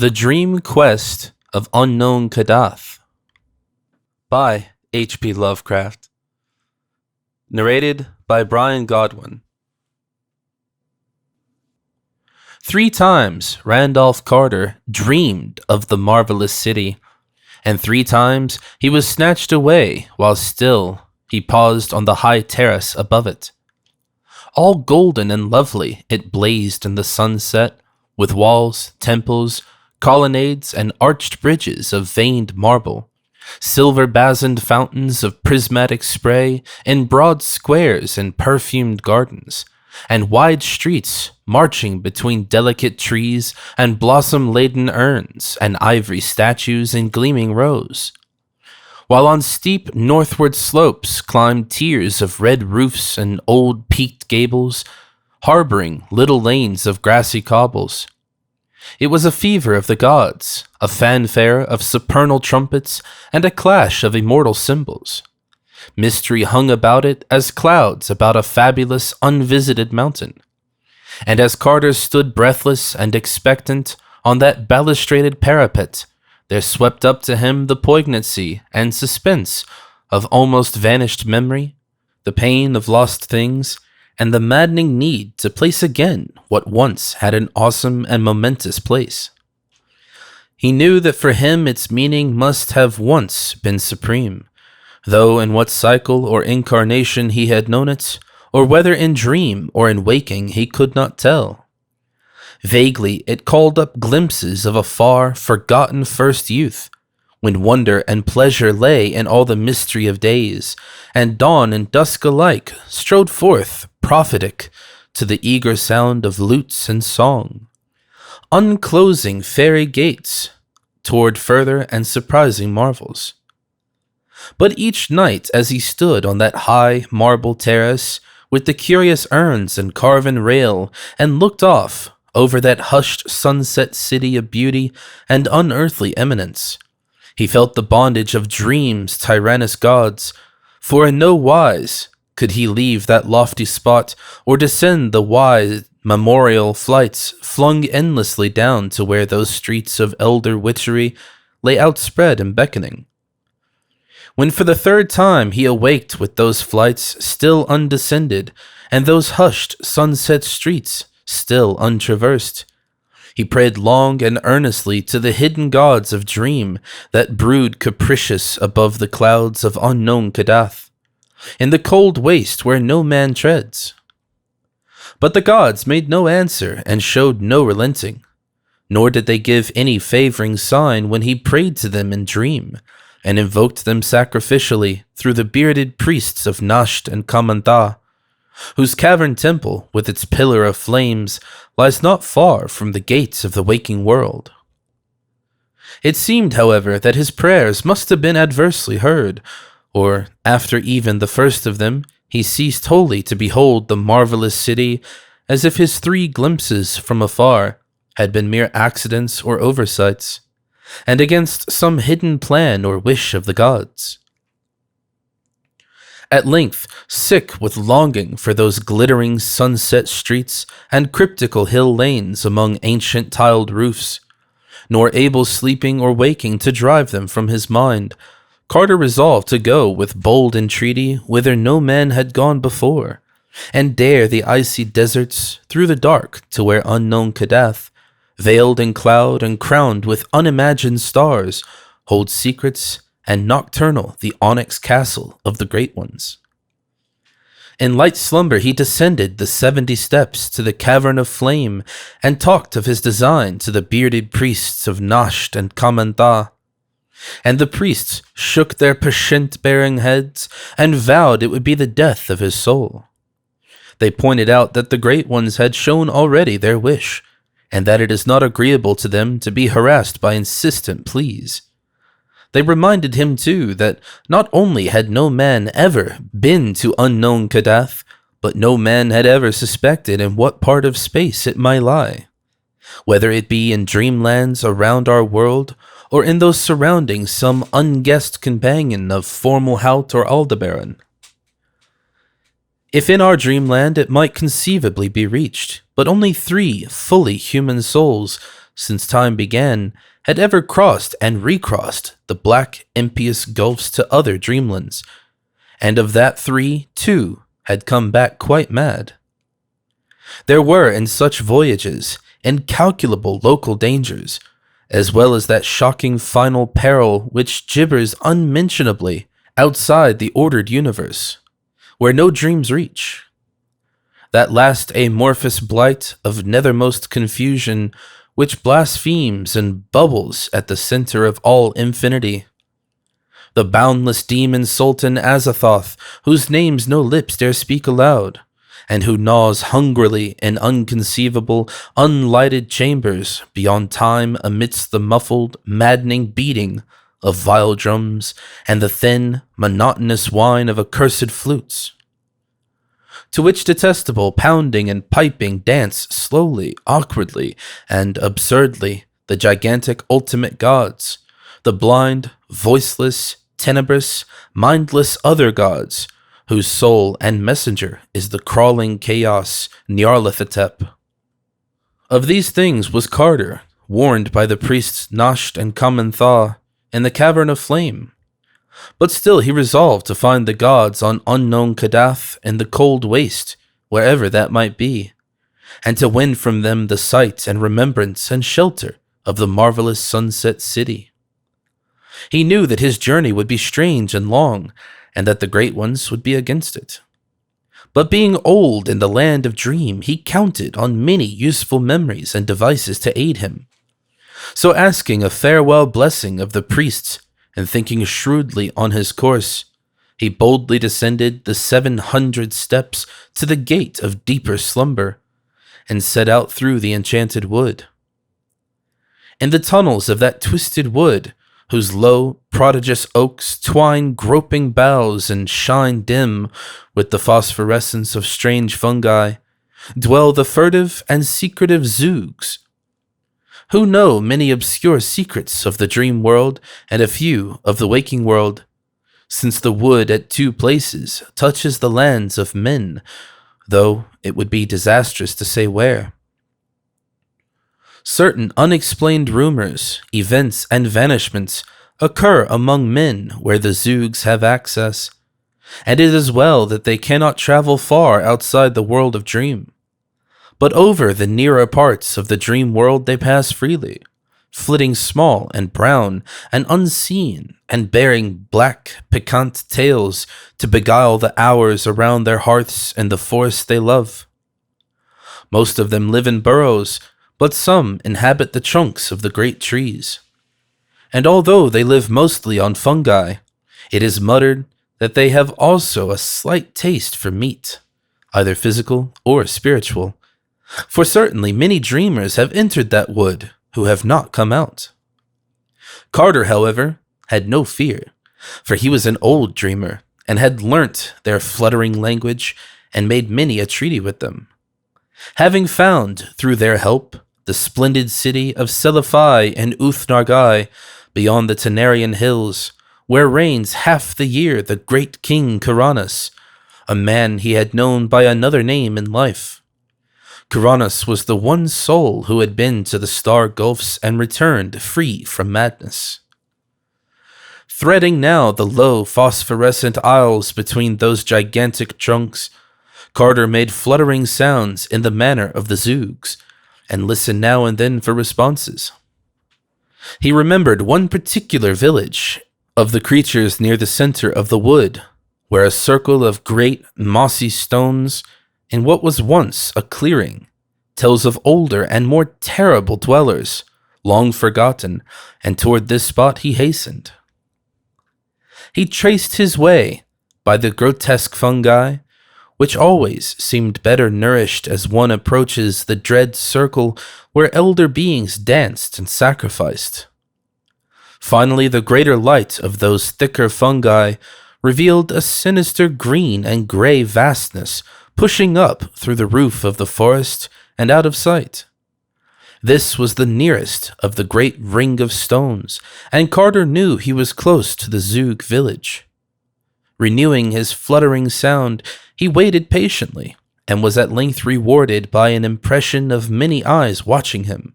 The Dream Quest of Unknown Kadath by H.P. Lovecraft. Narrated by Brian Godwin. 3 times Randolph Carter dreamed of the marvelous city, and 3 times he was snatched away while still he paused on the high terrace above it. All golden and lovely it blazed in the sunset, with walls, temples, colonnades, and arched bridges of veined marble, silver-basined fountains of prismatic spray in broad squares and perfumed gardens, and wide streets marching between delicate trees and blossom-laden urns and ivory statues in gleaming rows, while on steep northward slopes climbed tiers of red roofs and old peaked gables, harboring little lanes of grassy cobbles. It was a fever of the gods, a fanfare of supernal trumpets, and a clash of immortal cymbals. Mystery hung about it as clouds about a fabulous, unvisited mountain. And as Carter stood breathless and expectant on that balustraded parapet, there swept up to him the poignancy and suspense of almost vanished memory, the pain of lost things, and the maddening need to place again what once had an awesome and momentous place. He knew that for him its meaning must have once been supreme, though in what cycle or incarnation he had known it, or whether in dream or in waking, he could not tell. Vaguely it called up glimpses of a far, forgotten first youth, when wonder and pleasure lay in all the mystery of days, and dawn and dusk alike strode forth prophetic to the eager sound of lutes and song, unclosing fairy gates toward further and surprising marvels. But each night as he stood on that high marble terrace with the curious urns and carven rail and looked off over that hushed sunset city of beauty and unearthly eminence, he felt the bondage of dreams' tyrannous gods, for in no wise could he leave that lofty spot or descend the wide memorial flights flung endlessly down to where those streets of elder witchery lay outspread and beckoning. When for the 3rd time he awaked with those flights still undescended and those hushed sunset streets still untraversed, he prayed long and earnestly to the hidden gods of dream that brood capricious above the clouds of unknown Kadath, in the cold waste where no man treads. But the gods made no answer and showed no relenting, nor did they give any favoring sign when he prayed to them in dream, and invoked them sacrificially through the bearded priests of Nasht and Kamantha, whose cavern temple, with its pillar of flames, lies not far from the gates of the waking world. It seemed, however, that his prayers must have been adversely heard, or, after even the first of them, he ceased wholly to behold the marvelous city, as if his 3 glimpses from afar had been mere accidents or oversights, and against some hidden plan or wish of the gods. At length, sick with longing for those glittering sunset streets and cryptical hill lanes among ancient tiled roofs, nor able sleeping or waking to drive them from his mind, Carter resolved to go with bold entreaty whither no man had gone before, and dare the icy deserts through the dark to where unknown Kadath, veiled in cloud and crowned with unimagined stars, holds secrets, and nocturnal the onyx castle of the great ones. In light slumber he descended the 70 steps to the cavern of flame, and talked of his design to the bearded priests of Nasht and Kamantha. And the priests shook their prescient-bearing heads, and vowed it would be the death of his soul. They pointed out that the great ones had shown already their wish, and that it is not agreeable to them to be harassed by insistent pleas. They reminded him, too, that not only had no man ever been to unknown Kadath, but no man had ever suspected in what part of space it might lie, whether it be in dreamlands around our world, or in those surrounding some unguessed companion of Fomalhaut or Aldebaran. If in our dreamland it might conceivably be reached, but only 3 fully human souls since time began, had ever crossed and recrossed the black, impious gulfs to other dreamlands, and of that 3, 2 had come back quite mad. There were in such voyages incalculable local dangers, as well as that shocking final peril which gibbers unmentionably outside the ordered universe, where no dreams reach. That last amorphous blight of nethermost confusion which blasphemes and bubbles at the center of all infinity. The boundless demon Sultan Azathoth, whose names no lips dare speak aloud, and who gnaws hungrily in unconceivable, unlighted chambers beyond time amidst the muffled, maddening beating of vile drums and the thin, monotonous whine of accursed flutes. To which detestable pounding and piping dance slowly, awkwardly, and absurdly the gigantic ultimate gods, the blind, voiceless, tenebrous, mindless other gods, whose soul and messenger is the crawling chaos Nyarlathotep. Of these things was Carter warned by the priests Nasht and Kamenthah in the Cavern of Flame. But still he resolved to find the gods on unknown Kadath in the cold waste, wherever that might be, and to win from them the sight and remembrance and shelter of the marvelous sunset city. He knew that his journey would be strange and long, and that the great ones would be against it. But being old in the land of dream, he counted on many useful memories and devices to aid him. So asking a farewell blessing of the priests, and thinking shrewdly on his course, he boldly descended the 700 steps to the gate of deeper slumber, and set out through the enchanted wood. In the tunnels of that twisted wood, whose low, prodigious oaks twine groping boughs and shine dim with the phosphorescence of strange fungi, dwell the furtive and secretive Zoogs, who know many obscure secrets of the dream world and a few of the waking world, since the wood at 2 places touches the lands of men, though it would be disastrous to say where. Certain unexplained rumors, events, and vanishments occur among men where the Zoogs have access, and it is well that they cannot travel far outside the world of dream. But over the nearer parts of the dream world they pass freely, flitting small and brown and unseen, and bearing black, piquant tales to beguile the hours around their hearths in the forest they love. Most of them live in burrows, but some inhabit the trunks of the great trees. And although they live mostly on fungi, it is muttered that they have also a slight taste for meat, either physical or spiritual. For certainly many dreamers have entered that wood who have not come out. Carter, however, had no fear, for he was an old dreamer and had learnt their fluttering language and made many a treaty with them. Having found, through their help, the splendid city of Seliphi and Uth-Nargai beyond the Tanarian hills, where reigns half the year the great king Kuranas, a man he had known by another name in life. Kuranas was the one soul who had been to the star gulfs and returned free from madness. Threading now the low phosphorescent aisles between those gigantic trunks, Carter made fluttering sounds in the manner of the Zoogs, and listened now and then for responses. He remembered one particular village of the creatures near the center of the wood, where a circle of great mossy stones in what was once a clearing tells of older and more terrible dwellers, long forgotten, and toward this spot he hastened. He traced his way by the grotesque fungi, which always seemed better nourished as one approaches the dread circle where elder beings danced and sacrificed. Finally, the greater light of those thicker fungi revealed a sinister green and gray vastness pushing up through the roof of the forest and out of sight. This was the nearest of the great ring of stones, and Carter knew he was close to the Zoog village. Renewing his fluttering sound, he waited patiently, and was at length rewarded by an impression of many eyes watching him.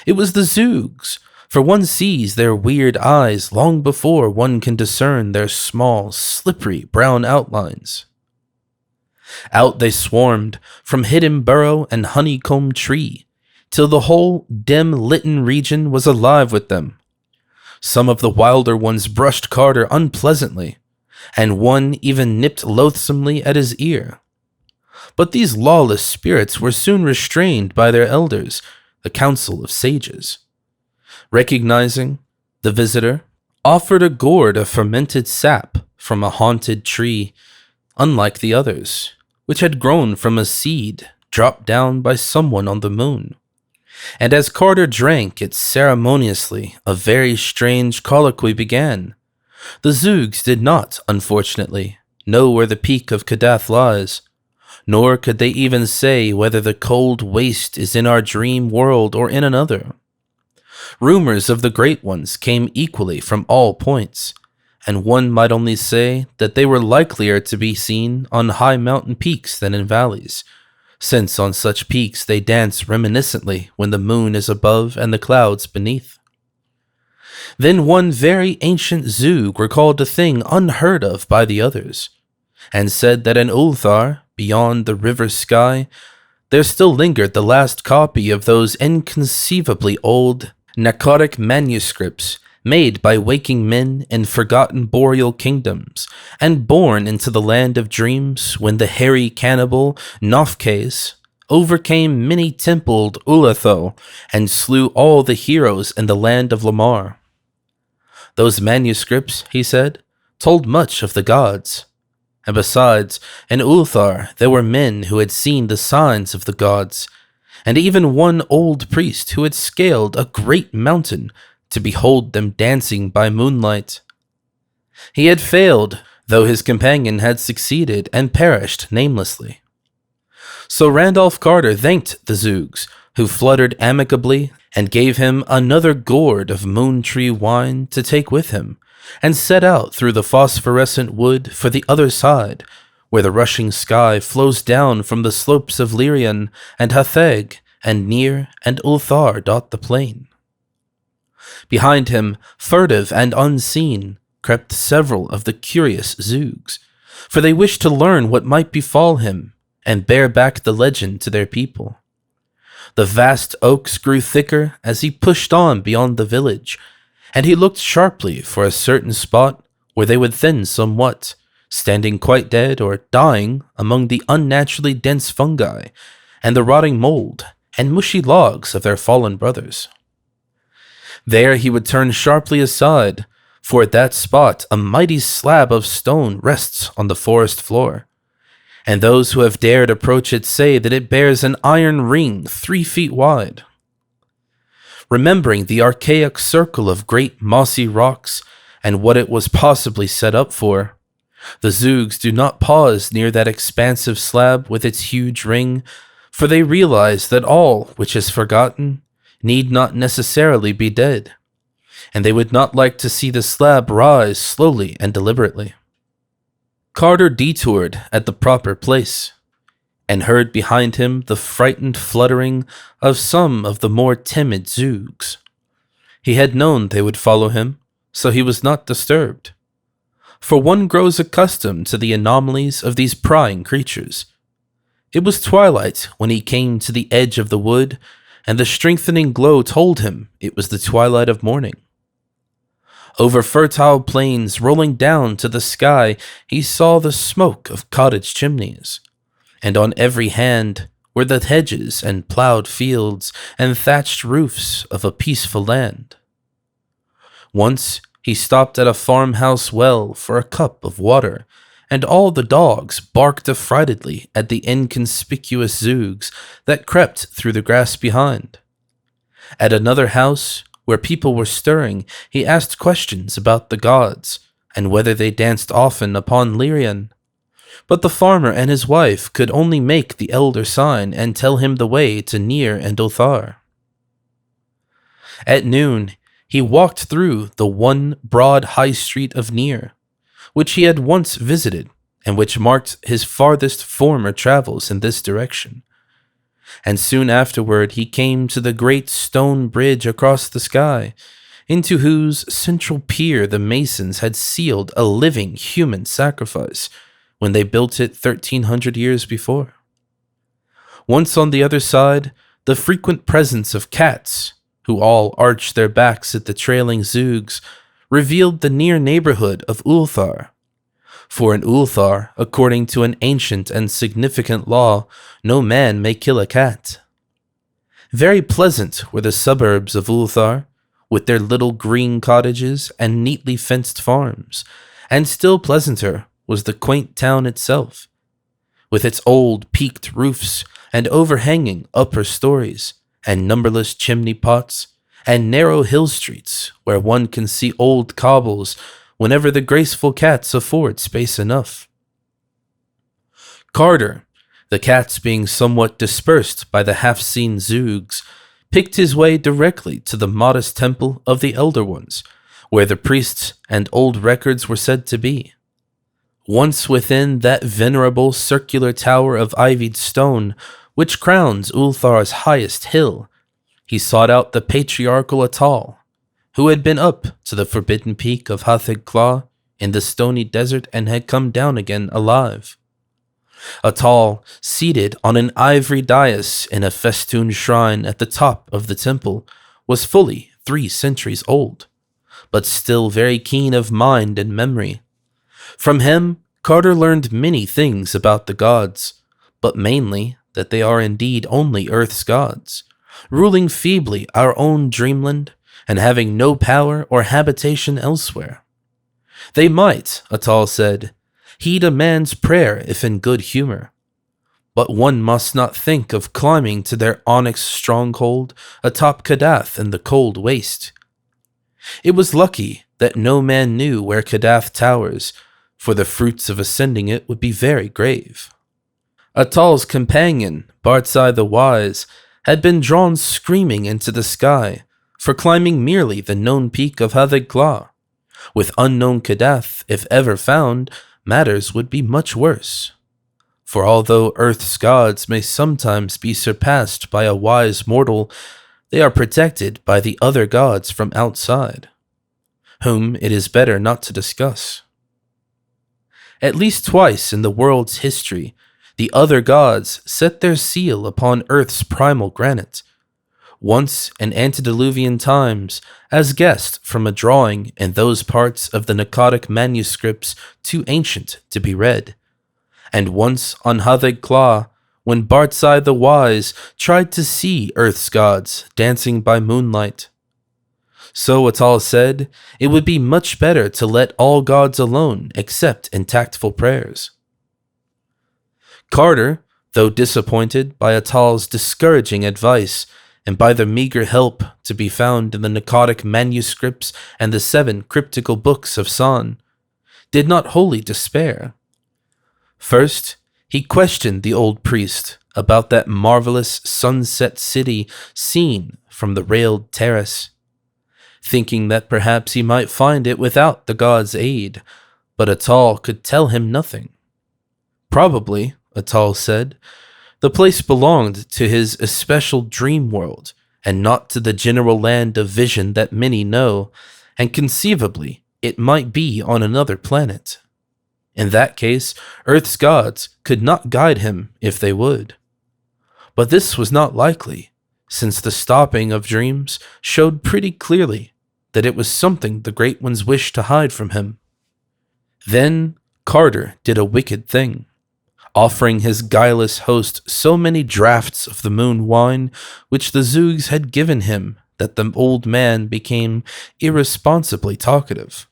It was the Zoogs, for one sees their weird eyes long before one can discern their small, slippery brown outlines. Out they swarmed, from hidden burrow and honeycomb tree, till the whole dim-litten region was alive with them. Some of the wilder ones brushed Carter unpleasantly, and one even nipped loathsomely at his ear. But these lawless spirits were soon restrained by their elders, the council of sages. Recognizing the visitor, offered a gourd of fermented sap from a haunted tree, unlike the others, which had grown from a seed dropped down by someone on the moon. And as Carter drank it ceremoniously, a very strange colloquy began. The Zoogs did not, unfortunately, know where the peak of Kadath lies, nor could they even say whether the cold waste is in our dream world or in another. Rumors of the Great Ones came equally from all points, and one might only say that they were likelier to be seen on high mountain peaks than in valleys, since on such peaks they dance reminiscently when the moon is above and the clouds beneath. Then one very ancient Zoog recalled a thing unheard of by the others, and said that in Ulthar, beyond the river sky, there still lingered the last copy of those inconceivably old narcotic manuscripts made by waking men in forgotten boreal kingdoms, and born into the land of dreams when the hairy cannibal Nofkes overcame many-templed Ulatho and slew all the heroes in the land of Lamar. Those manuscripts, he said, told much of the gods. And besides, in Ulthar there were men who had seen the signs of the gods, and even one old priest who had scaled a great mountain to behold them dancing by moonlight. He had failed, though his companion had succeeded and perished namelessly. So Randolph Carter thanked the Zoogs, who fluttered amicably and gave him another gourd of moon tree wine to take with him, and set out through the phosphorescent wood for the other side, where the rushing sky flows down from the slopes of Lyrian and Hatheg, and Nir and Ulthar dot the plain. Behind him, furtive and unseen, crept several of the curious Zoogs, for they wished to learn what might befall him, and bear back the legend to their people. The vast oaks grew thicker as he pushed on beyond the village, and he looked sharply for a certain spot where they would thin somewhat, standing quite dead or dying among the unnaturally dense fungi and the rotting mold and mushy logs of their fallen brothers. There he would turn sharply aside, for at that spot a mighty slab of stone rests on the forest floor, and those who have dared approach it say that it bears an iron ring 3 feet wide. Remembering the archaic circle of great mossy rocks and what it was possibly set up for, the Zoogs do not pause near that expansive slab with its huge ring, for they realize that all which is forgotten need not necessarily be dead, and they would not like to see the slab rise slowly and deliberately. Carter detoured at the proper place, and heard behind him the frightened fluttering of some of the more timid Zoogs. He had known they would follow him, so he was not disturbed. For one grows accustomed to the anomalies of these prying creatures. It was twilight when he came to the edge of the wood, and the strengthening glow told him it was the twilight of morning. Over fertile plains rolling down to the sky, he saw the smoke of cottage chimneys, and on every hand were the hedges and plowed fields and thatched roofs of a peaceful land. Once he stopped at a farmhouse well for a cup of water, and all the dogs barked affrightedly at the inconspicuous Zoogs that crept through the grass behind. At another house, where people were stirring, he asked questions about the gods, and whether they danced often upon Lyrian. But the farmer and his wife could only make the elder sign and tell him the way to Nir and Ulthar. At noon, he walked through the one broad high street of Nir, which he had once visited, and which marked his farthest former travels in this direction. and soon afterward he came to the great stone bridge across the sky, into whose central pier the masons had sealed a living human sacrifice when they built it 1,300 years before. Once on the other side, the frequent presence of cats, who all arched their backs at the trailing Zoogs, revealed the near neighborhood of Ulthar. For in Ulthar, according to an ancient and significant law, no man may kill a cat. Very pleasant were the suburbs of Ulthar, with their little green cottages and neatly fenced farms, and still pleasanter was the quaint town itself, with its old peaked roofs and overhanging upper stories, and numberless chimney pots, and narrow hill streets where one can see old cobbles whenever the graceful cats afford space enough. Carter, the cats being somewhat dispersed by the half-seen Zoogs, picked his way directly to the modest temple of the Elder Ones, where the priests and old records were said to be. Once within that venerable circular tower of ivied stone which crowns Ulthar's highest hill, he sought out the patriarchal Atal, who had been up to the forbidden peak of Hathig-Claw in the stony desert and had come down again alive. Atal, seated on an ivory dais in a festooned shrine at the top of the temple, was fully 3 centuries old, but still very keen of mind and memory. From him, Carter learned many things about the gods, but mainly that they are indeed only Earth's gods, ruling feebly our own dreamland and having no power or habitation elsewhere. They might, Atal said, heed a man's prayer if in good humor, but one must not think of climbing to their onyx stronghold atop Kadath in the cold waste. It was lucky that no man knew where Kadath towers, for the fruits of ascending it would be very grave. Atal's companion, Bardsai the Wise, had been drawn screaming into the sky for climbing merely the known peak of Hathig-Claw. With unknown Kadath, if ever found, matters would be much worse. For although Earth's gods may sometimes be surpassed by a wise mortal, they are protected by the other gods from outside, whom it is better not to discuss. At least twice in the world's history, the other gods set their seal upon Earth's primal granite, once in antediluvian times as guessed from a drawing in those parts of the Nicotic manuscripts too ancient to be read, and once on Hathig-Claw when Bardsai the Wise tried to see Earth's gods dancing by moonlight. So Atal said it would be much better to let all gods alone except in tactful prayers. Carter, though disappointed by Atal's discouraging advice and by the meager help to be found in the Nicotic manuscripts and the 7 cryptical books of San, did not wholly despair. First, he questioned the old priest about that marvelous sunset city seen from the railed terrace, thinking that perhaps he might find it without the god's aid, but Atal could tell him nothing. Probably, Atal said, the place belonged to his especial dream world, and not to the general land of vision that many know, and conceivably it might be on another planet. In that case, Earth's gods could not guide him if they would. But this was not likely, since the stopping of dreams showed pretty clearly that it was something the Great Ones wished to hide from him. Then Carter did a wicked thing, offering his guileless host so many draughts of the moon wine which the Zoogs had given him that the old man became irresponsibly talkative.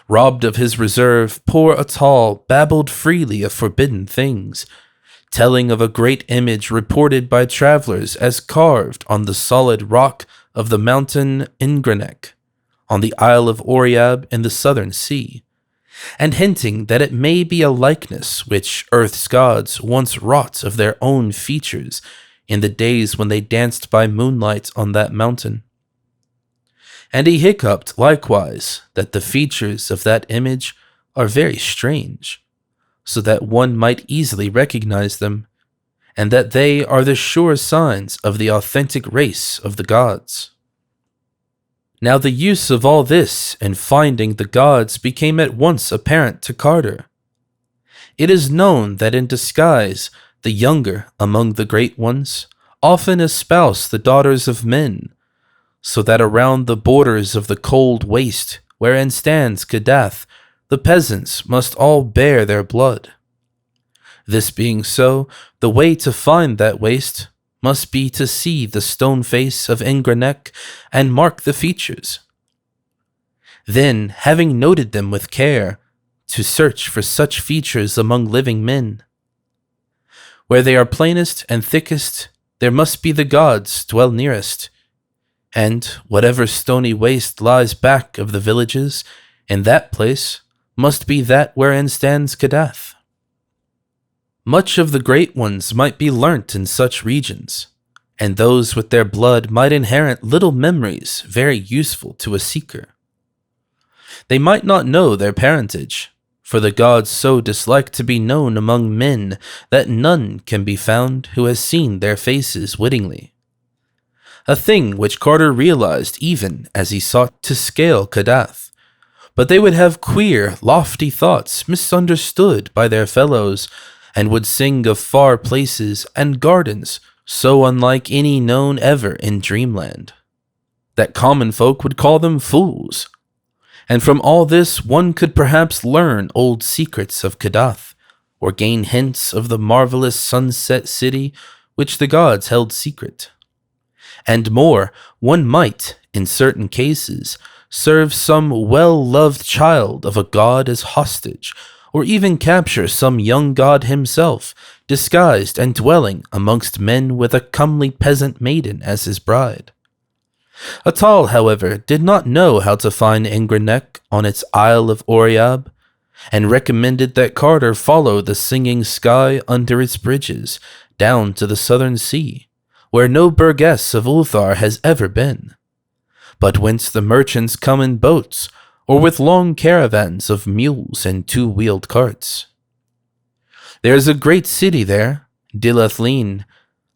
Robbed of his reserve, poor Atal babbled freely of forbidden things, telling of a great image reported by travelers as carved on the solid rock of the mountain Inganok, on the Isle of Oriab in the southern sea, and hinting that it may be a likeness which Earth's gods once wrought of their own features in the days when they danced by moonlight on that mountain. And he hiccuped likewise that the features of that image are very strange, so that one might easily recognize them, and that they are the sure signs of the authentic race of the gods. Now the use of all this in finding the gods became at once apparent to Carter. It is known that in disguise, the younger among the great ones often espouse the daughters of men, so that around the borders of the cold waste wherein stands Kadath, the peasants must all bear their blood. This being so, the way to find that waste must be to see the stone face of Inganok and mark the features. Then, having noted them with care, to search for such features among living men. Where they are plainest and thickest, there must be the gods dwell nearest, and whatever stony waste lies back of the villages, in that place must be that wherein stands Kadath. Much of the great ones might be learnt in such regions, and those with their blood might inherit little memories very useful to a seeker. They might not know their parentage, for the gods so dislike to be known among men that none can be found who has seen their faces wittingly. A thing which Carter realized even as he sought to scale Kadath, but they would have queer, lofty thoughts misunderstood by their fellows, and would sing of far places and gardens so unlike any known ever in dreamland, that common folk would call them fools. And from all this one could perhaps learn old secrets of Kadath, or gain hints of the marvelous sunset city which the gods held secret. And more, one might, in certain cases, serve some well-loved child of a god as hostage, or even capture some young god himself, disguised and dwelling amongst men with a comely peasant maiden as his bride. Atal, however, did not know how to find Inganok on its Isle of Oriab, and recommended that Carter follow the singing sky under its bridges, down to the southern sea, where no burgess of Ulthar has ever been, but whence the merchants come in boats, or with long caravans of mules and two-wheeled carts. There is a great city there, Dylathleen,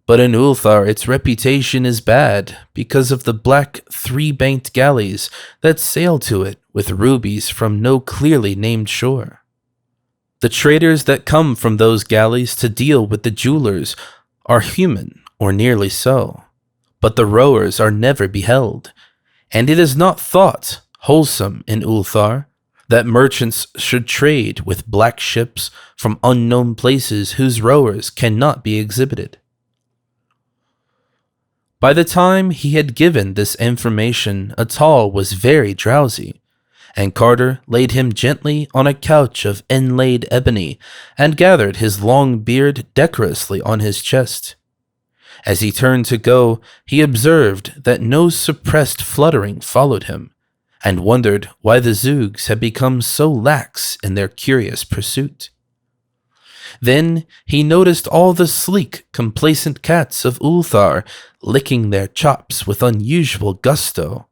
but in Ulthar its reputation is bad because of the black three-banked galleys that sail to it with rubies from no clearly named shore. The traders that come from those galleys to deal with the jewelers are human, or nearly so, but the rowers are never beheld, and it is not thought wholesome in Ulthar that merchants should trade with black ships from unknown places whose rowers cannot be exhibited. By the time he had given this information, Atal was very drowsy, and Carter laid him gently on a couch of inlaid ebony and gathered his long beard decorously on his chest. As he turned to go, he observed that no suppressed fluttering followed him, and wondered why the Zoogs had become so lax in their curious pursuit. Then he noticed all the sleek, complacent cats of Ulthar licking their chops with unusual gusto,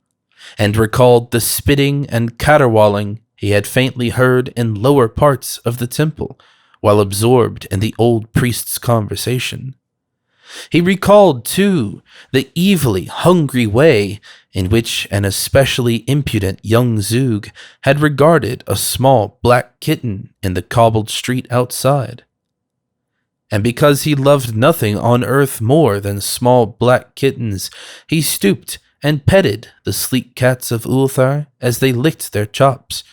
and recalled the spitting and caterwauling he had faintly heard in lower parts of the temple while absorbed in the old priest's conversation. He recalled, too, the evilly hungry way in which an especially impudent young Zoog had regarded a small black kitten in the cobbled street outside. And because he loved nothing on earth more than small black kittens, he stooped and petted the sleek cats of Ulthar as they licked their chops,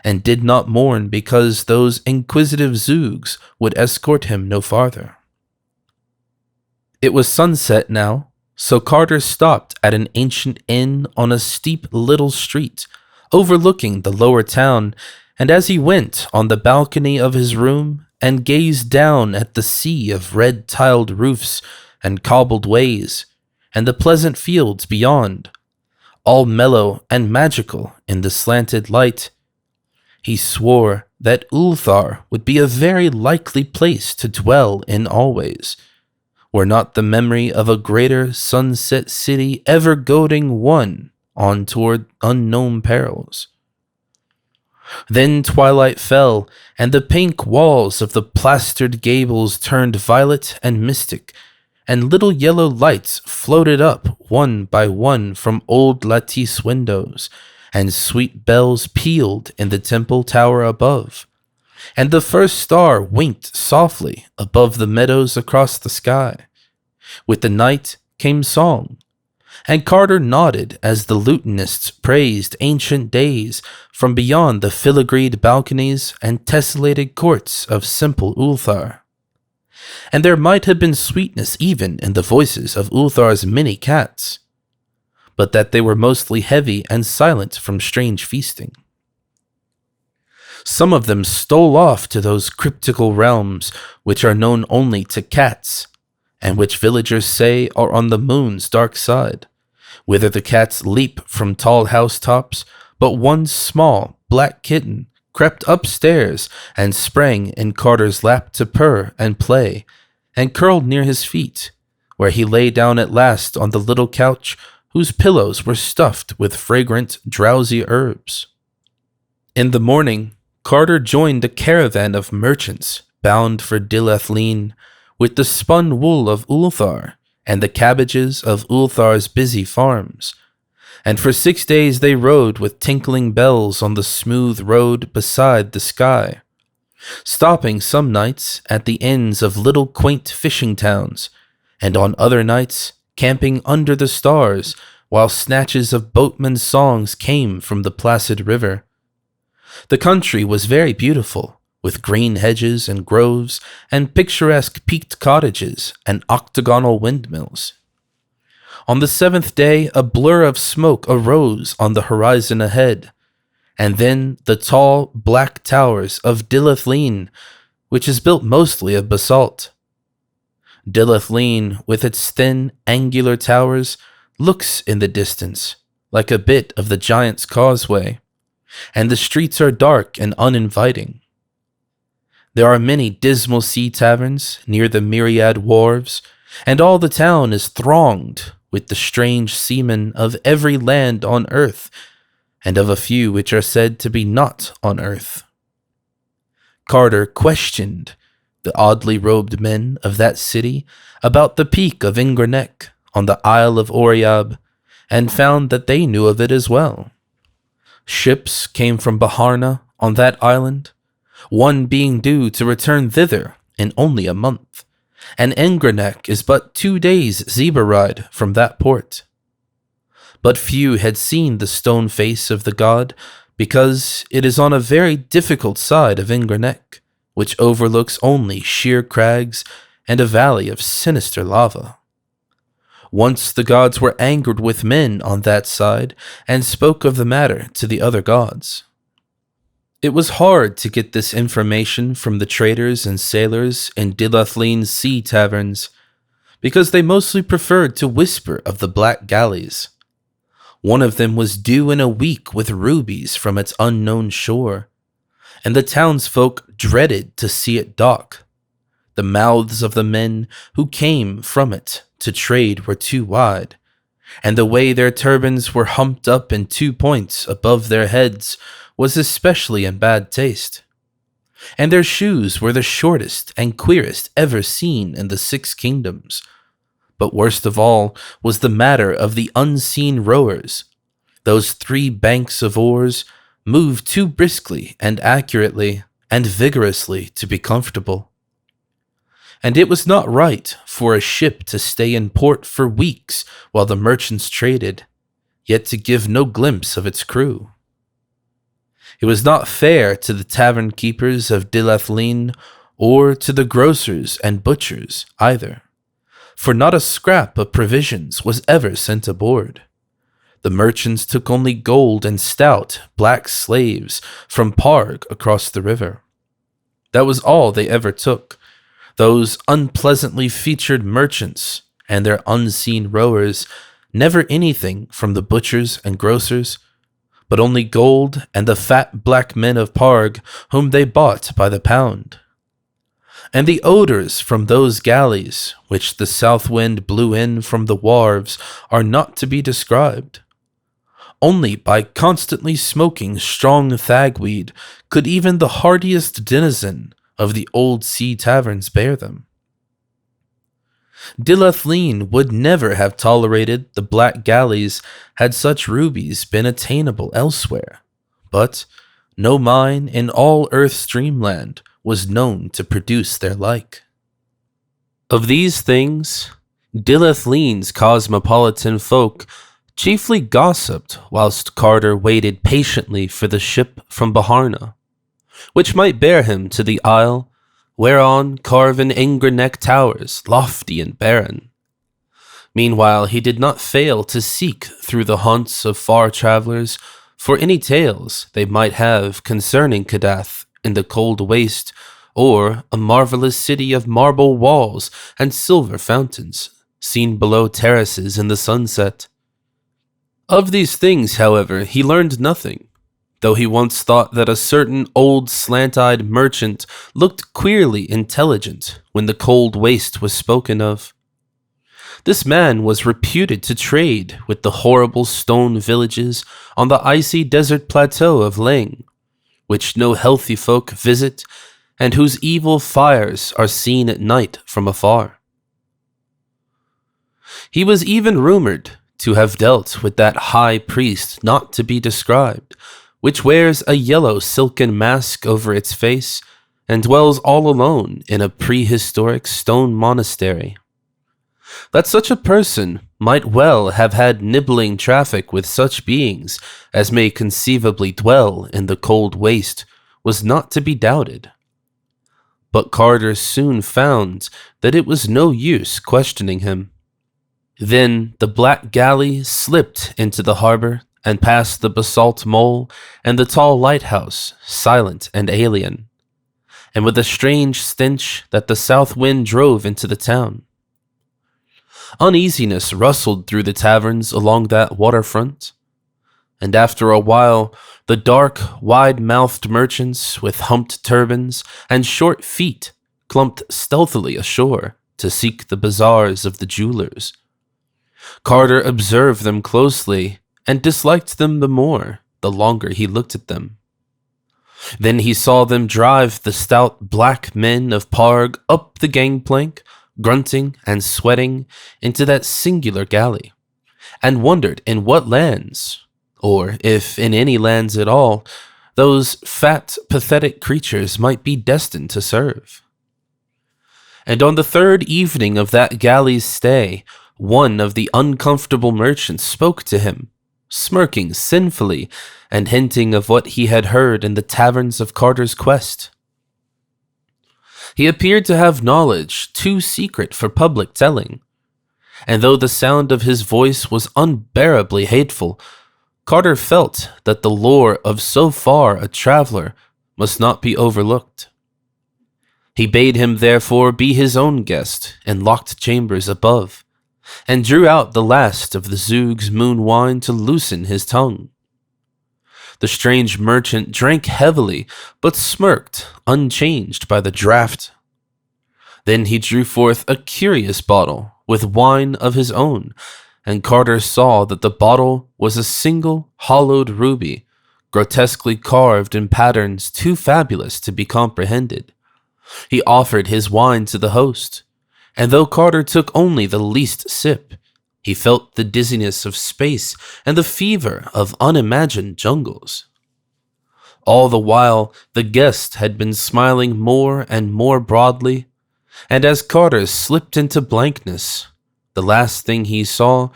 and did not mourn because those inquisitive Zoogs would escort him no farther. It was sunset now, so Carter stopped at an ancient inn on a steep little street, overlooking the lower town, and as he went on the balcony of his room and gazed down at the sea of red-tiled roofs and cobbled ways, and the pleasant fields beyond, all mellow and magical in the slanted light, he swore that Ulthar would be a very likely place to dwell in always, were not the memory of a greater sunset city ever goading one on toward unknown perils. Then twilight fell, and the pink walls of the plastered gables turned violet and mystic, and little yellow lights floated up one by one from old lattice windows, and sweet bells pealed in the temple tower above, and the first star winked softly above the meadows across the sky. With the night came song, and Carter nodded as the lutanists praised ancient days from beyond the filigreed balconies and tessellated courts of simple Ulthar. And there might have been sweetness even in the voices of Ulthar's many cats, but that they were mostly heavy and silent from strange feasting. Some of them stole off to those cryptical realms which are known only to cats, and which villagers say are on the moon's dark side, whither the cats leap from tall housetops, but one small black kitten crept upstairs and sprang in Carter's lap to purr and play, and curled near his feet, where he lay down at last on the little couch whose pillows were stuffed with fragrant, drowsy herbs. In the morning, Carter joined a caravan of merchants bound for Dylathleen, with the spun wool of Ulthar and the cabbages of Ulthar's busy farms, and for 6 days they rode with tinkling bells on the smooth road beside the sky, stopping some nights at the ends of little quaint fishing towns, and on other nights camping under the stars while snatches of boatmen's songs came from the placid river. The country was very beautiful, with green hedges and groves and picturesque peaked cottages and octagonal windmills. On the 7th day, a blur of smoke arose on the horizon ahead, and then the tall, black towers of Dylathleen, which is built mostly of basalt. Dylathleen, with its thin, angular towers, looks in the distance like a bit of the Giant's Causeway, and the streets are dark and uninviting. There are many dismal sea taverns near the myriad wharves, and all the town is thronged with the strange seamen of every land on earth, and of a few which are said to be not on earth. Carter questioned the oddly robed men of that city about the peak of Inganok on the Isle of Oriab, and found that they knew of it as well. Ships came from Baharna on that island, one being due to return thither in only a month, and Inganok is but 2 days' zebra ride from that port. But few had seen the stone face of the god, because it is on a very difficult side of Inganok, which overlooks only sheer crags and a valley of sinister lava. Once the gods were angered with men on that side, and spoke of the matter to the other gods. It was hard to get this information from the traders and sailors in Dylathleen's sea taverns, because they mostly preferred to whisper of the black galleys. One of them was due in a week with rubies from its unknown shore, and the townsfolk dreaded to see it dock. The mouths of the men who came from it to trade were too wide, and the way their turbans were humped up in 2 points above their heads was especially in bad taste. And their shoes were the shortest and queerest ever seen in the 6 kingdoms. But worst of all was the matter of the unseen rowers. Those 3 banks of oars moved too briskly and accurately and vigorously to be comfortable. And it was not right for a ship to stay in port for weeks while the merchants traded, yet to give no glimpse of its crew. It was not fair to the tavern keepers of Dylathleen or to the grocers and butchers either, for not a scrap of provisions was ever sent aboard. The merchants took only gold and stout black slaves from Parg across the river. That was all they ever took. Those unpleasantly featured merchants and their unseen rowers, never anything from the butchers and grocers, but only gold and the fat black men of Parg whom they bought by the pound. And the odors from those galleys, which the south wind blew in from the wharves, are not to be described. Only by constantly smoking strong thagweed could even the hardiest denizen of the old sea taverns bear them. Dylathleen would never have tolerated the black galleys had such rubies been attainable elsewhere, but no mine in all Earth's dreamland was known to produce their like. Of these things, Dylathleen's cosmopolitan folk chiefly gossiped whilst Carter waited patiently for the ship from Baharna, which might bear him to the isle whereon carven Inganok towers, lofty and barren. Meanwhile, he did not fail to seek through the haunts of far travellers for any tales they might have concerning Kadath in the cold waste, or a marvelous city of marble walls and silver fountains, seen below terraces in the sunset. Of these things, however, he learned nothing, though he once thought that a certain old slant-eyed merchant looked queerly intelligent when the cold waste was spoken of. This man was reputed to trade with the horrible stone villages on the icy desert plateau of Leng, which no healthy folk visit, and whose evil fires are seen at night from afar. He was even rumored to have dealt with that high priest not to be described, which wears a yellow silken mask over its face and dwells all alone in a prehistoric stone monastery. That such a person might well have had nibbling traffic with such beings as may conceivably dwell in the cold waste was not to be doubted. But Carter soon found that it was no use questioning him. Then the black galley slipped into the harbor and past the basalt mole and the tall lighthouse, silent and alien, and with a strange stench that the south wind drove into the town. Uneasiness rustled through the taverns along that waterfront, and after a while the dark, wide-mouthed merchants with humped turbans and short feet clumped stealthily ashore to seek the bazaars of the jewelers. Carter observed them closely and disliked them the more the longer he looked at them. Then he saw them drive the stout black men of Parg up the gangplank, grunting and sweating, into that singular galley, and wondered in what lands, or if in any lands at all, those fat, pathetic creatures might be destined to serve. And on the third evening of that galley's stay, one of the uncomfortable merchants spoke to him, smirking sinfully and hinting of what he had heard in the taverns of Carter's quest. He appeared to have knowledge too secret for public telling, and though the sound of his voice was unbearably hateful, Carter felt that the lore of so far a traveler must not be overlooked. He bade him therefore be his own guest in locked chambers above, and drew out the last of the Zoogs moon wine to loosen his tongue. The strange merchant drank heavily, but smirked, unchanged by the draught. Then he drew forth a curious bottle with wine of his own, and Carter saw that the bottle was a single hollowed ruby, grotesquely carved in patterns too fabulous to be comprehended. He offered his wine to the host, and though Carter took only the least sip, he felt the dizziness of space and the fever of unimagined jungles. All the while, the guest had been smiling more and more broadly, and as Carter slipped into blankness, the last thing he saw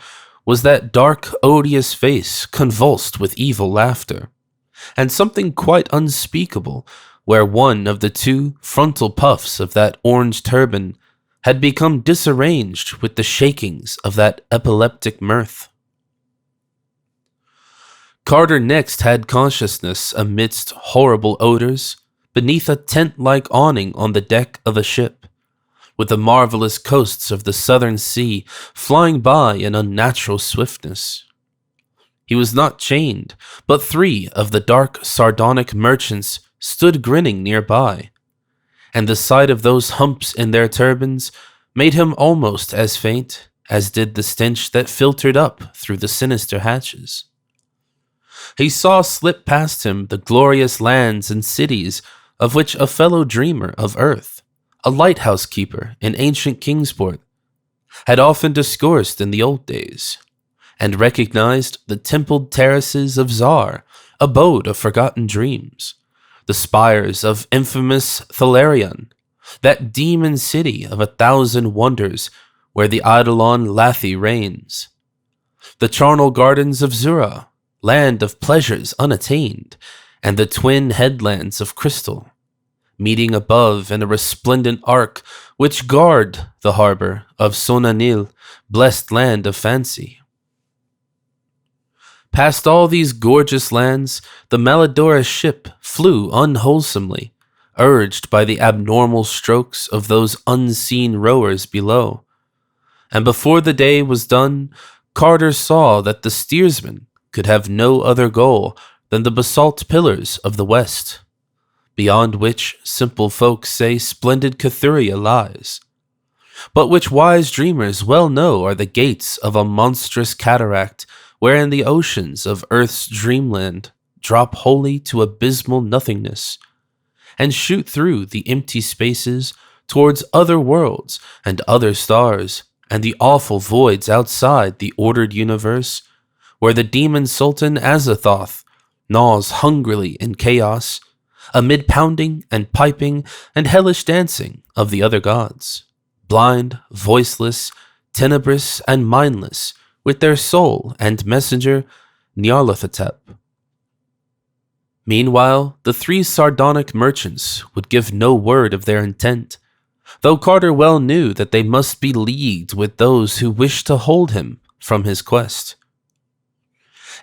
was that dark, odious face convulsed with evil laughter, and something quite unspeakable, where one of the two frontal puffs of that orange turban had become disarranged with the shakings of that epileptic mirth. Carter next had consciousness amidst horrible odors, beneath a tent-like awning on the deck of a ship, with the marvelous coasts of the southern sea flying by in unnatural swiftness. He was not chained, but 3 of the dark, sardonic merchants stood grinning nearby, and the sight of those humps in their turbans made him almost as faint as did the stench that filtered up through the sinister hatches. He saw slip past him the glorious lands and cities of which a fellow dreamer of earth, a lighthouse keeper in ancient Kingsport, had often discoursed in the old days, and recognized the templed terraces of Zar, abode of forgotten dreams, the spires of infamous Thalarion, that demon city of 1,000 wonders where the Eidolon Lathi reigns, the charnel gardens of Zura, land of pleasures unattained, and the twin headlands of crystal, meeting above in a resplendent arc which guard the harbor of Sonanil, blessed land of fancy. Past all these gorgeous lands, the Malodorous ship flew unwholesomely, urged by the abnormal strokes of those unseen rowers below. And before the day was done, Carter saw that the steersman could have no other goal than the basalt pillars of the west, beyond which simple folk say splendid Cathuria lies, but which wise dreamers well know are the gates of a monstrous cataract wherein the oceans of earth's dreamland drop wholly to abysmal nothingness, and shoot through the empty spaces towards other worlds and other stars, and the awful voids outside the ordered universe, where the demon Sultan Azathoth gnaws hungrily in chaos, amid pounding and piping and hellish dancing of the other gods, blind, voiceless, tenebrous, and mindless, with their soul and messenger, Nyarlathotep. Meanwhile, the 3 sardonic merchants would give no word of their intent, though Carter well knew that they must be leagued with those who wished to hold him from his quest.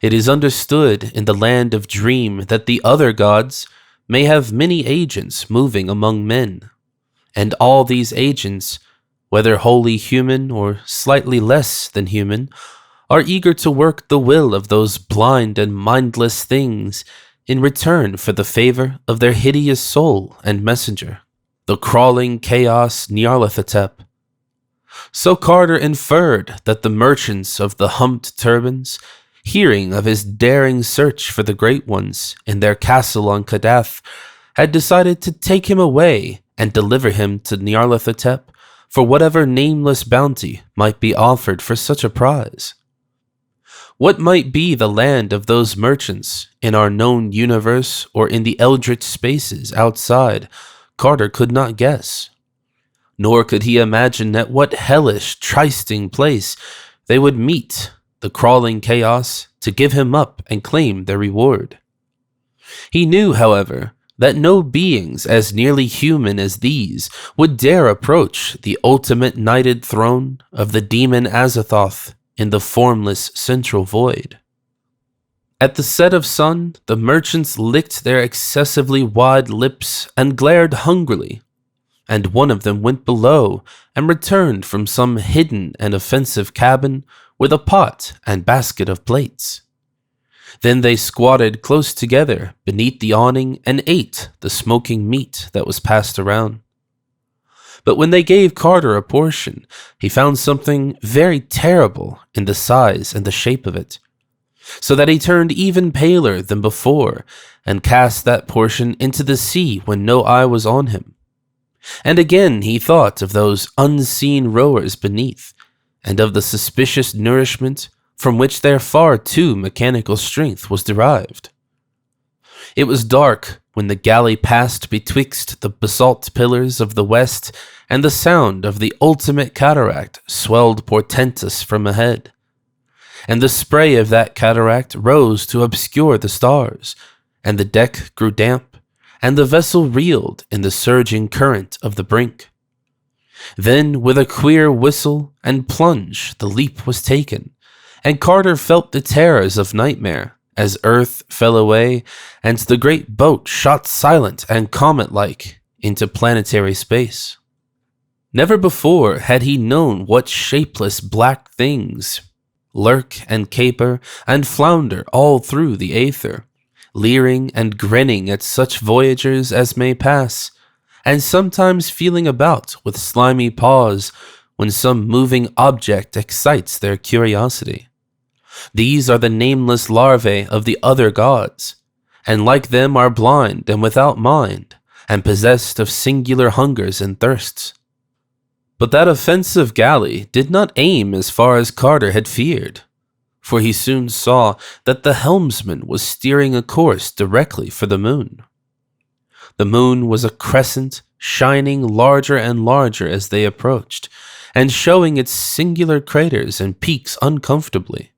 It is understood in the land of dream that the other gods may have many agents moving among men, and all these agents, whether wholly human or slightly less than human, are eager to work the will of those blind and mindless things in return for the favor of their hideous soul and messenger, the crawling chaos Nyarlathotep. So Carter inferred that the merchants of the humped turbans, hearing of his daring search for the Great Ones in their castle on Kadath, had decided to take him away and deliver him to Nyarlathotep for whatever nameless bounty might be offered for such a prize. What might be the land of those merchants in our known universe or in the eldritch spaces outside, Carter could not guess. Nor could he imagine at what hellish, trysting place they would meet the crawling chaos to give him up and claim their reward. He knew, however, that no beings as nearly human as these would dare approach the ultimate knighted throne of the demon Azathoth in the formless central void. At the set of sun, the merchants licked their excessively wide lips and glared hungrily, and one of them went below and returned from some hidden and offensive cabin with a pot and basket of plates. Then they squatted close together beneath the awning and ate the smoking meat that was passed around. But when they gave Carter a portion, he found something very terrible in the size and the shape of it, so that he turned even paler than before and cast that portion into the sea when no eye was on him. And again he thought of those unseen rowers beneath, and of the suspicious nourishment from which their far too mechanical strength was derived. It was dark when the galley passed betwixt the basalt pillars of the west, and the sound of the ultimate cataract swelled portentous from ahead, and the spray of that cataract rose to obscure the stars, and the deck grew damp, and the vessel reeled in the surging current of the brink. Then, with a queer whistle and plunge, the leap was taken, and Carter felt the terrors of nightmare as earth fell away and the great boat shot silent and comet-like into planetary space. Never before had he known what shapeless black things lurk and caper and flounder all through the aether, leering and grinning at such voyagers as may pass, and sometimes feeling about with slimy paws when some moving object excites their curiosity. These are the nameless larvae of the other gods, and like them are blind and without mind, and possessed of singular hungers and thirsts. But that offensive galley did not aim as far as Carter had feared, for he soon saw that the helmsman was steering a course directly for the moon. The moon was a crescent, shining larger and larger as they approached, and showing its singular craters and peaks uncomfortably.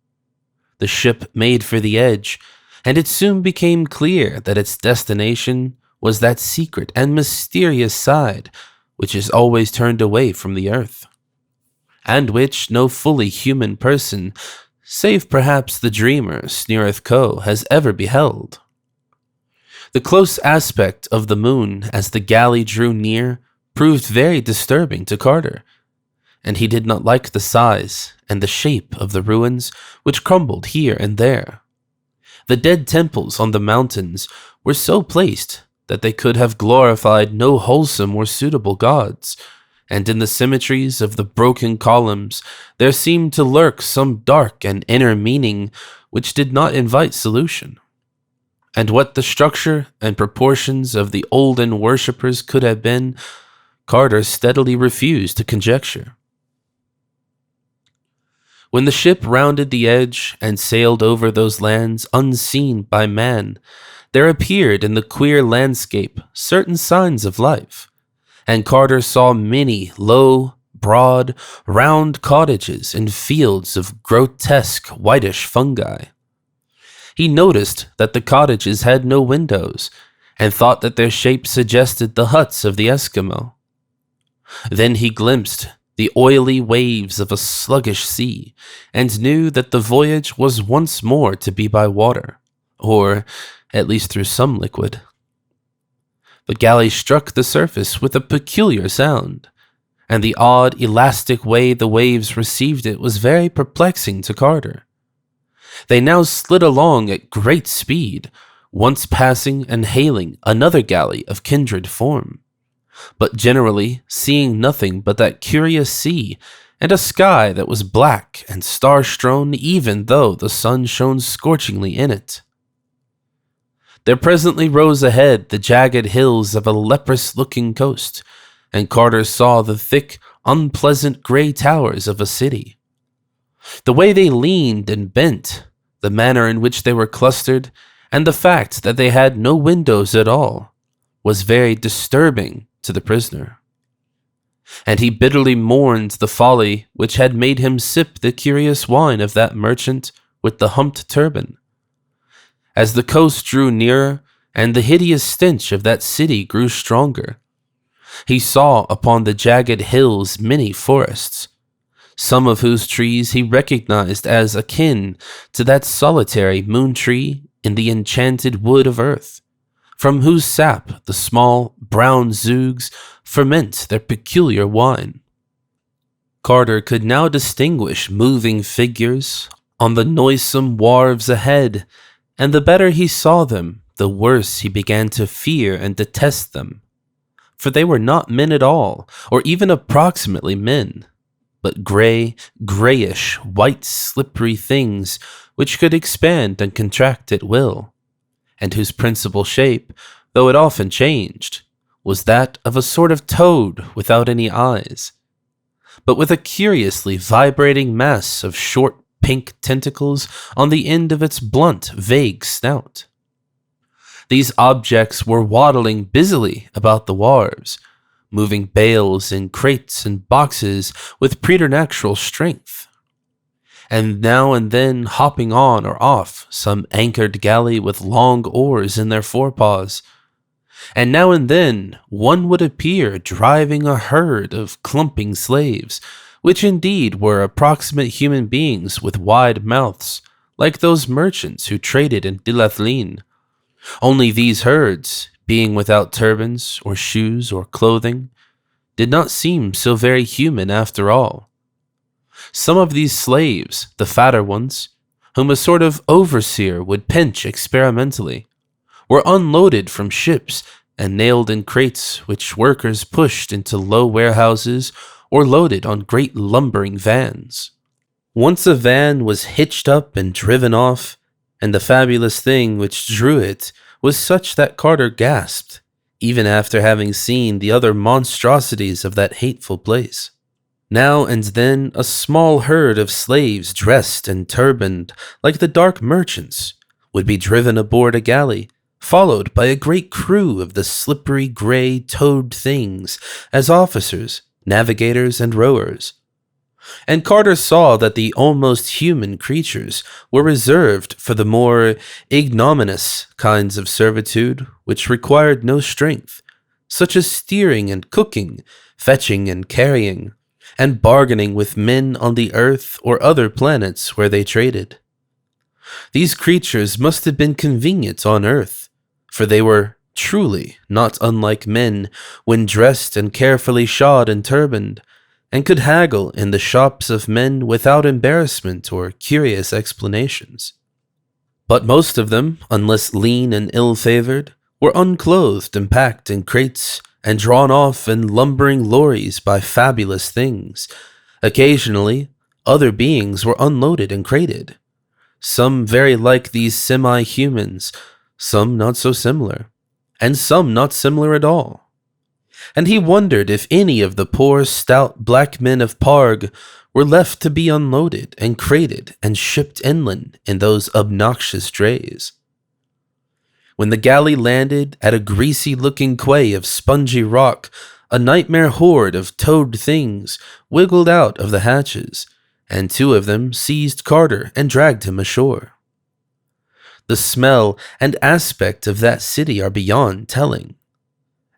The ship made for the edge, and it soon became clear that its destination was that secret and mysterious side which is always turned away from the earth, and which no fully human person, save perhaps the dreamer Sneereth Ko, has ever beheld. The close aspect of the moon as the galley drew near proved very disturbing to Carter, and he did not like the size and the shape of the ruins which crumbled here and there. The dead temples on the mountains were so placed that they could have glorified no wholesome or suitable gods, and in the symmetries of the broken columns there seemed to lurk some dark and inner meaning which did not invite solution. And what the structure and proportions of the olden worshippers could have been, Carter steadily refused to conjecture. When the ship rounded the edge and sailed over those lands unseen by man, there appeared in the queer landscape certain signs of life, and Carter saw many low, broad, round cottages and fields of grotesque whitish fungi. He noticed that the cottages had no windows, and thought that their shape suggested the huts of the Eskimo. Then he glimpsed the oily waves of a sluggish sea, and knew that the voyage was once more to be by water, or at least through some liquid. The galley struck the surface with a peculiar sound, and the odd, elastic way the waves received it was very perplexing to Carter. They now slid along at great speed, once passing and hailing another galley of kindred form, but generally seeing nothing but that curious sea and a sky that was black and star-strewn even though the sun shone scorchingly in it. There presently rose ahead the jagged hills of a leprous-looking coast, and Carter saw the thick, unpleasant gray towers of a city. The way they leaned and bent, the manner in which they were clustered, and the fact that they had no windows at all, was very disturbing to the prisoner. And he bitterly mourned the folly which had made him sip the curious wine of that merchant with the humped turban. As the coast drew nearer, and the hideous stench of that city grew stronger, he saw upon the jagged hills many forests, some of whose trees he recognized as akin to that solitary moon tree in the enchanted wood of earth, from whose sap the small brown Zoogs ferment their peculiar wine. Carter could now distinguish moving figures on the noisome wharves ahead, and the better he saw them, the worse he began to fear and detest them. For they were not men at all, or even approximately men, but grayish, white, slippery things which could expand and contract at will, and whose principal shape, though it often changed, was that of a sort of toad without any eyes, but with a curiously vibrating mass of short pink tentacles on the end of its blunt, vague snout. These objects were waddling busily about the wharves, moving bales and crates and boxes with preternatural strength, and now and then hopping on or off some anchored galley with long oars in their forepaws, and now and then one would appear driving a herd of clumping slaves, which indeed were approximate human beings with wide mouths, like those merchants who traded in Dylathleen. Only these herds, being without turbans or shoes or clothing, did not seem so very human after all. Some of these slaves, the fatter ones, whom a sort of overseer would pinch experimentally, were unloaded from ships and nailed in crates which workers pushed into low warehouses or loaded on great lumbering vans. Once a van was hitched up and driven off, and the fabulous thing which drew it was such that Carter gasped, even after having seen the other monstrosities of that hateful place. Now and then a small herd of slaves dressed and turbaned like the dark merchants would be driven aboard a galley, followed by a great crew of the slippery gray toad things as officers, navigators, and rowers. And Carter saw that the almost human creatures were reserved for the more ignominious kinds of servitude which required no strength, such as steering and cooking, fetching and carrying, and bargaining with men on the Earth or other planets where they traded. These creatures must have been convenient on Earth, for they were truly not unlike men when dressed and carefully shod and turbaned, and could haggle in the shops of men without embarrassment or curious explanations. But most of them, unless lean and ill-favored, were unclothed and packed in crates and drawn off in lumbering lorries by fabulous things. Occasionally, other beings were unloaded and crated, some very like these semi-humans, some not so similar, and some not similar at all. And he wondered if any of the poor, stout black men of Parg were left to be unloaded and crated and shipped inland in those obnoxious drays. When the galley landed at a greasy-looking quay of spongy rock, a nightmare horde of toad things wiggled out of the hatches, and two of them seized Carter and dragged him ashore. The smell and aspect of that city are beyond telling,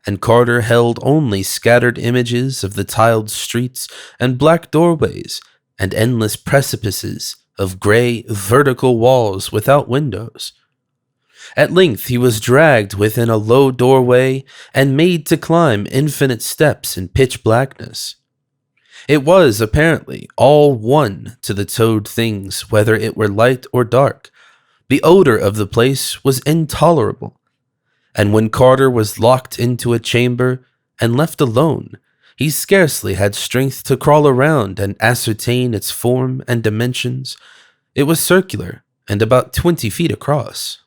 and Carter held only scattered images of the tiled streets and black doorways and endless precipices of gray, vertical walls without windows. At length he was dragged within a low doorway and made to climb infinite steps in pitch blackness. It was, apparently, all one to the toad things whether it were light or dark. The odor of the place was intolerable, and when Carter was locked into a chamber and left alone, he scarcely had strength to crawl around and ascertain its form and dimensions. It was circular and about 20 feet across.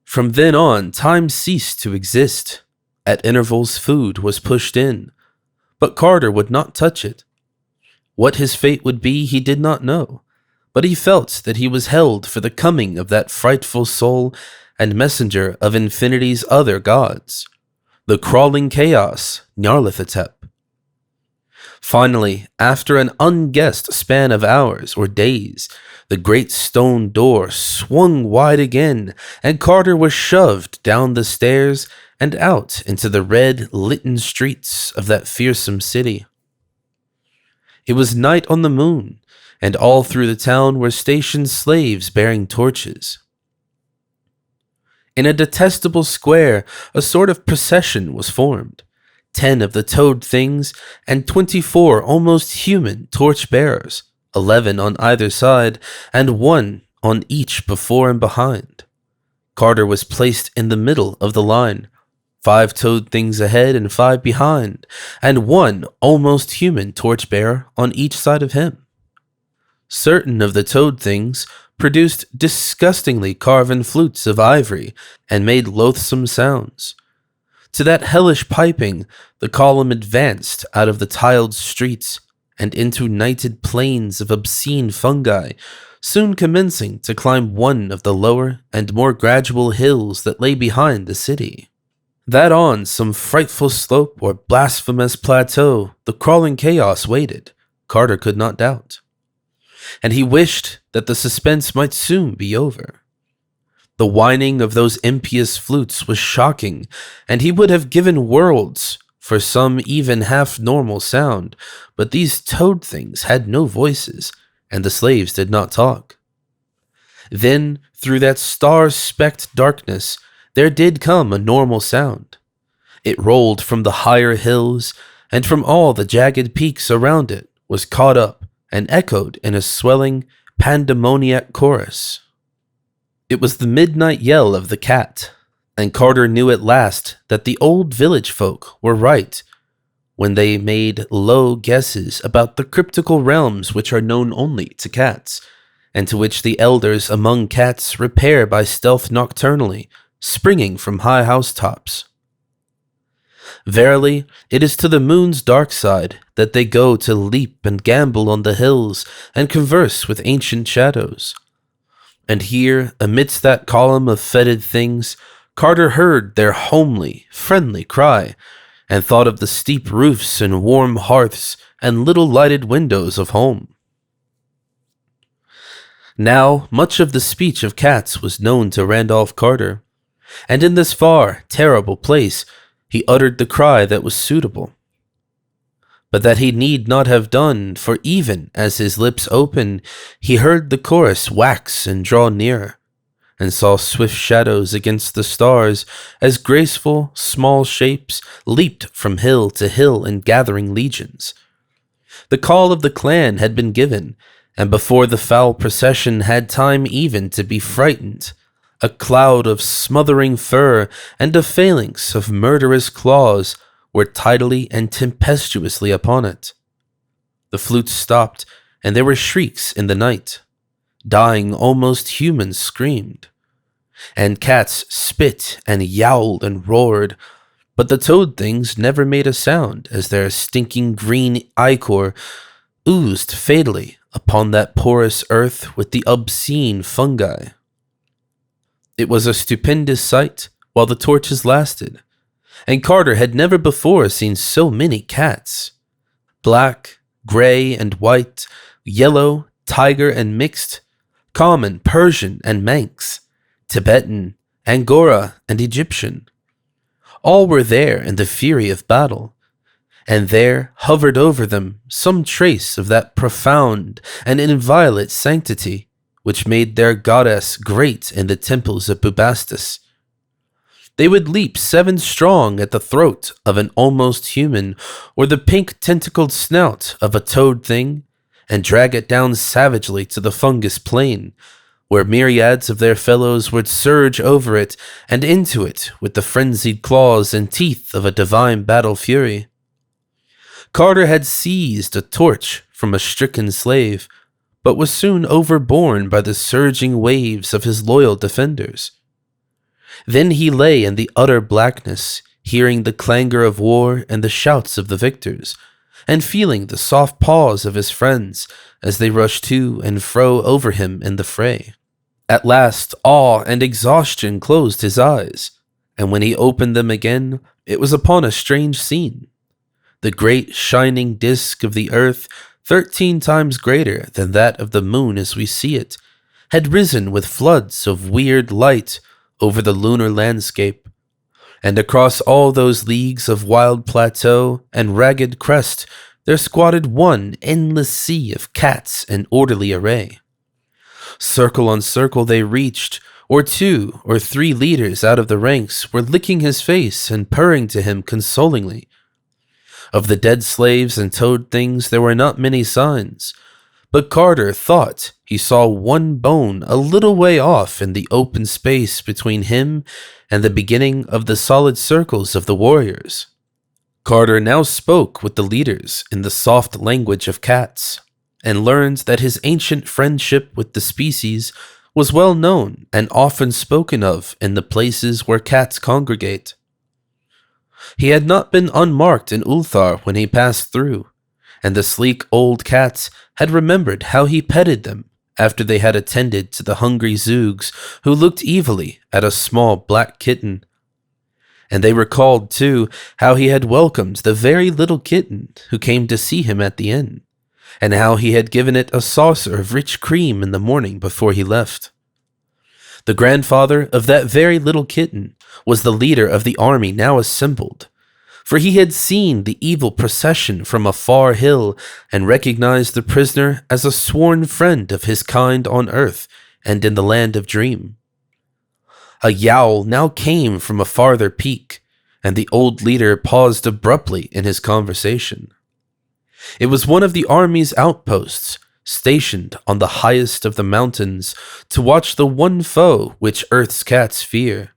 From then on, time ceased to exist. At intervals, food was pushed in, but Carter would not touch it. What his fate would be, he did not know, but he felt that he was held for the coming of that frightful soul and messenger of infinity's other gods, the crawling chaos, Nyarlathotep. Finally, after an unguessed span of hours or days, the great stone door swung wide again, and Carter was shoved down the stairs and out into the red-litten streets of that fearsome city. It was night on the moon, and all through the town were stationed slaves bearing torches. In a detestable square, a sort of procession was formed. 10 of the toad things and 24 almost human torch-bearers, 11 on either side, and 1 on each before and behind. Carter was placed in the middle of the line, 5 toad things ahead and 5 behind, and 1 almost human torch-bearer on each side of him. Certain of the toad things produced disgustingly carven flutes of ivory and made loathsome sounds. To that hellish piping, the column advanced out of the tiled streets and into nighted plains of obscene fungi, soon commencing to climb one of the lower and more gradual hills that lay behind the city. That on some frightful slope or blasphemous plateau the crawling chaos waited, Carter could not doubt. And he wished that the suspense might soon be over. The whining of those impious flutes was shocking, and he would have given worlds for some even half-normal sound, but these toad things had no voices, and the slaves did not talk. Then, through that star-specked darkness, there did come a normal sound. It rolled from the higher hills, and from all the jagged peaks around it was caught up and echoed in a swelling, pandemoniac chorus. It was the midnight yell of the cat, and Carter knew at last that the old village folk were right when they made low guesses about the cryptical realms which are known only to cats, and to which the elders among cats repair by stealth nocturnally, springing from high housetops. Verily, it is to the moon's dark side that they go to leap and gambol on the hills and converse with ancient shadows. And here, amidst that column of fetid things, Carter heard their homely, friendly cry, and thought of the steep roofs and warm hearths and little lighted windows of home. Now, much of the speech of cats was known to Randolph Carter, and in this far, terrible place, he uttered the cry that was suitable. But that he need not have done, for even as his lips opened, he heard the chorus wax and draw nearer, and saw swift shadows against the stars as graceful, small shapes leaped from hill to hill in gathering legions. The call of the clan had been given, and before the foul procession had time even to be frightened, a cloud of smothering fur and a phalanx of murderous claws were tidily and tempestuously upon it. The flutes stopped, and there were shrieks in the night. Dying, almost humans screamed. And cats spit and yowled and roared, but the toad things never made a sound as their stinking green ichor oozed fatally upon that porous earth with the obscene fungi. It was a stupendous sight while the torches lasted, and Carter had never before seen so many cats. Black, gray, and white, yellow, tiger, and mixed, common, Persian, and Manx, Tibetan, Angora, and Egyptian. All were there in the fury of battle, and there hovered over them some trace of that profound and inviolate sanctity which made their goddess great in the temples of Bubastis. They would leap 7 strong at the throat of an almost human or the pink tentacled snout of a toad thing, and drag it down savagely to the fungus plain, where myriads of their fellows would surge over it and into it with the frenzied claws and teeth of a divine battle fury. Carter had seized a torch from a stricken slave, but was soon overborne by the surging waves of his loyal defenders. Then he lay in the utter blackness, hearing the clangor of war and the shouts of the victors, and feeling the soft paws of his friends as they rushed to and fro over him in the fray. At last, awe and exhaustion closed his eyes, and when he opened them again, it was upon a strange scene. The great shining disk of the earth, 13 times greater than that of the moon as we see it, had risen with floods of weird light over the lunar landscape, and across all those leagues of wild plateau and ragged crest there squatted one endless sea of cats in orderly array. Circle on circle they reached, or 2 or 3 leaders out of the ranks were licking his face and purring to him consolingly. Of the dead slaves and toad things there were not many signs, but Carter thought he saw one bone a little way off in the open space between him and the beginning of the solid circles of the warriors. Carter now spoke with the leaders in the soft language of cats, and learned that his ancient friendship with the species was well known and often spoken of in the places where cats congregate. He had not been unmarked in Ulthar when he passed through, and the sleek old cats had remembered how he petted them after they had attended to the hungry Zoogs who looked evilly at a small black kitten. And they recalled, too, how he had welcomed the very little kitten who came to see him at the inn, and how he had given it a saucer of rich cream in the morning before he left. The grandfather of that very little kitten was the leader of the army now assembled, for he had seen the evil procession from a far hill and recognized the prisoner as a sworn friend of his kind on earth and in the land of dream. A yowl now came from a farther peak, and the old leader paused abruptly in his conversation. It was one of the army's outposts, stationed on the highest of the mountains to watch the one foe which Earth's cats fear,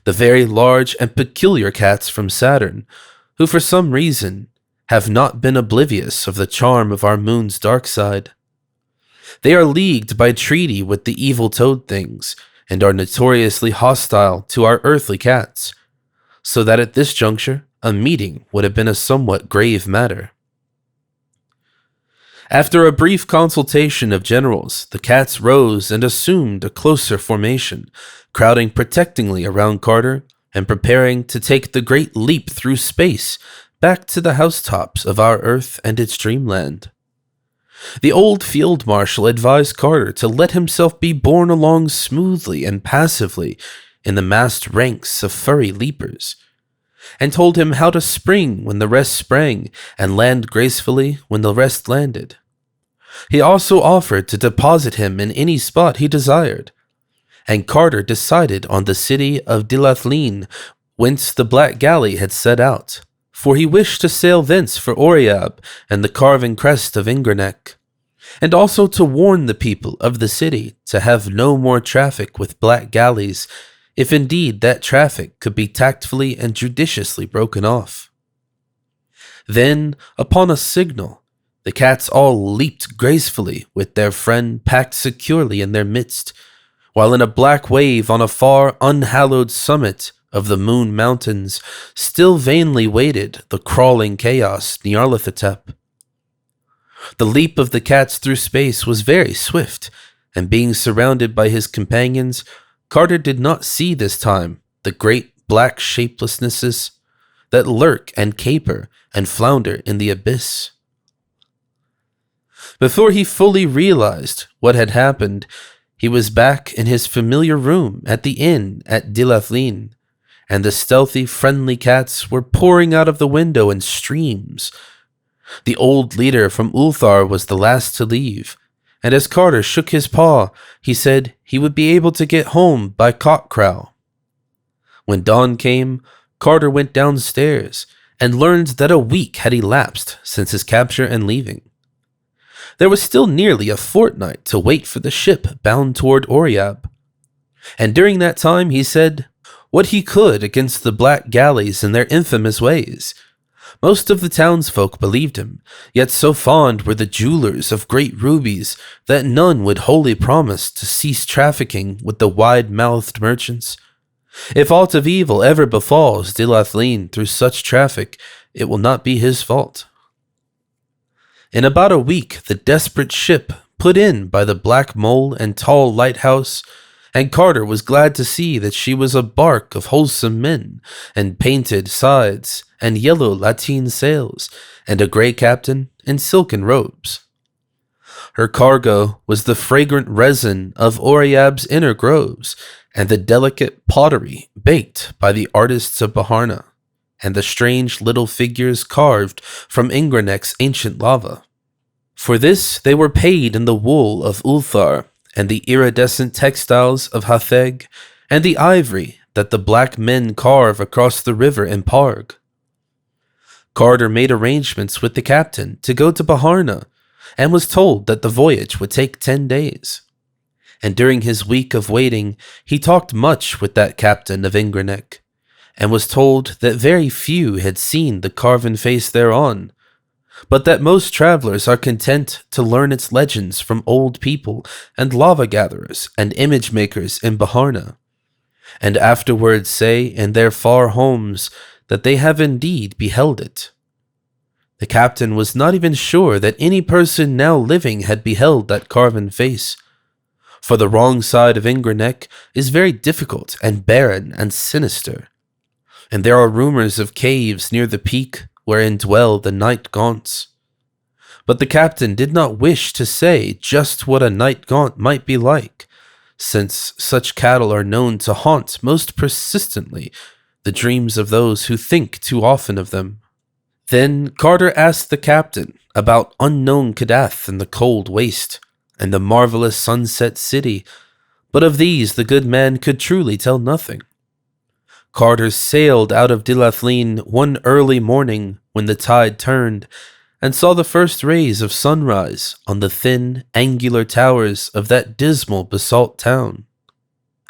the very large and peculiar cats from Saturn, who for some reason have not been oblivious of the charm of our moon's dark side. They are leagued by treaty with the evil toad things, and are notoriously hostile to our earthly cats, so that at this juncture, a meeting would have been a somewhat grave matter. After a brief consultation of generals, the cats rose and assumed a closer formation, crowding protectingly around Carter and preparing to take the great leap through space back to the housetops of our Earth and its dreamland. The old field marshal advised Carter to let himself be borne along smoothly and passively in the massed ranks of furry leapers, and told him how to spring when the rest sprang and land gracefully when the rest landed. He also offered to deposit him in any spot he desired, and Carter decided on the city of Dylathleen, whence the Black Galley had set out, for he wished to sail thence for Oriab and the carven crest of Inganok, and also to warn the people of the city to have no more traffic with black galleys, if indeed that traffic could be tactfully and judiciously broken off. Then, upon a signal, the cats all leaped gracefully with their friend packed securely in their midst, while in a black wave on a far unhallowed summit of the Moon Mountains still vainly waited the crawling chaos Nyarlathotep. The leap of the cats through space was very swift, and being surrounded by his companions, Carter did not see this time the great black shapelessnesses that lurk and caper and flounder in the abyss. Before he fully realized what had happened, he was back in his familiar room at the inn at Dylathleen, and the stealthy, friendly cats were pouring out of the window in streams. The old leader from Ulthar was the last to leave, and as Carter shook his paw, he said he would be able to get home by cockcrow. When dawn came, Carter went downstairs and learned that a week had elapsed since his capture and leaving. There was still nearly a fortnight to wait for the ship bound toward Oriab, and during that time he said what he could against the black galleys and their infamous ways. Most of the townsfolk believed him, yet so fond were the jewelers of great rubies that none would wholly promise to cease trafficking with the wide-mouthed merchants. If aught of evil ever befalls Dylathleen through such traffic, it will not be his fault. In about a week, the desperate ship put in by the Black Mole and tall lighthouse, and Carter was glad to see that she was a bark of wholesome men, and painted sides, and yellow lateen sails, and a grey captain in silken robes. Her cargo was the fragrant resin of Oriab's inner groves, and the delicate pottery baked by the artists of Baharna, and the strange little figures carved from Inganok's ancient lava. For this they were paid in the wool of Ulthar, and the iridescent textiles of Hatheg, and the ivory that the black men carve across the river in Parg. Carter made arrangements with the captain to go to Baharna, and was told that the voyage would take 10 days. And during his week of waiting, he talked much with that captain of Inganok, and was told that very few had seen the carven face thereon, but that most travelers are content to learn its legends from old people and lava gatherers and image makers in Baharna, and afterwards say in their far homes that they have indeed beheld it. The captain was not even sure that any person now living had beheld that carven face, for the wrong side of Inganok is very difficult and barren and sinister, and there are rumors of caves near the peak wherein dwell the Night-gaunts. But the captain did not wish to say just what a Night-gaunt might be like, since such cattle are known to haunt most persistently the dreams of those who think too often of them. Then Carter asked the captain about unknown Kadath and the cold waste, and the marvelous sunset city, but of these the good man could truly tell nothing. Carter sailed out of Dylathleen one early morning when the tide turned, and saw the first rays of sunrise on the thin, angular towers of that dismal basalt town.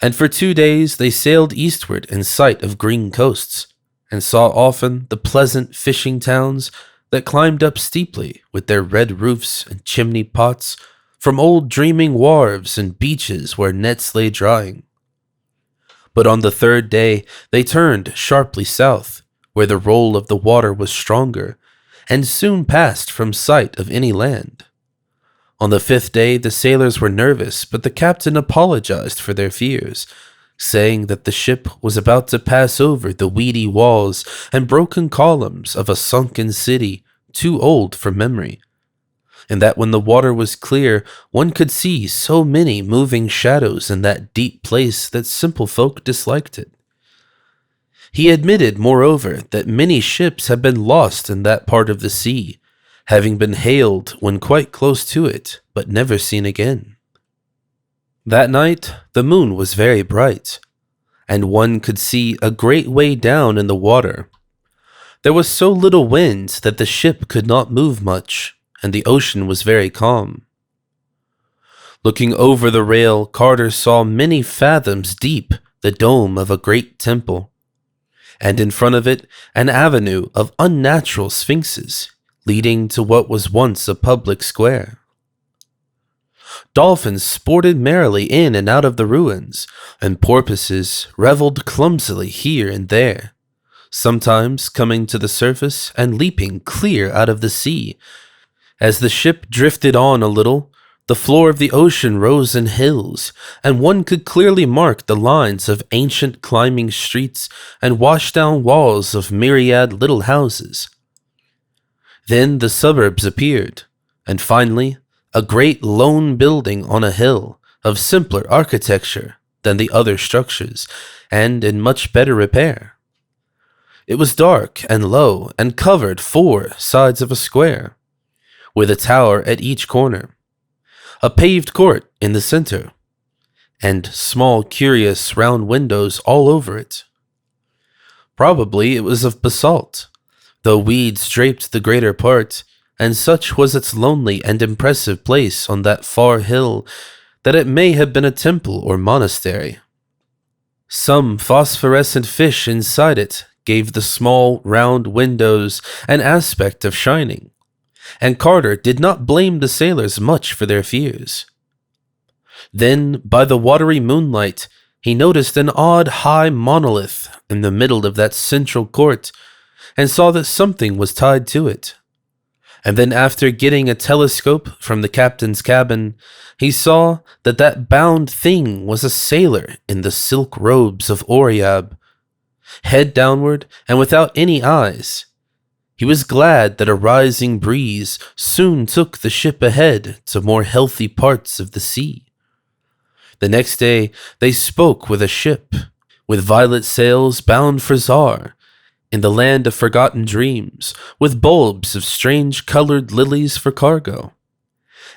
And for 2 days they sailed eastward in sight of green coasts, and saw often the pleasant fishing towns that climbed up steeply with their red roofs and chimney pots from old dreaming wharves and beaches where nets lay drying. But on the third day they turned sharply south, where the roll of the water was stronger, and soon passed from sight of any land. On the fifth day the sailors were nervous, but the captain apologized for their fears, saying that the ship was about to pass over the weedy walls and broken columns of a sunken city too old for memory, and that when the water was clear, one could see so many moving shadows in that deep place that simple folk disliked it. He admitted, moreover, that many ships had been lost in that part of the sea, having been hailed when quite close to it, but never seen again. That night the moon was very bright, and one could see a great way down in the water. There was so little wind that the ship could not move much, and the ocean was very calm. Looking over the rail, Carter saw many fathoms deep the dome of a great temple, and in front of it an avenue of unnatural sphinxes, leading to what was once a public square. Dolphins sported merrily in and out of the ruins, and porpoises reveled clumsily here and there, sometimes coming to the surface and leaping clear out of the sea. As the ship drifted on a little, the floor of the ocean rose in hills, and one could clearly mark the lines of ancient climbing streets and washed-down walls of myriad little houses. Then the suburbs appeared, and finally a great lone building on a hill, of simpler architecture than the other structures, and in much better repair. It was dark and low, and covered 4 sides of a square, with a tower at each corner, a paved court in the center, and small curious round windows all over it. Probably it was of basalt, though weeds draped the greater part, and such was its lonely and impressive place on that far hill that it may have been a temple or monastery. Some phosphorescent fish inside it gave the small round windows an aspect of shining, and Carter did not blame the sailors much for their fears. Then, by the watery moonlight, he noticed an odd high monolith in the middle of that central court, and saw that something was tied to it. And then, after getting a telescope from the captain's cabin, he saw that that bound thing was a sailor in the silk robes of Oriab, head downward and without any eyes. He was glad that a rising breeze soon took the ship ahead to more healthy parts of the sea. The next day they spoke with a ship, with violet sails bound for Zar, in the land of forgotten dreams, with bulbs of strange-colored lilies for cargo.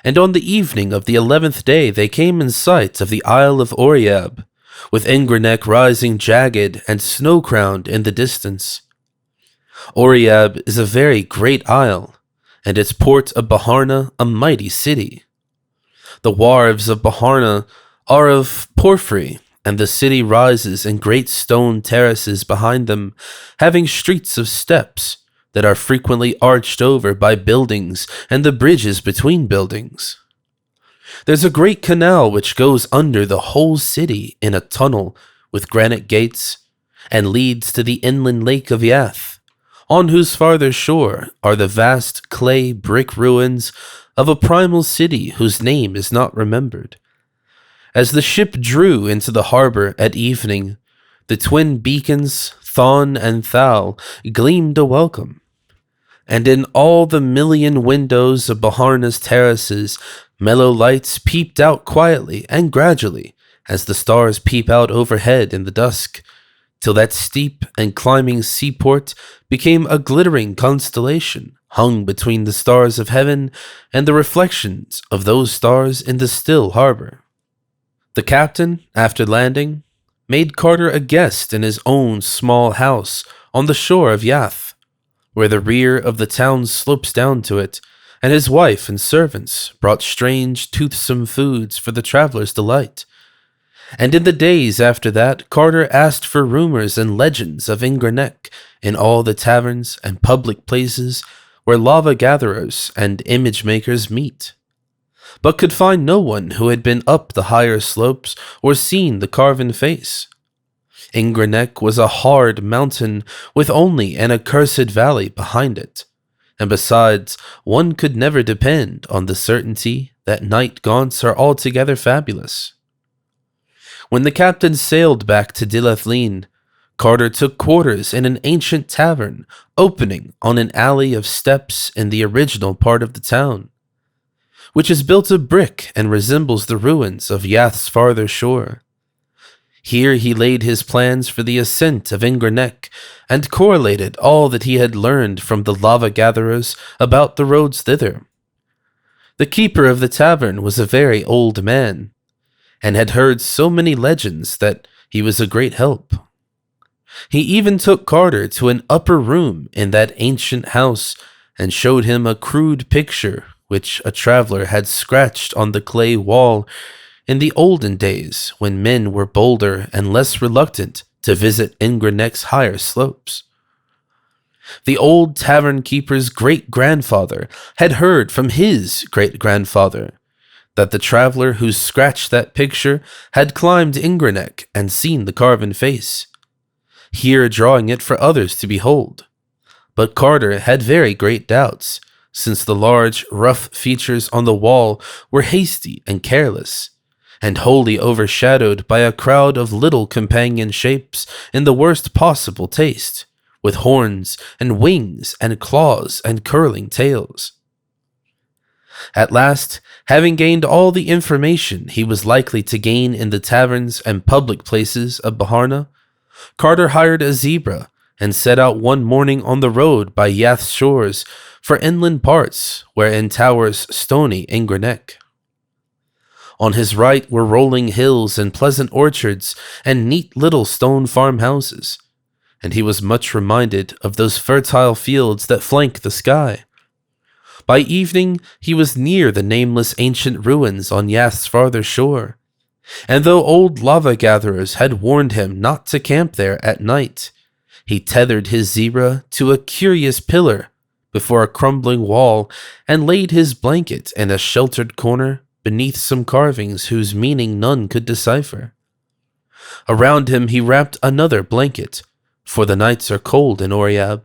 And on the evening of the 11th day they came in sight of the Isle of Oriab, with Inganok rising jagged and snow-crowned in the distance. Oriab is a very great isle, and its port of Baharna a mighty city. The wharves of Baharna are of porphyry, and the city rises in great stone terraces behind them, having streets of steps that are frequently arched over by buildings and the bridges between buildings. There's a great canal which goes under the whole city in a tunnel with granite gates, and leads to the inland lake of Yath, on whose farther shore are the vast clay brick ruins of a primal city whose name is not remembered. As the ship drew into the harbor at evening, the twin beacons, Thran and Thal, gleamed a welcome, and in all the million windows of Baharna's terraces, mellow lights peeped out quietly and gradually, as the stars peep out overhead in the dusk, till that steep and climbing seaport became a glittering constellation hung between the stars of heaven and the reflections of those stars in the still harbor. The captain, after landing, made Carter a guest in his own small house on the shore of Yath, where the rear of the town slopes down to it, and his wife and servants brought strange, toothsome foods for the traveler's delight. And in the days after that, Carter asked for rumors and legends of Inganok in all the taverns and public places where lava gatherers and image makers meet, but could find no one who had been up the higher slopes or seen the carven face. Inganok was a hard mountain with only an accursed valley behind it, and besides, one could never depend on the certainty that Night-gaunts are altogether fabulous. When the captain sailed back to Dylathleen, Carter took quarters in an ancient tavern opening on an alley of steps in the original part of the town, which is built of brick and resembles the ruins of Yath's farther shore. Here he laid his plans for the ascent of Inganok and correlated all that he had learned from the lava gatherers about the roads thither. The keeper of the tavern was a very old man, and had heard so many legends that he was a great help. He even took Carter to an upper room in that ancient house and showed him a crude picture which a traveler had scratched on the clay wall in the olden days when men were bolder and less reluctant to visit Inganok's higher slopes. The old tavern keeper's great-grandfather had heard from his great-grandfather that the traveler who scratched that picture had climbed Inganok and seen the carven face, here drawing it for others to behold. But Carter had very great doubts, since the large, rough features on the wall were hasty and careless, and wholly overshadowed by a crowd of little companion shapes in the worst possible taste, with horns and wings and claws and curling tails. At last, having gained all the information he was likely to gain in the taverns and public places of Baharna, Carter hired a zebra and set out one morning on the road by Yath's shores for inland parts wherein towers stony Inganok. On his right were rolling hills and pleasant orchards and neat little stone farmhouses, and he was much reminded of those fertile fields that flank the sky. By evening he was near the nameless ancient ruins on Yath's farther shore, and though old lava-gatherers had warned him not to camp there at night, he tethered his zebra to a curious pillar before a crumbling wall and laid his blanket in a sheltered corner beneath some carvings whose meaning none could decipher. Around him he wrapped another blanket, for the nights are cold in Oriab,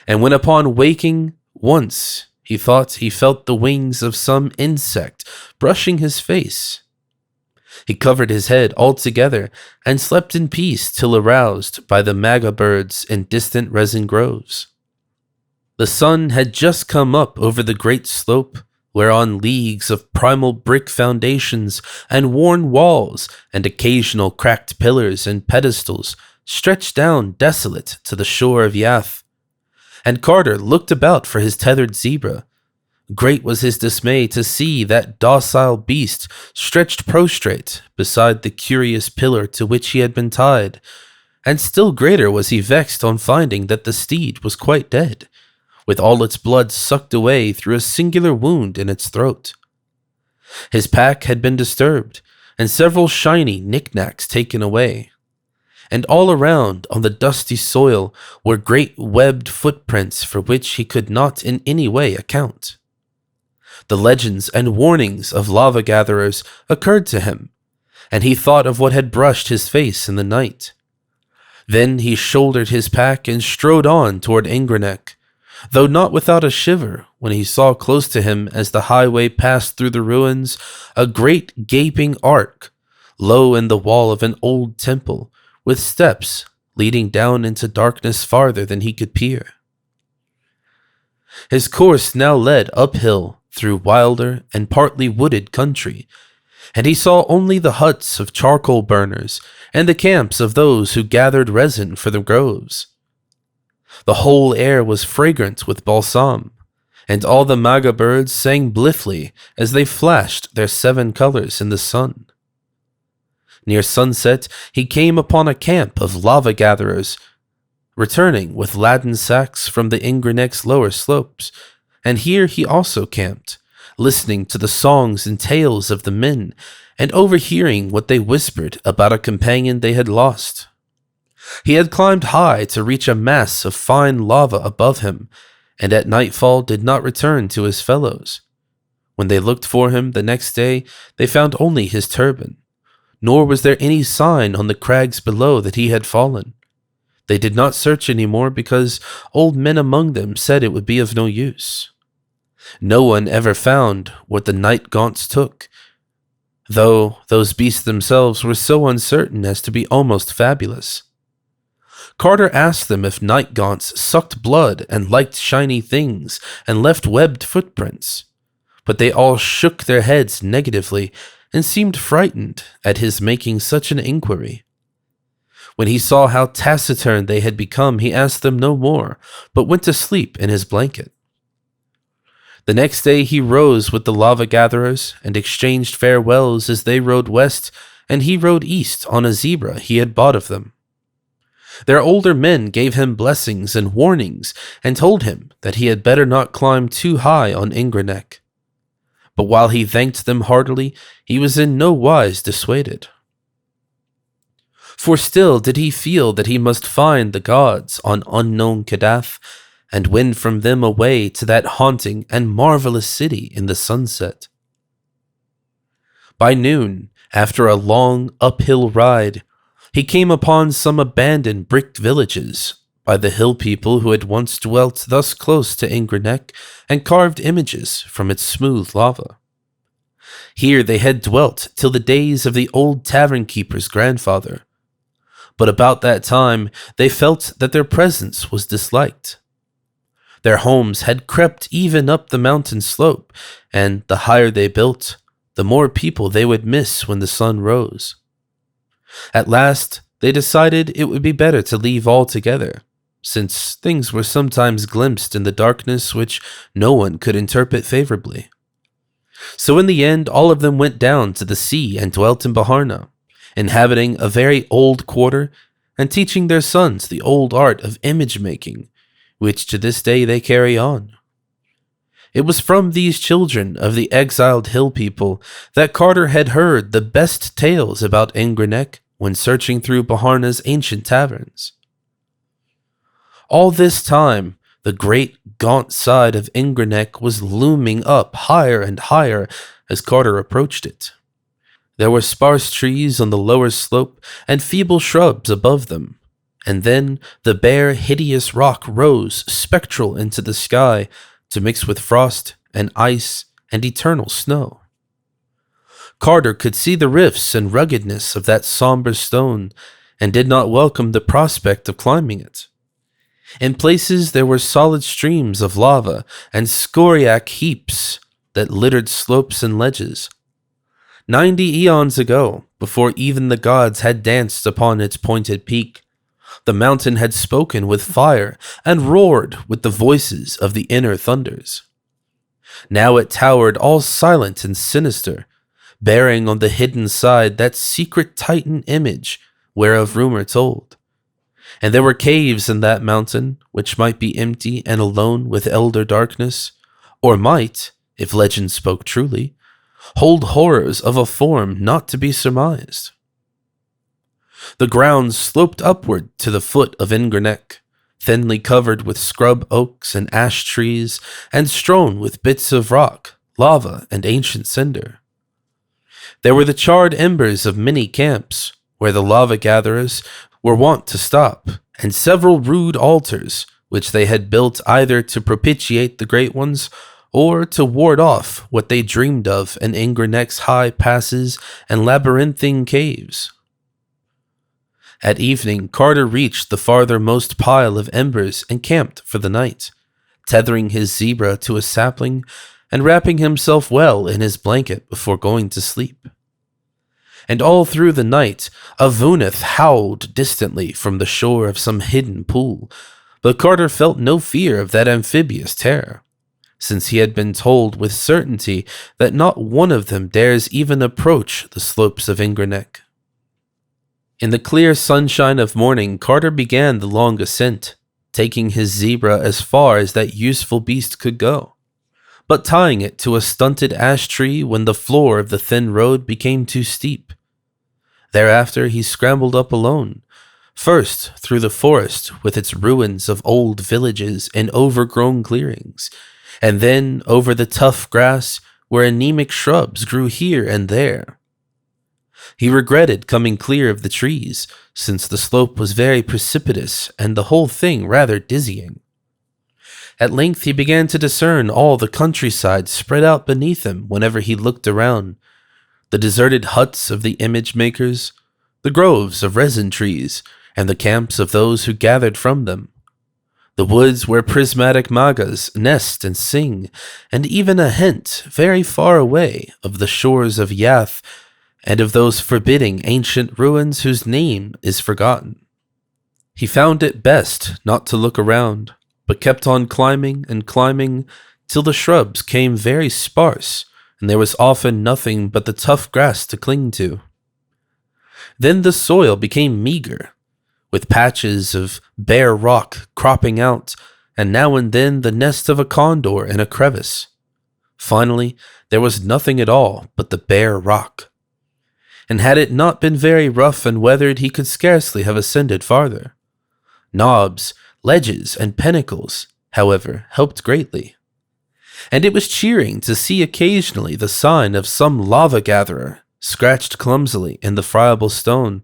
and when upon waking once he thought he felt the wings of some insect brushing his face. He covered his head altogether and slept in peace till aroused by the maga birds in distant resin groves. The sun had just come up over the great slope, whereon leagues of primal brick foundations and worn walls and occasional cracked pillars and pedestals stretched down desolate to the shore of Yath, and Carter looked about for his tethered zebra. Great was his dismay to see that docile beast stretched prostrate beside the curious pillar to which he had been tied, and still greater was he vexed on finding that the steed was quite dead, with all its blood sucked away through a singular wound in its throat. His pack had been disturbed, and several shiny knickknacks taken away, and all around on the dusty soil were great webbed footprints for which he could not in any way account. The legends and warnings of lava-gatherers occurred to him, and he thought of what had brushed his face in the night. Then he shouldered his pack and strode on toward Inganok, though not without a shiver when he saw close to him as the highway passed through the ruins a great gaping arc, low in the wall of an old temple, with steps leading down into darkness farther than he could peer. His course now led uphill through wilder and partly wooded country, and he saw only the huts of charcoal burners and the camps of those who gathered resin for the groves. The whole air was fragrant with balsam, and all the maga birds sang blithely as they flashed their 7 colors in the sun. Near sunset, he came upon a camp of lava-gatherers, returning with laden sacks from the Inganok's lower slopes, and here he also camped, listening to the songs and tales of the men, and overhearing what they whispered about a companion they had lost. He had climbed high to reach a mass of fine lava above him, and at nightfall did not return to his fellows. When they looked for him the next day, they found only his turban, nor was there any sign on the crags below that he had fallen. They did not search any more because old men among them said it would be of no use. No one ever found what the Night-gaunts took, though those beasts themselves were so uncertain as to be almost fabulous. Carter asked them if Night-gaunts sucked blood and liked shiny things and left webbed footprints, but they all shook their heads negatively and seemed frightened at his making such an inquiry. When he saw how taciturn they had become, he asked them no more, but went to sleep in his blanket. The next day he rose with the lava gatherers and exchanged farewells as they rode west and he rode east on a zebra he had bought of them. Their older men gave him blessings and warnings and told him that he had better not climb too high on Inganok. But while he thanked them heartily, he was in no wise dissuaded. For still did he feel that he must find the gods on unknown Kadath and win from them away to that haunting and marvelous city in the sunset. By noon, after a long uphill ride, he came upon some abandoned brick villages by the hill people who had once dwelt thus close to Inganok and carved images from its smooth lava. Here they had dwelt till the days of the old tavern keeper's grandfather, but about that time they felt that their presence was disliked. Their homes had crept even up the mountain slope, and the higher they built, the more people they would miss when the sun rose. At last, they decided it would be better to leave altogether, since things were sometimes glimpsed in the darkness which no one could interpret favorably. So in the end, all of them went down to the sea and dwelt in Baharna, inhabiting a very old quarter and teaching their sons the old art of image-making, which to this day they carry on. It was from these children of the exiled hill people that Carter had heard the best tales about Inganok when searching through Baharna's ancient taverns. All this time, the great gaunt side of Inganok was looming up higher and higher as Carter approached it. There were sparse trees on the lower slope and feeble shrubs above them, and then the bare, hideous rock rose spectral into the sky to mix with frost and ice and eternal snow. Carter could see the rifts and ruggedness of that somber stone and did not welcome the prospect of climbing it. In places there were solid streams of lava and scoriac heaps that littered slopes and ledges. 90 eons ago, before even the gods had danced upon its pointed peak, the mountain had spoken with fire and roared with the voices of the inner thunders. Now it towered all silent and sinister, bearing on the hidden side that secret Titan image whereof rumor told. And there were caves in that mountain which might be empty and alone with elder darkness, or might, if legend spoke truly, hold horrors of a form not to be surmised. The ground sloped upward to the foot of Inganok, thinly covered with scrub oaks and ash trees, and strewn with bits of rock, lava, and ancient cinder. There were the charred embers of many camps, where the lava gatherers were wont to stop, and several rude altars, which they had built either to propitiate the great ones, or to ward off what they dreamed of in Inganok's high passes and labyrinthine caves. At evening, Carter reached the farthermost pile of embers and camped for the night, tethering his zebra to a sapling and wrapping himself well in his blanket before going to sleep. And all through the night, a Vunath howled distantly from the shore of some hidden pool, but Carter felt no fear of that amphibious terror, since he had been told with certainty that not one of them dares even approach the slopes of Inganok. In the clear sunshine of morning, Carter began the long ascent, taking his zebra as far as that useful beast could go, but tying it to a stunted ash tree when the floor of the thin road became too steep. Thereafter he scrambled up alone, First, through the forest with its ruins of old villages and overgrown clearings, and then over the tough grass where anemic shrubs grew here and there. He regretted coming clear of the trees, since the slope was very precipitous and the whole thing rather dizzying. At length he began to discern all the countryside spread out beneath him whenever he looked around, the deserted huts of the image makers, the groves of resin trees, and the camps of those who gathered from them, the woods where prismatic magas nest and sing, and even a hint, very far away, of the shores of Yath, and of those forbidding ancient ruins whose name is forgotten. He found it best not to look around, but kept on climbing and climbing till the shrubs came very sparse, and there was often nothing but the tough grass to cling to. Then the soil became meager, with patches of bare rock cropping out, and now and then the nest of a condor in a crevice. Finally, there was nothing at all but the bare rock. And had it not been very rough and weathered, he could scarcely have ascended farther. Knobs, ledges, and pinnacles, however, helped greatly. And it was cheering to see occasionally the sign of some lava-gatherer scratched clumsily in the friable stone,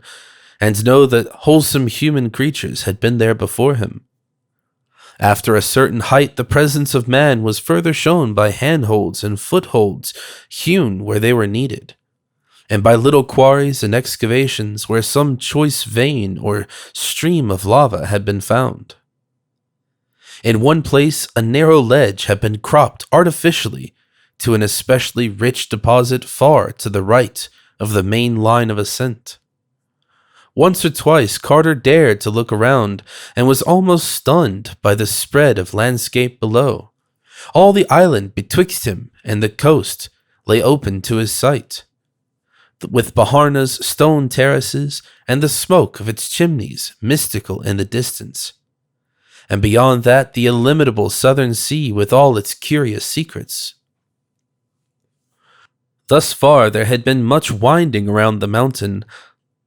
and know that wholesome human creatures had been there before him. After a certain height, the presence of man was further shown by handholds and footholds hewn where they were needed, and by little quarries and excavations where some choice vein or stream of lava had been found. In one place, a narrow ledge had been cropped artificially to an especially rich deposit far to the right of the main line of ascent. Once or twice Carter dared to look around and was almost stunned by the spread of landscape below. All the island betwixt him and the coast lay open to his sight, with Baharna's stone terraces and the smoke of its chimneys mystical in the distance, and beyond that the illimitable southern sea with all its curious secrets. Thus far there had been much winding around the mountain,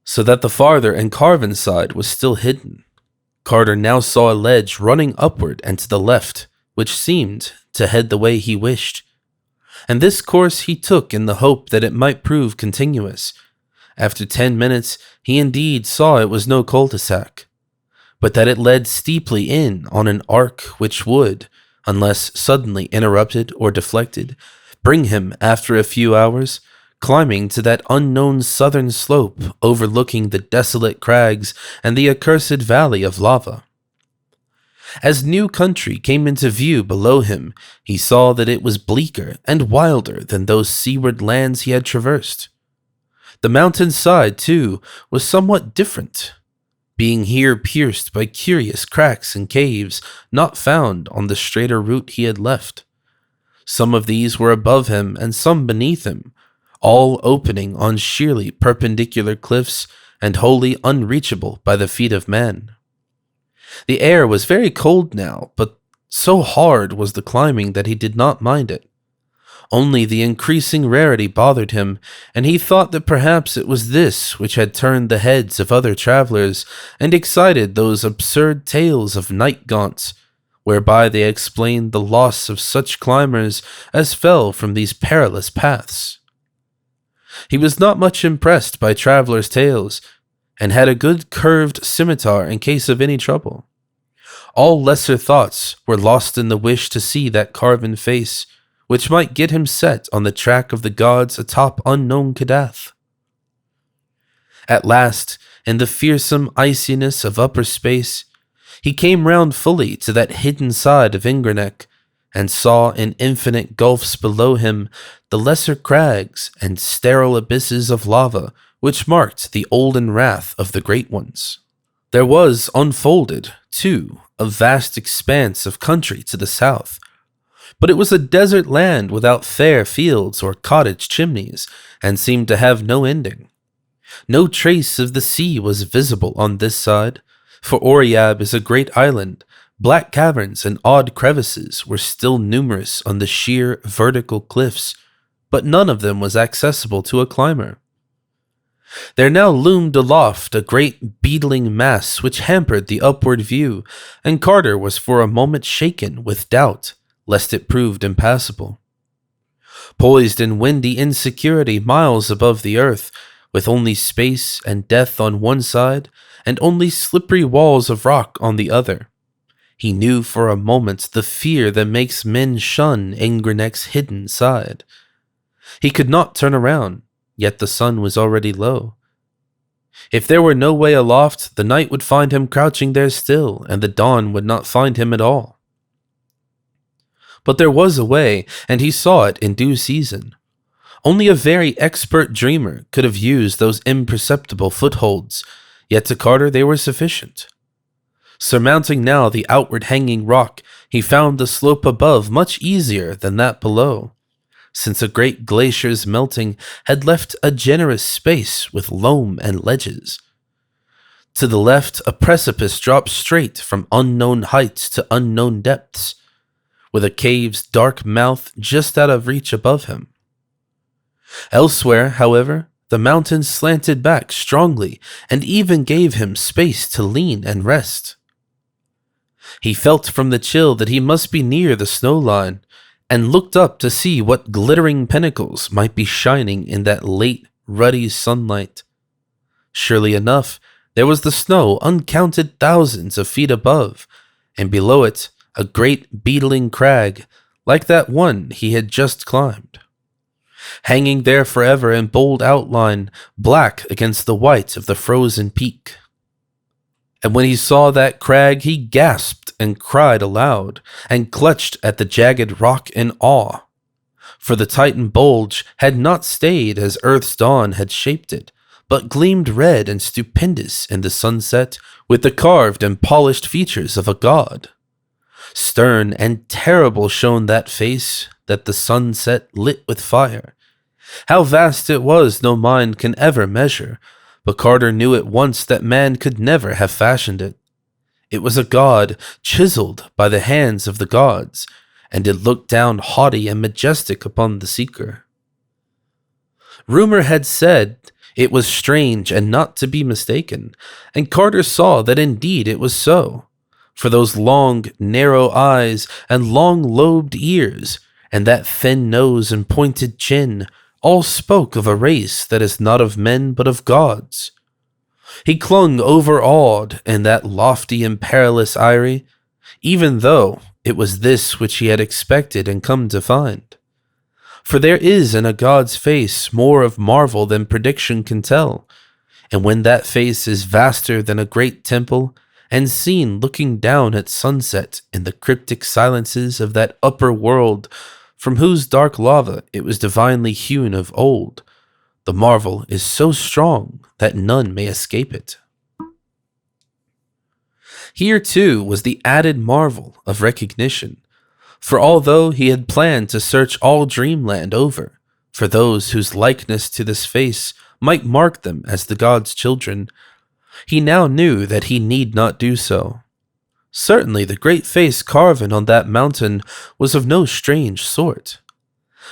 so that the farther and carven side was still hidden. Carter now saw a ledge running upward and to the left, which seemed to head the way he wished, and this course he took in the hope that it might prove continuous. After 10 minutes, he indeed saw it was no cul-de-sac, but that it led steeply in on an arc which would, unless suddenly interrupted or deflected, bring him, after a few hours, climbing to that unknown southern slope overlooking the desolate crags and the accursed valley of lava. As new country came into view below him, he saw that it was bleaker and wilder than those seaward lands he had traversed. The mountain side, too, was somewhat different, being here pierced by curious cracks and caves not found on the straighter route he had left. Some of these were above him and some beneath him, all opening on sheerly perpendicular cliffs and wholly unreachable by the feet of man. The air was very cold now, but so hard was the climbing that he did not mind it. Only the increasing rarity bothered him, and he thought that perhaps it was this which had turned the heads of other travelers and excited those absurd tales of Night-gaunts, whereby they explained the loss of such climbers as fell from these perilous paths. He was not much impressed by travelers' tales, and had a good curved scimitar in case of any trouble. All lesser thoughts were lost in the wish to see that carven face, which might get him set on the track of the gods atop unknown Kadath. At last, in the fearsome iciness of upper space, he came round fully to that hidden side of Inganok, and saw in infinite gulfs below him the lesser crags and sterile abysses of lava which marked the olden wrath of the great ones. There was unfolded, too, a vast expanse of country to the south, but it was a desert land without fair fields or cottage chimneys, and seemed to have no ending. No trace of the sea was visible on this side, for Oriab is a great island. Black caverns and odd crevices were still numerous on the sheer vertical cliffs, but none of them was accessible to a climber. There now loomed aloft a great beetling mass which hampered the upward view, and Carter was for a moment shaken with doubt, lest it proved impassable. Poised in windy insecurity miles above the earth, with only space and death on one side, and only slippery walls of rock on the other, he knew for a moment the fear that makes men shun Ingranek's hidden side. He could not turn around, yet the sun was already low. If there were no way aloft, the night would find him crouching there still, and the dawn would not find him at all. But there was a way, and he saw it in due season. Only a very expert dreamer could have used those imperceptible footholds, yet to Carter they were sufficient. Surmounting now the outward hanging rock, he found the slope above much easier than that below, since a great glacier's melting had left a generous space with loam and ledges. To the left, a precipice dropped straight from unknown heights to unknown depths, with a cave's dark mouth just out of reach above him. Elsewhere, however, the mountains slanted back strongly and even gave him space to lean and rest. He felt from the chill that he must be near the snow line, and looked up to see what glittering pinnacles might be shining in that late, ruddy sunlight. Surely enough, there was the snow uncounted thousands of feet above, and below it a great beetling crag, like that one he had just climbed, hanging there forever in bold outline, black against the white of the frozen peak. And when he saw that crag, he gasped and cried aloud, and clutched at the jagged rock in awe. For the Titan bulge had not stayed as Earth's dawn had shaped it, but gleamed red and stupendous in the sunset with the carved and polished features of a god. Stern and terrible shone that face that the sunset lit with fire. How vast it was no mind can ever measure, but Carter knew at once that man could never have fashioned it. It was a god chiseled by the hands of the gods, and it looked down haughty and majestic upon the seeker. Rumor had said it was strange and not to be mistaken, and Carter saw that indeed it was so, for those long, narrow eyes and long-lobed ears, and that thin nose and pointed chin, all spoke of a race that is not of men but of gods. He clung overawed in that lofty and perilous eyrie, even though it was this which he had expected and come to find. For there is in a god's face more of marvel than prediction can tell, and when that face is vaster than a great temple, and seen looking down at sunset in the cryptic silences of that upper world, from whose dark lava it was divinely hewn of old, the marvel is so strong that none may escape it. Here, too, was the added marvel of recognition, for although he had planned to search all Dreamland over for those whose likeness to this face might mark them as the god's children, he now knew that he need not do so. Certainly the great face carven on that mountain was of no strange sort,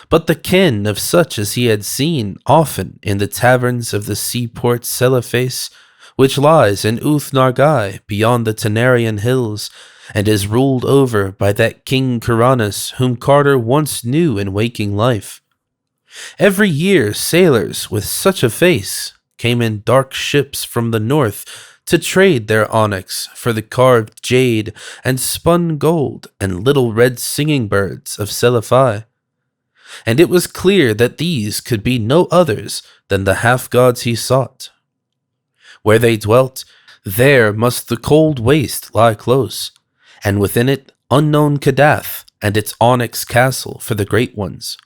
but the kin of such as he had seen often in the taverns of the seaport Celeface, which lies in Uth-Nargai beyond the Tanarian hills, and is ruled over by that King Kuranes whom Carter once knew in waking life. Every year sailors with such a face came in dark ships from the north to trade their onyx for the carved jade and spun gold and little red singing birds of Celephai. And it was clear that these could be no others than the half-gods he sought. Where they dwelt, there must the cold waste lie close, and within it unknown Kadath and its onyx castle for the great ones.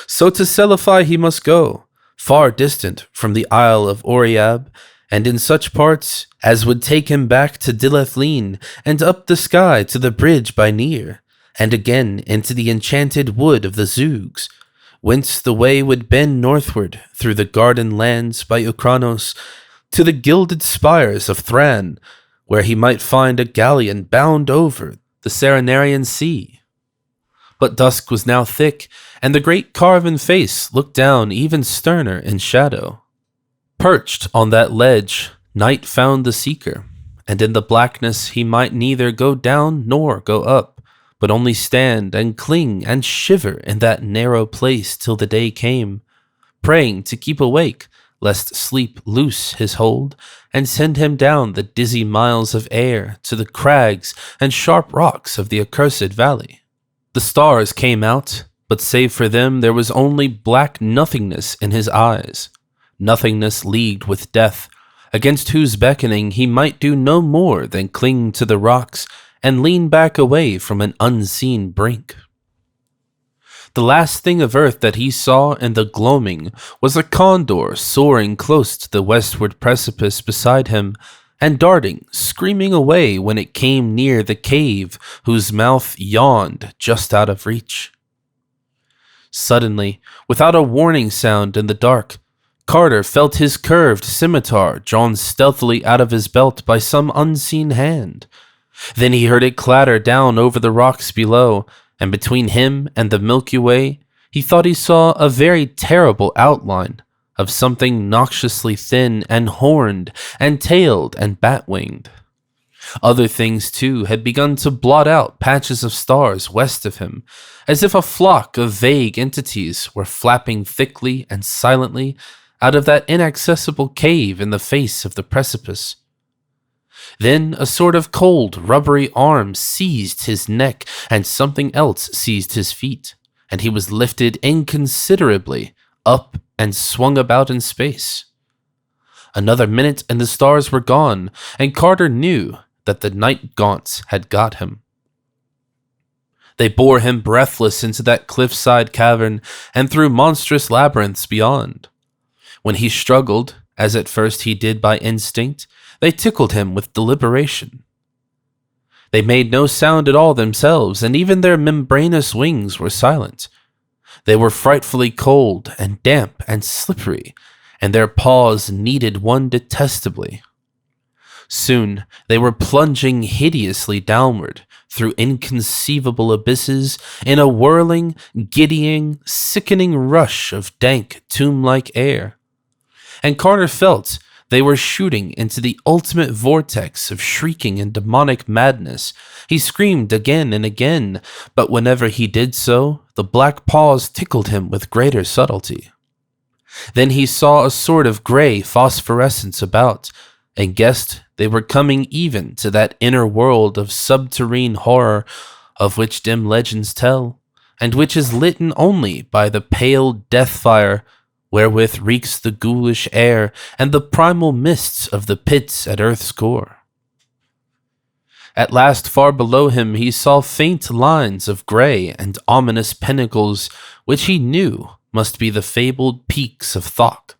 So to Celephai he must go, far distant from the Isle of Oriab, and in such parts as would take him back to Dylathleen and up the sky to the bridge by Nir, and again into the enchanted wood of the Zoogs, whence the way would bend northward through the garden lands by Ukranos to the gilded spires of Thran, where he might find a galleon bound over the Serenarian Sea. But dusk was now thick, and the great carven face looked down even sterner in shadow. Perched on that ledge, Night found the Seeker, and in the blackness he might neither go down nor go up, but only stand and cling and shiver in that narrow place till the day came, praying to keep awake, lest sleep loose his hold and send him down the dizzy miles of air to the crags and sharp rocks of the accursed valley. The stars came out, but save for them there was only black nothingness in his eyes, nothingness leagued with death, against whose beckoning he might do no more than cling to the rocks and lean back away from an unseen brink. The last thing of earth that he saw in the gloaming was a condor soaring close to the westward precipice beside him, and darting, screaming away when it came near the cave whose mouth yawned just out of reach. Suddenly, without a warning sound in the dark, Carter felt his curved scimitar drawn stealthily out of his belt by some unseen hand. Then he heard it clatter down over the rocks below, and between him and the Milky Way, he thought he saw a very terrible outline of something noxiously thin and horned and tailed and bat-winged. Other things, too, had begun to blot out patches of stars west of him, as if a flock of vague entities were flapping thickly and silently out of that inaccessible cave in the face of the precipice. Then a sort of cold, rubbery arm seized his neck, and something else seized his feet, and he was lifted inconsiderably up and swung about in space. Another minute and the stars were gone, and Carter knew that the Night-gaunts had got him. They bore him breathless into that cliffside cavern and through monstrous labyrinths beyond. When he struggled, as at first he did by instinct, they tickled him with deliberation. They made no sound at all themselves, and even their membranous wings were silent. They were frightfully cold and damp and slippery, and their paws kneaded one detestably. Soon they were plunging hideously downward through inconceivable abysses in a whirling, giddying, sickening rush of dank, tomb-like air. And Carter felt they were shooting into the ultimate vortex of shrieking and demonic madness. He screamed again and again, but whenever he did so, the black paws tickled him with greater subtlety. Then he saw a sort of gray phosphorescence about, and guessed they were coming even to that inner world of subterrene horror of which dim legends tell, and which is lit only by the pale death fire wherewith reeks the ghoulish air and the primal mists of the pits at earth's core. At last, far below him, he saw faint lines of gray and ominous pinnacles, which he knew must be the fabled peaks of Thok.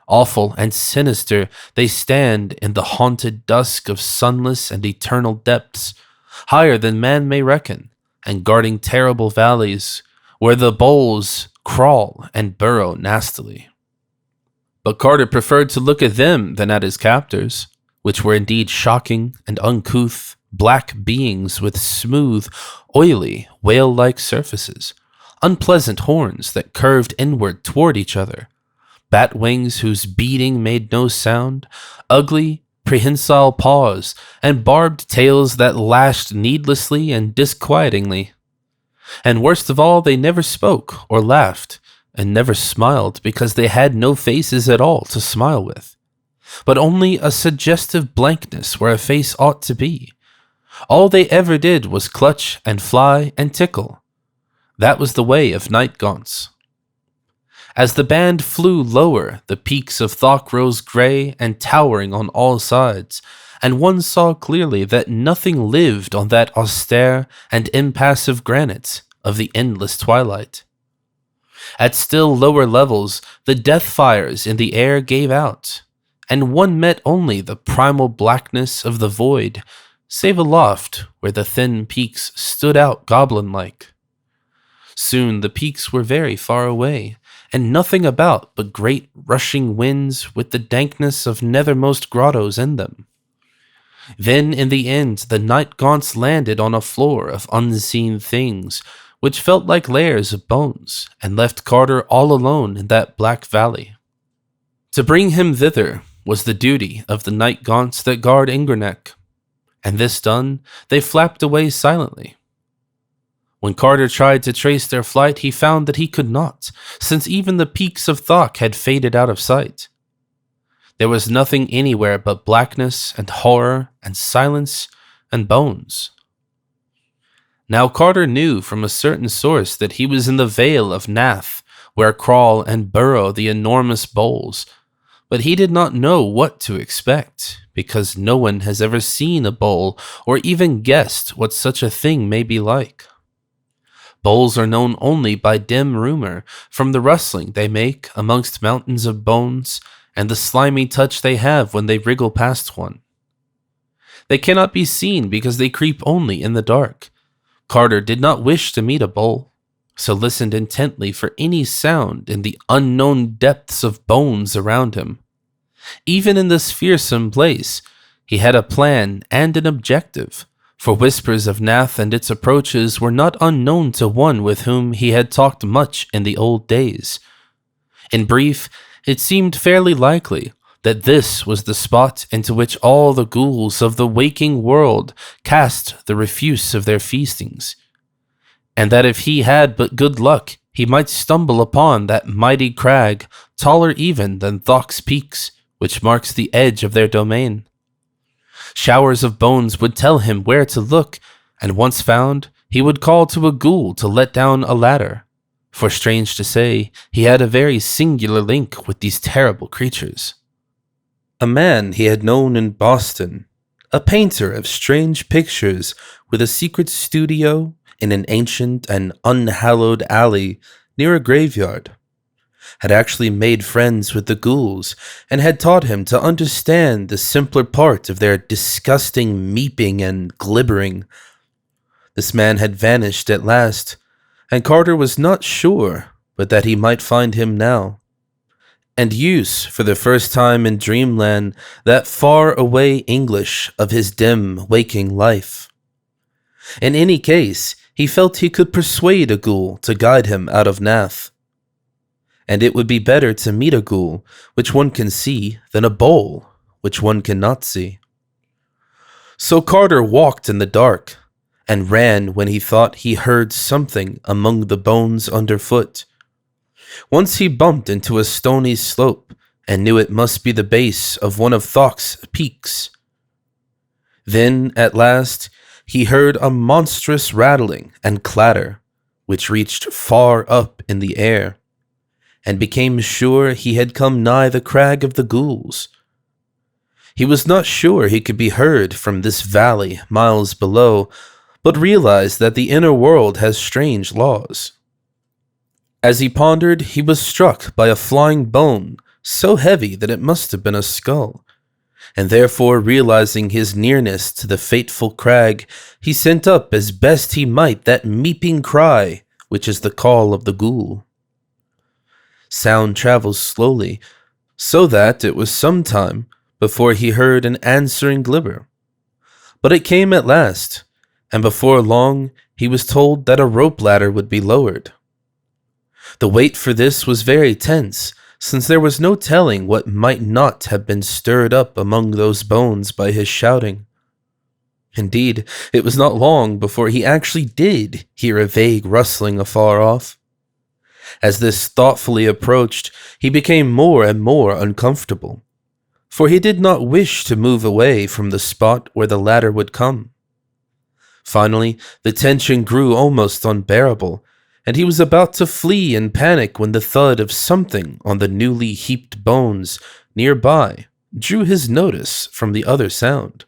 Awful and sinister, they stand in the haunted dusk of sunless and eternal depths, higher than man may reckon, and guarding terrible valleys, where the bulls crawl and burrow nastily. But Carter preferred to look at them than at his captors, which were indeed shocking and uncouth, black beings with smooth, oily, whale-like surfaces, unpleasant horns that curved inward toward each other, bat wings whose beating made no sound, ugly, prehensile paws, and barbed tails that lashed needlessly and disquietingly. And worst of all, they never spoke or laughed, and never smiled because they had no faces at all to smile with, but only a suggestive blankness where a face ought to be. All they ever did was clutch and fly and tickle. That was the way of Night-gaunts. As the band flew lower, the peaks of Thok rose gray and towering on all sides, and one saw clearly that nothing lived on that austere and impassive granite of the endless twilight. At still lower levels, the death fires in the air gave out, and one met only the primal blackness of the void, save aloft where the thin peaks stood out goblin-like. Soon the peaks were very far away, and nothing about but great rushing winds with the dankness of nethermost grottos in them. Then in the end the Night-gaunts landed on a floor of unseen things, which felt like layers of bones, and left Carter all alone in that black valley. To bring him thither was the duty of the Night-gaunts that guard Inganok, and this done, they flapped away silently. When Carter tried to trace their flight, he found that he could not, since even the peaks of Thok had faded out of sight. There was nothing anywhere but blackness and horror and silence and bones. Now Carter knew from a certain source that he was in the Vale of Nath, where crawl and burrow the enormous bowls, but he did not know what to expect, because no one has ever seen a bowl or even guessed what such a thing may be like. Bowls are known only by dim rumor, from the rustling they make amongst mountains of bones and the slimy touch they have when they wriggle past one. They cannot be seen because they creep only in the dark. Carter did not wish to meet a bowl, so listened intently for any sound in the unknown depths of bones around him. Even in this fearsome place, he had a plan and an objective, for whispers of Nath and its approaches were not unknown to one with whom he had talked much in the old days. In brief, it seemed fairly likely that this was the spot into which all the ghouls of the waking world cast the refuse of their feastings, and that if he had but good luck, he might stumble upon that mighty crag, taller even than Thok's peaks, which marks the edge of their domain. Showers of bones would tell him where to look, and once found, he would call to a ghoul to let down a ladder, for strange to say, he had a very singular link with these terrible creatures. A man he had known in Boston, a painter of strange pictures with a secret studio in an ancient and unhallowed alley near a graveyard, had actually made friends with the ghouls and had taught him to understand the simpler part of their disgusting meeping and glibbering. This man had vanished at last, and Carter was not sure but that he might find him now, and use for the first time in dreamland that far-away English of his dim, waking life. In any case, he felt he could persuade a ghoul to guide him out of Nath. And it would be better to meet a ghoul which one can see than a bowl which one cannot see. So Carter walked in the dark and ran when he thought he heard something among the bones underfoot. Once he bumped into a stony slope and knew it must be the base of one of Thok's peaks. Then, at last, he heard a monstrous rattling and clatter, which reached far up in the air, and became sure he had come nigh the crag of the ghouls. He was not sure he could be heard from this valley miles below, but realized that the inner world has strange laws. As he pondered, he was struck by a flying bone so heavy that it must have been a skull, and therefore realizing his nearness to the fateful crag, he sent up as best he might that meeping cry, which is the call of the ghoul. Sound travels slowly, so that it was some time before he heard an answering glimmer. But it came at last, and before long he was told that a rope ladder would be lowered. The wait for this was very tense, since there was no telling what might not have been stirred up among those bones by his shouting. Indeed, it was not long before he actually did hear a vague rustling afar off. As this thoughtfully approached, he became more and more uncomfortable, for he did not wish to move away from the spot where the ladder would come. Finally, the tension grew almost unbearable, and he was about to flee in panic when the thud of something on the newly heaped bones nearby drew his notice from the other sound.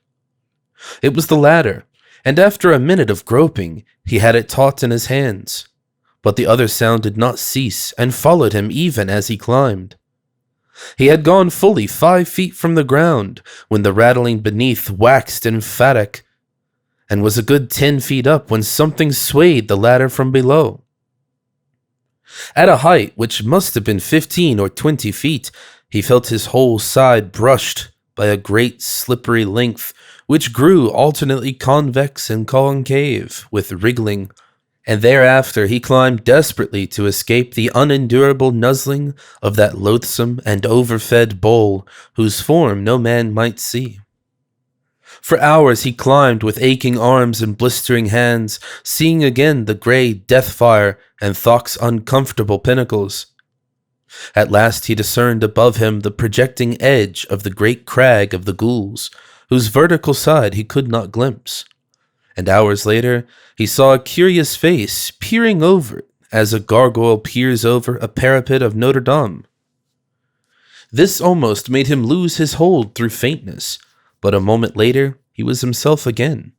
It was the ladder, and after a minute of groping, he had it taut in his hands. But the other sound did not cease and followed him even as he climbed. He had gone fully 5 feet from the ground when the rattling beneath waxed emphatic, and was a good 10 feet up when something swayed the ladder from below. At a height which must have been 15 or 20 feet, he felt his whole side brushed by a great slippery length which grew alternately convex and concave with wriggling, and thereafter he climbed desperately to escape the unendurable nuzzling of that loathsome and overfed bull whose form no man might see. For hours he climbed with aching arms and blistering hands, seeing again the grey death-fire and Thok's uncomfortable pinnacles. At last he discerned above him the projecting edge of the great crag of the Ghouls, whose vertical side he could not glimpse. And hours later, he saw a curious face peering over it as a gargoyle peers over a parapet of Notre Dame. This almost made him lose his hold through faintness, but a moment later he was himself again.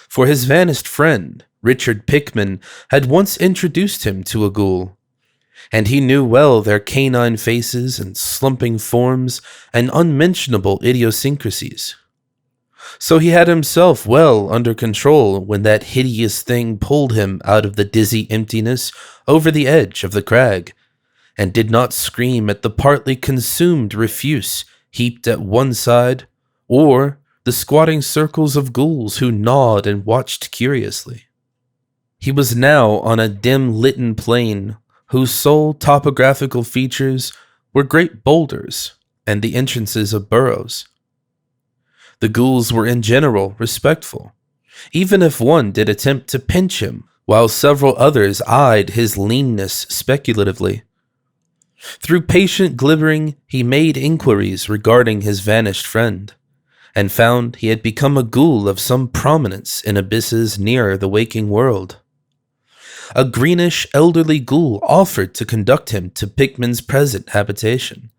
For his vanished friend, Richard Pickman, had once introduced him to a ghoul, and he knew well their canine faces and slumping forms and unmentionable idiosyncrasies. So he had himself well under control when that hideous thing pulled him out of the dizzy emptiness over the edge of the crag, and did not scream at the partly consumed refuse heaped at one side, or the squatting circles of ghouls who gnawed and watched curiously. He was now on a dim-litten plain whose sole topographical features were great boulders and the entrances of burrows. The ghouls were in general respectful, even if one did attempt to pinch him, while several others eyed his leanness speculatively. Through patient glibbering, he made inquiries regarding his vanished friend, and found he had become a ghoul of some prominence in abysses nearer the waking world. A greenish elderly ghoul offered to conduct him to Pickman's present habitation,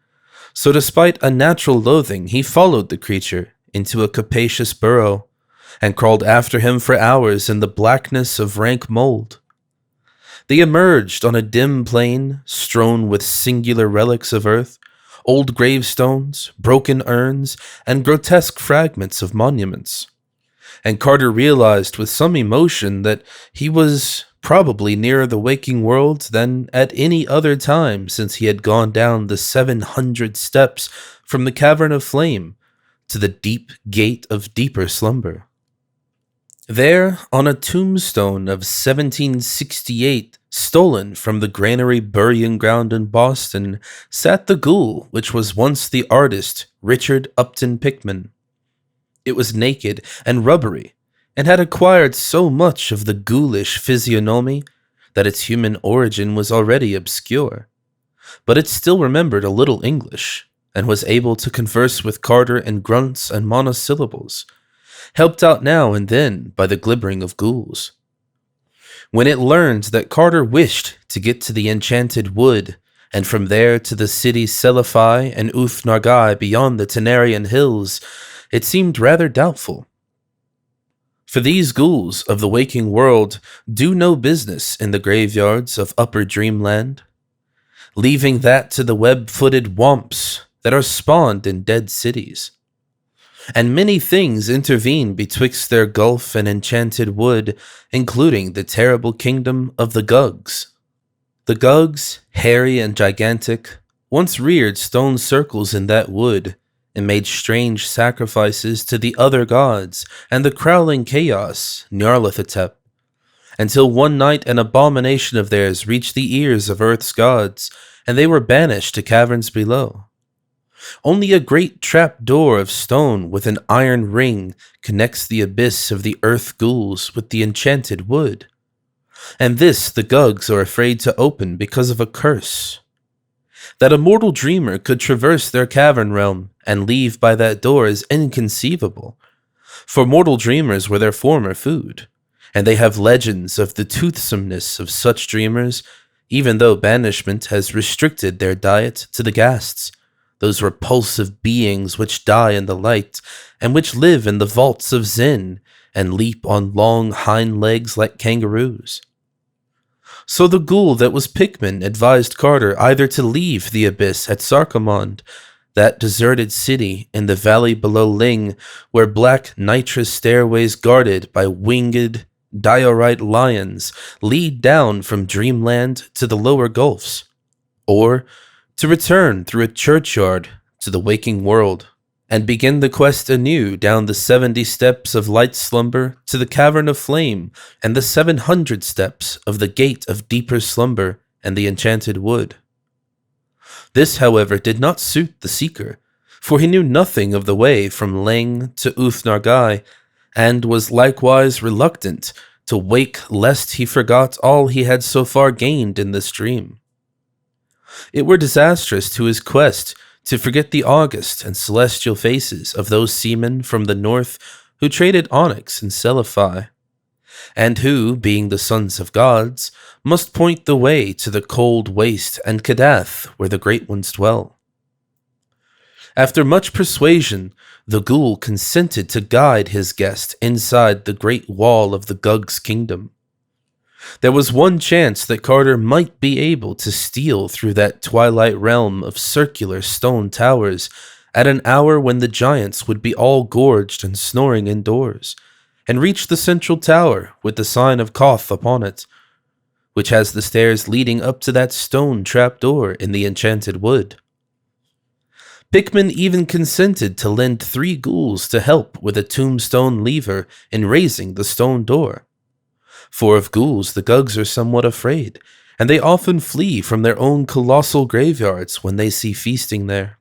so despite a natural loathing he followed the creature into a capacious burrow, and crawled after him for hours in the blackness of rank mold. They emerged on a dim plain strewn with singular relics of earth, old gravestones, broken urns, and grotesque fragments of monuments. And Carter realized with some emotion that he was probably nearer the waking world than at any other time since he had gone down the 700 steps from the Cavern of Flame to the deep gate of deeper slumber. There, on a tombstone of 1768, stolen from the granary burying ground in Boston, sat the ghoul which was once the artist Richard Upton Pickman. It was naked and rubbery, and had acquired so much of the ghoulish physiognomy that its human origin was already obscure. But it still remembered a little English, and was able to converse with Carter in grunts and monosyllables, helped out now and then by the glibbering of ghouls. When it learned that Carter wished to get to the enchanted wood, and from there to the city Seliphi and Uth-Nargai beyond the Tenarian hills, it seemed rather doubtful. For these ghouls of the waking world do no business in the graveyards of Upper Dreamland, leaving that to the web-footed womps that are spawned in dead cities. And many things intervene betwixt their gulf and enchanted wood, including the terrible kingdom of the Zoogs. The Zoogs, hairy and gigantic, once reared stone circles in that wood, and made strange sacrifices to the other gods and the crawling chaos, Nyarlathotep, until one night an abomination of theirs reached the ears of Earth's gods, and they were banished to caverns below. Only a great trap-door of stone with an iron ring connects the abyss of the earth ghouls with the enchanted wood, and this the Zoogs are afraid to open because of a curse. That a mortal dreamer could traverse their cavern realm and leave by that door is inconceivable, for mortal dreamers were their former food, and they have legends of the toothsomeness of such dreamers, even though banishment has restricted their diet to the ghasts, those repulsive beings which die in the light, and which live in the vaults of Zen, and leap on long hind legs like kangaroos. So the ghoul that was Pickman advised Carter either to leave the abyss at Sarcomand, that deserted city in the valley below Ling, where black nitrous stairways guarded by winged diorite lions lead down from Dreamland to the lower gulfs, or to return through a churchyard to the waking world and begin the quest anew down the 70 steps of light slumber to the cavern of flame, and the 700 steps of the gate of deeper slumber and the enchanted wood. This, however, did not suit the seeker, for he knew nothing of the way from Leng to Uth-Nargai, and was likewise reluctant to wake lest he forgot all he had so far gained in this dream. It were disastrous to his quest to forget the august and celestial faces of those seamen from the north who traded onyx and Seliphi, and who, being the sons of gods, must point the way to the cold waste and Kadath where the great ones dwell. After much persuasion, the ghoul consented to guide his guest inside the great wall of the Gug's kingdom. There was one chance that Carter might be able to steal through that twilight realm of circular stone towers at an hour when the giants would be all gorged and snoring indoors, and reach the central tower with the sign of Koth upon it, which has the stairs leading up to that stone trapdoor in the enchanted wood. Pickman even consented to lend 3 ghouls to help with a tombstone lever in raising the stone door. For of ghouls the Gugs are somewhat afraid, and they often flee from their own colossal graveyards when they see feasting there.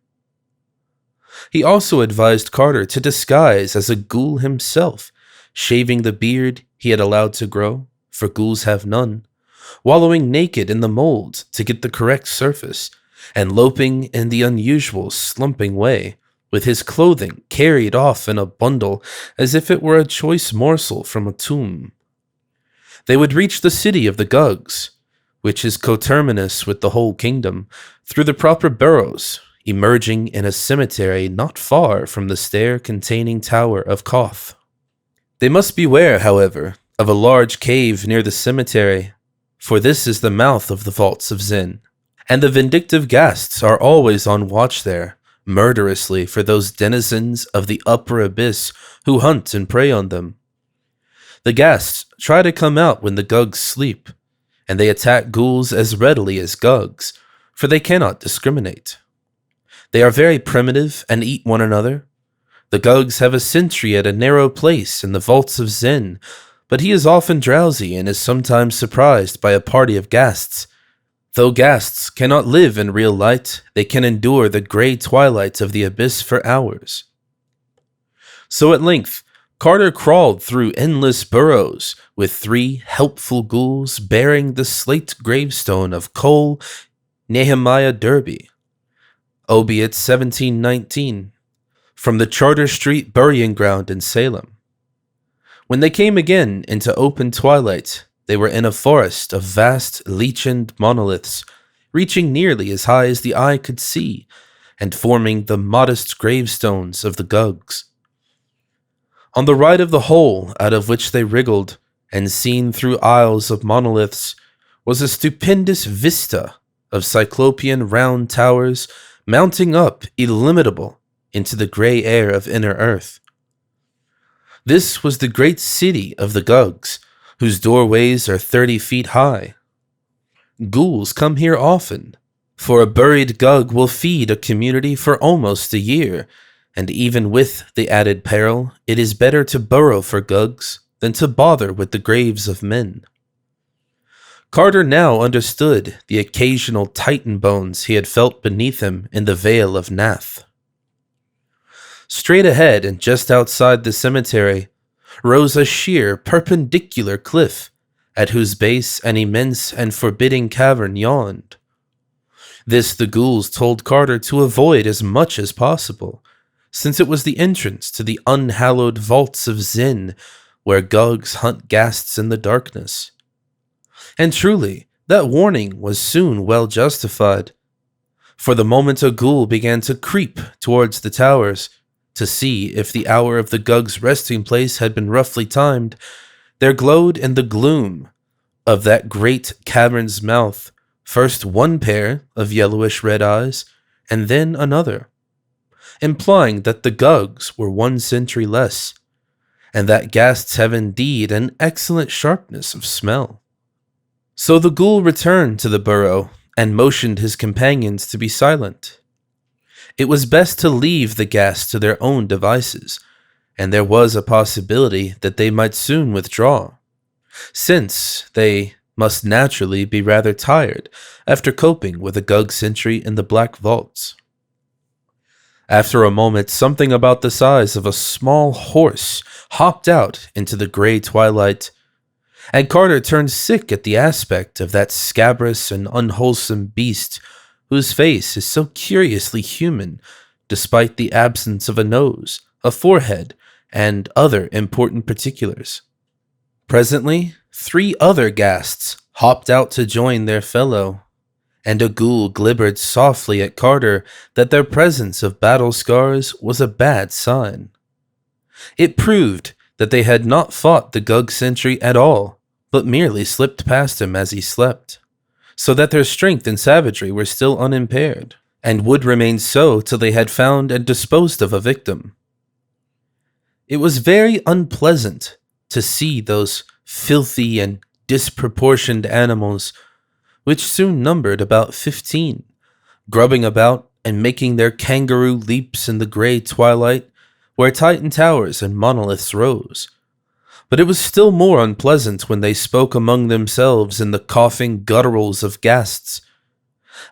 He also advised Carter to disguise as a ghoul himself, shaving the beard he had allowed to grow, for ghouls have none, wallowing naked in the mold to get the correct surface, and loping in the unusual slumping way, with his clothing carried off in a bundle as if it were a choice morsel from a tomb. They would reach the city of the Gugs, which is coterminous with the whole kingdom, through the proper burrows, emerging in a cemetery not far from the stair-containing tower of Koth. They must beware, however, of a large cave near the cemetery, for this is the mouth of the vaults of Zin, and the vindictive ghasts are always on watch there, murderously for those denizens of the upper abyss who hunt and prey on them. The ghasts try to come out when the Gugs sleep, and they attack ghouls as readily as Gugs, for they cannot discriminate. They are very primitive and eat one another. The Gugs have a sentry at a narrow place in the vaults of Zin, but he is often drowsy and is sometimes surprised by a party of ghasts. Though ghasts cannot live in real light, they can endure the grey twilight of the abyss for hours. So at length, Carter crawled through endless burrows with 3 helpful ghouls bearing the slate gravestone of Cole Nehemiah Derby, albeit 1719, from the Charter Street burying ground in Salem. When they came again into open twilight, they were in a forest of vast lichened monoliths, reaching nearly as high as the eye could see, and forming the modest gravestones of the Gugs. On the right of the hole out of which they wriggled, and seen through aisles of monoliths, was a stupendous vista of cyclopean round towers mounting up illimitable into the grey air of inner earth. This was the great city of the Gugs, whose doorways are 30 feet high. Ghouls come here often, for a buried Gug will feed a community for almost a year, and even with the added peril, it is better to burrow for Gugs than to bother with the graves of men. Carter now understood the occasional Titan bones he had felt beneath him in the Vale of Nath. Straight ahead and just outside the cemetery rose a sheer, perpendicular cliff, at whose base an immense and forbidding cavern yawned. This the ghouls told Carter to avoid as much as possible, since it was the entrance to the unhallowed vaults of Zin, where Gugs hunt ghasts in the darkness. And truly, that warning was soon well justified, for the moment a ghoul began to creep towards the towers, to see if the hour of the Gug's resting place had been roughly timed, there glowed in the gloom of that great cavern's mouth first one pair of yellowish red eyes, and then another, implying that the Gugs were 1 century less, and that ghasts have indeed an excellent sharpness of smell. So the ghoul returned to the burrow and motioned his companions to be silent. It was best to leave the ghasts to their own devices, and there was a possibility that they might soon withdraw, since they must naturally be rather tired after coping with a Gug sentry in the Black Vaults. After a moment, something about the size of a small horse hopped out into the gray twilight, and Carter turned sick at the aspect of that scabrous and unwholesome beast whose face is so curiously human despite the absence of a nose, a forehead, and other important particulars. Presently, 3 other ghasts hopped out to join their fellow, and a ghoul glibbered softly at Carter that their presence of battle scars was a bad sign. It proved that they had not fought the Gug sentry at all, but merely slipped past him as he slept, so that their strength and savagery were still unimpaired, and would remain so till they had found and disposed of a victim. It was very unpleasant to see those filthy and disproportioned animals, which soon numbered about 15, grubbing about and making their kangaroo leaps in the gray twilight where Titan towers and monoliths rose. But it was still more unpleasant when they spoke among themselves in the coughing gutturals of ghasts.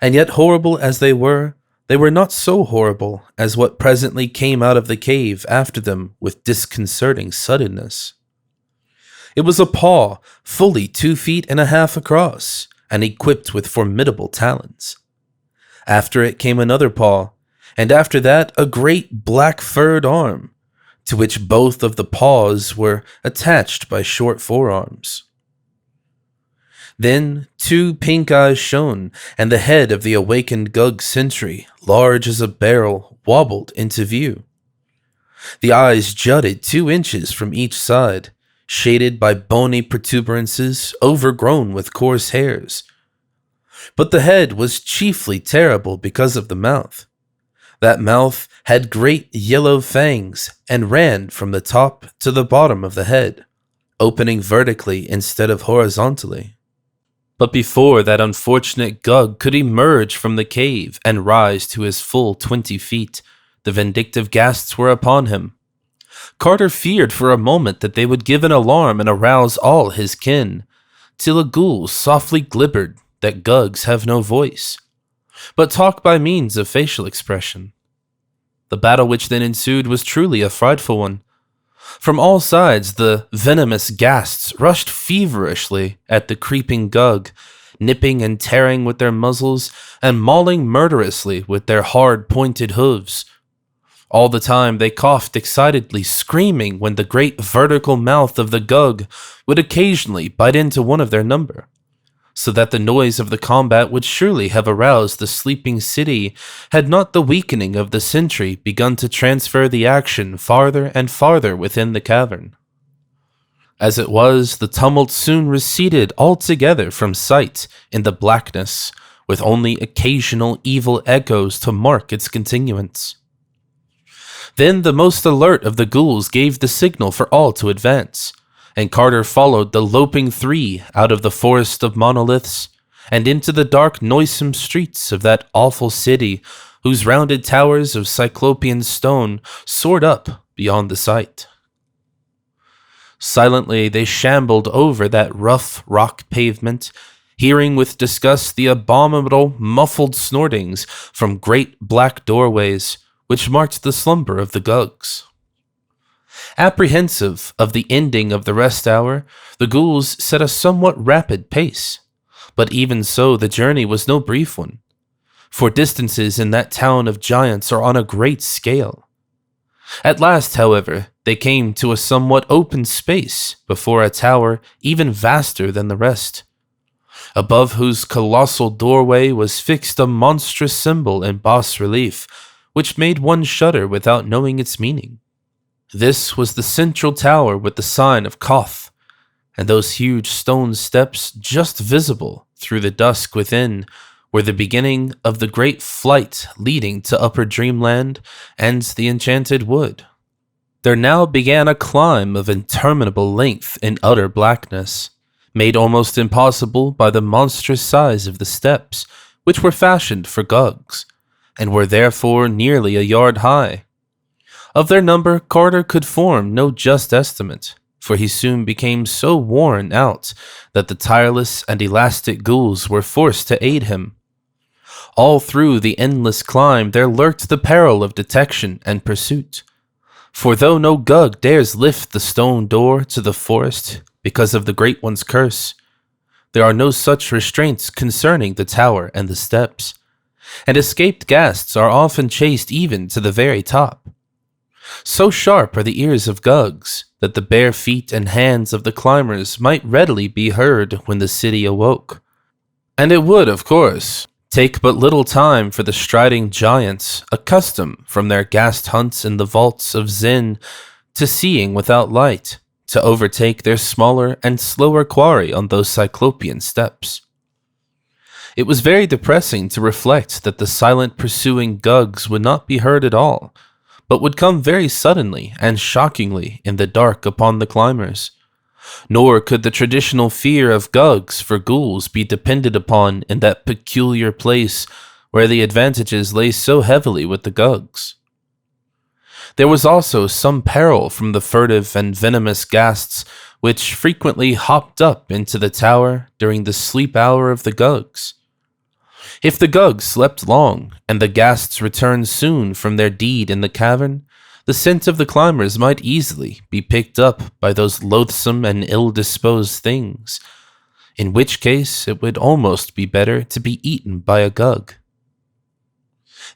And yet horrible as they were not so horrible as what presently came out of the cave after them with disconcerting suddenness. It was a paw fully 2.5 feet across, and equipped with formidable talons. After it came another paw, and after that a great black-furred arm, to which both of the paws were attached by short forearms. Then 2 pink eyes shone, and the head of the awakened Gug sentry, large as a barrel, wobbled into view. The eyes jutted 2 inches from each side, shaded by bony protuberances overgrown with coarse hairs. But the head was chiefly terrible because of the mouth. That mouth had great yellow fangs and ran from the top to the bottom of the head, opening vertically instead of horizontally. But before that unfortunate Gug could emerge from the cave and rise to his full 20 feet, the vindictive ghasts were upon him. Carter feared for a moment that they would give an alarm and arouse all his kin, till a ghoul softly glibbered that Gugs have no voice, but talk by means of facial expression. The battle which then ensued was truly a frightful one. From all sides the venomous ghasts rushed feverishly at the creeping Gug, nipping and tearing with their muzzles and mauling murderously with their hard-pointed hooves. All the time they coughed excitedly, screaming when the great vertical mouth of the Gug would occasionally bite into one of their number, so that the noise of the combat would surely have aroused the sleeping city had not the weakening of the sentry begun to transfer the action farther and farther within the cavern. As it was, the tumult soon receded altogether from sight in the blackness, with only occasional evil echoes to mark its continuance. Then the most alert of the ghouls gave the signal for all to advance, and Carter followed the loping 3 out of the forest of monoliths and into the dark, noisome streets of that awful city whose rounded towers of cyclopean stone soared up beyond the sight. Silently they shambled over that rough rock pavement, hearing with disgust the abominable muffled snortings from great black doorways which marked the slumber of the Gugs. Apprehensive of the ending of the rest hour, the ghouls set a somewhat rapid pace, but even so the journey was no brief one, for distances in that town of giants are on a great scale. At last, however, they came to a somewhat open space before a tower even vaster than the rest, above whose colossal doorway was fixed a monstrous symbol in bas-relief, which made one shudder without knowing its meaning. This was the central tower with the sign of Koth, and those huge stone steps just visible through the dusk within were the beginning of the great flight leading to Upper Dreamland and the Enchanted Wood. There now began a climb of interminable length in utter blackness, made almost impossible by the monstrous size of the steps, which were fashioned for Gugs, and were therefore nearly a yard high. Of their number, Carter could form no just estimate, for he soon became so worn out that the tireless and elastic ghouls were forced to aid him. All through the endless climb there lurked the peril of detection and pursuit. For though no Gug dares lift the stone door to the forest because of the Great One's curse, there are no such restraints concerning the tower and the steps, and escaped ghasts are often chased even to the very top. So sharp are the ears of Gugs that the bare feet and hands of the climbers might readily be heard when the city awoke. And it would, of course, take but little time for the striding giants, accustomed from their ghast hunts in the vaults of Zin to seeing without light, to overtake their smaller and slower quarry on those cyclopean steps. It was very depressing to reflect that the silent pursuing Gugs would not be heard at all, but would come very suddenly and shockingly in the dark upon the climbers. Nor could the traditional fear of Gugs for ghouls be depended upon in that peculiar place where the advantages lay so heavily with the Gugs. There was also some peril from the furtive and venomous ghasts which frequently hopped up into the tower during the sleep hour of the Gugs. If the Gugs slept long, and the ghasts returned soon from their deed in the cavern, the scent of the climbers might easily be picked up by those loathsome and ill-disposed things, in which case it would almost be better to be eaten by a Gug.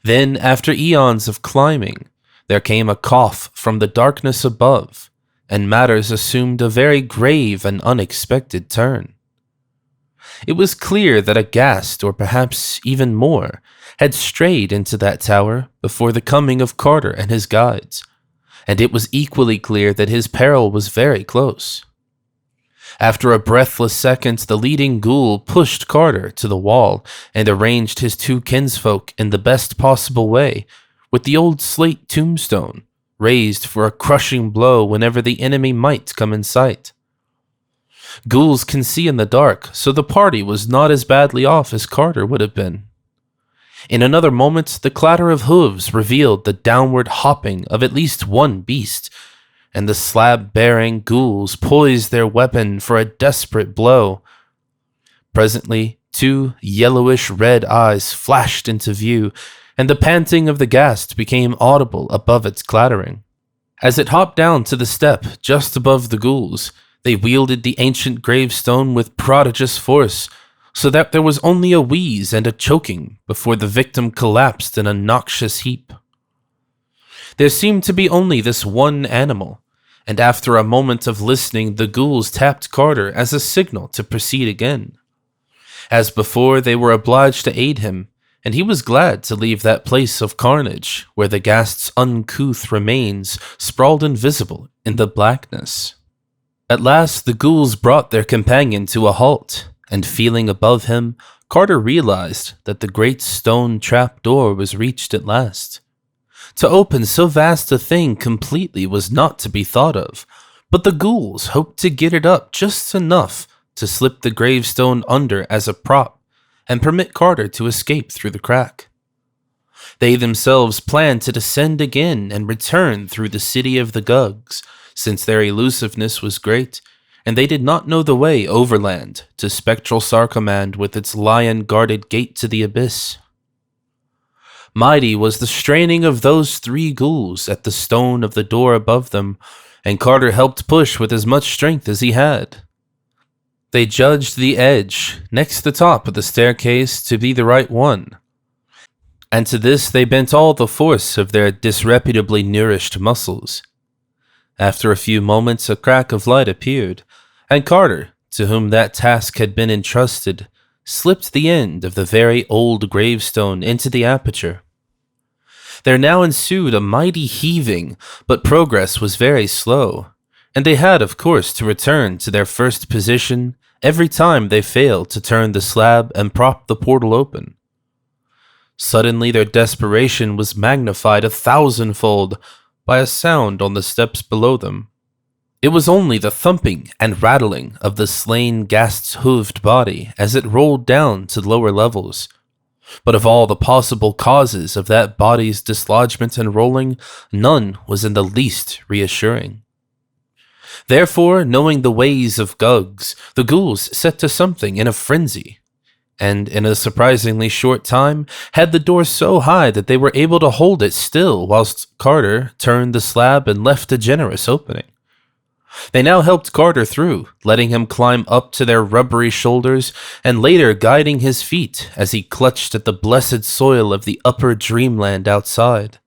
Then, after eons of climbing, there came a cough from the darkness above, and matters assumed a very grave and unexpected turn. It was clear that a ghast, or perhaps even more, had strayed into that tower before the coming of Carter and his guides, and it was equally clear that his peril was very close. After a breathless second, the leading ghoul pushed Carter to the wall and arranged his two kinsfolk in the best possible way, with the old slate tombstone raised for a crushing blow whenever the enemy might come in sight. Ghouls can see in the dark, so the party was not as badly off as Carter would have been. In another moment, the clatter of hooves revealed the downward hopping of at least one beast, and the slab-bearing ghouls poised their weapon for a desperate blow. Presently, two yellowish-red eyes flashed into view, and the panting of the ghast became audible above its clattering. As it hopped down to the step just above the ghouls, they wielded the ancient gravestone with prodigious force, so that there was only a wheeze and a choking before the victim collapsed in a noxious heap. There seemed to be only this one animal, and after a moment of listening, the ghouls tapped Carter as a signal to proceed again. As before, they were obliged to aid him, and he was glad to leave that place of carnage where the ghast's uncouth remains sprawled invisible in the blackness. At last, the ghouls brought their companion to a halt, and feeling above him, Carter realized that the great stone trap-door was reached at last. To open so vast a thing completely was not to be thought of, but the ghouls hoped to get it up just enough to slip the gravestone under as a prop and permit Carter to escape through the crack. They themselves planned to descend again and return through the city of the Gugs, since their elusiveness was great, and they did not know the way overland to Spectral Sarcomand with its lion-guarded gate to the abyss. Mighty was the straining of those three ghouls at the stone of the door above them, and Carter helped push with as much strength as he had. They judged the edge, next the top of the staircase, to be the right one, and to this they bent all the force of their disreputably nourished muscles. After a few moments, a crack of light appeared, and Carter, to whom that task had been entrusted, slipped the end of the very old gravestone into the aperture. There now ensued a mighty heaving, but progress was very slow, and they had, of course, to return to their first position every time they failed to turn the slab and prop the portal open. Suddenly their desperation was magnified 1,000-fold by a sound on the steps below them. It was only the thumping and rattling of the slain ghast's hooved body as it rolled down to lower levels. But of all the possible causes of that body's dislodgement and rolling, none was in the least reassuring. Therefore, knowing the ways of Zoogs, the ghouls set to something in a frenzy, and in a surprisingly short time had the door so high that they were able to hold it still whilst Carter turned the slab and left a generous opening. They now helped Carter through, letting him climb up to their rubbery shoulders and later guiding his feet as he clutched at the blessed soil of the upper dreamland outside.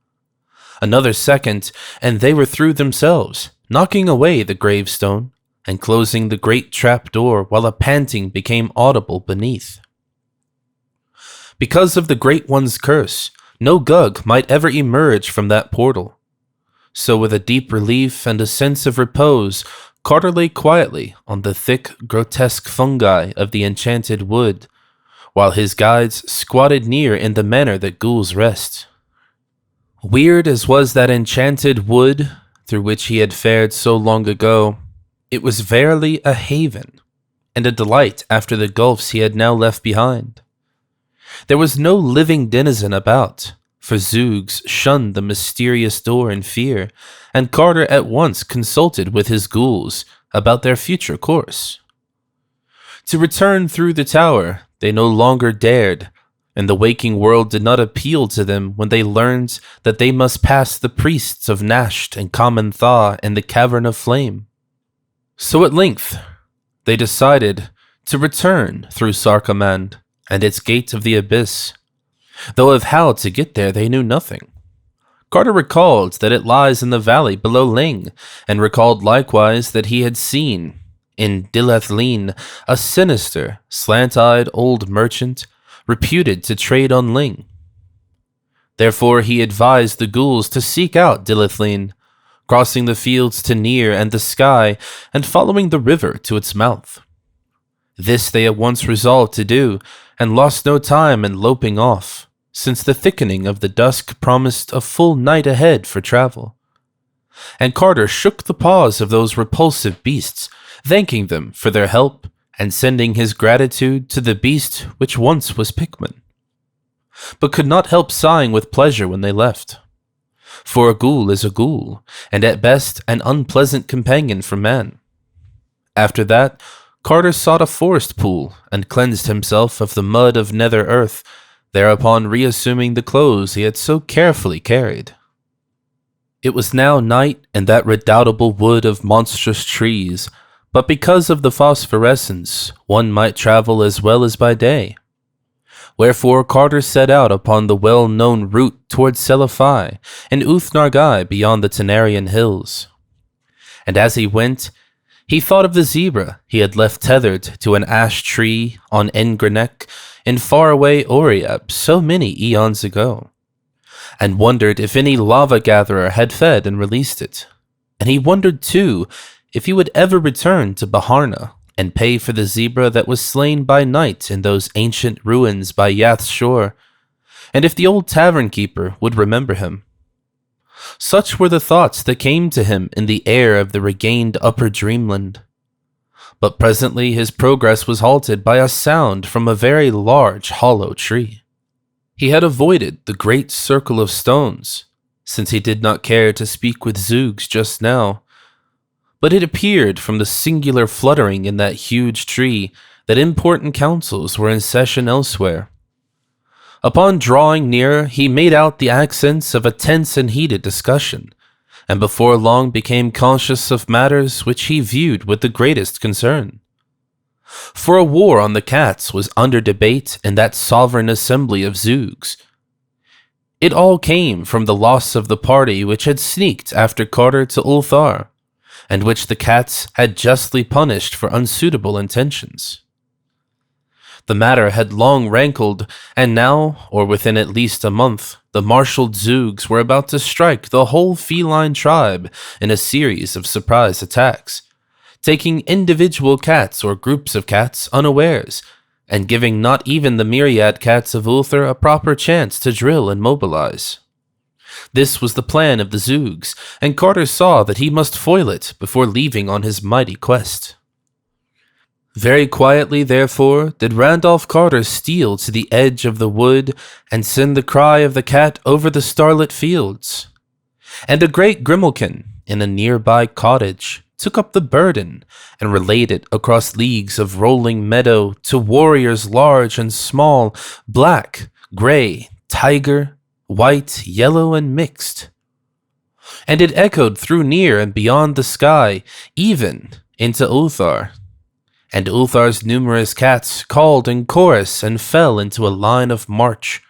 Another second, and they were through themselves, knocking away the gravestone and closing the great trap door while a panting became audible beneath. Because of the Great One's curse, no Zug might ever emerge from that portal. So with a deep relief and a sense of repose, Carter lay quietly on the thick, grotesque fungi of the enchanted wood, while his guides squatted near in the manner that ghouls rest. Weird as was that enchanted wood through which he had fared so long ago, it was verily a haven, and a delight after the gulfs he had now left behind. There was no living denizen about, for Zoogs shunned the mysterious door in fear, and Carter at once consulted with his ghouls about their future course. To return through the tower they no longer dared, and the waking world did not appeal to them when they learned that they must pass the priests of Nasht and Common Thaw in the Cavern of Flame. So at length they decided to return through Sarcomand and its gate of the abyss, though of how to get there they knew nothing. Carter recalled that it lies in the valley below Ling, and recalled likewise that he had seen, in Dylathleen, a sinister, slant-eyed old merchant reputed to trade on Ling. Therefore he advised the ghouls to seek out Dylathleen, crossing the fields to Near and the sky, and following the river to its mouth. This they at once resolved to do, and lost no time in loping off, since the thickening of the dusk promised a full night ahead for travel. And Carter shook the paws of those repulsive beasts, thanking them for their help, and sending his gratitude to the beast which once was Pikmin, but could not help sighing with pleasure when they left. For a ghoul is a ghoul, and at best an unpleasant companion for man. After that, Carter sought a forest pool and cleansed himself of the mud of nether earth, thereupon reassuming the clothes he had so carefully carried. It was now night in that redoubtable wood of monstrous trees, but because of the phosphorescence, one might travel as well as by day. Wherefore Carter set out upon the well-known route towards Seliphi and Uth-Nargai beyond the Tanarian hills. And as he went, he thought of the zebra he had left tethered to an ash tree on Inganok in faraway Oriab so many eons ago, and wondered if any lava-gatherer had fed and released it. And he wondered, too, if he would ever return to Baharna and pay for the zebra that was slain by night in those ancient ruins by Yath's shore, and if the old tavern keeper would remember him. Such were the thoughts that came to him in the air of the regained upper dreamland. But presently his progress was halted by a sound from a very large hollow tree. He had avoided the great circle of stones, since he did not care to speak with Zoogs just now, but it appeared from the singular fluttering in that huge tree that important councils were in session elsewhere. Upon drawing nearer, he made out the accents of a tense and heated discussion, and before long became conscious of matters which he viewed with the greatest concern. For a war on the cats was under debate in that sovereign assembly of Zoogs. It all came from the loss of the party which had sneaked after Carter to Ulthar, and which the cats had justly punished for unsuitable intentions. The matter had long rankled, and now, or within at least a month, the marshaled Zoogs were about to strike the whole feline tribe in a series of surprise attacks, taking individual cats or groups of cats unawares, and giving not even the myriad cats of Ulthar a proper chance to drill and mobilize. This was the plan of the Zoogs, and Carter saw that he must foil it before leaving on his mighty quest. Very quietly, therefore, did Randolph Carter steal to the edge of the wood and send the cry of the cat over the starlit fields. And a great grimalkin, in a nearby cottage, took up the burden and relayed it across leagues of rolling meadow to warriors large and small, black, gray, tiger, white, yellow, and mixed. And it echoed through near and beyond the sky, even into Ulthar. And Ulthar's numerous cats called in chorus and fell into a line of march.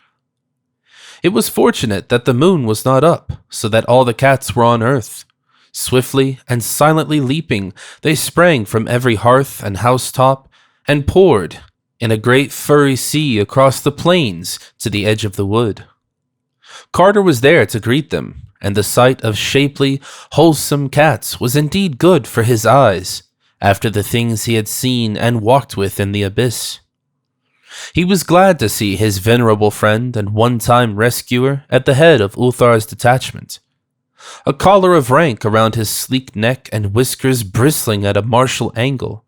It was fortunate that the moon was not up, so that all the cats were on earth. Swiftly and silently leaping, they sprang from every hearth and housetop, and poured in a great furry sea across the plains to the edge of the wood. Carter was there to greet them, and the sight of shapely, wholesome cats was indeed good for his eyes, after the things he had seen and walked with in the abyss. He was glad to see his venerable friend and one-time rescuer at the head of Ulthar's detachment, a collar of rank around his sleek neck and whiskers bristling at a martial angle.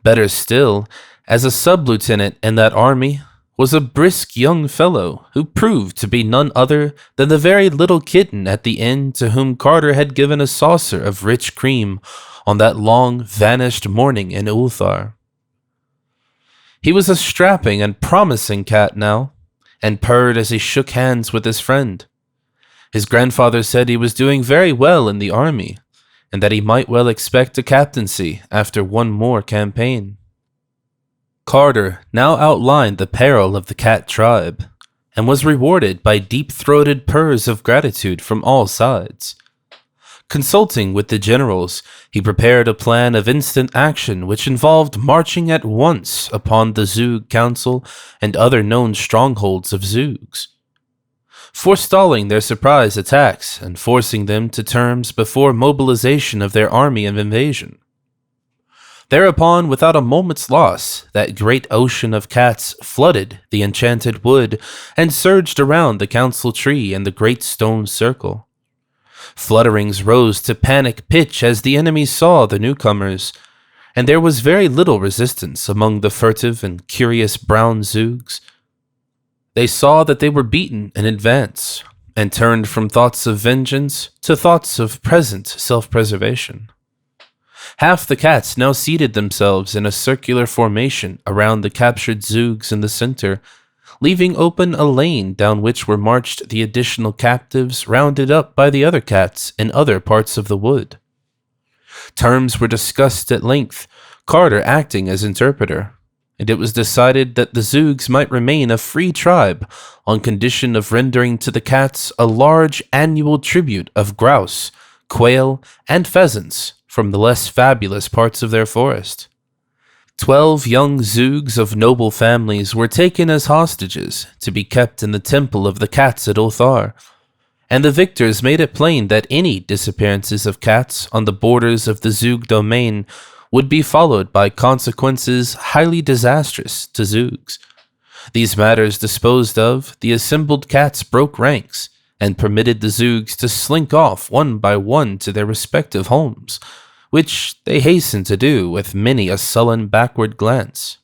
Better still, as a sub-lieutenant in that army, was a brisk young fellow who proved to be none other than the very little kitten at the inn to whom Carter had given a saucer of rich cream on that long, vanished morning in Ulthar. He was a strapping and promising cat now, and purred as he shook hands with his friend. His grandfather said he was doing very well in the army, and that he might well expect a captaincy after one more campaign. Carter now outlined the peril of the cat tribe, and was rewarded by deep-throated purrs of gratitude from all sides. Consulting with the generals, he prepared a plan of instant action which involved marching at once upon the Zoog council and other known strongholds of Zoogs, forestalling their surprise attacks and forcing them to terms before mobilization of their army of invasion. Thereupon, without a moment's loss, that great ocean of cats flooded the enchanted wood and surged around the council tree and the great stone circle. Flutterings rose to panic pitch as the enemy saw the newcomers, and there was very little resistance among the furtive and curious brown Zoogs. They saw that they were beaten in advance, and turned from thoughts of vengeance to thoughts of present self-preservation. Half the cats now seated themselves in a circular formation around the captured Zoogs in the center, leaving open a lane down which were marched the additional captives rounded up by the other cats in other parts of the wood. Terms were discussed at length, Carter acting as interpreter, and it was decided that the Zoogs might remain a free tribe on condition of rendering to the cats a large annual tribute of grouse, quail, and pheasants from the less fabulous parts of their forest. 12 young Zoogs of noble families were taken as hostages to be kept in the temple of the cats at Ulthar, and the victors made it plain that any disappearances of cats on the borders of the Zoog domain would be followed by consequences highly disastrous to Zoogs. These matters disposed of, the assembled cats broke ranks and permitted the Zoogs to slink off one by one to their respective homes, which they hastened to do with many a sullen backward glance.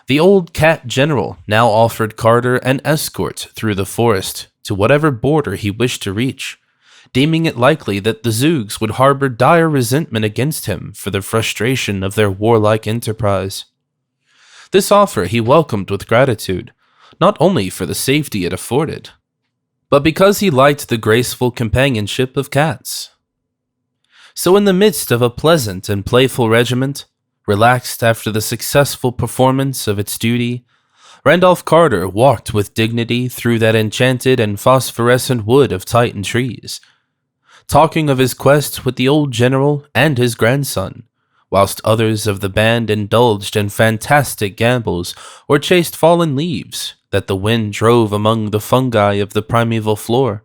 The old cat general now offered Carter an escort through the forest to whatever border he wished to reach, deeming it likely that the Zoogs would harbor dire resentment against him for the frustration of their warlike enterprise. This offer he welcomed with gratitude, not only for the safety it afforded, but because he liked the graceful companionship of cats. So in the midst of a pleasant and playful regiment, relaxed after the successful performance of its duty, Randolph Carter walked with dignity through that enchanted and phosphorescent wood of Titan trees, talking of his quest with the old general and his grandson, whilst others of the band indulged in fantastic gambols or chased fallen leaves that the wind drove among the fungi of the primeval floor.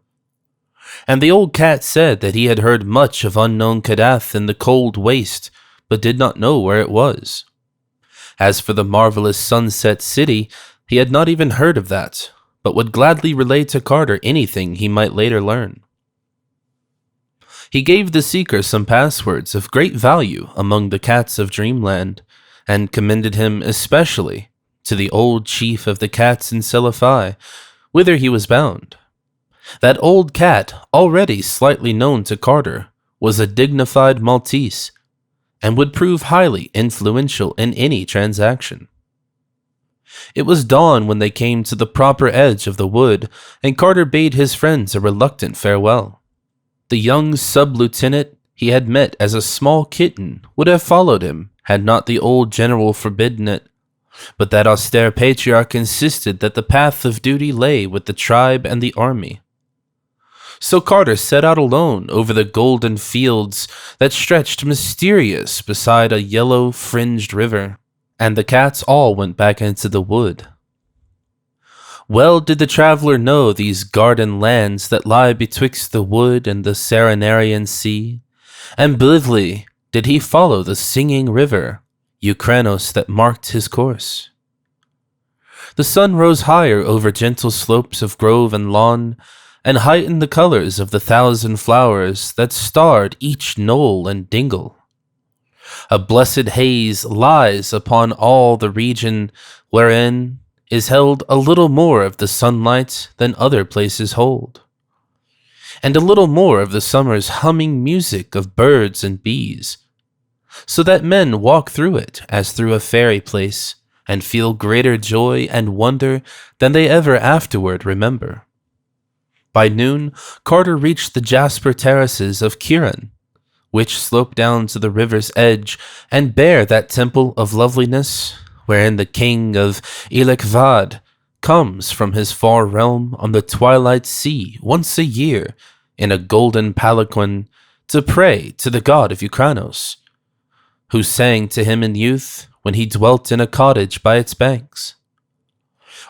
And the old cat said that he had heard much of unknown Kadath in the cold waste, but did not know where it was. As for the marvelous Sunset City, he had not even heard of that, but would gladly relay to Carter anything he might later learn. He gave the seeker some passwords of great value among the cats of Dreamland, and commended him especially to the old chief of the cats in Seliphi, whither he was bound. That old cat, already slightly known to Carter, was a dignified Maltese, and would prove highly influential in any transaction. It was dawn when they came to the proper edge of the wood, and Carter bade his friends a reluctant farewell. The young sub-lieutenant he had met as a small kitten would have followed him, had not the old general forbidden it, but that austere patriarch insisted that the path of duty lay with the tribe and the army. So Carter set out alone over the golden fields that stretched mysterious beside a yellow-fringed river, and the cats all went back into the wood. Well did the traveler know these garden lands that lie betwixt the wood and the Serenarian sea, and blithely did he follow the singing river, Ukranos, that marked his course. The sun rose higher over gentle slopes of grove and lawn, and heightened the colors of the thousand flowers that starred each knoll and dingle. A blessed haze lies upon all the region wherein is held a little more of the sunlight than other places hold, and a little more of the summer's humming music of birds and bees, so that men walk through it as through a fairy place, and feel greater joy and wonder than they ever afterward remember. By noon, Carter reached the jasper terraces of Kiran, which slope down to the river's edge and bear that temple of loveliness, wherein the king of Ilekvad comes from his far realm on the twilight sea once a year in a golden palanquin to pray to the god of Ukranos, who sang to him in youth when he dwelt in a cottage by its banks.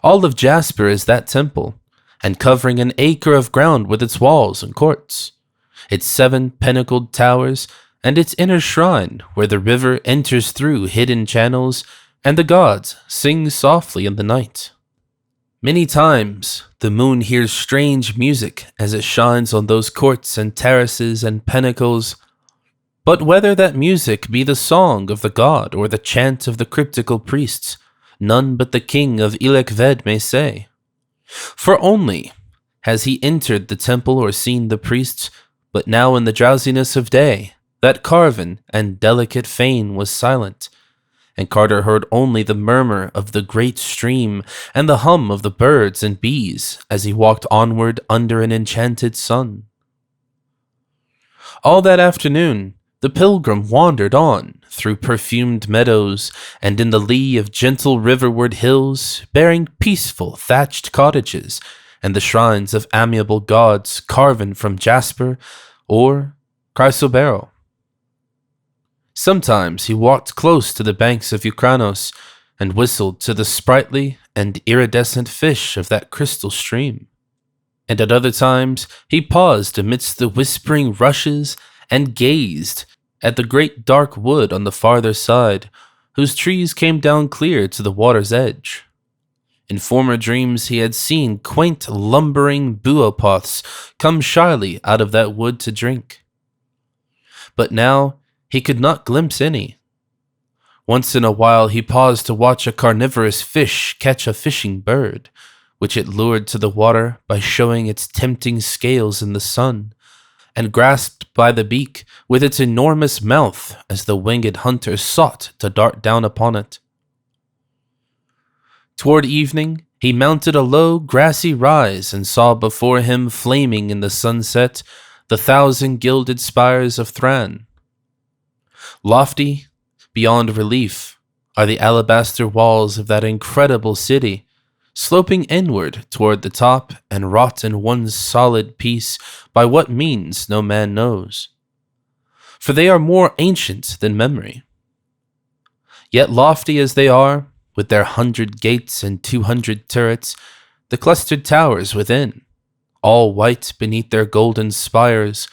All of Jasper is that temple, and covering an acre of ground with its walls and courts, its 7 pinnacled towers, and its inner shrine where the river enters through hidden channels, and the gods sing softly in the night. Many times the moon hears strange music as it shines on those courts and terraces and pinnacles, but whether that music be the song of the god or the chant of the cryptical priests, none but the king of Ilekved may say. For only has he entered the temple or seen the priests, but now in the drowsiness of day, that carven and delicate fane was silent, and Carter heard only the murmur of the great stream and the hum of the birds and bees as he walked onward under an enchanted sun. All that afternoon, the pilgrim wandered on through perfumed meadows and in the lee of gentle riverward hills, bearing peaceful thatched cottages and the shrines of amiable gods carven from jasper or chrysoberyl. Sometimes he walked close to the banks of Ukranos and whistled to the sprightly and iridescent fish of that crystal stream, and at other times he paused amidst the whispering rushes and gazed at the great dark wood on the farther side, whose trees came down clear to the water's edge. In former dreams he had seen quaint lumbering buopoths come shyly out of that wood to drink, but now he could not glimpse any. Once in a while he paused to watch a carnivorous fish catch a fishing bird, which it lured to the water by showing its tempting scales in the sun, and grasped by the beak with its enormous mouth as the winged hunter sought to dart down upon it. Toward evening, he mounted a low, grassy rise and saw before him, flaming in the sunset, the 1,000 gilded spires of Thran. Lofty, beyond relief, are the alabaster walls of that incredible city, sloping inward toward the top and wrought in one solid piece by what means no man knows. For they are more ancient than memory. Yet lofty as they are, with their 100 gates and 200 turrets, the clustered towers within, all white beneath their golden spires,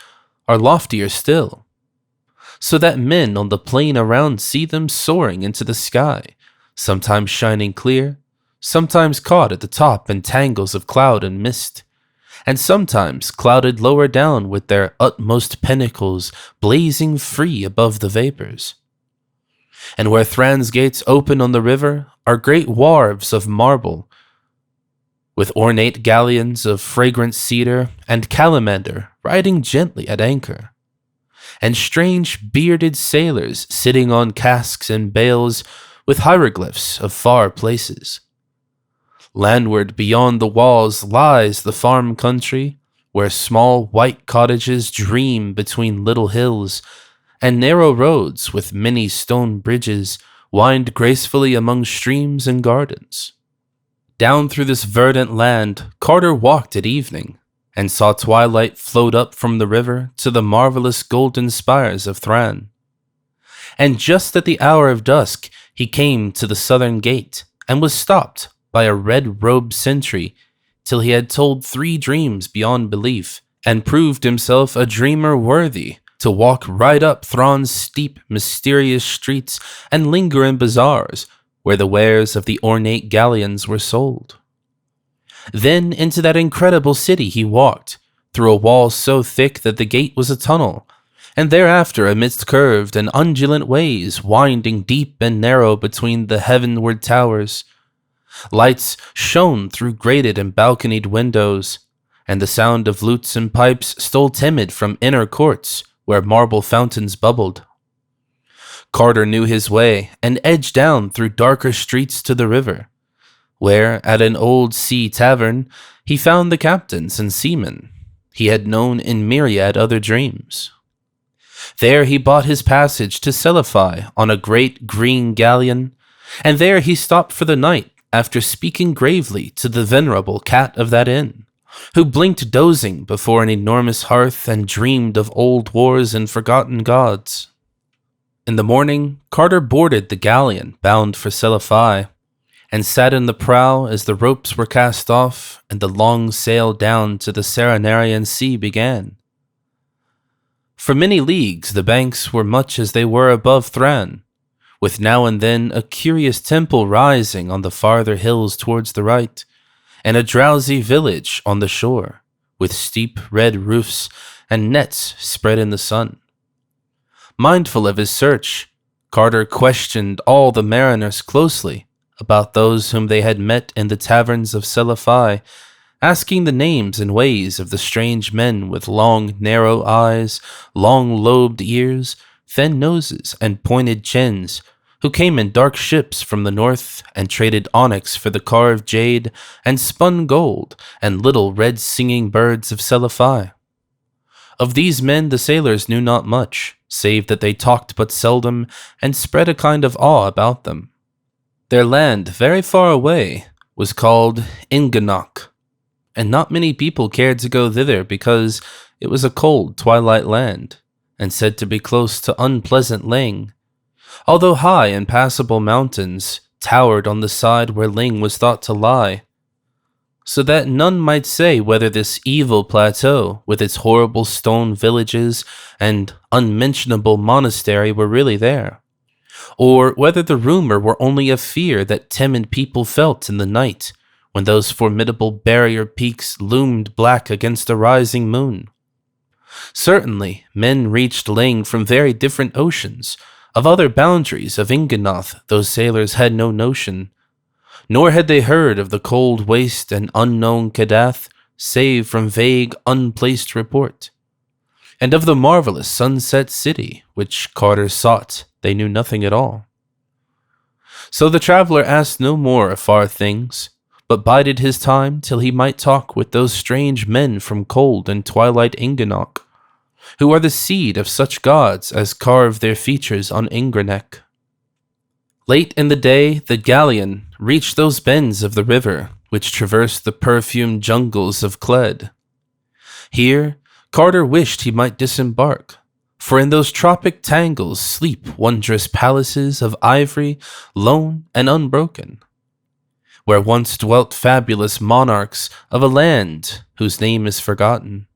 are loftier still, so that men on the plain around see them soaring into the sky, sometimes shining clear, sometimes caught at the top in tangles of cloud and mist, and sometimes clouded lower down with their utmost pinnacles blazing free above the vapors. And where Thran's gates open on the river are great wharves of marble, with ornate galleons of fragrant cedar and calamander riding gently at anchor, and strange bearded sailors sitting on casks and bales with hieroglyphs of far places. Landward beyond the walls lies the farm country, where small white cottages dream between little hills, and narrow roads with many stone bridges wind gracefully among streams and gardens. Down through this verdant land Carter walked at evening, and saw twilight float up from the river to the marvelous golden spires of Thran. And just at the hour of dusk he came to the southern gate, and was stopped by a red-robed sentry till he had told 3 dreams beyond belief, and proved himself a dreamer worthy to walk right up Thran's steep, mysterious streets and linger in bazaars where the wares of the ornate galleons were sold. Then into that incredible city he walked, through a wall so thick that the gate was a tunnel, and thereafter amidst curved and undulant ways winding deep and narrow between the heavenward towers. Lights shone through grated and balconied windows, and the sound of lutes and pipes stole timid from inner courts where marble fountains bubbled. Carter knew his way and edged down through darker streets to the river, where, at an old sea tavern, he found the captains and seamen he had known in myriad other dreams. There he bought his passage to Seliphi on a great green galleon, and there he stopped for the night after speaking gravely to the venerable cat of that inn, who blinked dozing before an enormous hearth and dreamed of old wars and forgotten gods. In the morning, Carter boarded the galleon bound for Seliphi, and sat in the prow as the ropes were cast off and the long sail down to the Serenarian Sea began. For many leagues the banks were much as they were above Thran, with now and then a curious temple rising on the farther hills towards the right, and a drowsy village on the shore, with steep red roofs and nets spread in the sun. Mindful of his search, Carter questioned all the mariners closely about those whom they had met in the taverns of Seliphi, asking the names and ways of the strange men with long, narrow eyes, long-lobed ears, thin noses, and pointed chins, who came in dark ships from the north and traded onyx for the carved jade and spun gold and little red singing birds of Seliphi. Of these men the sailors knew not much, save that they talked but seldom and spread a kind of awe about them. Their land, very far away, was called Inganok, and not many people cared to go thither because it was a cold twilight land, and said to be close to unpleasant Ling, although high impassable mountains towered on the side where Ling was thought to lie, so that none might say whether this evil plateau, with its horrible stone villages and unmentionable monastery, were really there, or whether the rumor were only a fear that timid people felt in the night when those formidable barrier peaks loomed black against a rising moon. Certainly, men reached Ling from very different oceans. Of other boundaries of Inganoth those sailors had no notion, nor had they heard of the cold waste and unknown Kadath, save from vague, unplaced report. And of the marvelous sunset city, which Carter sought, they knew nothing at all. So the traveler asked no more of far things, but bided his time till he might talk with those strange men from cold and twilight Inganok, who are the seed of such gods as carve their features on Ingranek. Late in the day, the galleon reached those bends of the river which traversed the perfumed jungles of Cled. Here, Carter wished he might disembark, for in those tropic tangles sleep wondrous palaces of ivory, lone and unbroken, where once dwelt fabulous monarchs of a land whose name is forgotten.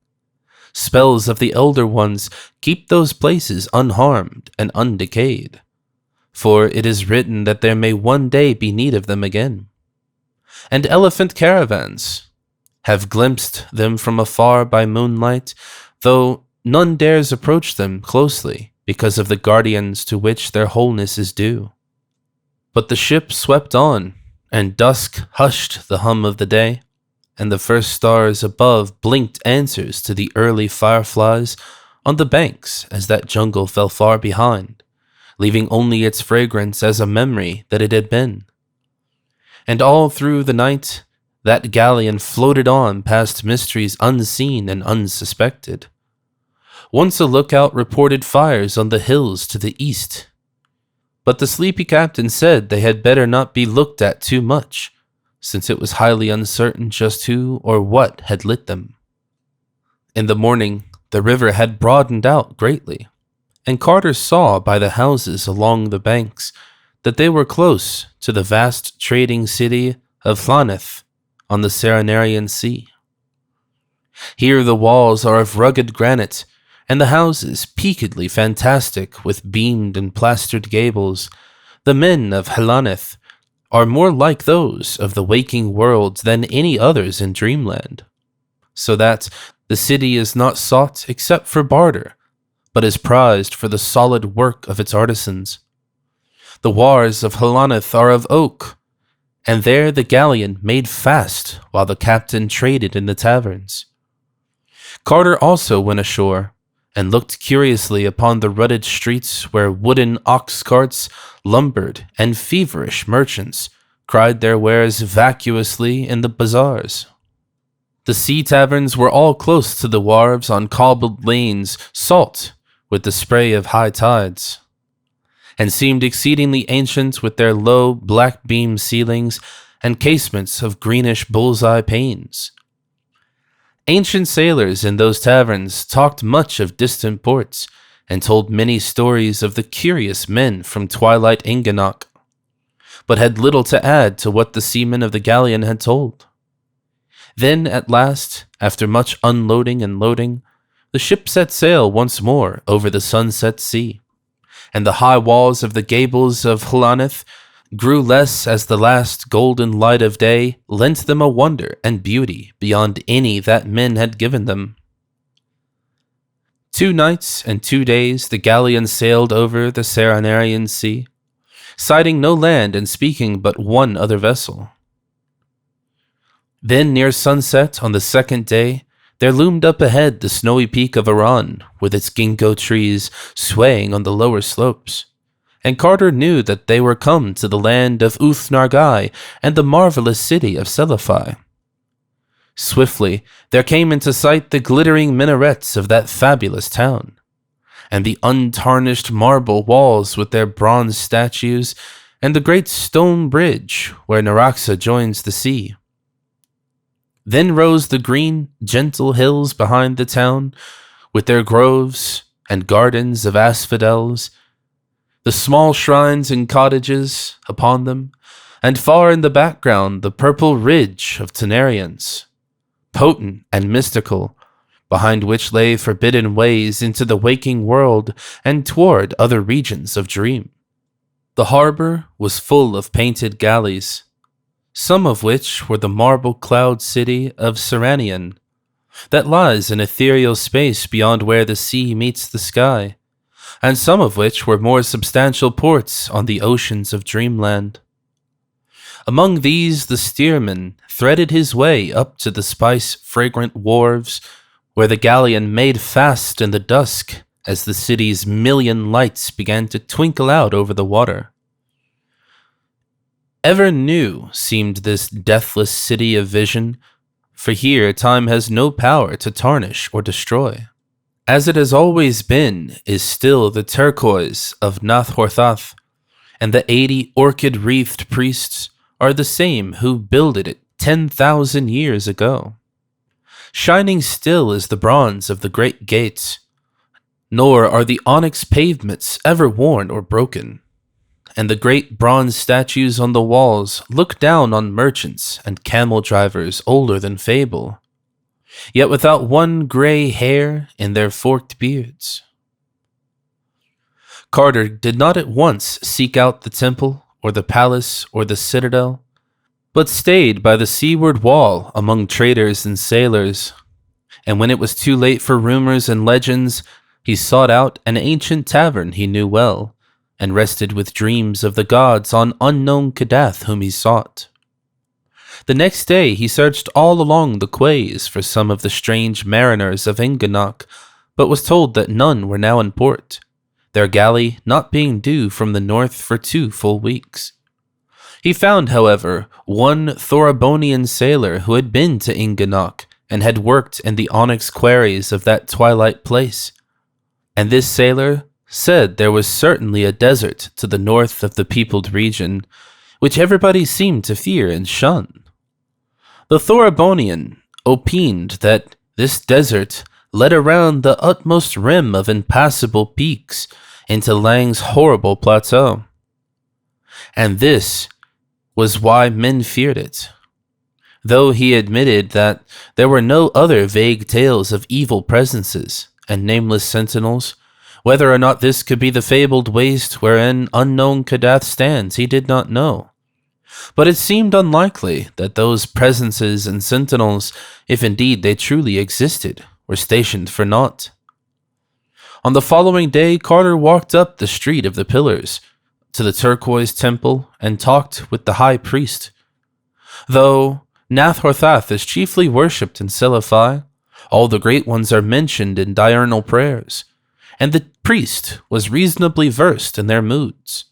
Spells of the Elder Ones keep those places unharmed and undecayed, for it is written that there may one day be need of them again. And elephant caravans, have glimpsed them from afar by moonlight, though none dares approach them closely because of the guardians to which their wholeness is due. But the ship swept on, and dusk hushed the hum of the day, and the first stars above blinked answers to the early fireflies on the banks as that jungle fell far behind, leaving only its fragrance as a memory that it had been. And all through the night, that galleon floated on past mysteries unseen and unsuspected. Once a lookout reported fires on the hills to the east, but the sleepy captain said they had better not be looked at too much, since it was highly uncertain just who or what had lit them. In the morning, the river had broadened out greatly, and Carter saw by the houses along the banks that they were close to the vast trading city of Llaneth on the Serenarian Sea. Here the walls are of rugged granite, and the houses peakedly fantastic with beamed and plastered gables. The men of Llaneth are more like those of the waking world than any others in Dreamland, so that the city is not sought except for barter, but is prized for the solid work of its artisans. The wharves of Llaneth are of oak, and there the galleon made fast while the captain traded in the taverns. Carter also went ashore, and looked curiously upon the rutted streets where wooden ox carts lumbered and feverish merchants cried their wares vacuously in the bazaars. The sea taverns were all close to the wharves on cobbled lanes, salt with the spray of high tides, and seemed exceedingly ancient with their low black beam ceilings and casements of greenish bullseye panes. Ancient sailors in those taverns talked much of distant ports, and told many stories of the curious men from twilight Inganok, but had little to add to what the seamen of the galleon had told. Then, at last, after much unloading and loading, the ship set sail once more over the sunset sea, and the high walls of the gables of Llaneth grew less as the last golden light of day lent them a wonder and beauty beyond any that men had given them. 2 nights and 2 days the galleon sailed over the Serenarian Sea, sighting no land and speaking but one other vessel. Then near sunset on the 2nd day, there loomed up ahead the snowy peak of Iran, with its ginkgo trees swaying on the lower slopes, and Carter knew that they were come to the land of Uth-Nargai and the marvelous city of Seliphi. Swiftly there came into sight the glittering minarets of that fabulous town, and the untarnished marble walls with their bronze statues, and the great stone bridge where Naraxa joins the sea. Then rose the green, gentle hills behind the town, with their groves and gardens of asphodels, the small shrines and cottages upon them, and far in the background the purple ridge of Tanarians, potent and mystical, behind which lay forbidden ways into the waking world and toward other regions of dream. The harbor was full of painted galleys, some of which were the marble cloud city of Seranian, that lies in ethereal space beyond where the sea meets the sky, and some of which were more substantial ports on the oceans of Dreamland. Among these the steersman threaded his way up to the spice-fragrant wharves, where the galleon made fast in the dusk as the city's million lights began to twinkle out over the water. Ever new seemed this deathless city of vision, for here time has no power to tarnish or destroy. As it has always been is still the turquoise of Nath-Horthath, and the 80 orchid-wreathed priests are the same who builded it 10,000 years ago. Shining still is the bronze of the great gates, nor are the onyx pavements ever worn or broken, and the great bronze statues on the walls look down on merchants and camel drivers older than fable, yet without one gray hair in their forked beards. Carter did not at once seek out the temple or the palace or the citadel, but stayed by the seaward wall among traders and sailors. And when it was too late for rumors and legends, he sought out an ancient tavern he knew well, and rested with dreams of the gods on unknown Kadath whom he sought. The next day he searched all along the quays for some of the strange mariners of Inganok, but was told that none were now in port, their galley not being due from the north for 2 full weeks. He found, however, one Thorabonian sailor who had been to Inganok and had worked in the onyx quarries of that twilight place. And this sailor said there was certainly a desert to the north of the peopled region, which everybody seemed to fear and shun. The Thorabonian opined that this desert led around the utmost rim of impassable peaks into Lang's horrible plateau. And this was why men feared it. Though he admitted that there were no other vague tales of evil presences and nameless sentinels, whether or not this could be the fabled waste wherein unknown Kadath stands, he did not know. But it seemed unlikely that those presences and sentinels, if indeed they truly existed, were stationed for naught. On the following day, Carter walked up the Street of the Pillars to the turquoise temple and talked with the high priest. Though Nathorthath is chiefly worshipped in Seliphi, all the great ones are mentioned in diurnal prayers, and the priest was reasonably versed in their moods.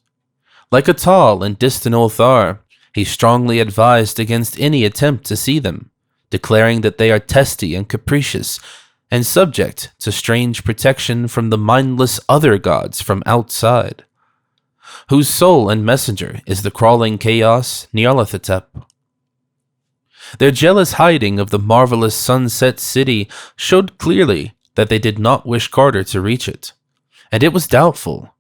Like Atal and distant Ulthar, he strongly advised against any attempt to see them, declaring that they are testy and capricious, and subject to strange protection from the mindless other gods from outside, whose soul and messenger is the crawling chaos Nyarlathotep. Their jealous hiding of the marvelous sunset city showed clearly that they did not wish Carter to reach it, and it was doubtful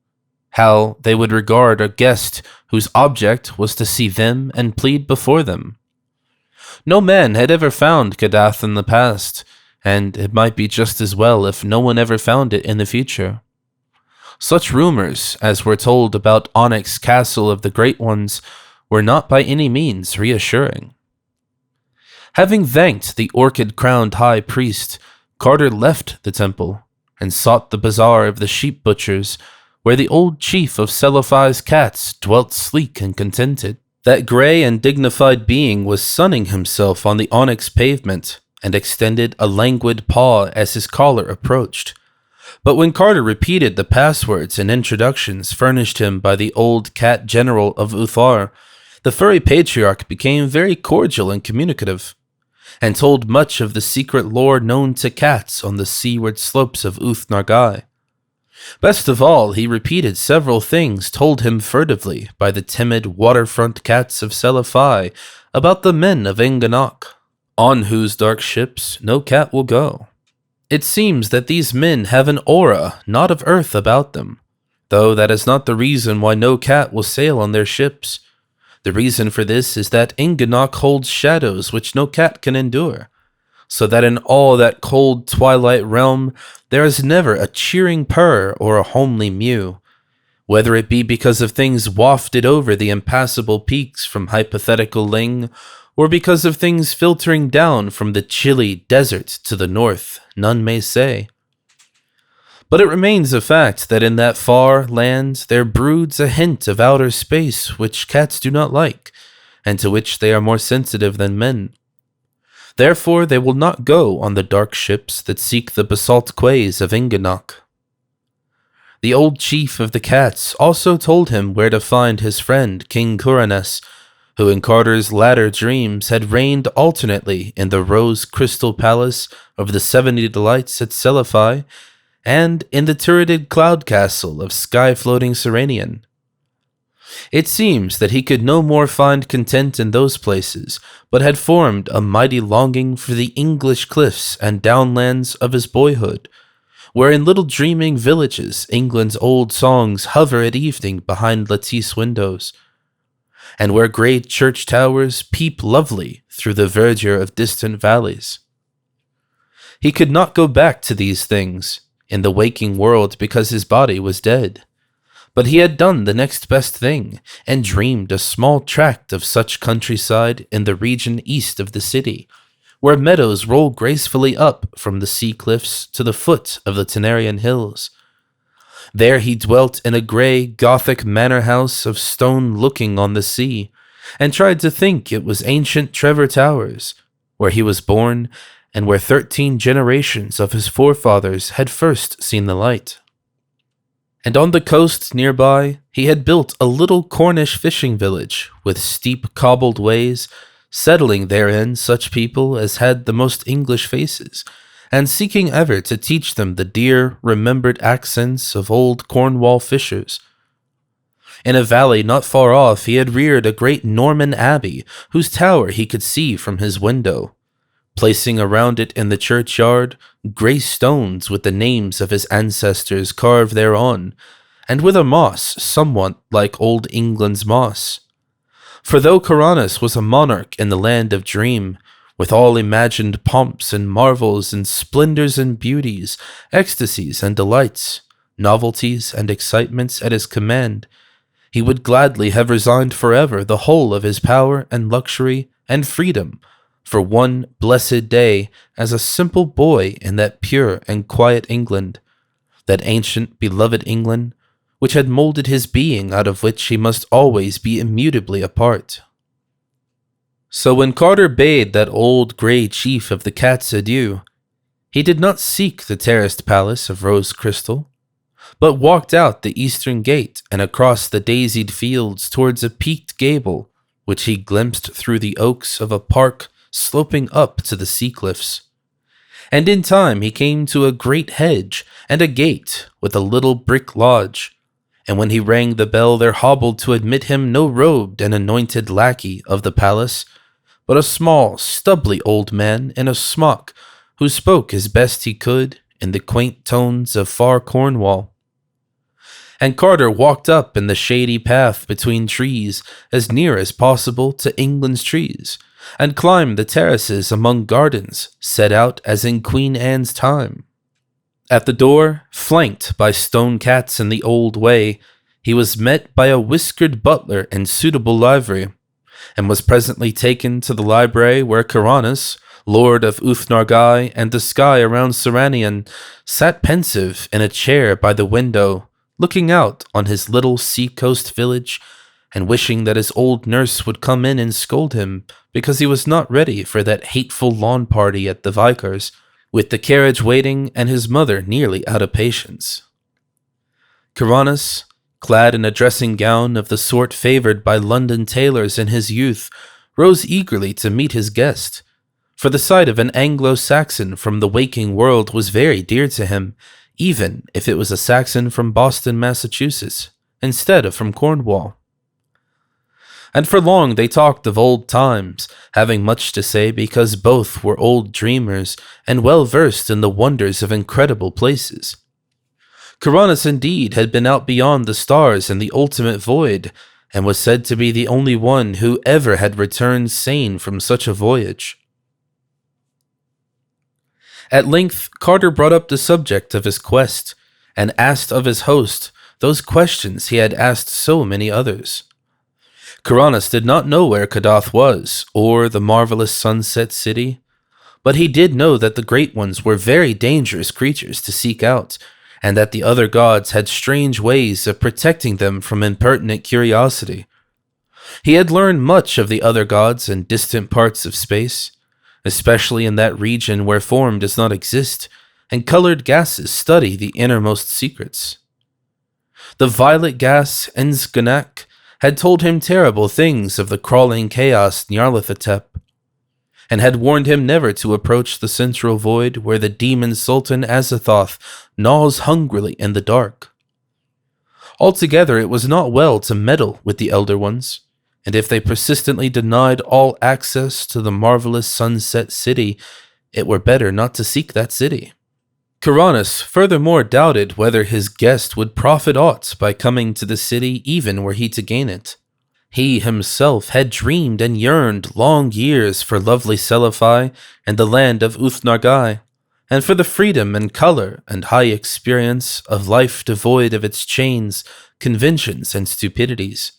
how they would regard a guest whose object was to see them and plead before them. No man had ever found Kadath in the past, and it might be just as well if no one ever found it in the future. Such rumors as were told about Onyx Castle of the Great Ones were not by any means reassuring. Having thanked the orchid-crowned high priest, Carter left the temple and sought the bazaar of the sheep butchers, where the old chief of Seliphi's cats dwelt sleek and contented. That gray and dignified being was sunning himself on the onyx pavement and extended a languid paw as his caller approached. But when Carter repeated the passwords and introductions furnished him by the old cat general of Ulthar, the furry patriarch became very cordial and communicative, and told much of the secret lore known to cats on the seaward slopes of Uth-Nargai. Best of all, he repeated several things told him furtively by the timid waterfront cats of Seliphi about the men of Inganok, on whose dark ships no cat will go. It seems that these men have an aura not of earth about them, though that is not the reason why no cat will sail on their ships. The reason for this is that Inganok holds shadows which no cat can endure, so that in all that cold twilight realm there is never a cheering purr or a homely mew, whether it be because of things wafted over the impassable peaks from hypothetical Ling, or because of things filtering down from the chilly desert to the north, none may say. But it remains a fact that in that far land there broods a hint of outer space which cats do not like, and to which they are more sensitive than men. Therefore they will not go on the dark ships that seek the basalt quays of Inganok. The old chief of the cats also told him where to find his friend King Kuranes, who in Carter's latter dreams had reigned alternately in the rose crystal palace of the 70 Delights at Seliphi and in the turreted cloud castle of sky-floating Serenian. It seems that he could no more find content in those places, but had formed a mighty longing for the English cliffs and downlands of his boyhood, where in little dreaming villages England's old songs hover at evening behind lattice windows, and where great church towers peep lovely through the verdure of distant valleys. He could not go back to these things in the waking world because his body was dead, But he had done the next best thing, and dreamed a small tract of such countryside in the region east of the city, where meadows roll gracefully up from the sea cliffs to the foot of the Tenarian hills. There he dwelt in a grey, Gothic manor house of stone looking on the sea, and tried to think it was ancient Trevor Towers, where he was born, and where 13 generations of his forefathers had first seen the light. And on the coast nearby, he had built a little Cornish fishing village with steep cobbled ways, settling therein such people as had the most English faces, and seeking ever to teach them the dear, remembered accents of old Cornwall fishers. In a valley not far off he had reared a great Norman abbey, whose tower he could see from his window, placing around it in the churchyard grey stones with the names of his ancestors carved thereon, and with a moss somewhat like old England's moss. For though Kadath was a monarch in the land of dream, with all imagined pomps and marvels and splendors and beauties, ecstasies and delights, novelties and excitements at his command, he would gladly have resigned forever the whole of his power and luxury and freedom for one blessed day as a simple boy in that pure and quiet England, that ancient beloved England, which had molded his being, out of which he must always be immutably a part. So when Carter bade that old grey chief of the cats adieu, he did not seek the terraced palace of rose crystal, but walked out the eastern gate and across the daisied fields towards a peaked gable, which he glimpsed through the oaks of a park sloping up to the sea cliffs. And in time he came to a great hedge and a gate with a little brick lodge, and when he rang the bell there hobbled to admit him no robed and anointed lackey of the palace, but a small, stubbly old man in a smock, who spoke as best he could in the quaint tones of far Cornwall. And Carter walked up in the shady path between trees as near as possible to England's trees, and climbed the terraces among gardens set out as in Queen Anne's time. At the door, flanked by stone cats in the old way, he was met by a whiskered butler in suitable livery, and was presently taken to the library where Kadath, lord of Uth-Nargai and the sky around Seranian, sat pensive in a chair by the window, looking out on his little sea-coast village, and wishing that his old nurse would come in and scold him because he was not ready for that hateful lawn party at the Vicar's, with the carriage waiting and his mother nearly out of patience. Kadath, clad in a dressing gown of the sort favored by London tailors in his youth, rose eagerly to meet his guest, for the sight of an Anglo-Saxon from the waking world was very dear to him, even if it was a Saxon from Boston, Massachusetts, instead of from Cornwall. And for long they talked of old times, having much to say because both were old dreamers and well versed in the wonders of incredible places. Kadath indeed had been out beyond the stars in the ultimate void, and was said to be the only one who ever had returned sane from such a voyage. At length Carter brought up the subject of his quest, and asked of his host those questions he had asked so many others. Kadath did not know where Kadath was, or the marvelous sunset city, but he did know that the Great Ones were very dangerous creatures to seek out, and that the other gods had strange ways of protecting them from impertinent curiosity. He had learned much of the other gods in distant parts of space, especially in that region where form does not exist, and colored gases study the innermost secrets. The violet gas Inganok had told him terrible things of the crawling chaos Nyarlathotep, and had warned him never to approach the central void where the demon Sultan Azathoth gnaws hungrily in the dark. Altogether it was not well to meddle with the Elder Ones, and if they persistently denied all access to the marvelous sunset city, it were better not to seek that city. Kadath furthermore doubted whether his guest would profit aught by coming to the city even were he to gain it. He himself had dreamed and yearned long years for lovely Seliphi and the land of Uth-Nargai, and for the freedom and color and high experience of life devoid of its chains, conventions, and stupidities.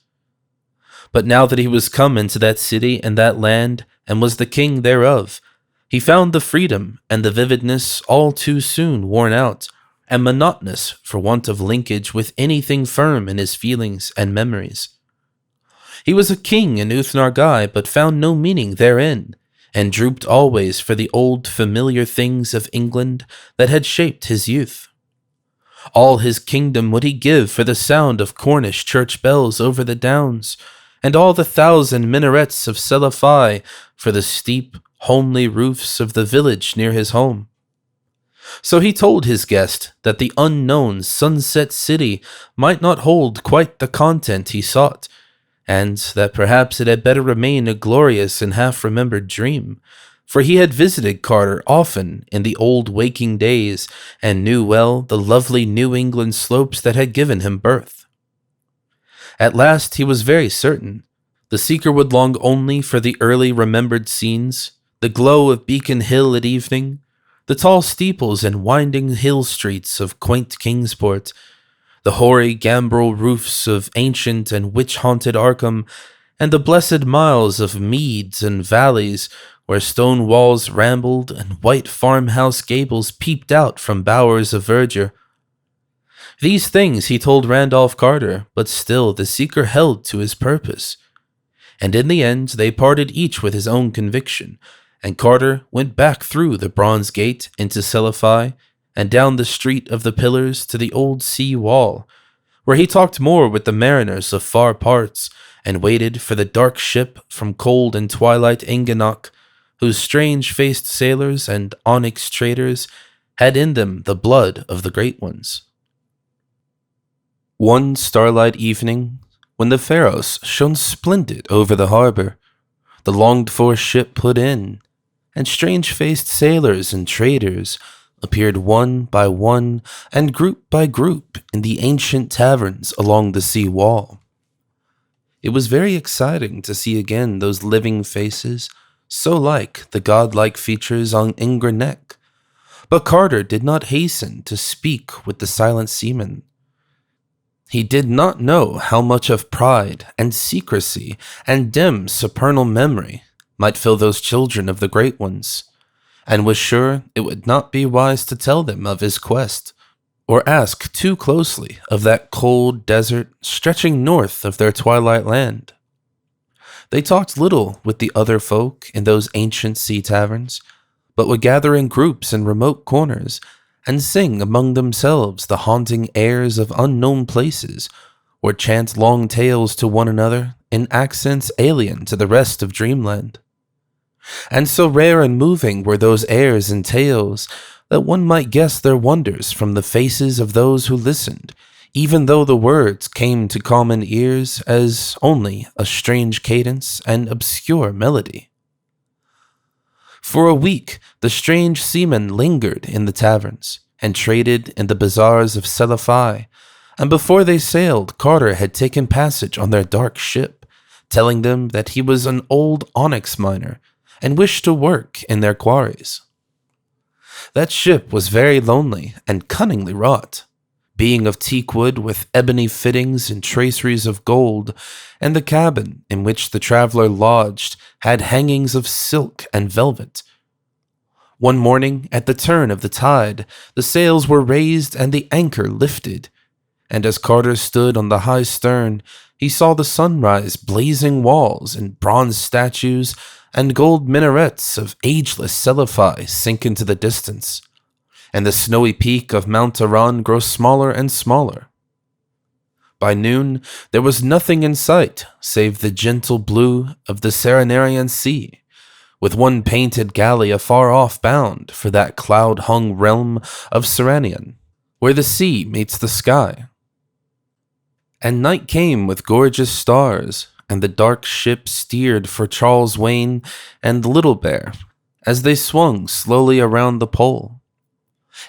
But now that he was come into that city and that land, and was the king thereof, he found the freedom and the vividness all too soon worn out, and monotonous for want of linkage with anything firm in his feelings and memories. He was a king in Uth-Nargai, but found no meaning therein, and drooped always for the old familiar things of England that had shaped his youth. All his kingdom would he give for the sound of Cornish church bells over the downs, and all the 1,000 minarets of Selafai for the steep, homely roofs of the village near his home. So he told his guest that the unknown sunset city might not hold quite the content he sought, and that perhaps it had better remain a glorious and half-remembered dream, for he had visited Carter often in the old waking days, and knew well the lovely New England slopes that had given him birth. At last he was very certain. The seeker would long only for the early remembered scenes, the glow of Beacon Hill at evening, the tall steeples and winding hill streets of quaint Kingsport, the hoary gambrel roofs of ancient and witch-haunted Arkham, and the blessed miles of meads and valleys where stone walls rambled and white farmhouse gables peeped out from bowers of verdure. These things he told Randolph Carter, but still the seeker held to his purpose. And in the end they parted each with his own conviction, and Carter went back through the bronze gate into Selafai, and down the street of the pillars to the old sea wall, where he talked more with the mariners of far parts, and waited for the dark ship from cold and twilight Inganok, whose strange-faced sailors and onyx traders had in them the blood of the great ones. One starlight evening, when the Pharos shone splendid over the harbor, the longed-for ship put in, and strange-faced sailors and traders appeared one by one and group by group in the ancient taverns along the sea wall. It was very exciting to see again those living faces, so like the godlike features on Inganok. But Carter did not hasten to speak with the silent seaman. He did not know how much of pride and secrecy and dim supernal memory might fill those children of the great ones, and was sure it would not be wise to tell them of his quest, or ask too closely of that cold desert stretching north of their twilight land. They talked little with the other folk in those ancient sea taverns, but would gather in groups in remote corners and sing among themselves the haunting airs of unknown places, or chant long tales to one another in accents alien to the rest of dreamland. And so rare and moving were those airs and tales that one might guess their wonders from the faces of those who listened, even though the words came to common ears as only a strange cadence and obscure melody. For a week, the strange seamen lingered in the taverns and traded in the bazaars of Selafai, and before they sailed, Carter had taken passage on their dark ship, telling them that he was an old onyx miner and wished to work in their quarries. That ship was very lonely and cunningly wrought, being of teak wood with ebony fittings and traceries of gold, and the cabin in which the traveler lodged had hangings of silk and velvet. One morning, at the turn of the tide, the sails were raised and the anchor lifted, and as Carter stood on the high stern, he saw the sunrise blazing walls and bronze statues and gold minarets of ageless Selafai sink into the distance, and the snowy peak of Mount Aran grow smaller and smaller. By noon, there was nothing in sight save the gentle blue of the Serenarian Sea, with one painted galley afar off bound for that cloud-hung realm of Serenian, where the sea meets the sky. And night came with gorgeous stars, and the dark ship steered for Charles Wain and Little Bear as they swung slowly around the pole.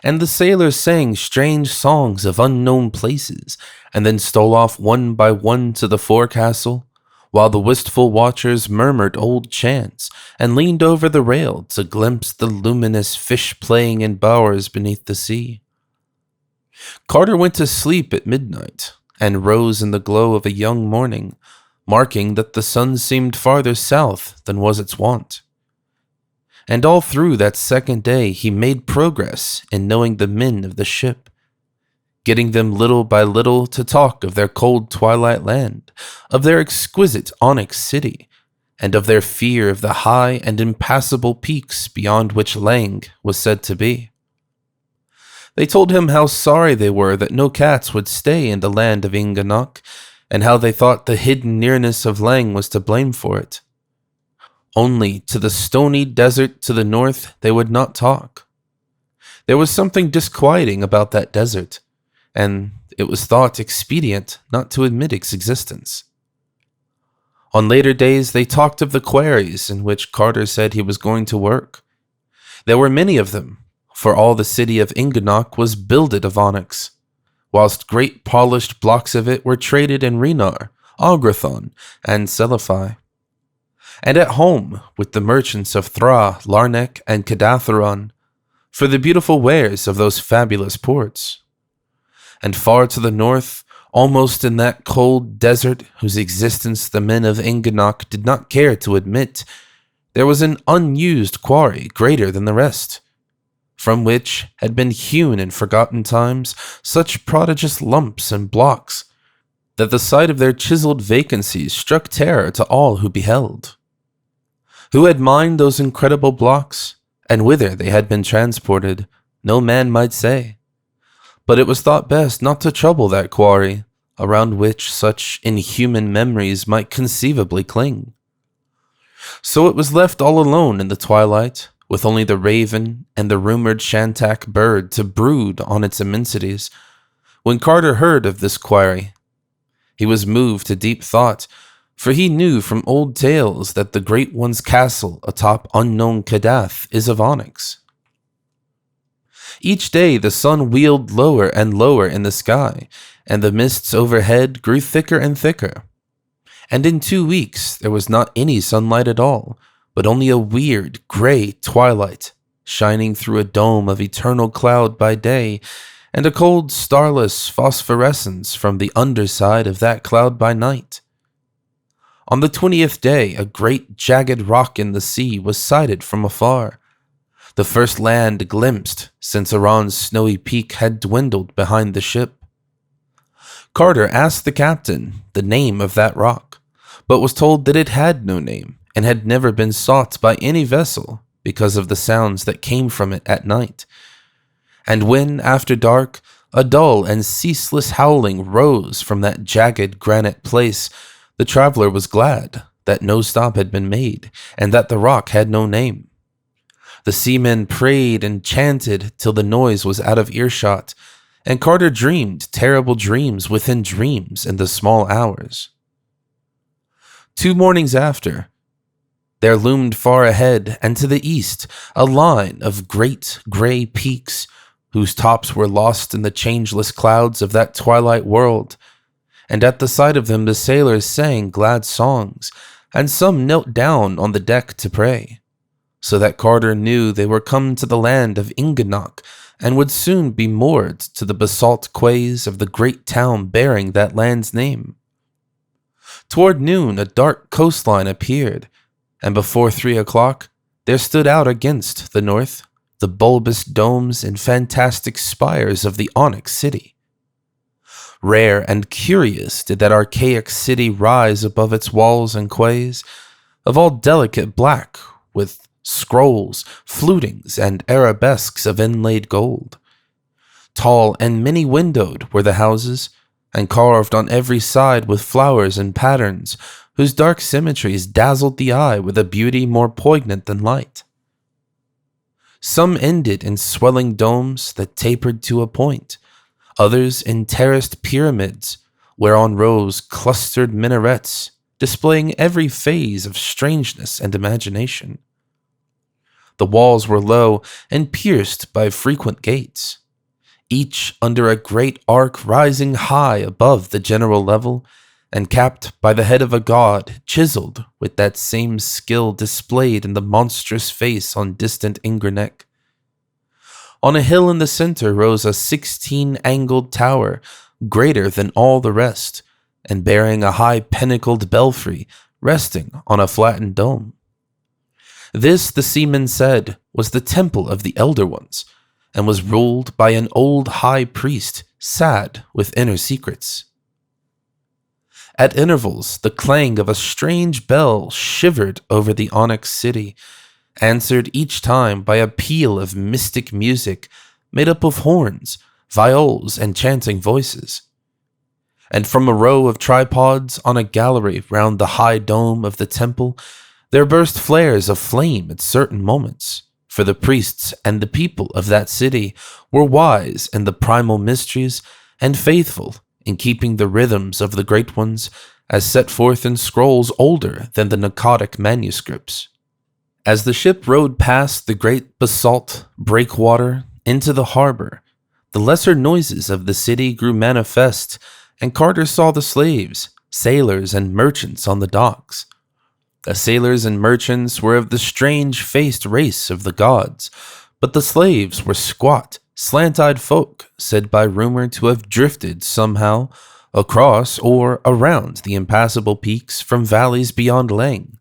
And the sailors sang strange songs of unknown places, and then stole off one by one to the forecastle, while the wistful watchers murmured old chants and leaned over the rail to glimpse the luminous fish playing in bowers beneath the sea. Carter went to sleep at midnight and rose in the glow of a young morning, marking that the sun seemed farther south than was its wont. And all through that second day he made progress in knowing the men of the ship, getting them little by little to talk of their cold twilight land, of their exquisite onyx city, and of their fear of the high and impassable peaks beyond which Lang was said to be. They told him how sorry they were that no cats would stay in the land of Inganok, and how they thought the hidden nearness of Lang was to blame for it. Only to the stony desert to the north they would not talk. There was something disquieting about that desert, and it was thought expedient not to admit its existence. On later days they talked of the quarries in which Carter said he was going to work. There were many of them, for all the city of Inganok was builded of onyx, whilst great polished blocks of it were traded in Renar, Augrathon, and Seliphi. And at home with the merchants of Thra, Larnek, and Kadath for the beautiful wares of those fabulous ports. And far to the north, almost in that cold desert whose existence the men of Inganok did not care to admit, there was an unused quarry greater than the rest, from which had been hewn in forgotten times such prodigious lumps and blocks that the sight of their chiseled vacancies struck terror to all who beheld. Who had mined those incredible blocks, and whither they had been transported, no man might say. But it was thought best not to trouble that quarry, around which such inhuman memories might conceivably cling. So it was left all alone in the twilight, with only the raven and the rumored shantak bird to brood on its immensities. When Carter heard of this quarry, he was moved to deep thought, for he knew from old tales that the Great One's castle atop unknown Kadath is of onyx. Each day the sun wheeled lower and lower in the sky, and the mists overhead grew thicker and thicker. And in 2 weeks there was not any sunlight at all, but only a weird gray twilight, shining through a dome of eternal cloud by day, and a cold starless phosphorescence from the underside of that cloud by night. On the 20th day, a great jagged rock in the sea was sighted from afar, the first land glimpsed since Iran's snowy peak had dwindled behind the ship. Carter asked the captain the name of that rock, but was told that it had no name and had never been sought by any vessel because of the sounds that came from it at night. And when, after dark, a dull and ceaseless howling rose from that jagged granite place, the traveler was glad that no stop had been made and that the rock had no name. The seamen prayed and chanted till the noise was out of earshot, and Carter dreamed terrible dreams within dreams in the small hours. 2 mornings after, there loomed far ahead and to the east a line of great gray peaks whose tops were lost in the changeless clouds of that twilight world, and at the sight of them the sailors sang glad songs, and some knelt down on the deck to pray, so that Carter knew they were come to the land of Inganok and would soon be moored to the basalt quays of the great town bearing that land's name. Toward noon a dark coastline appeared, and before 3 o'clock there stood out against the north the bulbous domes and fantastic spires of the onyx city. Rare and curious did that archaic city rise above its walls and quays, of all delicate black, with scrolls, flutings, and arabesques of inlaid gold. Tall and many-windowed were the houses, and carved on every side with flowers and patterns, whose dark symmetries dazzled the eye with a beauty more poignant than light. Some ended in swelling domes that tapered to a point, others in terraced pyramids, whereon rose clustered minarets, displaying every phase of strangeness and imagination. The walls were low and pierced by frequent gates, each under a great arc rising high above the general level, and capped by the head of a god, chiseled with that same skill displayed in the monstrous face on distant Inganok. On a hill in the center rose a 16-angled tower, greater than all the rest, and bearing a high pinnacled belfry resting on a flattened dome. This, the seaman said, was the temple of the Elder Ones, and was ruled by an old high priest, sad with inner secrets. At intervals, the clang of a strange bell shivered over the onyx city, answered each time by a peal of mystic music made up of horns, viols, and chanting voices. And from a row of tripods on a gallery round the high dome of the temple, there burst flares of flame at certain moments, for the priests and the people of that city were wise in the primal mysteries and faithful in keeping the rhythms of the great ones as set forth in scrolls older than the Narcotic manuscripts. As the ship rode past the great basalt breakwater into the harbor, the lesser noises of the city grew manifest, and Carter saw the slaves, sailors, and merchants on the docks. The sailors and merchants were of the strange-faced race of the gods, but the slaves were squat, slant-eyed folk said by rumor to have drifted somehow across or around the impassable peaks from valleys beyond Lang.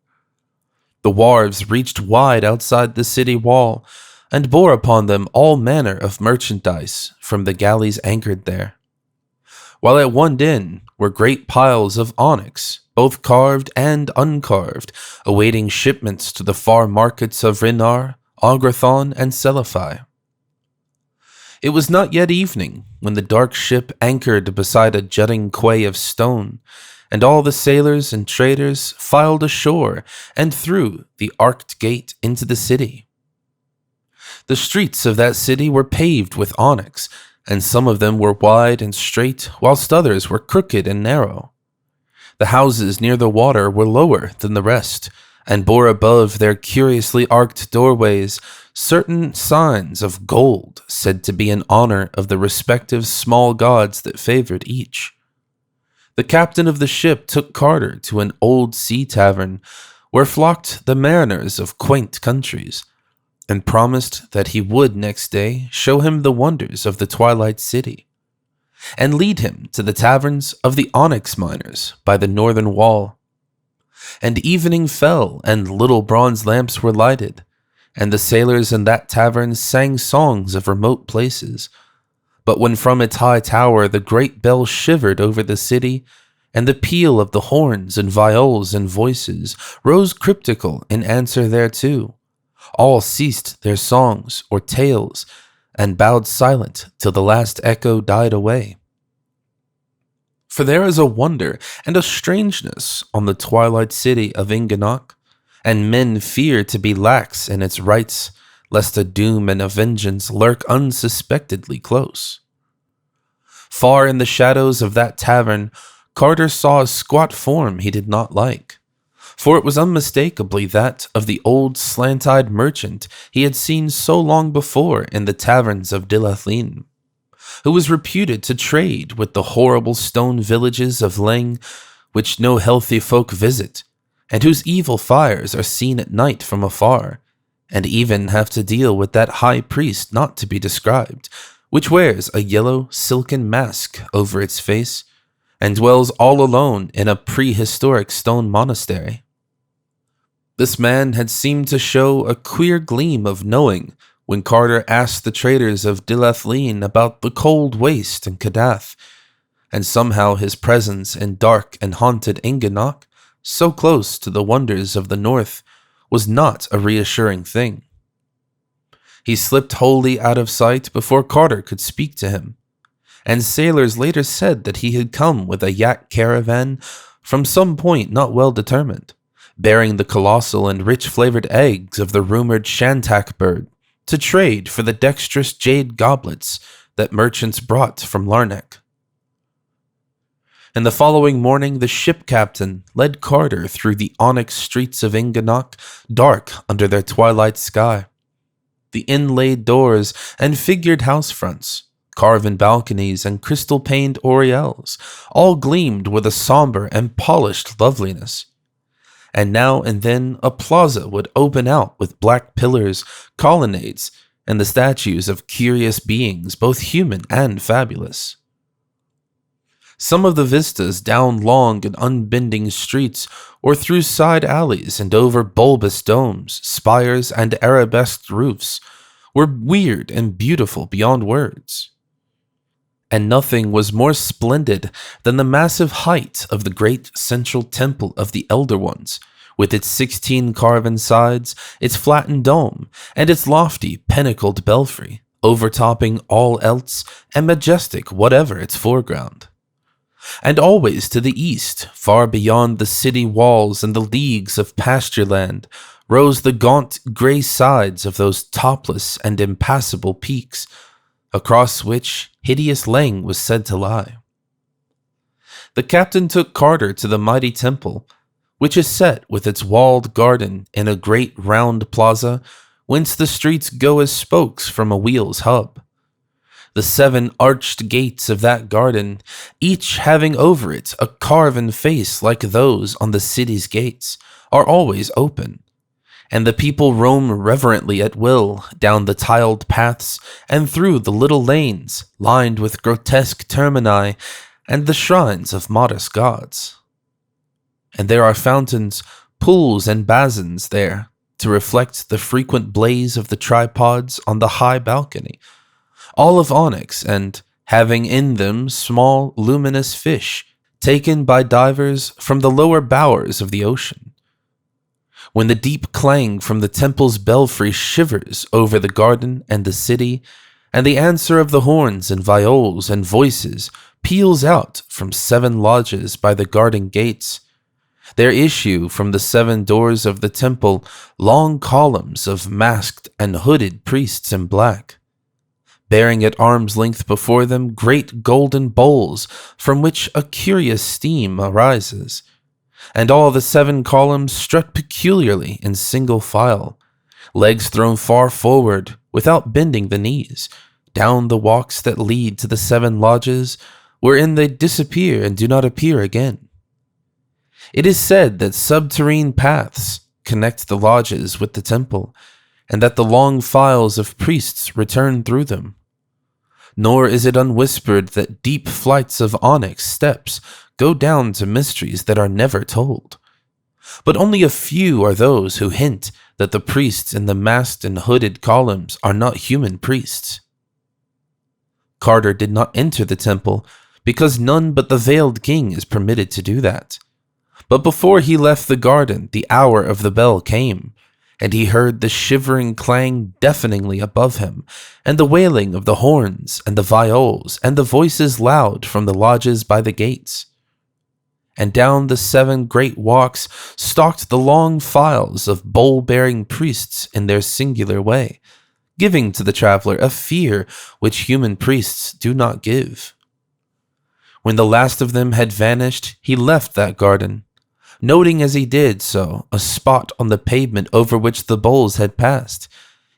The wharves reached wide outside the city wall, and bore upon them all manner of merchandise from the galleys anchored there. While at one end were great piles of onyx, both carved and uncarved, awaiting shipments to the far markets of Rinar, Agrathon, and Seliphi. It was not yet evening when the dark ship anchored beside a jutting quay of stone, and all the sailors and traders filed ashore and through the arched gate into the city. The streets of that city were paved with onyx, and some of them were wide and straight, whilst others were crooked and narrow. The houses near the water were lower than the rest, and bore above their curiously arched doorways certain signs of gold said to be in honor of the respective small gods that favored each. The captain of the ship took Carter to an old sea tavern where flocked the mariners of quaint countries, and promised that he would next day show him the wonders of the Twilight City, and lead him to the taverns of the onyx miners by the northern wall. And evening fell, and little bronze lamps were lighted, and the sailors in that tavern sang songs of remote places. But when from its high tower the great bell shivered over the city, and the peal of the horns and viols and voices rose cryptical in answer thereto, all ceased their songs or tales, and bowed silent till the last echo died away. For there is a wonder and a strangeness on the twilight city of Inganok, and men fear to be lax in its rites, lest a doom and a vengeance lurk unsuspectedly close. Far in the shadows of that tavern, Carter saw a squat form he did not like, for it was unmistakably that of the old slant-eyed merchant he had seen so long before in the taverns of Dylathleen, who was reputed to trade with the horrible stone villages of Lang, which no healthy folk visit, and whose evil fires are seen at night from afar, and even have to deal with that high priest not to be described, which wears a yellow silken mask over its face, and dwells all alone in a prehistoric stone monastery. This man had seemed to show a queer gleam of knowing when Carter asked the traders of Dylathleen about the cold waste in Kadath, and somehow his presence in dark and haunted Inganok, so close to the wonders of the north, was not a reassuring thing. He slipped wholly out of sight before Carter could speak to him, and sailors later said that he had come with a yak caravan from some point not well determined, bearing the colossal and rich-flavored eggs of the rumored shantak bird to trade for the dexterous jade goblets that merchants brought from Larnak. And the following morning the ship captain led Carter through the onyx streets of Inganok, dark under their twilight sky. The inlaid doors and figured house fronts, carven balconies, and crystal-paned oriels, all gleamed with a somber and polished loveliness. And now and then a plaza would open out with black pillars, colonnades, and the statues of curious beings, both human and fabulous. Some of the vistas down long and unbending streets, or through side alleys and over bulbous domes, spires, and arabesqued roofs, were weird and beautiful beyond words. And nothing was more splendid than the massive height of the great central temple of the Elder Ones, with its 16 carven sides, its flattened dome, and its lofty pinnacled belfry, overtopping all else and majestic whatever its foreground. And always to the east, far beyond the city walls and the leagues of pasture land, rose the gaunt gray sides of those topless and impassable peaks, across which hideous Lang was said to lie. The captain took Carter to the mighty temple, which is set with its walled garden in a great round plaza, whence the streets go as spokes from a wheel's hub. The 7 arched gates of that garden, each having over it a carven face like those on the city's gates, are always open, and the people roam reverently at will down the tiled paths and through the little lanes lined with grotesque termini and the shrines of modest gods. And there are fountains, pools, and basins there to reflect the frequent blaze of the tripods on the high balcony, all of onyx, and having in them small luminous fish taken by divers from the lower bowers of the ocean. When the deep clang from the temple's belfry shivers over the garden and the city, and the answer of the horns and viols and voices peals out from 7 lodges by the garden gates, there issue from the 7 doors of the temple long columns of masked and hooded priests in black, bearing at arm's length before them great golden bowls from which a curious steam arises, and all the 7 columns strut peculiarly in single file, legs thrown far forward without bending the knees, down the walks that lead to the 7 lodges, wherein they disappear and do not appear again. It is said that subterranean paths connect the lodges with the temple, and that the long files of priests return through them. Nor is it unwhispered that deep flights of onyx steps go down to mysteries that are never told. But only a few are those who hint that the priests in the masked and hooded columns are not human priests. Carter did not enter the temple because none but the veiled king is permitted to do that. But before he left the garden, the hour of the bell came, and he heard the shivering clang deafeningly above him, and the wailing of the horns and the viols, and the voices loud from the lodges by the gates. And down the 7 great walks stalked the long files of bowl-bearing priests in their singular way, giving to the traveler a fear which human priests do not give. When the last of them had vanished, he left that garden, noting as he did so a spot on the pavement over which the bowls had passed.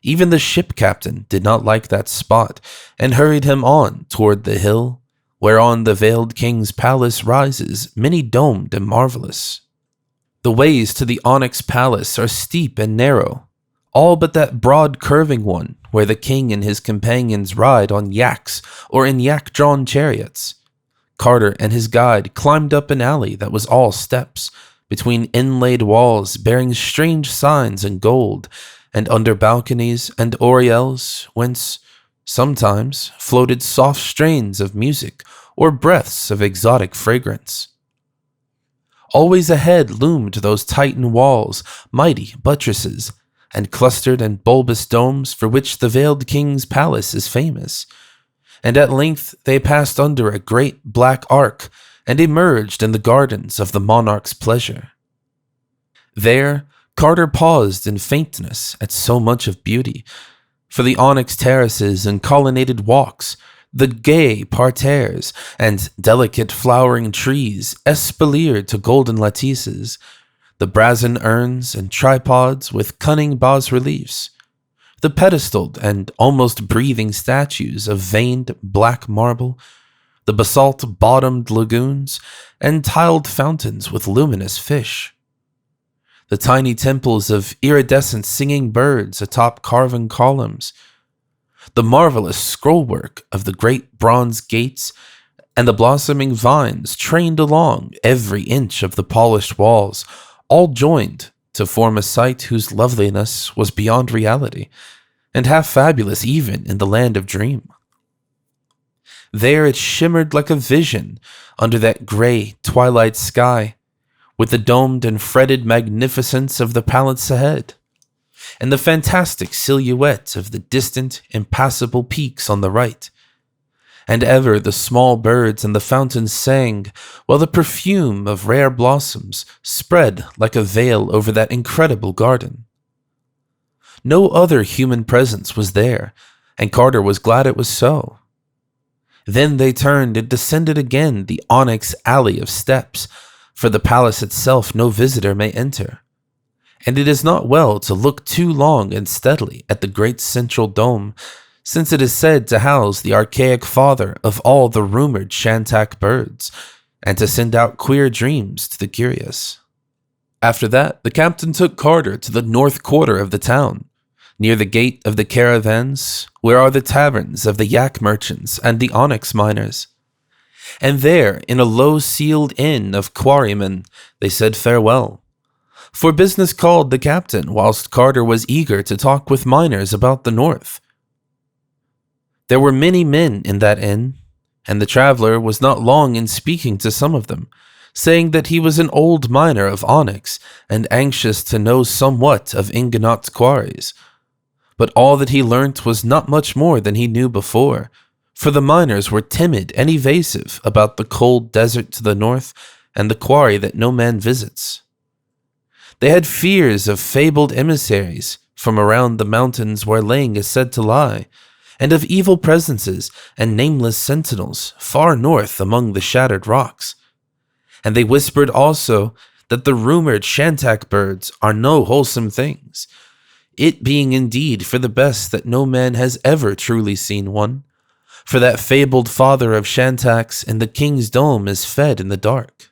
Even the ship captain did not like that spot, and hurried him on toward the hill, whereon the veiled king's palace rises, many-domed and marvelous. The ways to the onyx palace are steep and narrow, all but that broad curving one where the king and his companions ride on yaks or in yak-drawn chariots. Carter and his guide climbed up an alley that was all steps, between inlaid walls bearing strange signs in gold, and under balconies and oriels, whence sometimes floated soft strains of music or breaths of exotic fragrance. Always ahead loomed those Titan walls, mighty buttresses, and clustered and bulbous domes for which the veiled king's palace is famous, and at length they passed under a great black arc and emerged in the gardens of the monarch's pleasure. There, Carter paused in faintness at so much of beauty, for the onyx terraces and colonnaded walks, the gay parterres, and delicate flowering trees espaliered to golden lattices, the brazen urns and tripods with cunning bas-reliefs, The pedestaled and almost breathing statues of veined black marble, the basalt-bottomed lagoons, and tiled fountains with luminous fish. The tiny temples of iridescent singing birds atop carven columns, the marvelous scrollwork of the great bronze gates, and the blossoming vines trained along every inch of the polished walls, all joined to form a sight whose loveliness was beyond reality, and half fabulous even in the land of dream. There it shimmered like a vision under that gray twilight sky, with the domed and fretted magnificence of the palace ahead, and the fantastic silhouette of the distant, impassable peaks on the right. And ever the small birds and the fountains sang, while the perfume of rare blossoms spread like a veil over that incredible garden. No other human presence was there, and Carter was glad it was so. Then they turned and descended again the onyx alley of steps, for the palace itself no visitor may enter, and it is not well to look too long and steadily at the great central dome, since it is said to house the archaic father of all the rumored Shantak birds, and to send out queer dreams to the curious. After that, the captain took Carter to the north quarter of the town, near the gate of the caravans, where are the taverns of the yak merchants and the onyx miners. And there, in a low-ceiled inn of quarrymen, they said farewell. For business called the captain, whilst Carter was eager to talk with miners about the north. There were many men in that inn, and the traveler was not long in speaking to some of them, saying that he was an old miner of onyx, and anxious to know somewhat of Inganok's quarries. But all that he learnt was not much more than he knew before, for the miners were timid and evasive about the cold desert to the north and the quarry that no man visits. They had fears of fabled emissaries from around the mountains where Lang is said to lie, and of evil presences and nameless sentinels far north among the shattered rocks. And they whispered also that the rumored Shantak birds are no wholesome things, it being indeed for the best that no man has ever truly seen one, for that fabled father of Shantaks in the king's dome is fed in the dark.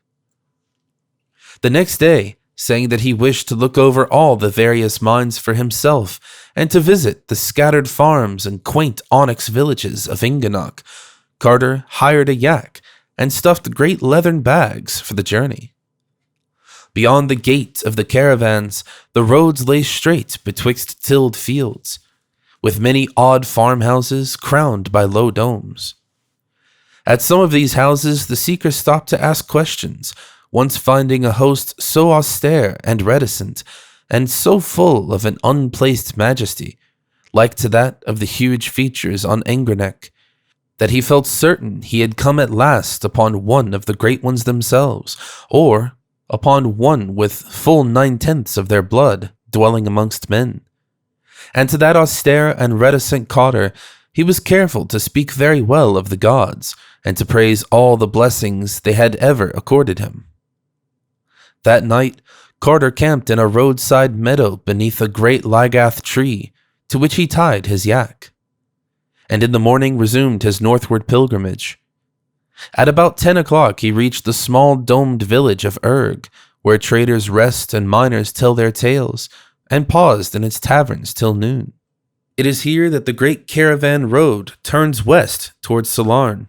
The next day, saying that he wished to look over all the various mines for himself, and to visit the scattered farms and quaint onyx villages of Inganok, Carter hired a yak and stuffed great leathern bags for the journey. Beyond the gate of the caravans, the roads lay straight betwixt tilled fields, with many odd farmhouses crowned by low domes. At some of these houses the seeker stopped to ask questions, once finding a host so austere and reticent, and so full of an unplaced majesty, like to that of the huge features on Inganok, that he felt certain he had come at last upon one of the great ones themselves, or upon one with full 9/10 of their blood dwelling amongst men. And to that austere and reticent Carter, he was careful to speak very well of the gods, and to praise all the blessings they had ever accorded him. That night, Carter camped in a roadside meadow beneath a great ligath tree, to which he tied his yak, and in the morning resumed his northward pilgrimage. At about 10 o'clock he reached the small domed village of Urg, where traders rest and miners tell their tales, and paused in its taverns till noon. It is here that the great caravan road turns west towards Salarn,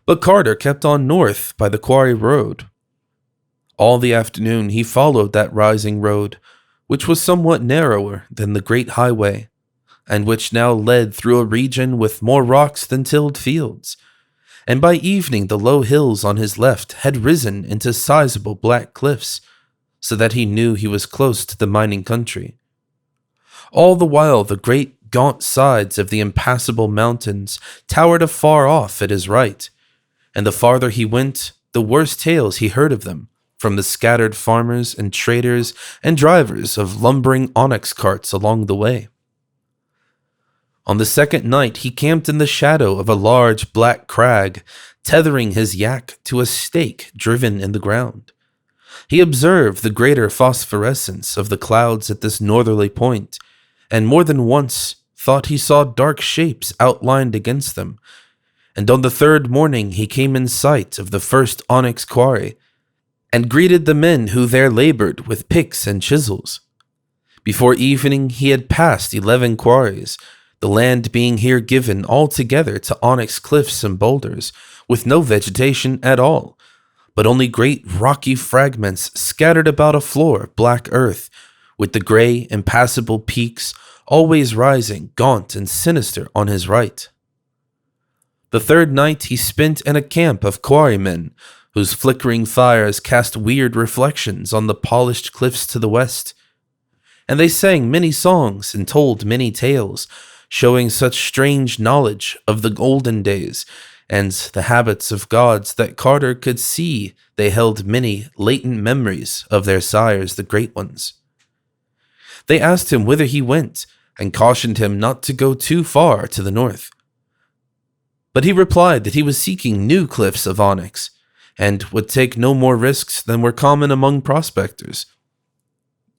but Carter kept on north by the quarry road. All the afternoon he followed that rising road, which was somewhat narrower than the great highway, and which now led through a region with more rocks than tilled fields, and by evening the low hills on his left had risen into sizable black cliffs, so that he knew he was close to the mining country. All the while the great gaunt sides of the impassable mountains towered afar off at his right, and the farther he went, the worse tales he heard of them, from the scattered farmers and traders and drivers of lumbering onyx carts along the way. On the second night he camped in the shadow of a large black crag, tethering his yak to a stake driven in the ground. He observed the greater phosphorescence of the clouds at this northerly point, and more than once thought he saw dark shapes outlined against them, and on the third morning he came in sight of the first onyx quarry, and greeted the men who there labored with picks and chisels. Before evening he had passed 11 quarries, the land being here given altogether to onyx cliffs and boulders, with no vegetation at all, but only great rocky fragments scattered about a floor of black earth, with the grey, impassable peaks always rising gaunt and sinister on his right. The third night he spent in a camp of quarrymen, whose flickering fires cast weird reflections on the polished cliffs to the west, and they sang many songs and told many tales, showing such strange knowledge of the olden days and the habits of gods that Carter could see they held many latent memories of their sires, the Great Ones. They asked him whither he went, and cautioned him not to go too far to the north. But he replied that he was seeking new cliffs of onyx, and would take no more risks than were common among prospectors.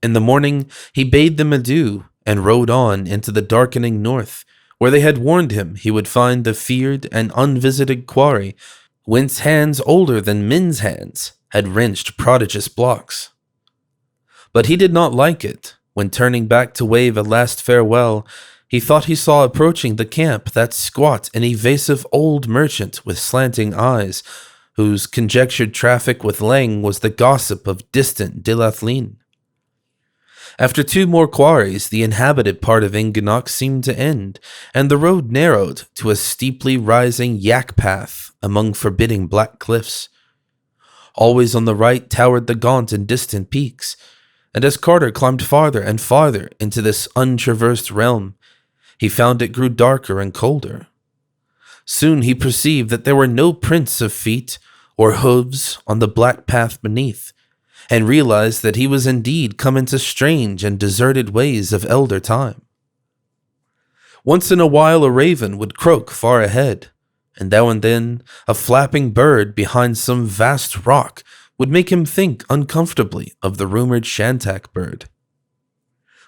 In the morning he bade them adieu, and rode on into the darkening north, where they had warned him he would find the feared and unvisited quarry, whence hands older than men's hands had wrenched prodigious blocks. But he did not like it. When turning back to wave a last farewell, he thought he saw approaching the camp that squat and evasive old merchant with slanting eyes, whose conjectured traffic with Lang was the gossip of distant Dylathleen. After 2 more quarries, the inhabited part of Inganok seemed to end, and the road narrowed to a steeply rising yak path among forbidding black cliffs. Always on the right towered the gaunt and distant peaks, and as Carter climbed farther and farther into this untraversed realm, he found it grew darker and colder. Soon he perceived that there were no prints of feet or hooves on the black path beneath, and realized that he was indeed come into strange and deserted ways of elder time. Once in a while a raven would croak far ahead, and now and then a flapping bird behind some vast rock would make him think uncomfortably of the rumored shantak bird.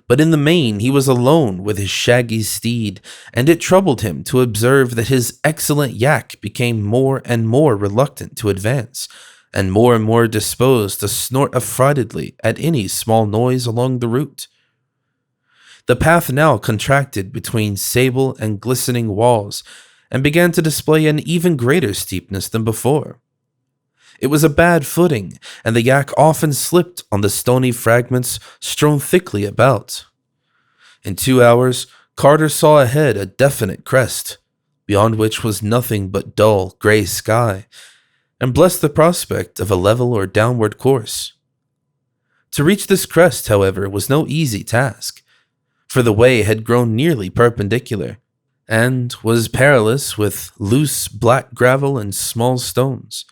But in the main he was alone with his shaggy steed, and it troubled him to observe that his excellent yak became more and more reluctant to advance, and more disposed to snort affrightedly at any small noise along the route. The path now contracted between sable and glistening walls, and began to display an even greater steepness than before. It was a bad footing, and the yak often slipped on the stony fragments strewn thickly about. In 2 hours, Carter saw ahead a definite crest, beyond which was nothing but dull, gray sky, and blessed the prospect of a level or downward course. To reach this crest, however, was no easy task, for the way had grown nearly perpendicular, and was perilous with loose black gravel and small stones.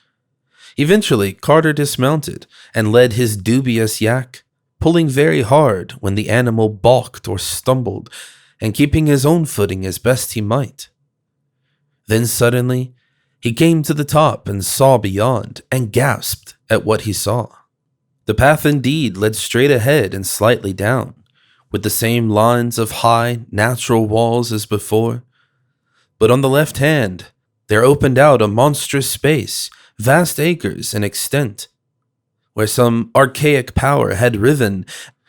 Eventually, Carter dismounted and led his dubious yak, pulling very hard when the animal balked or stumbled, and keeping his own footing as best he might. Then suddenly, he came to the top and saw beyond, and gasped at what he saw. The path indeed led straight ahead and slightly down, with the same lines of high, natural walls as before. But on the left hand, there opened out a monstrous space, vast acres in extent, where some archaic power had riven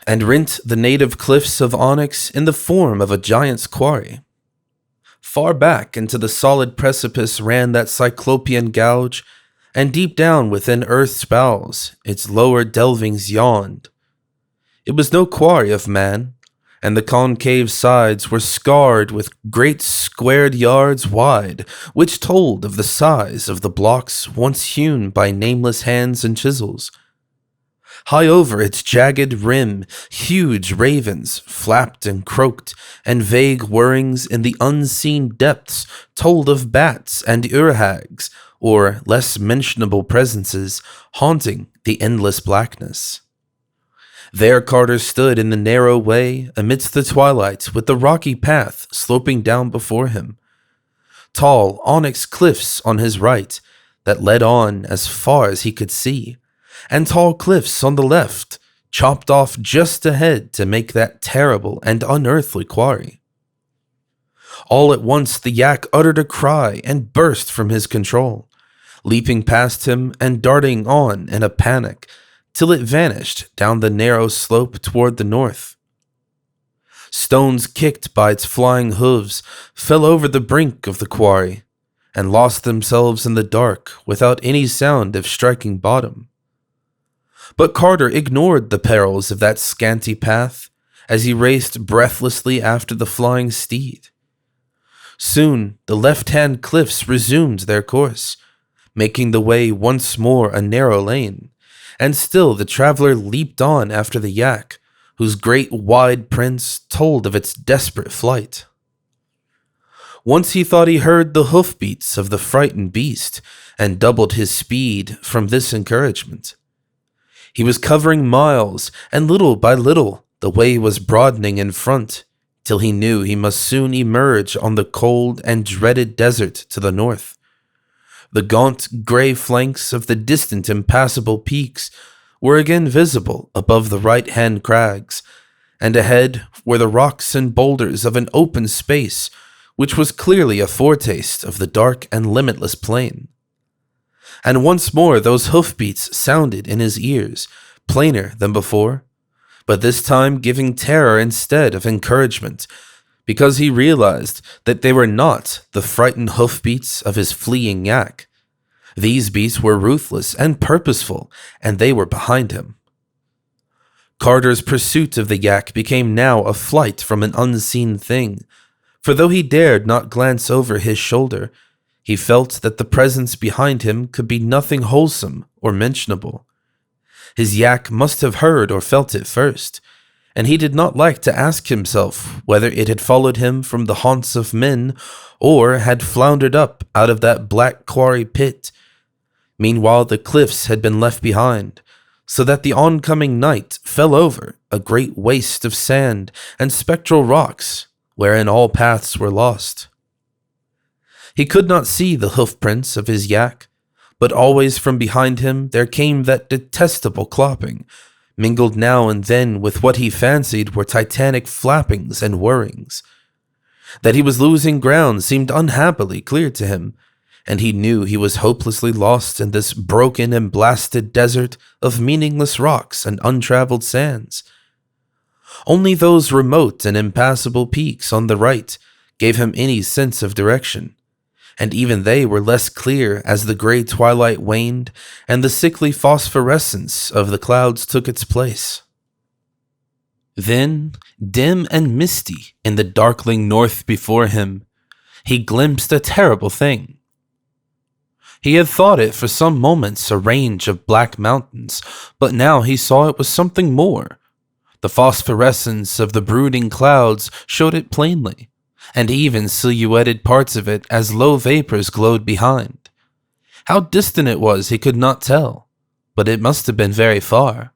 and rent the native cliffs of onyx in the form of a giant's quarry. Far back into the solid precipice ran that cyclopean gouge, and deep down within earth's bowels its lower delvings yawned. It was no quarry of man, and the concave sides were scarred with great squared yards wide, which told of the size of the blocks once hewn by nameless hands and chisels. High over its jagged rim, huge ravens flapped and croaked, and vague whirrings in the unseen depths told of bats and urhags, or less mentionable presences, haunting the endless blackness. There Carter stood in the narrow way amidst the twilight, with the rocky path sloping down before him. Tall onyx cliffs on his right that led on as far as he could see, and tall cliffs on the left, chopped off just ahead to make that terrible and unearthly quarry. All at once the yak uttered a cry and burst from his control, leaping past him and darting on in a panic till it vanished down the narrow slope toward the north. Stones kicked by its flying hooves fell over the brink of the quarry and lost themselves in the dark without any sound of striking bottom. But Carter ignored the perils of that scanty path as he raced breathlessly after the flying steed. Soon the left-hand cliffs resumed their course, making the way once more a narrow lane, and still the traveler leaped on after the yak, whose great wide prints told of its desperate flight. Once he thought he heard the hoofbeats of the frightened beast, and doubled his speed from this encouragement. He was covering miles, and little by little the way was broadening in front, till he knew he must soon emerge on the cold and dreaded desert to the north. The gaunt gray flanks of the distant impassable peaks were again visible above the right-hand crags, and ahead were the rocks and boulders of an open space, which was clearly a foretaste of the dark and limitless plain. And once more those hoofbeats sounded in his ears, plainer than before, but this time giving terror instead of encouragement, because he realized that they were not the frightened hoofbeats of his fleeing yak. These beats were ruthless and purposeful, and they were behind him. Carter's pursuit of the yak became now a flight from an unseen thing, for though he dared not glance over his shoulder, he felt that the presence behind him could be nothing wholesome or mentionable. His yak must have heard or felt it first, and he did not like to ask himself whether it had followed him from the haunts of men or had floundered up out of that black quarry pit. Meanwhile the cliffs had been left behind, so that the oncoming night fell over a great waste of sand and spectral rocks, wherein all paths were lost. He could not see the hoofprints of his yak, but always from behind him there came that detestable clopping, mingled now and then with what he fancied were titanic flappings and whirrings. That he was losing ground seemed unhappily clear to him, and he knew he was hopelessly lost in this broken and blasted desert of meaningless rocks and untraveled sands. Only those remote and impassable peaks on the right gave him any sense of direction, and even they were less clear as the gray twilight waned and the sickly phosphorescence of the clouds took its place. Then, dim and misty in the darkling north before him, he glimpsed a terrible thing. He had thought it for some moments a range of black mountains, but now he saw it was something more. The phosphorescence of the brooding clouds showed it plainly, and even silhouetted parts of it as low vapors glowed behind. How distant it was he could not tell, but it must have been very far.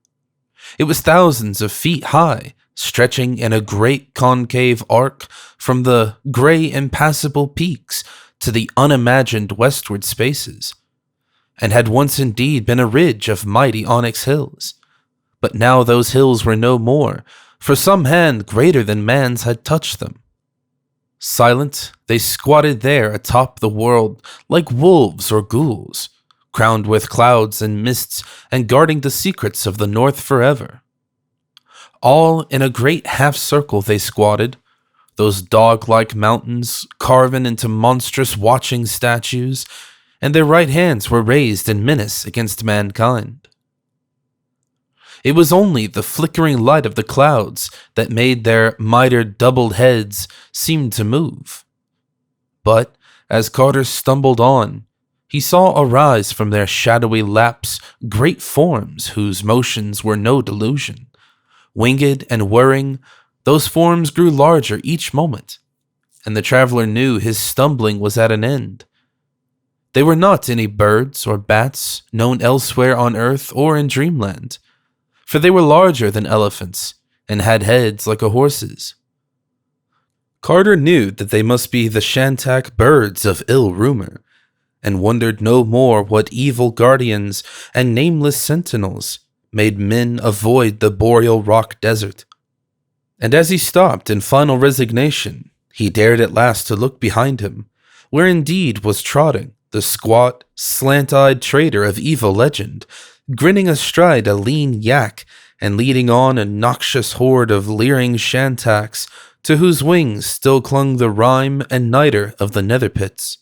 It was thousands of feet high, stretching in a great concave arc from the gray impassable peaks to the unimagined westward spaces, and had once indeed been a ridge of mighty onyx hills. But now those hills were no more, for some hand greater than man's had touched them. Silent, they squatted there atop the world like wolves or ghouls, crowned with clouds and mists and guarding the secrets of the north forever. All in a great half-circle they squatted, those dog-like mountains carven into monstrous watching statues, and their right hands were raised in menace against mankind. It was only the flickering light of the clouds that made their mitered doubled heads seem to move. But as Carter stumbled on, he saw arise from their shadowy laps great forms whose motions were no delusion. Winged and whirring, those forms grew larger each moment, and the traveler knew his stumbling was at an end. They were not any birds or bats known elsewhere on Earth or in Dreamland, for they were larger than elephants and had heads like a horse's. Carter knew that they must be the Shantak birds of ill rumor, and wondered no more what evil guardians and nameless sentinels made men avoid the boreal rock desert. And as he stopped in final resignation, He dared at last to look behind him, where indeed was trotting the squat, slant-eyed trader of evil legend, grinning astride a lean yak and leading on a noxious horde of leering shantaks to whose wings still clung the rime and niter of the nether pits.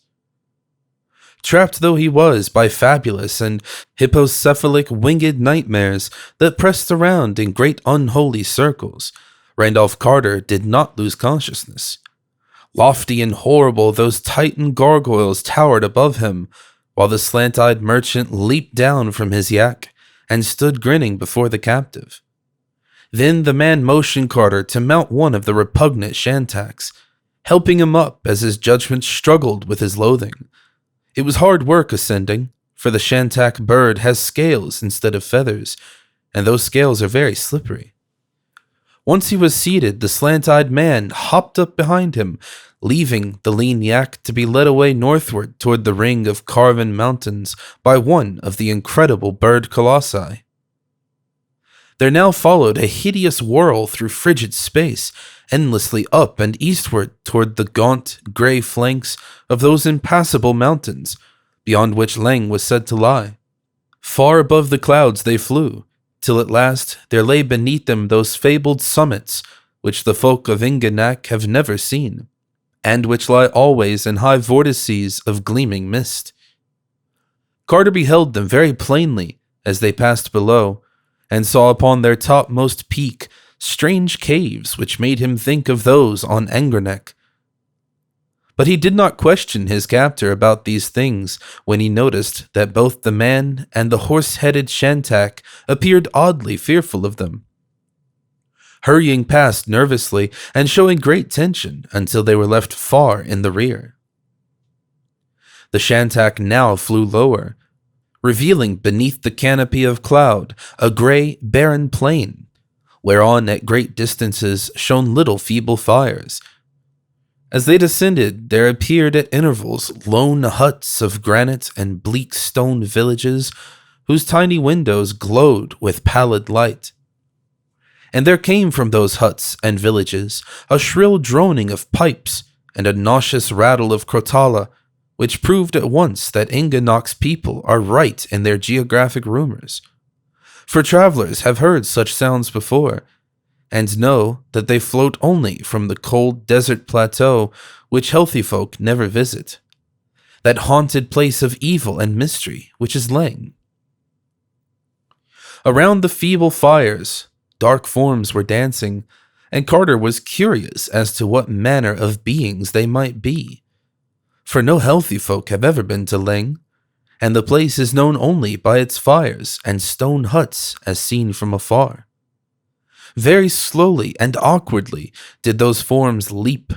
Trapped though he was by fabulous and hippocephalic winged nightmares that pressed around in great unholy circles, Randolph Carter did not lose consciousness. Lofty and horrible, those titan gargoyles towered above him, while the slant-eyed merchant leaped down from his yak and stood grinning before the captive. Then the man motioned Carter to mount one of the repugnant shantaks, helping him up as his judgment struggled with his loathing. It was hard work ascending, for the shantak bird has scales instead of feathers, and those scales are very slippery. Once he was seated, the slant-eyed man hopped up behind him, leaving the lean yak to be led away northward toward the ring of carven mountains by one of the incredible bird colossi. There now followed a hideous whirl through frigid space, endlessly up and eastward toward the gaunt, gray flanks of those impassable mountains, beyond which Leng was said to lie. Far above the clouds they flew, till at last there lay beneath them those fabled summits which the folk of Inganok have never seen, and which lie always in high vortices of gleaming mist. Carter beheld them very plainly as they passed below, and saw upon their topmost peak strange caves which made him think of those on Angernek. But he did not question his captor about these things when he noticed that both the man and the horse-headed shantak appeared oddly fearful of them, hurrying past nervously and showing great tension until they were left far in the rear. The shantak now flew lower, revealing beneath the canopy of cloud a gray, barren plain, whereon at great distances shone little feeble fires. As they descended, there appeared at intervals lone huts of granite and bleak stone villages whose tiny windows glowed with pallid light. And there came from those huts and villages a shrill droning of pipes and a nauseous rattle of crotala, which proved at once that Inganok's people are right in their geographic rumors. For travelers have heard such sounds before, and know that they float only from the cold desert plateau which healthy folk never visit, that haunted place of evil and mystery which is Leng. Around the feeble fires, dark forms were dancing, and Carter was curious as to what manner of beings they might be. For no healthy folk have ever been to Leng, and the place is known only by its fires and stone huts as seen from afar. Very slowly and awkwardly did those forms leap,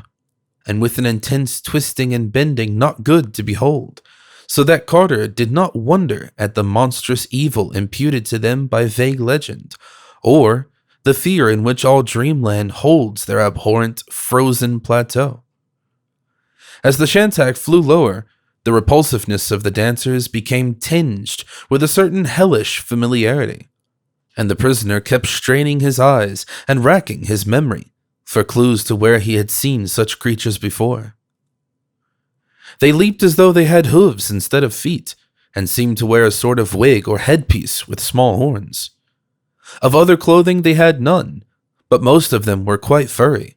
and with an intense twisting and bending not good to behold, so that Carter did not wonder at the monstrous evil imputed to them by vague legend, or the fear in which all dreamland holds their abhorrent, frozen plateau. As the shantak flew lower, the repulsiveness of the dancers became tinged with a certain hellish familiarity, and the prisoner kept straining his eyes and racking his memory for clues to where he had seen such creatures before. They leaped as though they had hooves instead of feet, and seemed to wear a sort of wig or headpiece with small horns. Of other clothing they had none, but most of them were quite furry.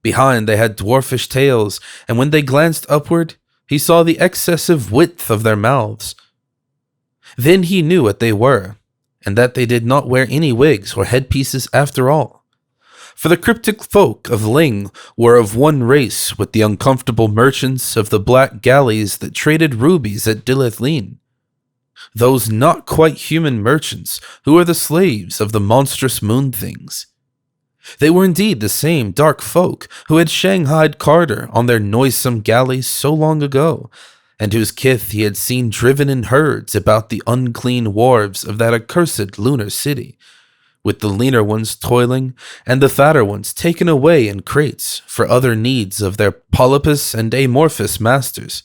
Behind they had dwarfish tails, and when they glanced upward, he saw the excessive width of their mouths. Then he knew what they were, and that they did not wear any wigs or headpieces after all. For the cryptic folk of Leng were of one race with the uncomfortable merchants of the black galleys that traded rubies at Dylathleen. Those not quite human merchants who are the slaves of the monstrous moon things. They were indeed the same dark folk who had shanghaied Carter on their noisome galleys so long ago, and whose kith he had seen driven in herds about the unclean wharves of that accursed lunar city, with the leaner ones toiling and the fatter ones taken away in crates for other needs of their polypus and amorphous masters.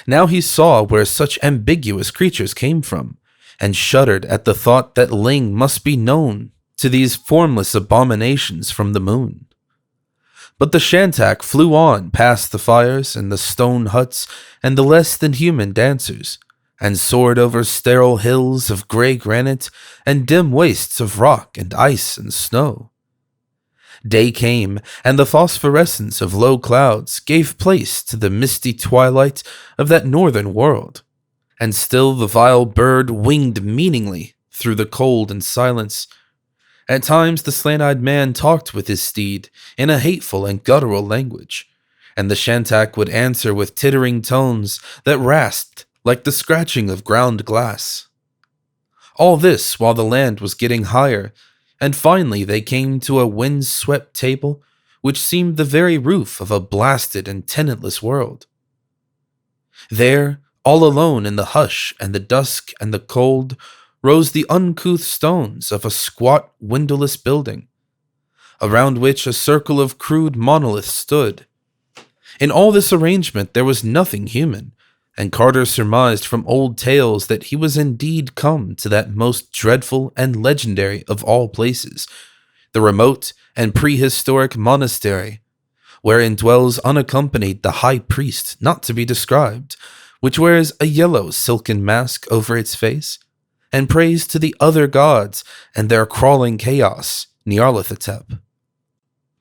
Now he saw where such ambiguous creatures came from, and shuddered at the thought that Ling must be known to these formless abominations from the moon. But the Shantak flew on past the fires and the stone huts and the less than human dancers, and soared over sterile hills of gray granite and dim wastes of rock and ice and snow. Day came, and the phosphorescence of low clouds gave place to the misty twilight of that northern world, and still the vile bird winged meaningly through the cold and silence. At times the slant-eyed man talked with his steed in a hateful and guttural language, and the Shantak would answer with tittering tones that rasped like the scratching of ground glass. All this while the land was getting higher, and finally they came to a wind-swept table which seemed the very roof of a blasted and tenantless world. There, all alone in the hush and the dusk and the cold, rose the uncouth stones of a squat, windowless building, around which a circle of crude monoliths stood. In all this arrangement there was nothing human, and Carter surmised from old tales that he was indeed come to that most dreadful and legendary of all places, the remote and prehistoric monastery, wherein dwells unaccompanied the high priest not to be described, which wears a yellow silken mask over its face, and prays to the other gods and their crawling chaos, Nyarlathotep.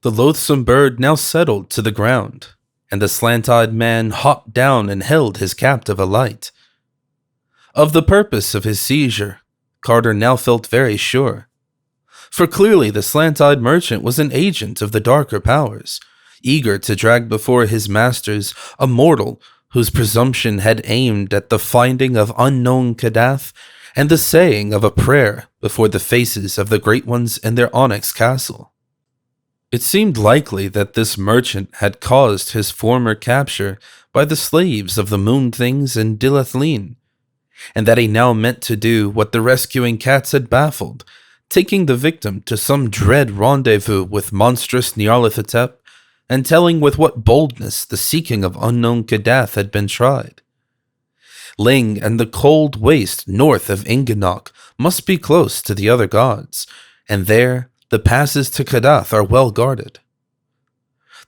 The loathsome bird now settled to the ground, and the slant-eyed man hopped down and held his captive alight. Of the purpose of his seizure, Carter now felt very sure, for clearly the slant-eyed merchant was an agent of the darker powers, eager to drag before his masters a mortal whose presumption had aimed at the finding of unknown Kadath and the saying of a prayer before the faces of the great ones in their onyx castle. It seemed likely that this merchant had caused his former capture by the slaves of the moon things in Dylathleen, and that he now meant to do what the rescuing cats had baffled, taking the victim to some dread rendezvous with monstrous Nyarlathotep and telling with what boldness the seeking of unknown Kadath had been tried. Ling and the cold waste north of Inganok must be close to the other gods, and there the passes to Kadath are well guarded.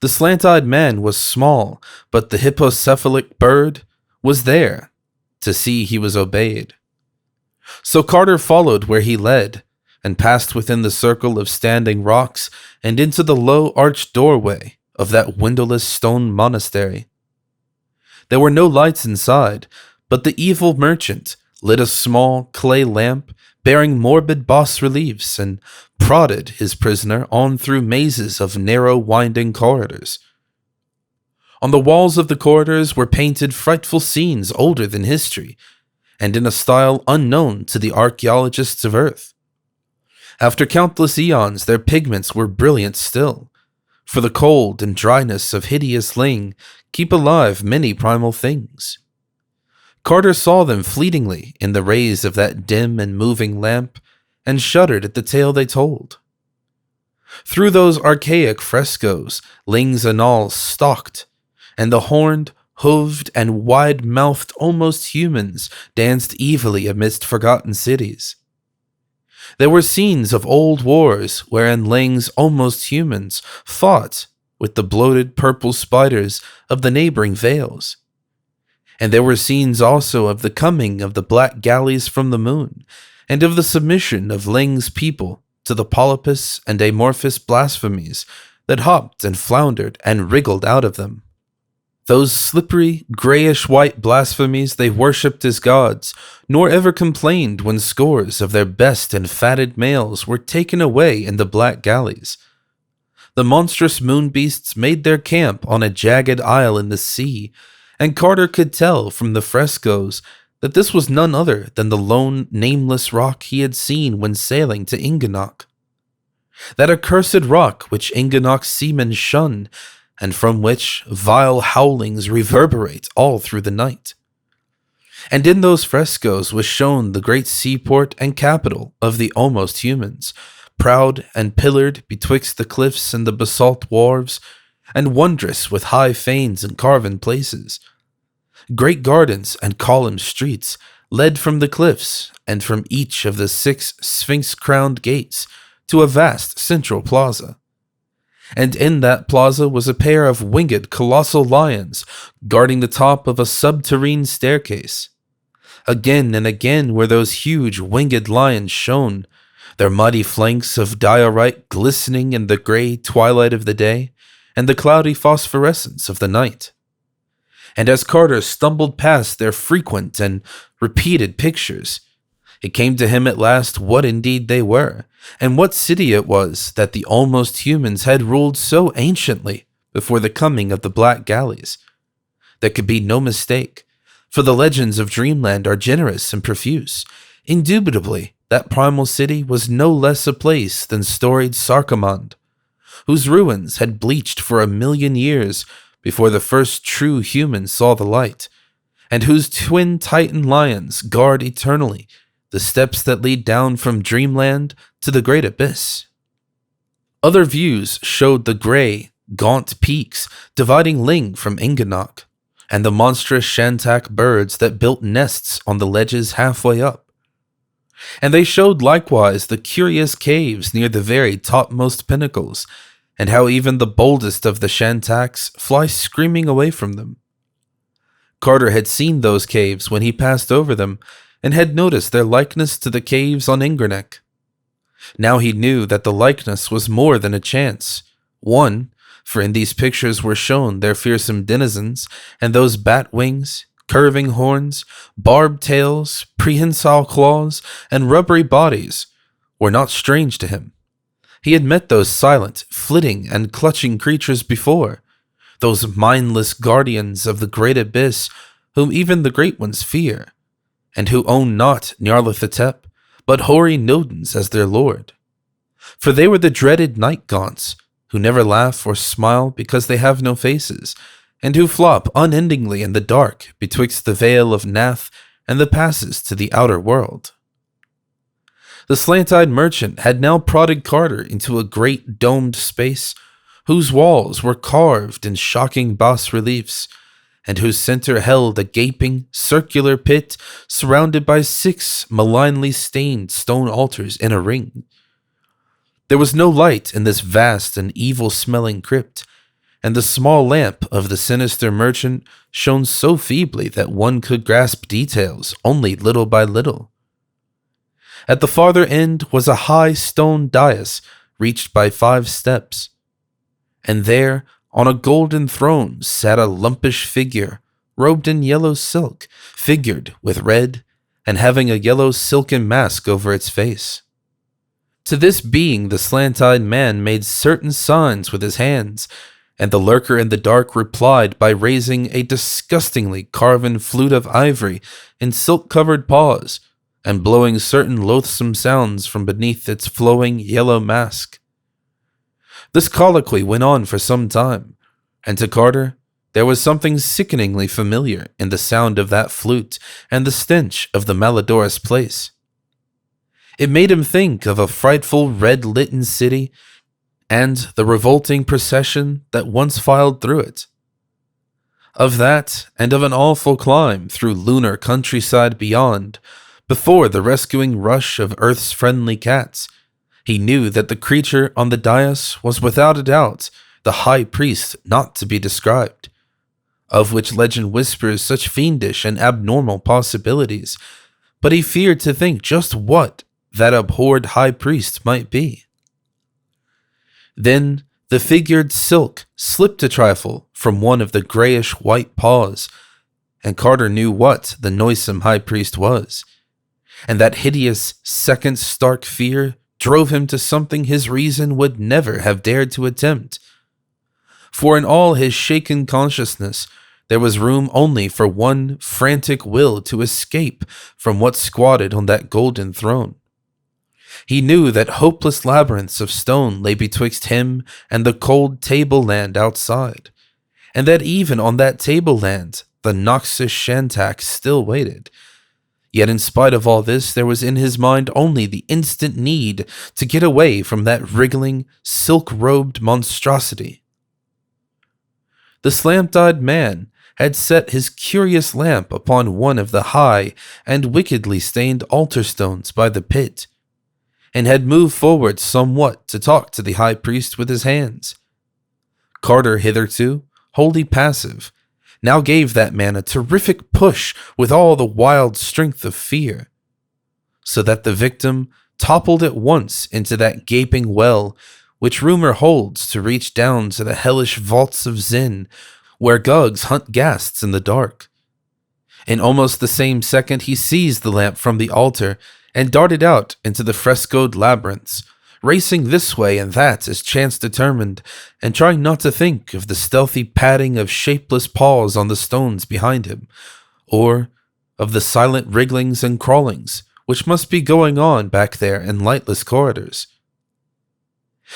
The slant-eyed man was small, but the hippocephalic bird was there to see he was obeyed. So Carter followed where he led, and passed within the circle of standing rocks and into the low arched doorway of that windowless stone monastery. There were no lights inside, but the evil merchant lit a small clay lamp bearing morbid bas-reliefs and prodded his prisoner on through mazes of narrow winding corridors. On the walls of the corridors were painted frightful scenes older than history, and in a style unknown to the archaeologists of Earth. After countless eons, their pigments were brilliant still, for the cold and dryness of hideous Ling keep alive many primal things. Carter saw them fleetingly in the rays of that dim and moving lamp, and shuddered at the tale they told. Through those archaic frescoes, Ling's Atal stalked, and the horned, hooved, and wide-mouthed almost humans danced evilly amidst forgotten cities. There were scenes of old wars wherein Ling's almost humans fought with the bloated purple spiders of the neighboring vales. And there were scenes also of the coming of the black galleys from the moon, and of the submission of Ling's people to the polypus and amorphous blasphemies that hopped and floundered and wriggled out of them. Those slippery, grayish-white blasphemies they worshipped as gods, nor ever complained when scores of their best and fatted males were taken away in the black galleys. The monstrous moon beasts made their camp on a jagged isle in the sea, and Carter could tell from the frescoes that this was none other than the lone, nameless rock he had seen when sailing to Inganok. That accursed rock which Inganok's seamen shun, and from which vile howlings reverberate all through the night. And in those frescoes was shown the great seaport and capital of the almost humans, proud and pillared betwixt the cliffs and the basalt wharves, and wondrous with high fanes and carven places. Great gardens and columned streets led from the cliffs and from each of the 6 sphinx-crowned gates to a vast central plaza. and in that plaza was a pair of winged colossal lions guarding the top of a subterranean staircase. Again and again were those huge winged lions shown, their mighty flanks of diorite glistening in the gray twilight of the day and the cloudy phosphorescence of the night. And as Carter stumbled past their frequent and repeated pictures, it came to him at last what indeed they were, and what city it was that the almost humans had ruled so anciently before the coming of the Black Galleys. There could be no mistake, for the legends of Dreamland are generous and profuse. Indubitably, that primal city was no less a place than storied Sarcomand, whose ruins had bleached for 1,000,000 years before the first true humans saw the light, and whose twin titan lions guard eternally the steps that lead down from Dreamland to the Great Abyss. Other views showed the gray, gaunt peaks dividing Ling from Inganok, and the monstrous Shantak birds that built nests on the ledges halfway up. And they showed likewise the curious caves near the very topmost pinnacles, and how even the boldest of the Shantaks fly screaming away from them. Carter had seen those caves when he passed over them, and had noticed their likeness to the caves on Inganok. Now he knew that the likeness was more than a chance. One, for in these pictures were shown their fearsome denizens, and those bat wings, curving horns, barbed tails, prehensile claws, and rubbery bodies were not strange to him. He had met those silent, flitting, and clutching creatures before, those mindless guardians of the great abyss whom even the great ones fear, and who own not Nyarlathotep, but hoary Nodens as their lord. For they were the dreaded Night-gaunts, who never laugh or smile because they have no faces, and who flop unendingly in the dark betwixt the Vale of Nath and the passes to the outer world. The slant-eyed merchant had now prodded Carter into a great domed space, whose walls were carved in shocking bas-reliefs, and whose center held a gaping, circular pit surrounded by 6 malignly stained stone altars in a ring. There was no light in this vast and evil-smelling crypt, and the small lamp of the sinister merchant shone so feebly that one could grasp details only little by little. At the farther end was a high stone dais reached by 5 steps, and there, on a golden throne, sat a lumpish figure, robed in yellow silk, figured with red, and having a yellow silken mask over its face. To this being the slant-eyed man made certain signs with his hands, and the lurker in the dark replied by raising a disgustingly carven flute of ivory in silk-covered paws, and blowing certain loathsome sounds from beneath its flowing yellow mask. This colloquy went on for some time, and to Carter there was something sickeningly familiar in the sound of that flute and the stench of the malodorous place. It made him think of a frightful red-litten city and the revolting procession that once filed through it. Of that, and of an awful climb through lunar countryside beyond, before the rescuing rush of Earth's friendly cats, he knew that the creature on the dais was without a doubt the high priest not to be described, of which legend whispers such fiendish and abnormal possibilities, but he feared to think just what that abhorred high priest might be. Then the figured silk slipped a trifle from one of the grayish-white paws, and Carter knew what the noisome high priest was, and that hideous second stark fear drove him to something his reason would never have dared to attempt. For in all his shaken consciousness, there was room only for one frantic will to escape from what squatted on that golden throne. He knew that hopeless labyrinths of stone lay betwixt him and the cold tableland outside, and that even on that tableland the noxious Shantak still waited. Yet in spite of all this, there was in his mind only the instant need to get away from that wriggling, silk-robed monstrosity. The slant-eyed man had set his curious lamp upon one of the high and wickedly stained altar stones by the pit, and had moved forward somewhat to talk to the high priest with his hands. Carter, hitherto wholly passive, now gave that man a terrific push with all the wild strength of fear, so that the victim toppled at once into that gaping well which rumor holds to reach down to the hellish vaults of Zin, where Gugs hunt ghasts in the dark. In almost the same second he seized the lamp from the altar and darted out into the frescoed labyrinths, racing this way and that as chance determined, and trying not to think of the stealthy padding of shapeless paws on the stones behind him, or of the silent wrigglings and crawlings which must be going on back there in lightless corridors.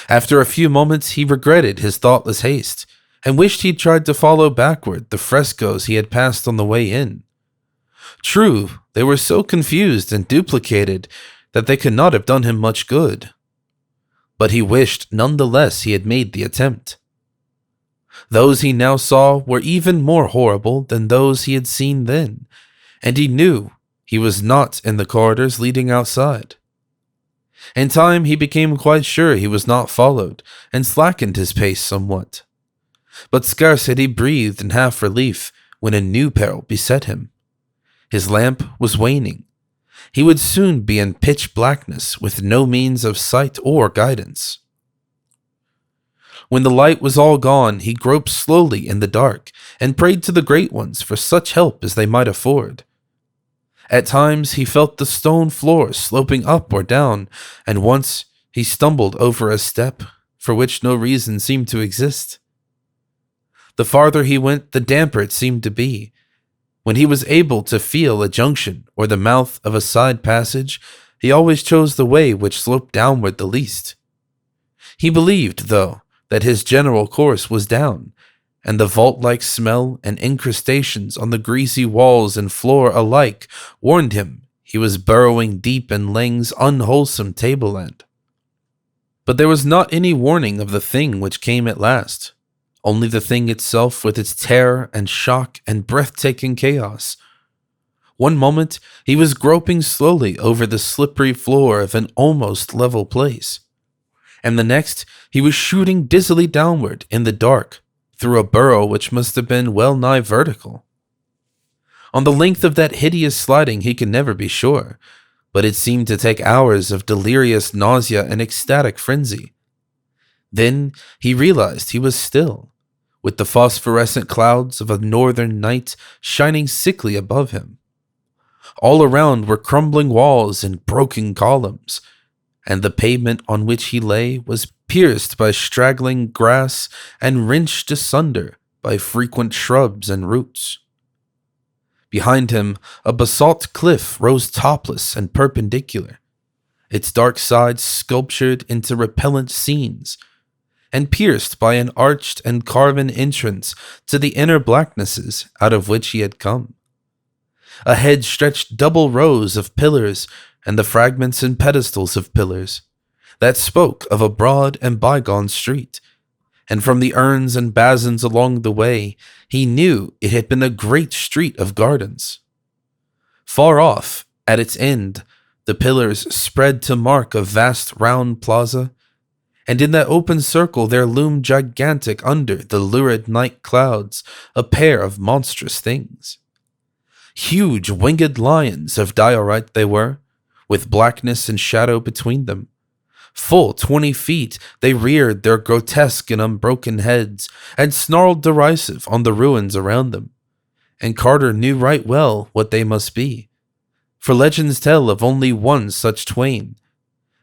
After a few moments he regretted his thoughtless haste, and wished he'd tried to follow backward the frescoes he had passed on the way in. True, they were so confused and duplicated that they could not have done him much good, but he wished none the less he had made the attempt. Those he now saw were even more horrible than those he had seen then, and he knew he was not in the corridors leading outside. In time he became quite sure he was not followed, and slackened his pace somewhat. But scarce had he breathed in half relief when a new peril beset him. His lamp was waning. He would soon be in pitch blackness with no means of sight or guidance. When the light was all gone, he groped slowly in the dark and prayed to the Great Ones for such help as they might afford. At times he felt the stone floor sloping up or down, and once he stumbled over a step for which no reason seemed to exist. The farther he went, the damper it seemed to be. When he was able to feel a junction or the mouth of a side passage, he always chose the way which sloped downward the least. He believed, though, that his general course was down, and the vault-like smell and incrustations on the greasy walls and floor alike warned him he was burrowing deep in Leng's unwholesome tableland. But there was not any warning of the thing which came at last, only the thing itself with its terror and shock and breathtaking chaos. One moment he was groping slowly over the slippery floor of an almost level place, and the next he was shooting dizzily downward in the dark, through a burrow which must have been well nigh vertical. On the length of that hideous sliding he could never be sure, but it seemed to take hours of delirious nausea and ecstatic frenzy. Then he realized he was still, with the phosphorescent clouds of a northern night shining sickly above him. All around were crumbling walls and broken columns, and the pavement on which he lay was pierced by straggling grass and wrenched asunder by frequent shrubs and roots. Behind him, a basalt cliff rose topless and perpendicular, its dark sides sculptured into repellent scenes, and pierced by an arched and carven entrance to the inner blacknesses out of which he had come. Ahead stretched double rows of pillars and the fragments and pedestals of pillars that spoke of a broad and bygone street, and from the urns and basins along the way he knew it had been a great street of gardens. Far off, at its end, the pillars spread to mark a vast round plaza, and in that open circle there loomed gigantic under the lurid night clouds a pair of monstrous things. Huge winged lions of diorite they were, with blackness and shadow between them. Full 20 feet, they reared their grotesque and unbroken heads, and snarled derisive on the ruins around them. And Carter knew right well what they must be, for legends tell of only one such twain.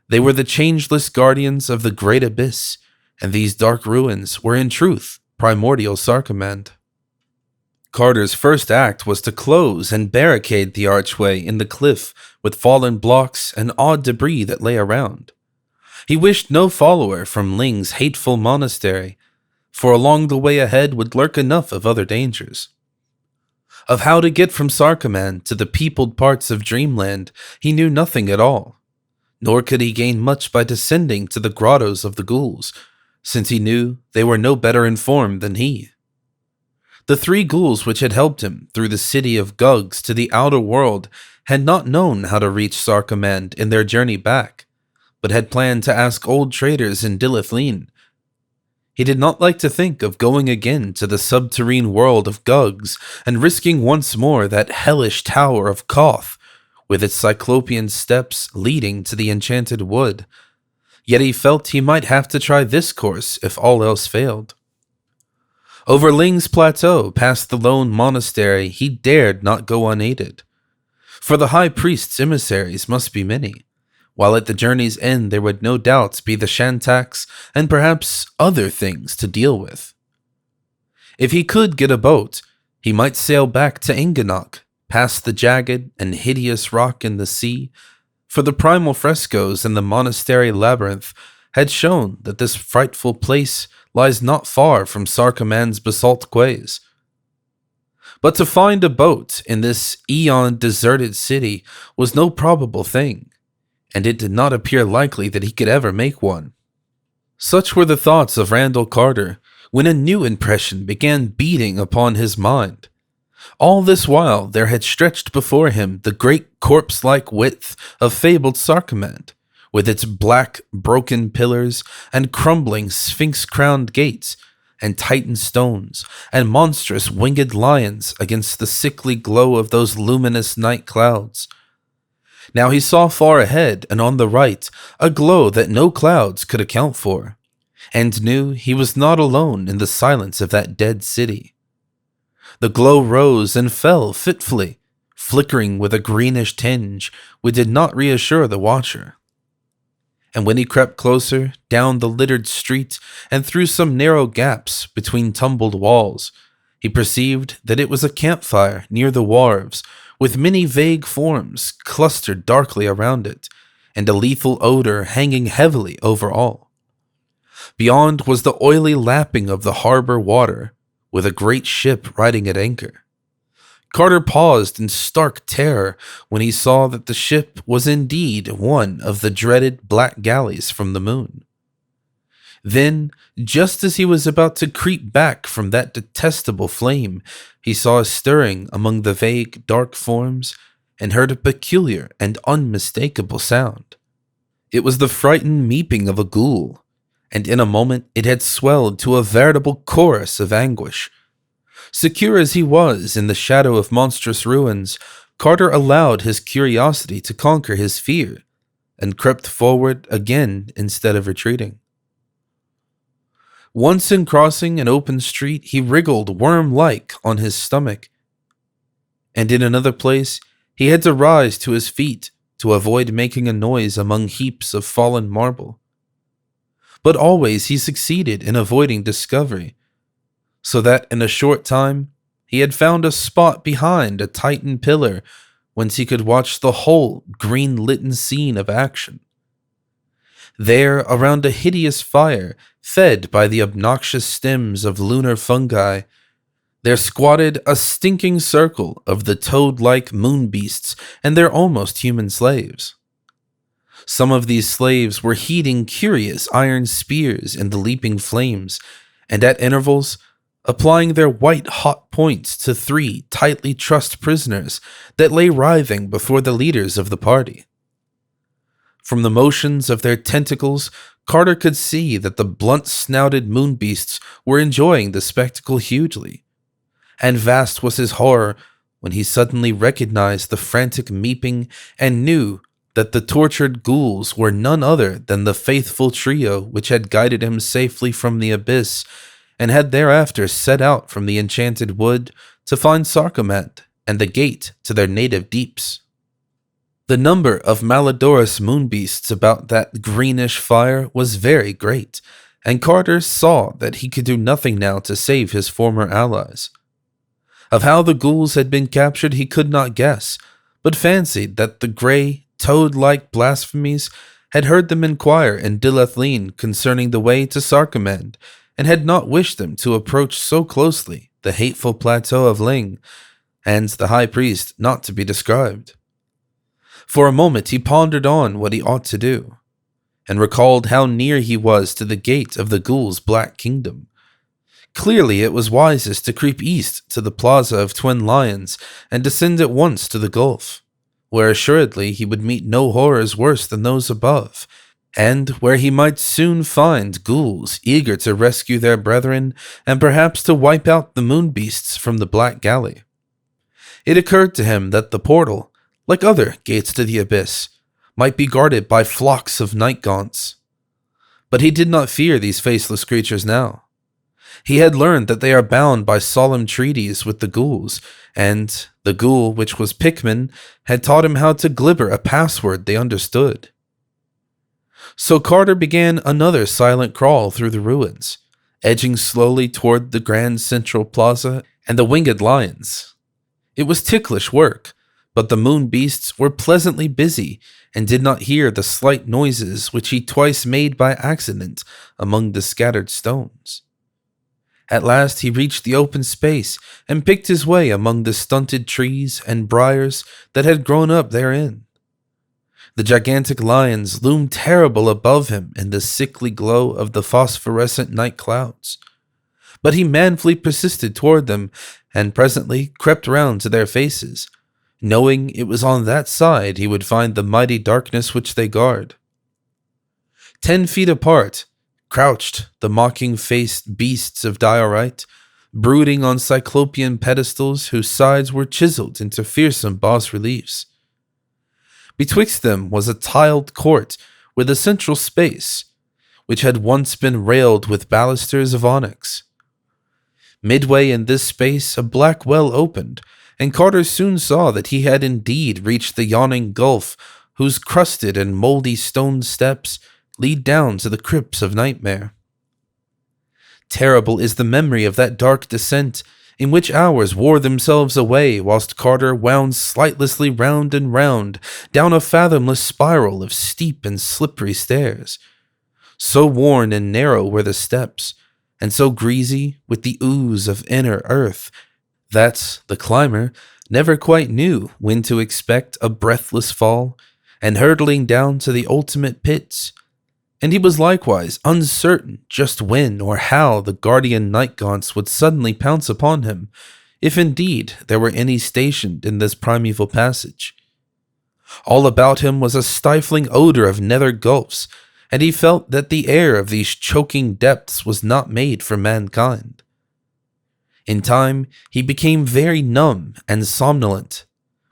They were the changeless guardians of the great abyss, and these dark ruins were in truth Primordial Sarcomand. Carter's first act was to close and barricade the archway in the cliff with fallen blocks and odd debris that lay around. He wished no follower from Ling's hateful monastery, for along the way ahead would lurk enough of other dangers. Of how to get from Sarcomand to the peopled parts of Dreamland he knew nothing at all, nor could he gain much by descending to the grottos of the Ghouls, since he knew they were no better informed than he. The 3 ghouls which had helped him through the city of Gugs to the outer world had not known how to reach Sarcomand in their journey back, but had planned to ask old traders in Dylathleen. He did not like to think of going again to the subterrane world of Zoogs and risking once more that hellish tower of Koth, with its cyclopean steps leading to the enchanted wood. Yet he felt he might have to try this course if all else failed. Over Ling's plateau, past the lone monastery, he dared not go unaided. For the high priest's emissaries must be many, while at the journey's end there would no doubt be the Shantaks and perhaps other things to deal with. If he could get a boat, he might sail back to Inganok, past the jagged and hideous rock in the sea, for the primal frescoes in the monastery labyrinth had shown that this frightful place lies not far from Sarcomand's basalt quays. But to find a boat in this eon-deserted city was no probable thing, and it did not appear likely that he could ever make one. Such were the thoughts of Randall Carter when a new impression began beating upon his mind. All this while there had stretched before him the great corpse-like width of fabled Sarcomand, with its black, broken pillars and crumbling sphinx-crowned gates, and titan stones, and monstrous winged lions against the sickly glow of those luminous night clouds. Now he saw far ahead and on the right a glow that no clouds could account for, and knew he was not alone in the silence of that dead city. The glow rose and fell fitfully, flickering with a greenish tinge which did not reassure the watcher. And when he crept closer, down the littered street and through some narrow gaps between tumbled walls, he perceived that it was a campfire near the wharves, with many vague forms clustered darkly around it, and a lethal odor hanging heavily over all. Beyond was the oily lapping of the harbor water, with a great ship riding at anchor. Carter paused in stark terror when he saw that the ship was indeed one of the dreaded black galleys from the moon. Then, just as he was about to creep back from that detestable flame, he saw a stirring among the vague, dark forms and heard a peculiar and unmistakable sound. It was the frightened meeping of a ghoul, and in a moment it had swelled to a veritable chorus of anguish. Secure as he was in the shadow of monstrous ruins, Carter allowed his curiosity to conquer his fear, and crept forward again instead of retreating. Once in crossing an open street, he wriggled worm-like on his stomach, and in another place he had to rise to his feet to avoid making a noise among heaps of fallen marble. But always he succeeded in avoiding discovery, so that in a short time he had found a spot behind a titan pillar whence he could watch the whole green-litten scene of action. There, around a hideous fire, fed by the obnoxious stems of lunar fungi, there squatted a stinking circle of the toad-like moon beasts and their almost human slaves. Some of these slaves were heating curious iron spears in the leaping flames, and at intervals applying their white-hot points to 3 tightly trussed prisoners that lay writhing before the leaders of the party. From the motions of their tentacles, Carter could see that the blunt-snouted moonbeasts were enjoying the spectacle hugely, and vast was his horror when he suddenly recognized the frantic meeping and knew that the tortured ghouls were none other than the faithful trio which had guided him safely from the abyss and had thereafter set out from the enchanted wood to find Sarcomand and the gate to their native deeps. The number of malodorous moonbeasts about that greenish fire was very great, and Carter saw that he could do nothing now to save his former allies. Of how the ghouls had been captured he could not guess, but fancied that the grey, toad-like blasphemies had heard them inquire in Dylathleen concerning the way to Sarcomand, and had not wished them to approach so closely the hateful plateau of Ling, and the high priest not to be described. For a moment he pondered on what he ought to do, and recalled how near he was to the gate of the ghouls' black kingdom. Clearly it was wisest to creep east to the Plaza of Twin Lions and descend at once to the gulf, where assuredly he would meet no horrors worse than those above, and where he might soon find ghouls eager to rescue their brethren and perhaps to wipe out the moon beasts from the Black Galley. It occurred to him that the portal, like other gates to the abyss, might be guarded by flocks of Night-gaunts. But he did not fear these faceless creatures now. He had learned that they are bound by solemn treaties with the ghouls, and the ghoul, which was Pikmin, had taught him how to glibber a password they understood. So Carter began another silent crawl through the ruins, edging slowly toward the grand central plaza and the winged lions. It was ticklish work, but the moon beasts were pleasantly busy and did not hear the slight noises which he twice made by accident among the scattered stones. At last he reached the open space and picked his way among the stunted trees and briars that had grown up therein. The gigantic lions loomed terrible above him in the sickly glow of the phosphorescent night clouds. But he manfully persisted toward them and presently crept round to their faces, knowing it was on that side he would find the mighty darkness which they guard. 10 feet apart, crouched the mocking-faced beasts of diorite, brooding on cyclopean pedestals whose sides were chiseled into fearsome bas-reliefs. Betwixt them was a tiled court with a central space, which had once been railed with balusters of onyx. Midway in this space a black well opened, and Carter soon saw that he had indeed reached the yawning gulf whose crusted and moldy stone steps lead down to the crypts of nightmare. Terrible is the memory of that dark descent, in which hours wore themselves away whilst Carter wound slightlessly round and round down a fathomless spiral of steep and slippery stairs. So worn and narrow were the steps, and so greasy with the ooze of inner earth, that the climber never quite knew when to expect a breathless fall and hurtling down to the ultimate pits. And he was likewise uncertain just when or how the guardian Night-gaunts would suddenly pounce upon him, if indeed there were any stationed in this primeval passage. All about him was a stifling odor of nether gulfs, and he felt that the air of these choking depths was not made for mankind. In time, he became very numb and somnolent,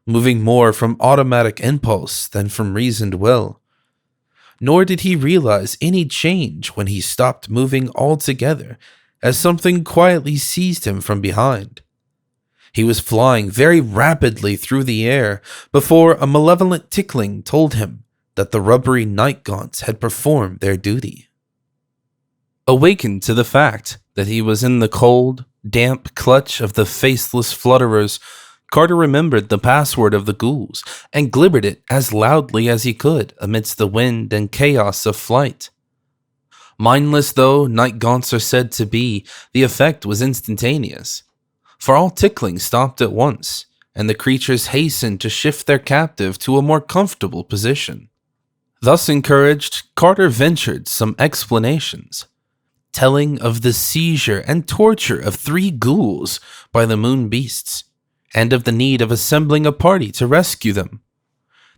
moving more from automatic impulse than from reasoned will. Nor did he realize any change when he stopped moving altogether, as something quietly seized him from behind. He was flying very rapidly through the air before a malevolent tickling told him that the rubbery Night-gaunts had performed their duty. Awakened to the fact that he was in the cold, damp clutch of the faceless flutterers, Carter remembered the password of the ghouls and glibbered it as loudly as he could amidst the wind and chaos of flight. Mindless though Night-gaunts are said to be, the effect was instantaneous, for all tickling stopped at once, and the creatures hastened to shift their captive to a more comfortable position. Thus encouraged, Carter ventured some explanations, telling of the seizure and torture of 3 ghouls by the moon beasts, and of the need of assembling a party to rescue them.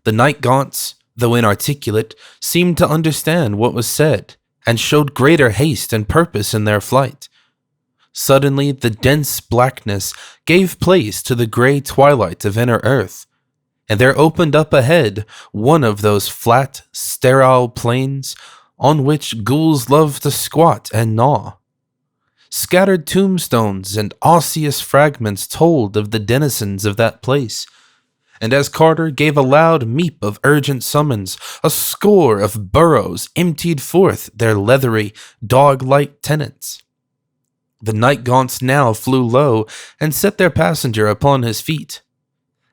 The Night-gaunts, though inarticulate, seemed to understand what was said, and showed greater haste and purpose in their flight. Suddenly the dense blackness gave place to the grey twilight of inner earth, and there opened up ahead one of those flat, sterile plains on which ghouls love to squat and gnaw. Scattered tombstones and osseous fragments told of the denizens of that place, and as Carter gave a loud meep of urgent summons, a score of burrows emptied forth their leathery, dog-like tenants. The Night-gaunts now flew low and set their passenger upon his feet,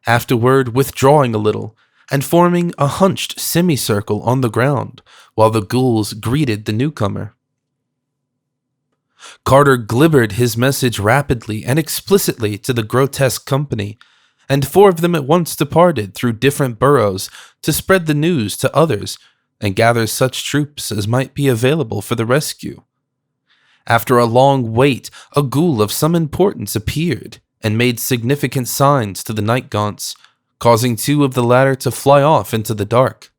afterward withdrawing a little and forming a hunched semicircle on the ground while the ghouls greeted the newcomer. Carter glibbered his message rapidly and explicitly to the grotesque company, and 4 of them at once departed through different burrows to spread the news to others and gather such troops as might be available for the rescue. After a long wait, a ghoul of some importance appeared and made significant signs to the Night-gaunts, causing 2 of the latter to fly off into the dark.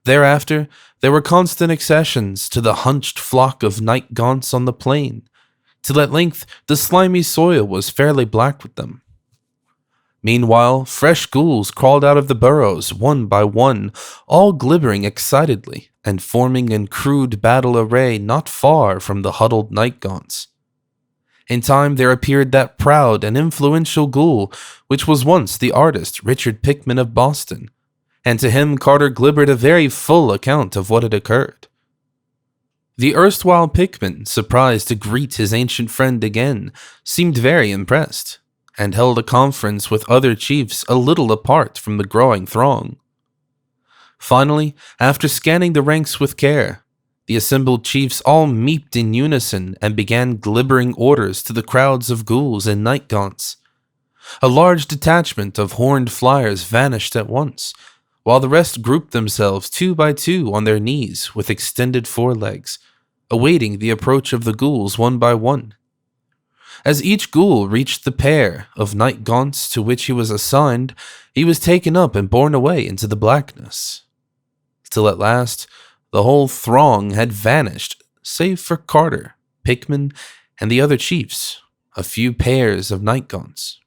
Thereafter, there were constant accessions to the hunched flock of night-gaunts on the plain, till at length the slimy soil was fairly black with them. Meanwhile, fresh ghouls crawled out of the burrows one by one, all glibbering excitedly and forming in crude battle array not far from the huddled night-gaunts. In time there appeared that proud and influential ghoul which was once the artist Richard Pickman of Boston, and to him Carter glibbered a very full account of what had occurred. The erstwhile Pickman, surprised to greet his ancient friend again, seemed very impressed, and held a conference with other chiefs a little apart from the growing throng. Finally, after scanning the ranks with care, the assembled chiefs all meeped in unison and began glibbering orders to the crowds of ghouls and night-gaunts. A large detachment of horned flyers vanished at once, while the rest grouped themselves 2 by 2 on their knees with extended forelegs, awaiting the approach of the ghouls 1 by 1. As each ghoul reached the pair of night-gaunts to which he was assigned, he was taken up and borne away into the blackness, till at last the whole throng had vanished, save for Carter, Pickman, and the other chiefs, a few pairs of night-gaunts.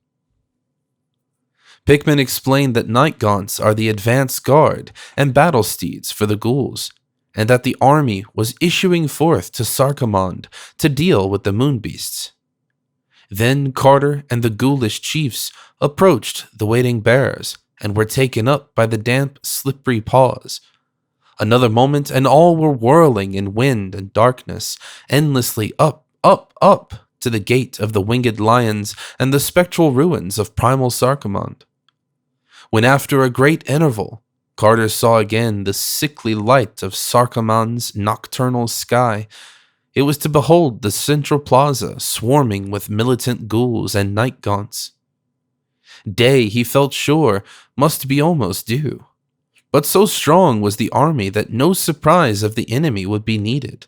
Pickman explained that night-gaunts are the advance guard and battle steeds for the ghouls, and that the army was issuing forth to Sarcomand to deal with the moon beasts. Then Carter and the ghoulish chiefs approached the waiting bearers and were taken up by the damp, slippery paws. Another moment and all were whirling in wind and darkness, endlessly up, up, up to the gate of the winged lions and the spectral ruins of Primal Sarcomand. When after a great interval, Carter saw again the sickly light of Sarcomand's nocturnal sky, it was to behold the central plaza swarming with militant ghouls and night-gaunts. Day, he felt sure, must be almost due, but so strong was the army that no surprise of the enemy would be needed.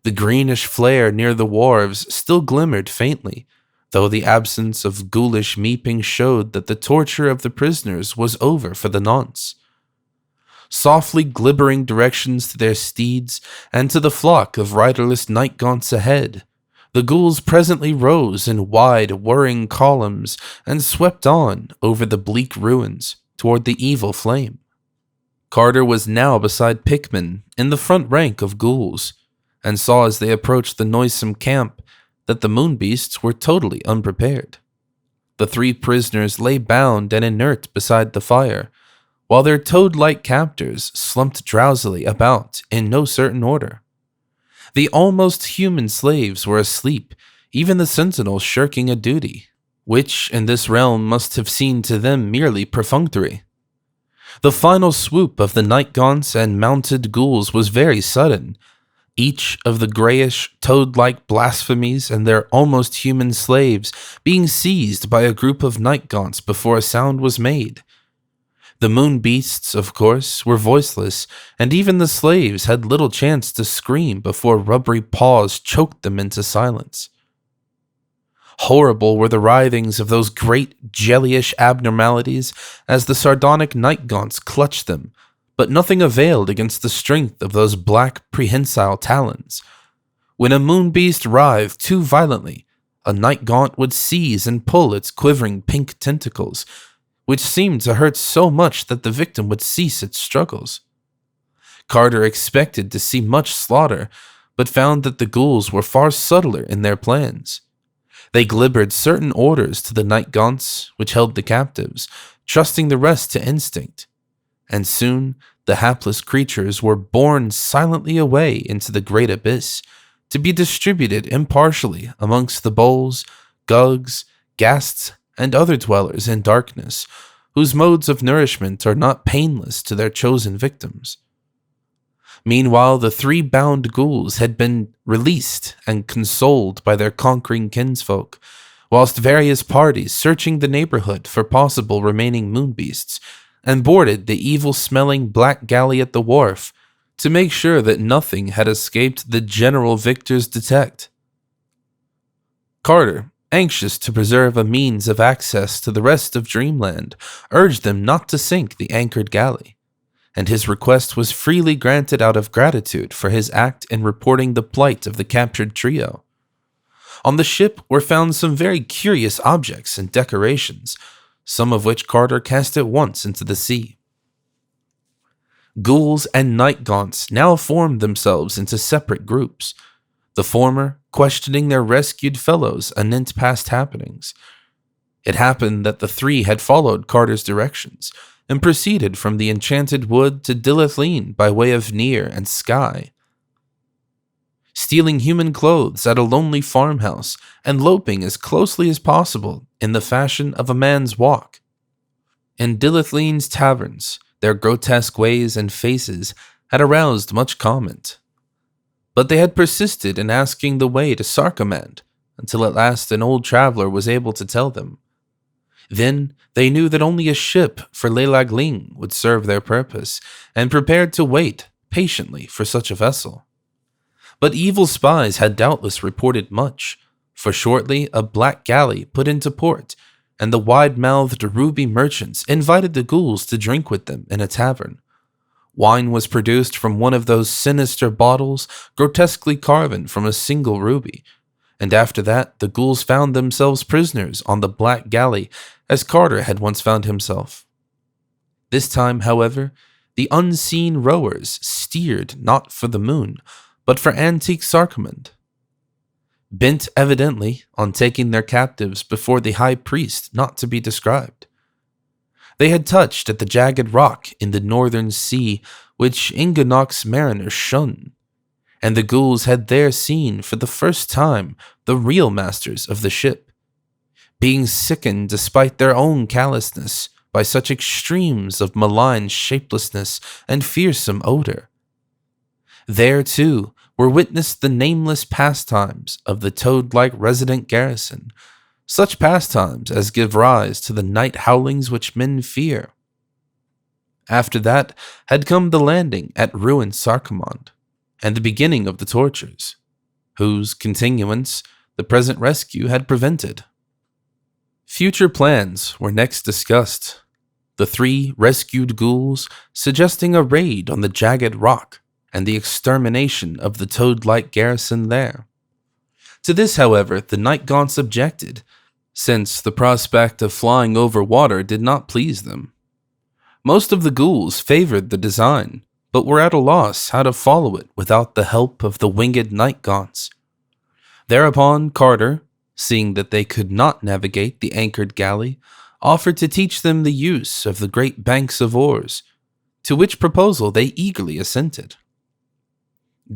The greenish flare near the wharves still glimmered faintly, though the absence of ghoulish meeping showed that the torture of the prisoners was over for the nonce. Softly glibbering directions to their steeds and to the flock of riderless night-gaunts ahead, the ghouls presently rose in wide, whirring columns and swept on over the bleak ruins toward the evil flame. Carter was now beside Pickman in the front rank of ghouls, and saw as they approached the noisome camp that the moon beasts were totally unprepared. The 3 prisoners lay bound and inert beside the fire, while their toad-like captors slumped drowsily about in no certain order. The almost human slaves were asleep, even the sentinels shirking a duty, which in this realm must have seemed to them merely perfunctory. The final swoop of the night-gaunts and mounted ghouls was very sudden, each of the grayish, toad-like blasphemies and their almost human slaves being seized by a group of night-gaunts before a sound was made. The moon beasts, of course, were voiceless, and even the slaves had little chance to scream before rubbery paws choked them into silence. Horrible were the writhings of those great jellyish abnormalities as the sardonic night-gaunts clutched them, but nothing availed against the strength of those black prehensile talons. When a moon beast writhed too violently, a night-gaunt would seize and pull its quivering pink tentacles, which seemed to hurt so much that the victim would cease its struggles. Carter expected to see much slaughter, but found that the ghouls were far subtler in their plans. They glibbered certain orders to the night-gaunts which held the captives, trusting the rest to instinct, and soon the hapless creatures were borne silently away into the great abyss, to be distributed impartially amongst the bowls, gugs, ghasts, and other dwellers in darkness, whose modes of nourishment are not painless to their chosen victims. Meanwhile, the 3 bound ghouls had been released and consoled by their conquering kinsfolk, whilst various parties searching the neighborhood for possible remaining moon beasts, and boarded the evil-smelling black galley at the wharf to make sure that nothing had escaped the general victor's detect. Carter, anxious to preserve a means of access to the rest of Dreamland, urged them not to sink the anchored galley, and his request was freely granted out of gratitude for his act in reporting the plight of the captured trio. On the ship were found some very curious objects and decorations, some of which Carter cast at once into the sea. Ghouls and Night-gaunts now formed themselves into separate groups, the former questioning their rescued fellows anent past happenings. It happened that the three had followed Carter's directions and proceeded from the enchanted wood to Dylathleen by way of Near and Sky, stealing human clothes at a lonely farmhouse and loping as closely as possible in the fashion of a man's walk. In Dylathleen's taverns, their grotesque ways and faces had aroused much comment, but they had persisted in asking the way to Sarcomand until at last an old traveler was able to tell them. Then they knew that only a ship for Nyarlathotep would serve their purpose, and prepared to wait patiently for such a vessel. But evil spies had doubtless reported much, for shortly a black galley put into port, and the wide-mouthed ruby merchants invited the ghouls to drink with them in a tavern. Wine was produced from one of those sinister bottles grotesquely carven from a single ruby, and after that the ghouls found themselves prisoners on the black galley as Carter had once found himself. This time, however, the unseen rowers steered not for the moon, but for antique Sarcomand, bent evidently on taking their captives before the high priest not to be described. They had touched at the jagged rock in the northern sea which Inganok's mariners shun, and the ghouls had there seen for the first time the real masters of the ship, being sickened despite their own callousness by such extremes of malign shapelessness and fearsome odor. There, too, were witnessed the nameless pastimes of the toad-like resident garrison, such pastimes as give rise to the night howlings which men fear. After that had come the landing at ruined Sarcomand, and the beginning of the tortures, whose continuance the present rescue had prevented. Future plans were next discussed, the three rescued ghouls suggesting a raid on the jagged rock and the extermination of the toad-like garrison there. To this, however, the Night-gaunts objected, since the prospect of flying over water did not please them. Most of the ghouls favored the design, but were at a loss how to follow it without the help of the winged Night-gaunts. Thereupon Carter, seeing that they could not navigate the anchored galley, offered to teach them the use of the great banks of oars, to which proposal they eagerly assented.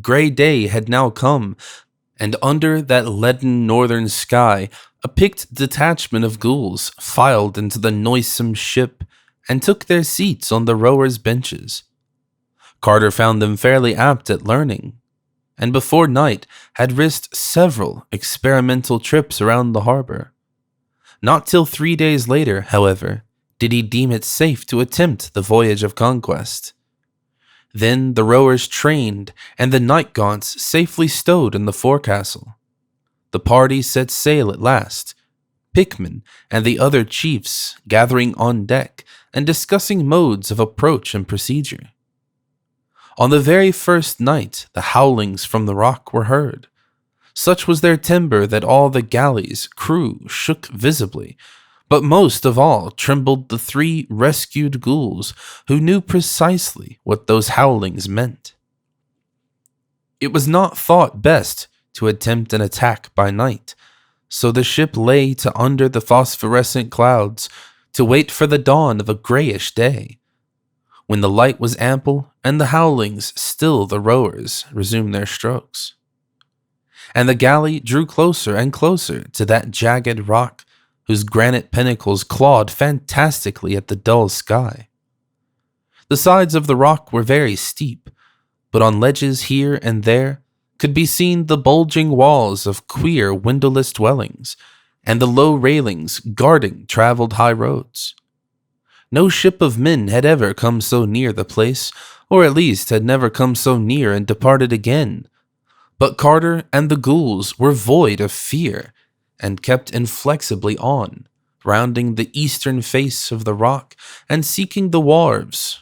Gray day had now come, and under that leaden northern sky, a picked detachment of ghouls filed into the noisome ship and took their seats on the rowers' benches. Carter found them fairly apt at learning, and before night had risked several experimental trips around the harbor. Not till 3 days later, however, did he deem it safe to attempt the voyage of conquest. Then the rowers trained, and the Night-gaunts safely stowed in the forecastle. The party set sail at last, Pickman and the other chiefs gathering on deck and discussing modes of approach and procedure. On the very first night, the howlings from the rock were heard. Such was their timber that all the galley's crew shook visibly, but most of all trembled the three rescued ghouls who knew precisely what those howlings meant. It was not thought best to attempt an attack by night, so the ship lay to under the phosphorescent clouds to wait for the dawn of a grayish day. When the light was ample and the howlings still, the rowers resumed their strokes, and the galley drew closer and closer to that jagged rock whose granite pinnacles clawed fantastically at the dull sky. The sides of the rock were very steep, but on ledges here and there could be seen the bulging walls of queer windowless dwellings, and the low railings guarding traveled high roads. No ship of men had ever come so near the place, or at least had never come so near and departed again. But Carter and the ghouls were void of fear, and kept inflexibly on, rounding the eastern face of the rock and seeking the wharves,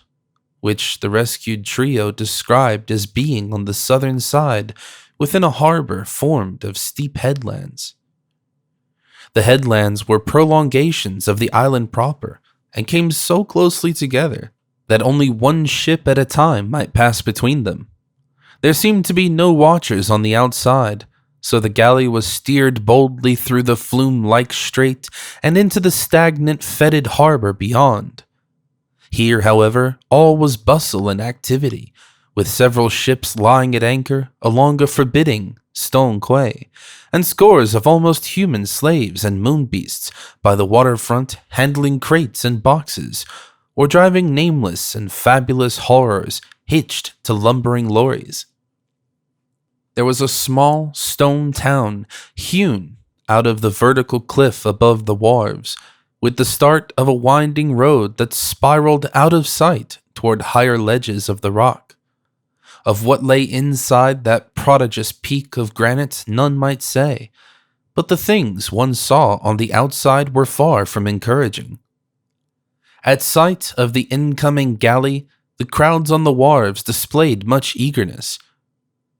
which the rescued trio described as being on the southern side within a harbor formed of steep headlands. The headlands were prolongations of the island proper and came so closely together that only one ship at a time might pass between them. There seemed to be no watchers on the outside, so the galley was steered boldly through the flume-like strait and into the stagnant, fetid harbor beyond. Here, however, all was bustle and activity, with several ships lying at anchor along a forbidding stone quay, and scores of almost human slaves and moon beasts by the waterfront handling crates and boxes, or driving nameless and fabulous horrors hitched to lumbering lorries. There was a small stone town hewn out of the vertical cliff above the wharves, with the start of a winding road that spiraled out of sight toward higher ledges of the rock. Of what lay inside that prodigious peak of granite none might say, but the things one saw on the outside were far from encouraging. At sight of the incoming galley, the crowds on the wharves displayed much eagerness,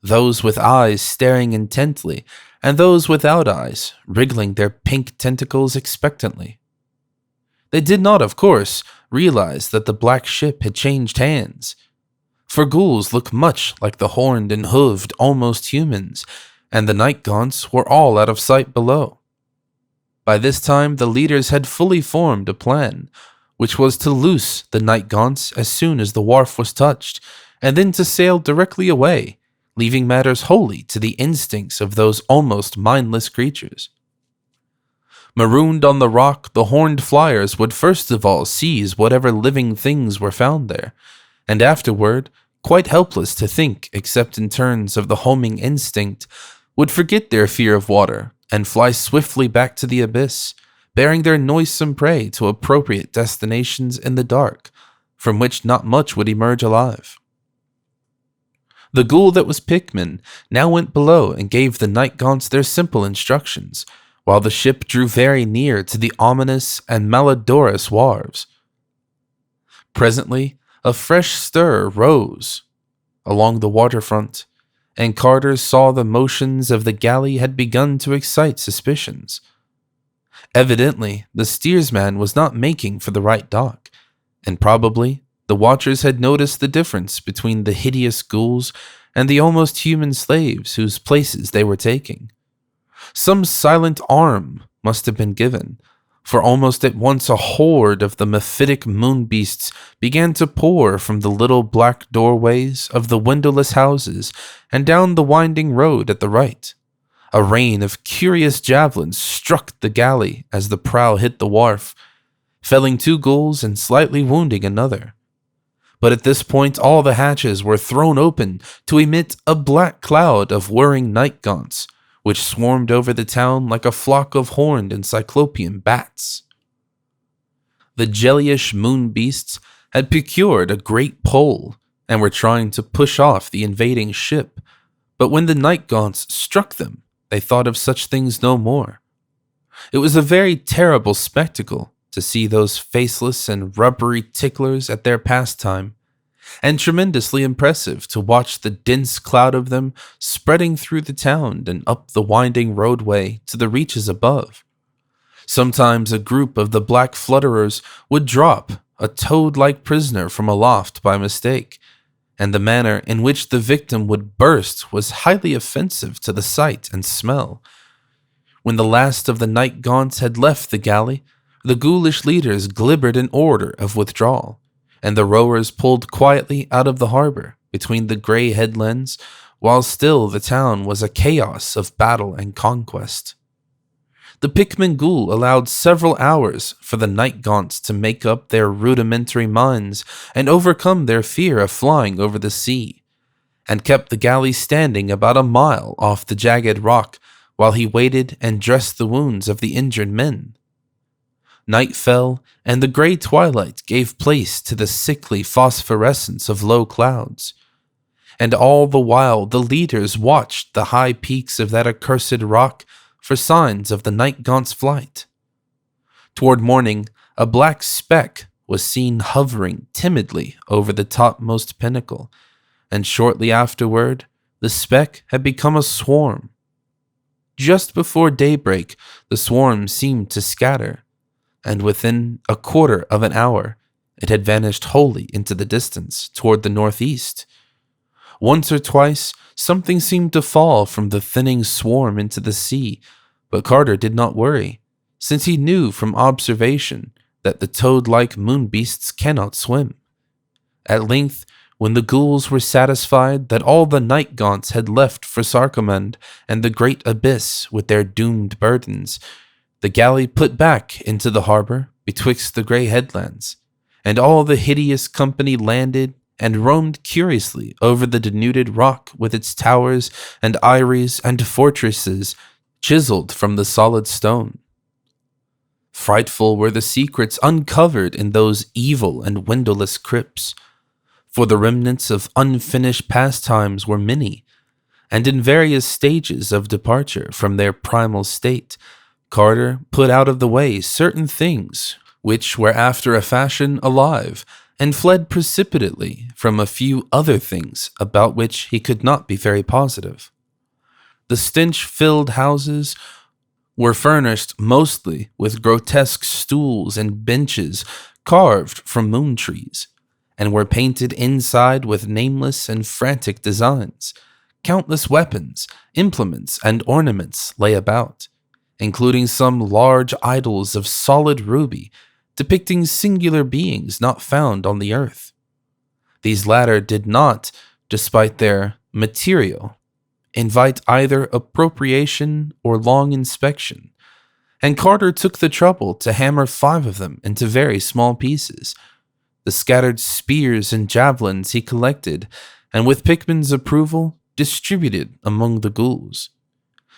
those with eyes staring intently, and those without eyes wriggling their pink tentacles expectantly. They did not, of course, realize that the black ship had changed hands, for ghouls look much like the horned and hooved almost humans, and the Night-gaunts were all out of sight below. By this time, the leaders had fully formed a plan, which was to loose the Night-gaunts as soon as the wharf was touched, and then to sail directly away, leaving matters wholly to the instincts of those almost mindless creatures. Marooned on the rock, the horned flyers would first of all seize whatever living things were found there, and afterward, quite helpless to think except in terms of the homing instinct, would forget their fear of water and fly swiftly back to the abyss, bearing their noisome prey to appropriate destinations in the dark, from which not much would emerge alive. The ghoul that was Pikmin now went below and gave the Night-gaunts their simple instructions, while the ship drew very near to the ominous and malodorous wharves. Presently, a fresh stir rose along the waterfront, and Carter saw the motions of the galley had begun to excite suspicions. Evidently, the steersman was not making for the right dock, and probably the watchers had noticed the difference between the hideous ghouls and the almost human slaves whose places they were taking. Some silent arm must have been given, for almost at once a horde of the mephitic moon beasts began to pour from the little black doorways of the windowless houses and down the winding road at the right. A rain of curious javelins struck the galley as the prow hit the wharf, felling 2 ghouls and slightly wounding another. But at this point all the hatches were thrown open to emit a black cloud of whirring Night-gaunts, which swarmed over the town like a flock of horned and cyclopean bats. The jellyish moon beasts had procured a great pole and were trying to push off the invading ship, but when the Night-gaunts struck them, they thought of such things no more. It was a very terrible spectacle to see those faceless and rubbery ticklers at their pastime, and tremendously impressive to watch the dense cloud of them spreading through the town and up the winding roadway to the reaches above. Sometimes a group of the black flutterers would drop a toad-like prisoner from aloft by mistake, and the manner in which the victim would burst was highly offensive to the sight and smell. When the last of the Night-gaunts had left the galley, the ghoulish leaders glibbered an order of withdrawal, and the rowers pulled quietly out of the harbor between the gray headlands, while still the town was a chaos of battle and conquest. The Pikmin ghoul allowed several hours for the Night-gaunts to make up their rudimentary minds and overcome their fear of flying over the sea, and kept the galley standing about a mile off the jagged rock while he waited and dressed the wounds of the injured men. Night fell, and the gray twilight gave place to the sickly phosphorescence of low clouds. And all the while the leaders watched the high peaks of that accursed rock for signs of the Night-gaunts' flight. Toward morning, a black speck was seen hovering timidly over the topmost pinnacle, and shortly afterward, the speck had become a swarm. Just before daybreak, the swarm seemed to scatter, and within a quarter of an hour, it had vanished wholly into the distance toward the northeast. Once or twice, something seemed to fall from the thinning swarm into the sea, but Carter did not worry, since he knew from observation that the toad-like moon beasts cannot swim. At length, when the ghouls were satisfied that all the Night-gaunts had left for Sarcomand and the great abyss with their doomed burdens, the galley put back into the harbor betwixt the grey headlands, and all the hideous company landed and roamed curiously over the denuded rock with its towers and eyries and fortresses chiseled from the solid stone. Frightful were the secrets uncovered in those evil and windowless crypts, for the remnants of unfinished pastimes were many, and in various stages of departure from their primal state, Carter put out of the way certain things which were after a fashion alive, and fled precipitately from a few other things about which he could not be very positive. The stench-filled houses were furnished mostly with grotesque stools and benches carved from moon trees, and were painted inside with nameless and frantic designs. Countless weapons, implements, and ornaments lay about, including some large idols of solid ruby depicting singular beings not found on the earth. These latter did not, despite their material, invite either appropriation or long inspection, and Carter took the trouble to hammer 5 of them into very small pieces. The scattered spears and javelins he collected, and with Pickman's approval, distributed among the ghouls.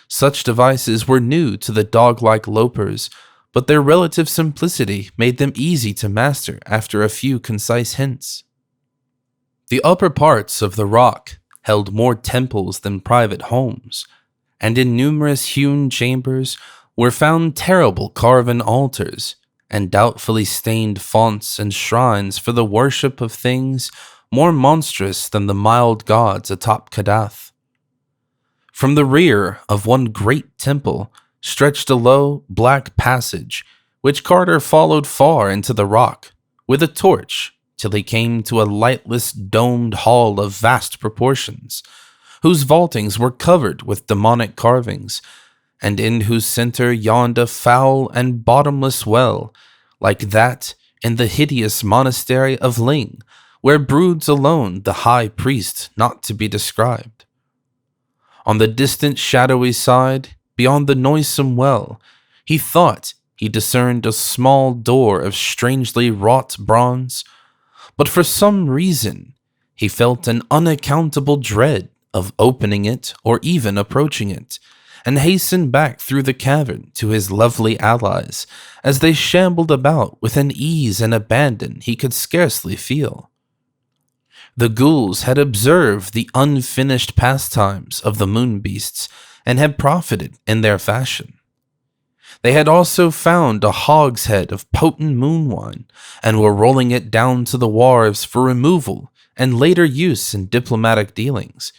Such devices were new to the dog-like lopers, but their relative simplicity made them easy to master after a few concise hints. The upper parts of the rock held more temples than private homes, and in numerous hewn chambers were found terrible carven altars and doubtfully stained fonts and shrines for the worship of things more monstrous than the mild gods atop Kadath. From the rear of one great temple stretched a low, black passage, which Carter followed far into the rock with a torch till he came to a lightless domed hall of vast proportions, whose vaultings were covered with demonic carvings, and in whose center yawned a foul and bottomless well, like that in the hideous monastery of Ling, where broods alone the high priest not to be described. On the distant shadowy side, beyond the noisome well, he thought he discerned a small door of strangely wrought bronze, but for some reason he felt an unaccountable dread of opening it or even approaching it, and hastened back through the cavern to his lovely allies as they shambled about with an ease and abandon he could scarcely feel. The ghouls had observed the unfinished pastimes of the moon beasts and had profited in their fashion. They had also found a hogshead of potent moon wine and were rolling it down to the wharves for removal and later use in diplomatic dealings,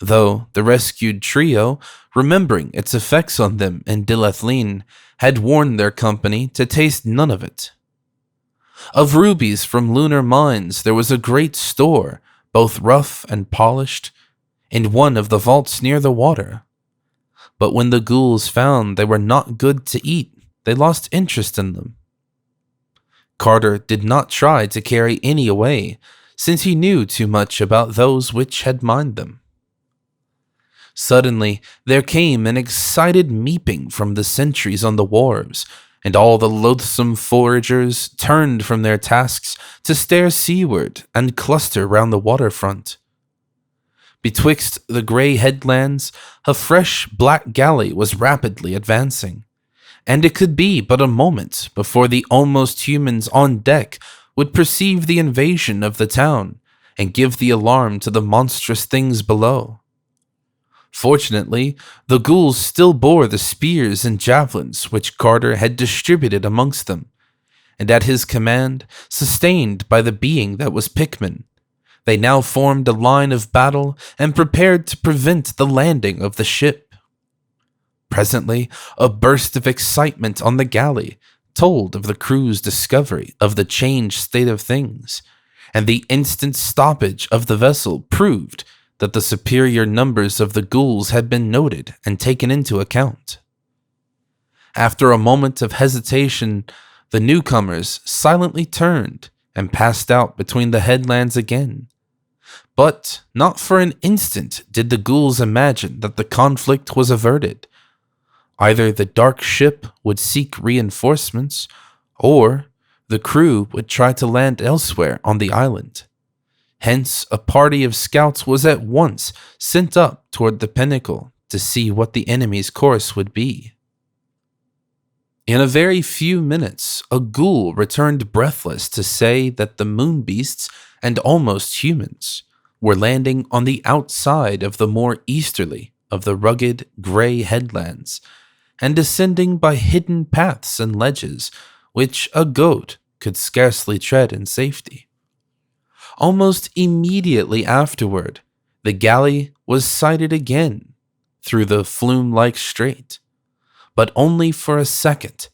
though the rescued trio, remembering its effects on them in Dylathleen, had warned their company to taste none of it. Of rubies from lunar mines there was a great store, both rough and polished, in one of the vaults near the water. But when the ghouls found they were not good to eat, they lost interest in them. Carter did not try to carry any away, since he knew too much about those which had mined them. Suddenly, there came an excited meeping from the sentries on the wharves, and all the loathsome foragers turned from their tasks to stare seaward and cluster round the waterfront. Betwixt the grey headlands, a fresh black galley was rapidly advancing, and it could be but a moment before the almost humans on deck would perceive the invasion of the town and give the alarm to the monstrous things below. Fortunately, the ghouls still bore the spears and javelins which Carter had distributed amongst them, and at his command, sustained by the being that was Pickman, they now formed a line of battle and prepared to prevent the landing of the ship. Presently, a burst of excitement on the galley told of the crew's discovery of the changed state of things, and the instant stoppage of the vessel proved that the superior numbers of the ghouls had been noted and taken into account. After a moment of hesitation, the newcomers silently turned and passed out between the headlands again. But not for an instant did the ghouls imagine that the conflict was averted. Either the dark ship would seek reinforcements, or the crew would try to land elsewhere on the island. Hence, a party of scouts was at once sent up toward the pinnacle to see what the enemy's course would be. In a very few minutes, a ghoul returned breathless to say that the moon beasts and almost humans were landing on the outside of the more easterly of the rugged gray headlands, and descending by hidden paths and ledges which a goat could scarcely tread in safety. Almost immediately afterward, the galley was sighted again through the flume-like strait, but only for a second.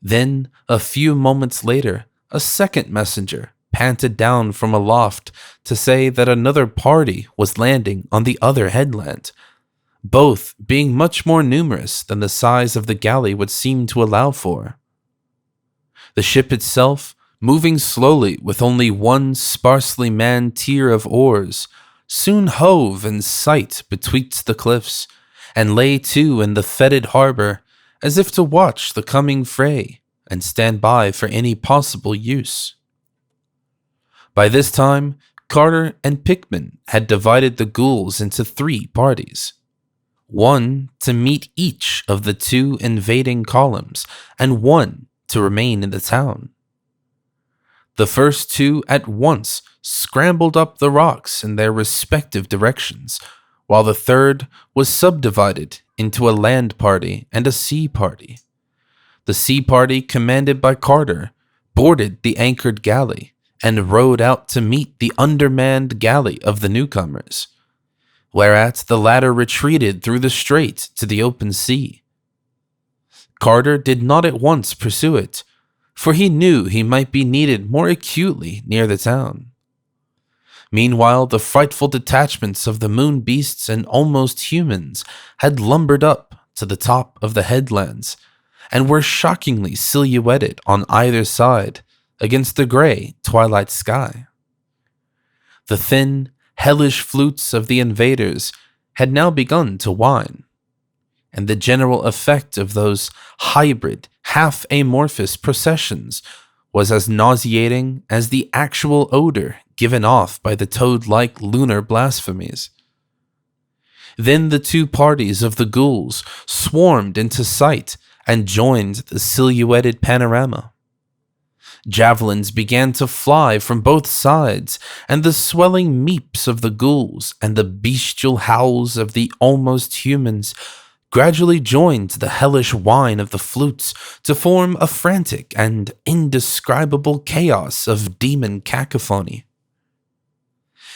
Then, a few moments later, a second messenger panted down from aloft to say that another party was landing on the other headland, both being much more numerous than the size of the galley would seem to allow for. The ship itself, moving slowly with only one sparsely manned tier of oars, soon hove in sight betwixt the cliffs, and lay to in the fetid harbor, as if to watch the coming fray and stand by for any possible use. By this time, Carter and Pickman had divided the ghouls into 3 parties. One to meet each of the 2 invading columns, and one to remain in the town. The first 2 at once scrambled up the rocks in their respective directions, while the third was subdivided into a land party and a sea party. The sea party, commanded by Carter, boarded the anchored galley and rowed out to meet the undermanned galley of the newcomers, whereat the latter retreated through the strait to the open sea. Carter did not at once pursue it, for he knew he might be needed more acutely near the town. Meanwhile, the frightful detachments of the moon beasts and almost humans had lumbered up to the top of the headlands, and were shockingly silhouetted on either side against the gray twilight sky. The thin, hellish flutes of the invaders had now begun to whine, and the general effect of those hybrid, half-amorphous processions was as nauseating as the actual odor given off by the toad-like lunar blasphemies. Then the 2 parties of the ghouls swarmed into sight and joined the silhouetted panorama. Javelins began to fly from both sides, and the swelling meeps of the ghouls and the bestial howls of the almost humans gradually joined the hellish whine of the flutes to form a frantic and indescribable chaos of demon cacophony.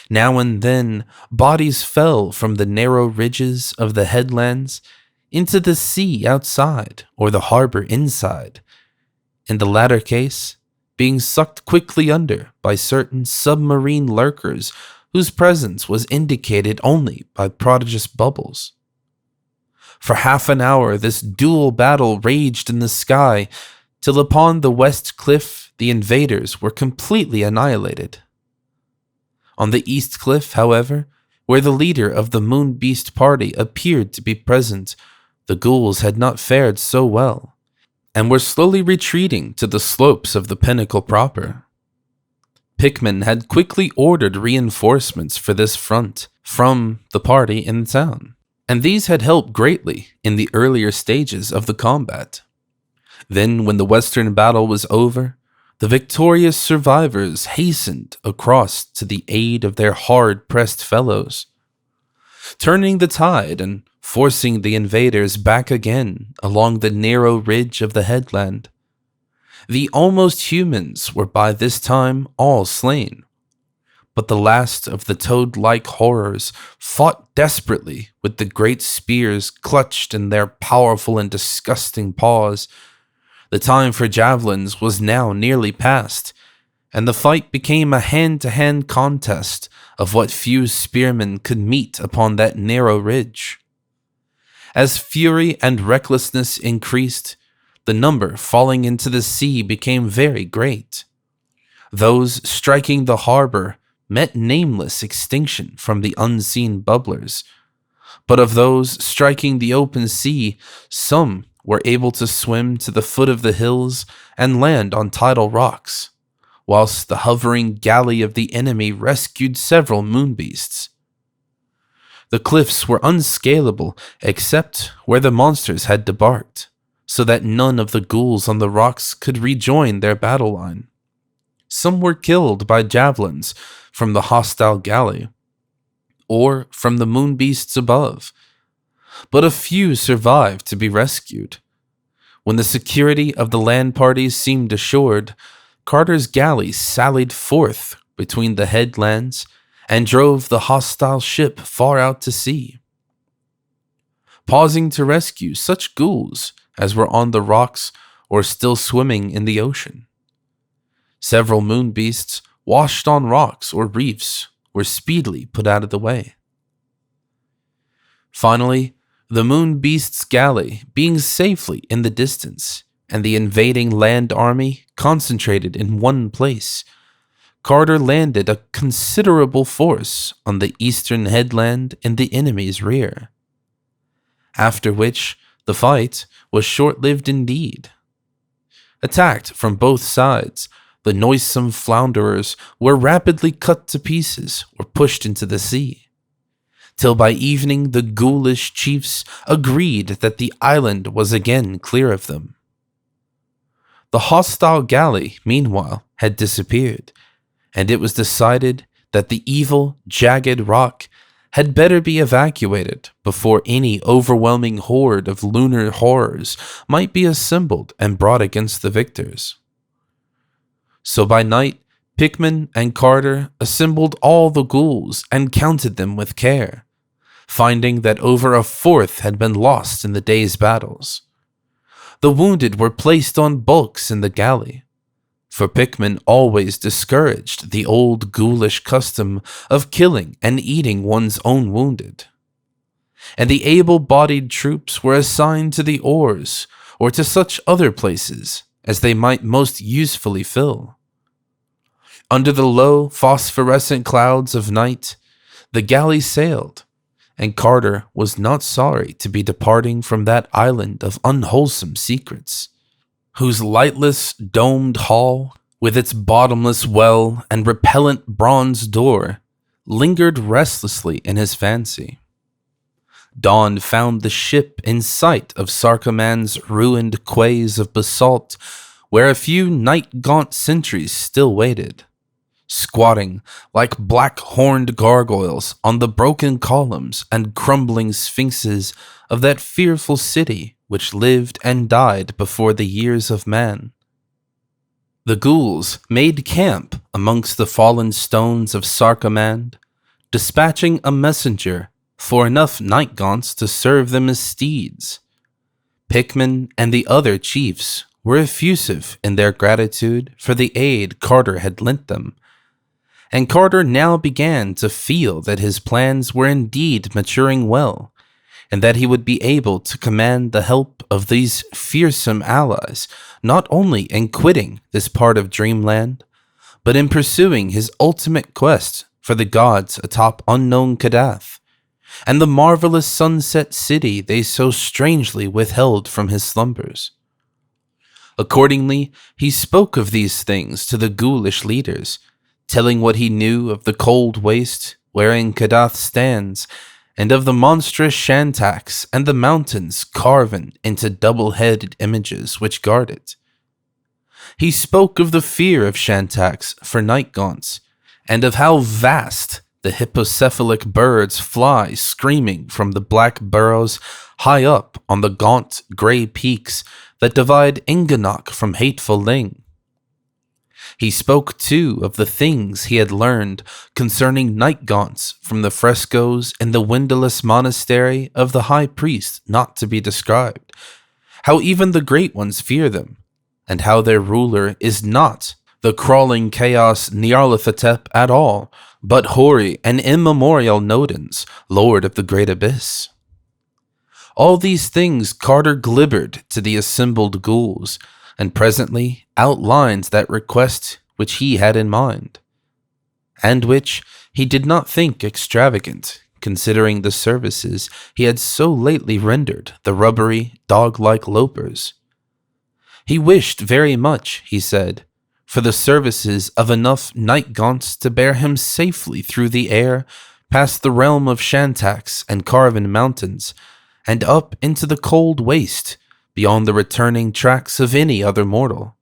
Now and then, bodies fell from the narrow ridges of the headlands into the sea outside or the harbor inside, in the latter case being sucked quickly under by certain submarine lurkers whose presence was indicated only by prodigious bubbles. For half an hour this dual battle raged in the sky, till upon the west cliff the invaders were completely annihilated. On the east cliff, however, where the leader of the moon beast party appeared to be present, the ghouls had not fared so well, and were slowly retreating to the slopes of the pinnacle proper. Pickman had quickly ordered reinforcements for this front from the party in the town, and these had helped greatly in the earlier stages of the combat. Then, when the western battle was over, the victorious survivors hastened across to the aid of their hard-pressed fellows, turning the tide and forcing the invaders back again along the narrow ridge of the headland. The almost humans were by this time all slain, but the last of the toad-like horrors fought desperately with the great spears clutched in their powerful and disgusting paws. The time for javelins was now nearly past, and the fight became a hand-to-hand contest of what few spearmen could meet upon that narrow ridge. As fury and recklessness increased, the number falling into the sea became very great. Those striking the harbor met nameless extinction from the unseen bubblers, but of those striking the open sea, some were able to swim to the foot of the hills and land on tidal rocks, whilst the hovering galley of the enemy rescued several moonbeasts. The cliffs were unscalable except where the monsters had debarked, so that none of the ghouls on the rocks could rejoin their battle line. Some were killed by javelins from the hostile galley, or from the moonbeasts above, but a few survived to be rescued. When the security of the land parties seemed assured, Carter's galley sallied forth between the headlands and drove the hostile ship far out to sea, pausing to rescue such ghouls as were on the rocks or still swimming in the ocean. Several moonbeasts washed on rocks or reefs were speedily put out of the way. Finally, the moonbeast's galley being safely in the distance, and the invading land army concentrated in one place, Carter landed a considerable force on the eastern headland in the enemy's rear. After which, the fight was short-lived indeed. Attacked from both sides, the noisome flounderers were rapidly cut to pieces or pushed into the sea, till by evening the ghoulish chiefs agreed that the island was again clear of them. The hostile galley, meanwhile, had disappeared, and it was decided that the evil, jagged rock had better be evacuated before any overwhelming horde of lunar horrors might be assembled and brought against the victors. So by night, Pickman and Carter assembled all the ghouls and counted them with care, finding that over a fourth had been lost in the day's battles. The wounded were placed on bulks in the galley, for Pickman always discouraged the old ghoulish custom of killing and eating one's own wounded. And the able-bodied troops were assigned to the oars or to such other places as they might most usefully fill. Under the low, phosphorescent clouds of night, the galley sailed, and Carter was not sorry to be departing from that island of unwholesome secrets, whose lightless, domed hall, with its bottomless well and repellent bronze door, lingered restlessly in his fancy. Dawn found the ship in sight of Sarcomand's ruined quays of basalt, where a few night-gaunt sentries still waited, squatting like black-horned gargoyles on the broken columns and crumbling sphinxes of that fearful city which lived and died before the years of man. The ghouls made camp amongst the fallen stones of Sarcomand, dispatching a messenger for enough Night-gaunts to serve them as steeds. Pickman and the other chiefs were effusive in their gratitude for the aid Carter had lent them, and Carter now began to feel that his plans were indeed maturing well, and that he would be able to command the help of these fearsome allies, not only in quitting this part of Dreamland, but in pursuing his ultimate quest for the gods atop unknown Kadath, and the marvelous sunset city they so strangely withheld from his slumbers. Accordingly, he spoke of these things to the ghoulish leaders, telling what he knew of the cold waste wherein Kadath stands, and of the monstrous Shantax and the mountains carven into double-headed images which guard it. He spoke of the fear of Shantax for Night-gaunts, and of how vast the hippocephalic birds fly screaming from the black burrows high up on the gaunt gray peaks that divide Inganok from hateful Ling. He spoke, too, of the things he had learned concerning Night-gaunts from the frescoes in the windowless monastery of the High Priest not to be described, how even the Great Ones fear them, and how their ruler is not the crawling chaos Nyarlathotep at all, but hoary and immemorial Nodens, lord of the great abyss. All these things Carter glibbered to the assembled ghouls, and presently outlined that request which he had in mind, and which he did not think extravagant, considering the services he had so lately rendered the rubbery, dog-like lopers. He wished very much, he said, for the services of enough Night-gaunts to bear him safely through the air, past the realm of Shantax and Carven Mountains, and up into the cold waste, beyond the returning tracks of any other mortal.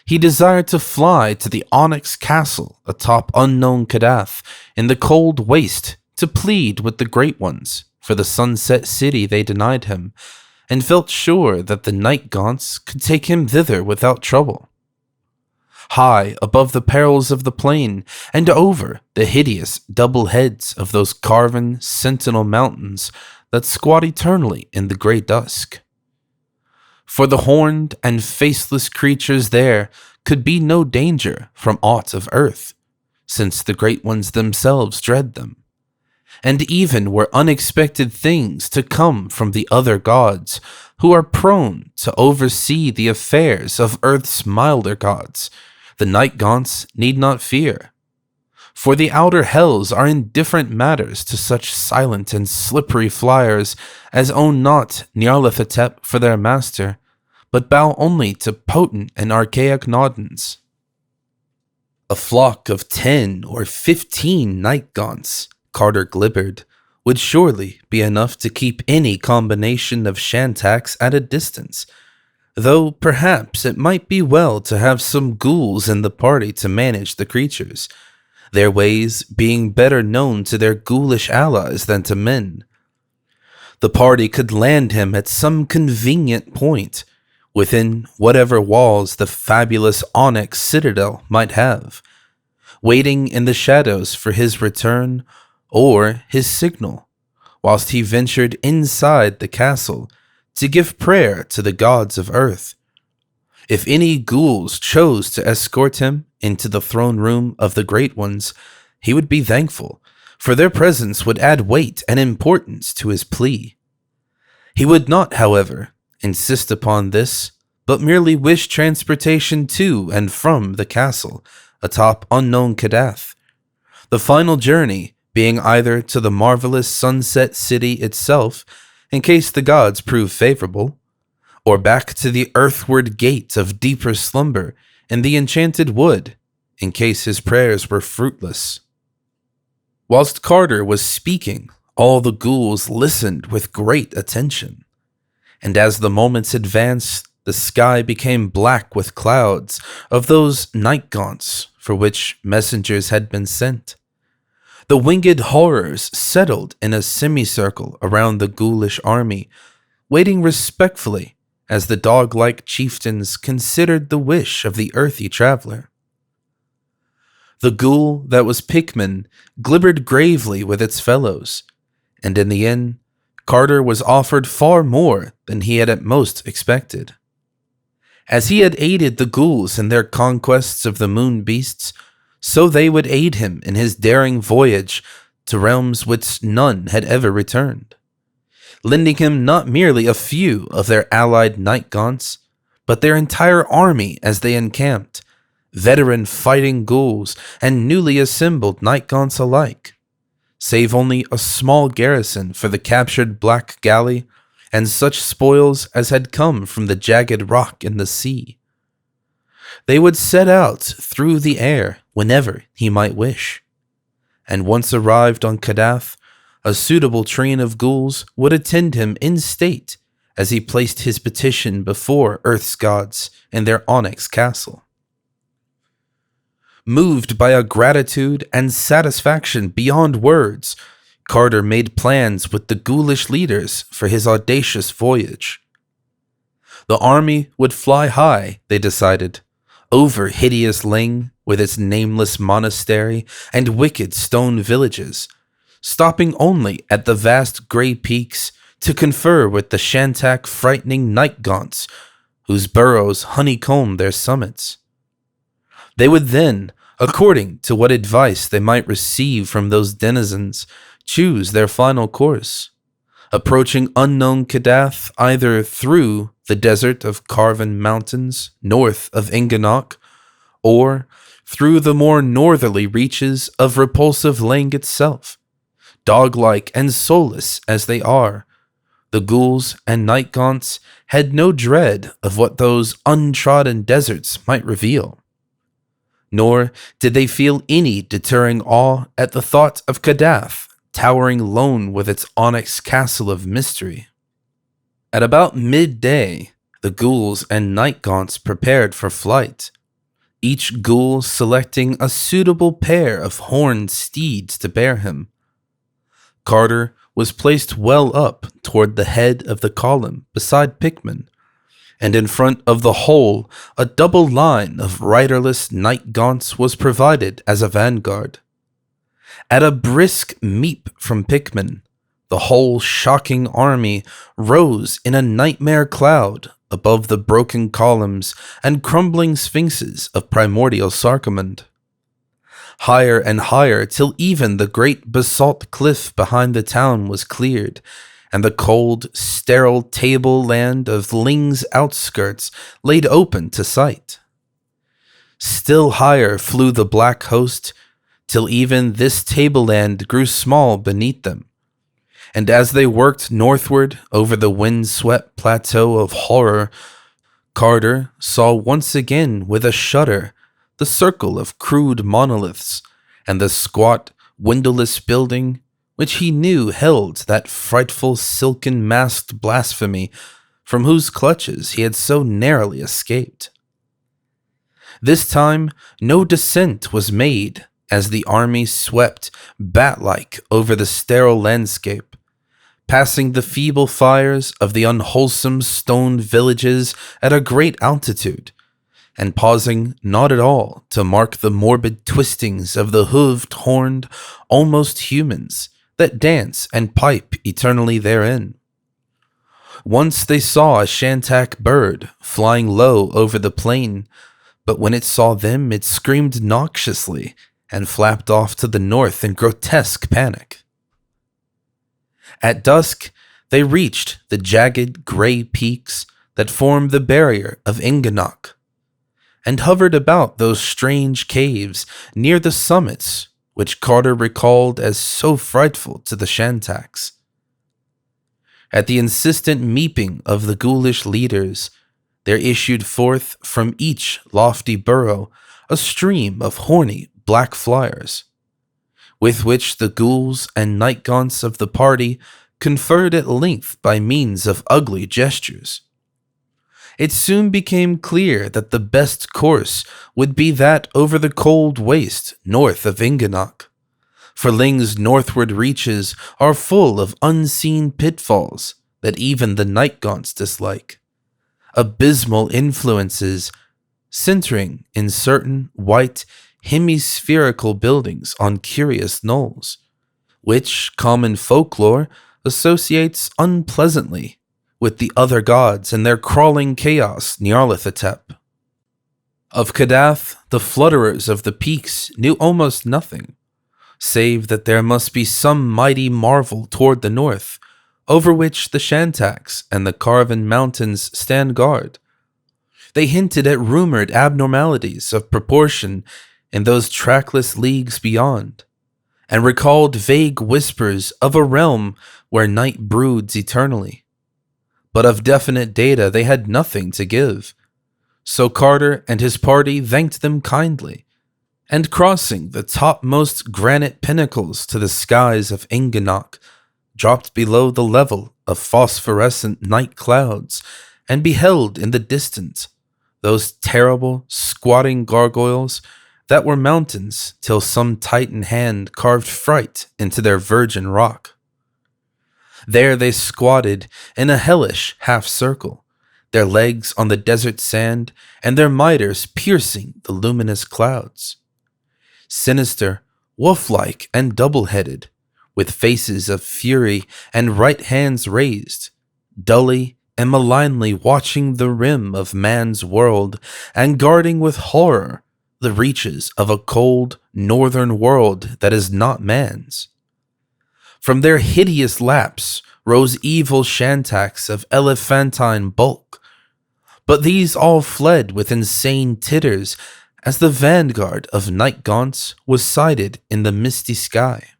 He desired to fly to the onyx castle atop unknown Kadath in the cold waste to plead with the Great Ones for the sunset city they denied him, and felt sure that the Night-gaunts could take him thither without trouble. High above the perils of the plain, and over the hideous double heads of those carven sentinel mountains that squat eternally in the grey dusk. For the horned and faceless creatures there could be no danger from aught of earth, since the Great Ones themselves dread them. And even were unexpected things to come from the other gods, who are prone to oversee the affairs of earth's milder gods, the Night-gaunts need not fear. For the outer hells are indifferent matters to such silent and slippery flyers as own not Nyarlathotep for their master, but bow only to potent and archaic Nodens. A flock of 10 or 15 Night-gaunts, Carter glibbered, would surely be enough to keep any combination of Shantax at a distance, though perhaps it might be well to have some ghouls in the party to manage the creatures, their ways being better known to their ghoulish allies than to men. The party could land him at some convenient point, within whatever walls the fabulous onyx citadel might have, waiting in the shadows for his return or his signal, whilst he ventured inside the castle to give prayer to the gods of earth. If any ghouls chose to escort him into the throne room of the Great Ones, he would be thankful, for their presence would add weight and importance to his plea. He would not, however, insist upon this, but merely wish transportation to and from the castle atop unknown Kadath, the final journey being either to the marvelous sunset city itself, in case the gods prove favorable, or back to the earthward gate of deeper slumber in the enchanted wood, in case his prayers were fruitless. Whilst Carter was speaking, all the ghouls listened with great attention, and as the moments advanced, the sky became black with clouds of those Night-gaunts for which messengers had been sent. The winged horrors settled in a semicircle around the ghoulish army, waiting respectfully as the dog-like chieftains considered the wish of the earthy traveler. The ghoul that was Pikmin glibbered gravely with its fellows, and in the end, Carter was offered far more than he had at most expected. As he had aided the ghouls in their conquests of the moon beasts, so they would aid him in his daring voyage to realms which none had ever returned, lending him not merely a few of their allied Night-gaunts, but their entire army as they encamped, veteran fighting ghouls and newly assembled Night-gaunts alike, save only a small garrison for the captured Black Galley and such spoils as had come from the jagged rock in the sea. They would set out through the air whenever he might wish, and once arrived on Kadath, a suitable train of ghouls would attend him in state as he placed his petition before Earth's gods in their onyx castle. Moved by a gratitude and satisfaction beyond words, Carter made plans with the ghoulish leaders for his audacious voyage. The army would fly high, they decided, over hideous Ling with its nameless monastery and wicked stone villages, stopping only at the vast grey peaks to confer with the Shantak frightening Night-gaunts, whose burrows honeycomb their summits. They would then, according to what advice they might receive from those denizens, choose their final course, approaching unknown Kadath either through the desert of carven mountains north of Inganok, or through the more northerly reaches of repulsive Lang itself. Dog-like and soulless as they are, the ghouls and Night-gaunts had no dread of what those untrodden deserts might reveal. Nor did they feel any deterring awe at the thought of Kadath towering lone with its onyx castle of mystery. At about midday, the ghouls and Night-gaunts prepared for flight, each ghoul selecting a suitable pair of horned steeds to bear him. Carter was placed well up toward the head of the column beside Pickman, and in front of the whole a double line of riderless Night-gaunts was provided as a vanguard. At a brisk meep from Pickman, the whole shocking army rose in a nightmare cloud above the broken columns and crumbling sphinxes of Primordial Sarcomand. Higher and higher till even the great basalt cliff behind the town was cleared, and the cold, sterile tableland of Ling's outskirts laid open to sight. Still higher flew the black host, till even this tableland grew small beneath them. And as they worked northward over the wind-swept plateau of horror, Carter saw once again with a shudder the circle of crude monoliths and the squat, windowless building which he knew held that frightful silken-masked blasphemy from whose clutches he had so narrowly escaped. This time no descent was made as the army swept bat-like over the sterile landscape, passing the feeble fires of the unwholesome stone villages at a great altitude, and pausing not at all to mark the morbid twistings of the hooved, horned, almost humans that dance and pipe eternally therein. Once they saw a Shantak bird flying low over the plain, but when it saw them it screamed noxiously and flapped off to the north in grotesque panic. At dusk, they reached the jagged gray peaks that form the barrier of Inganok, and hovered about those strange caves near the summits which Carter recalled as so frightful to the Shantaks. At the insistent meeping of the ghoulish leaders, there issued forth from each lofty burrow a stream of horny black flyers, with which the ghouls and Night-gaunts of the party conferred at length by means of ugly gestures. It soon became clear that the best course would be that over the cold waste north of Inganok, for Ling's northward reaches are full of unseen pitfalls that even the Night-gaunts dislike, abysmal influences centering in certain white hemispherical buildings on curious knolls, which common folklore associates unpleasantly with the other gods and their crawling chaos Nyarlathotep. Of Kadath, the flutterers of the peaks knew almost nothing, save that there must be some mighty marvel toward the north, over which the Shantaks and the carven mountains stand guard. They hinted at rumored abnormalities of proportion in those trackless leagues beyond, and recalled vague whispers of a realm where night broods eternally. But of definite data they had nothing to give, so Carter and his party thanked them kindly, and crossing the topmost granite pinnacles to the skies of Inganok, dropped below the level of phosphorescent night clouds, and beheld in the distance those terrible, squatting gargoyles that were mountains till some titan hand carved fright into their virgin rock. There they squatted in a hellish half-circle, their legs on the desert sand and their miters piercing the luminous clouds. Sinister, wolf-like and double-headed, with faces of fury and right hands raised, dully and malignly watching the rim of man's world and guarding with horror the reaches of a cold northern world that is not man's. From their hideous laps rose evil shantaks of elephantine bulk, but these all fled with insane titters as the vanguard of Night-gaunts was sighted in the misty sky.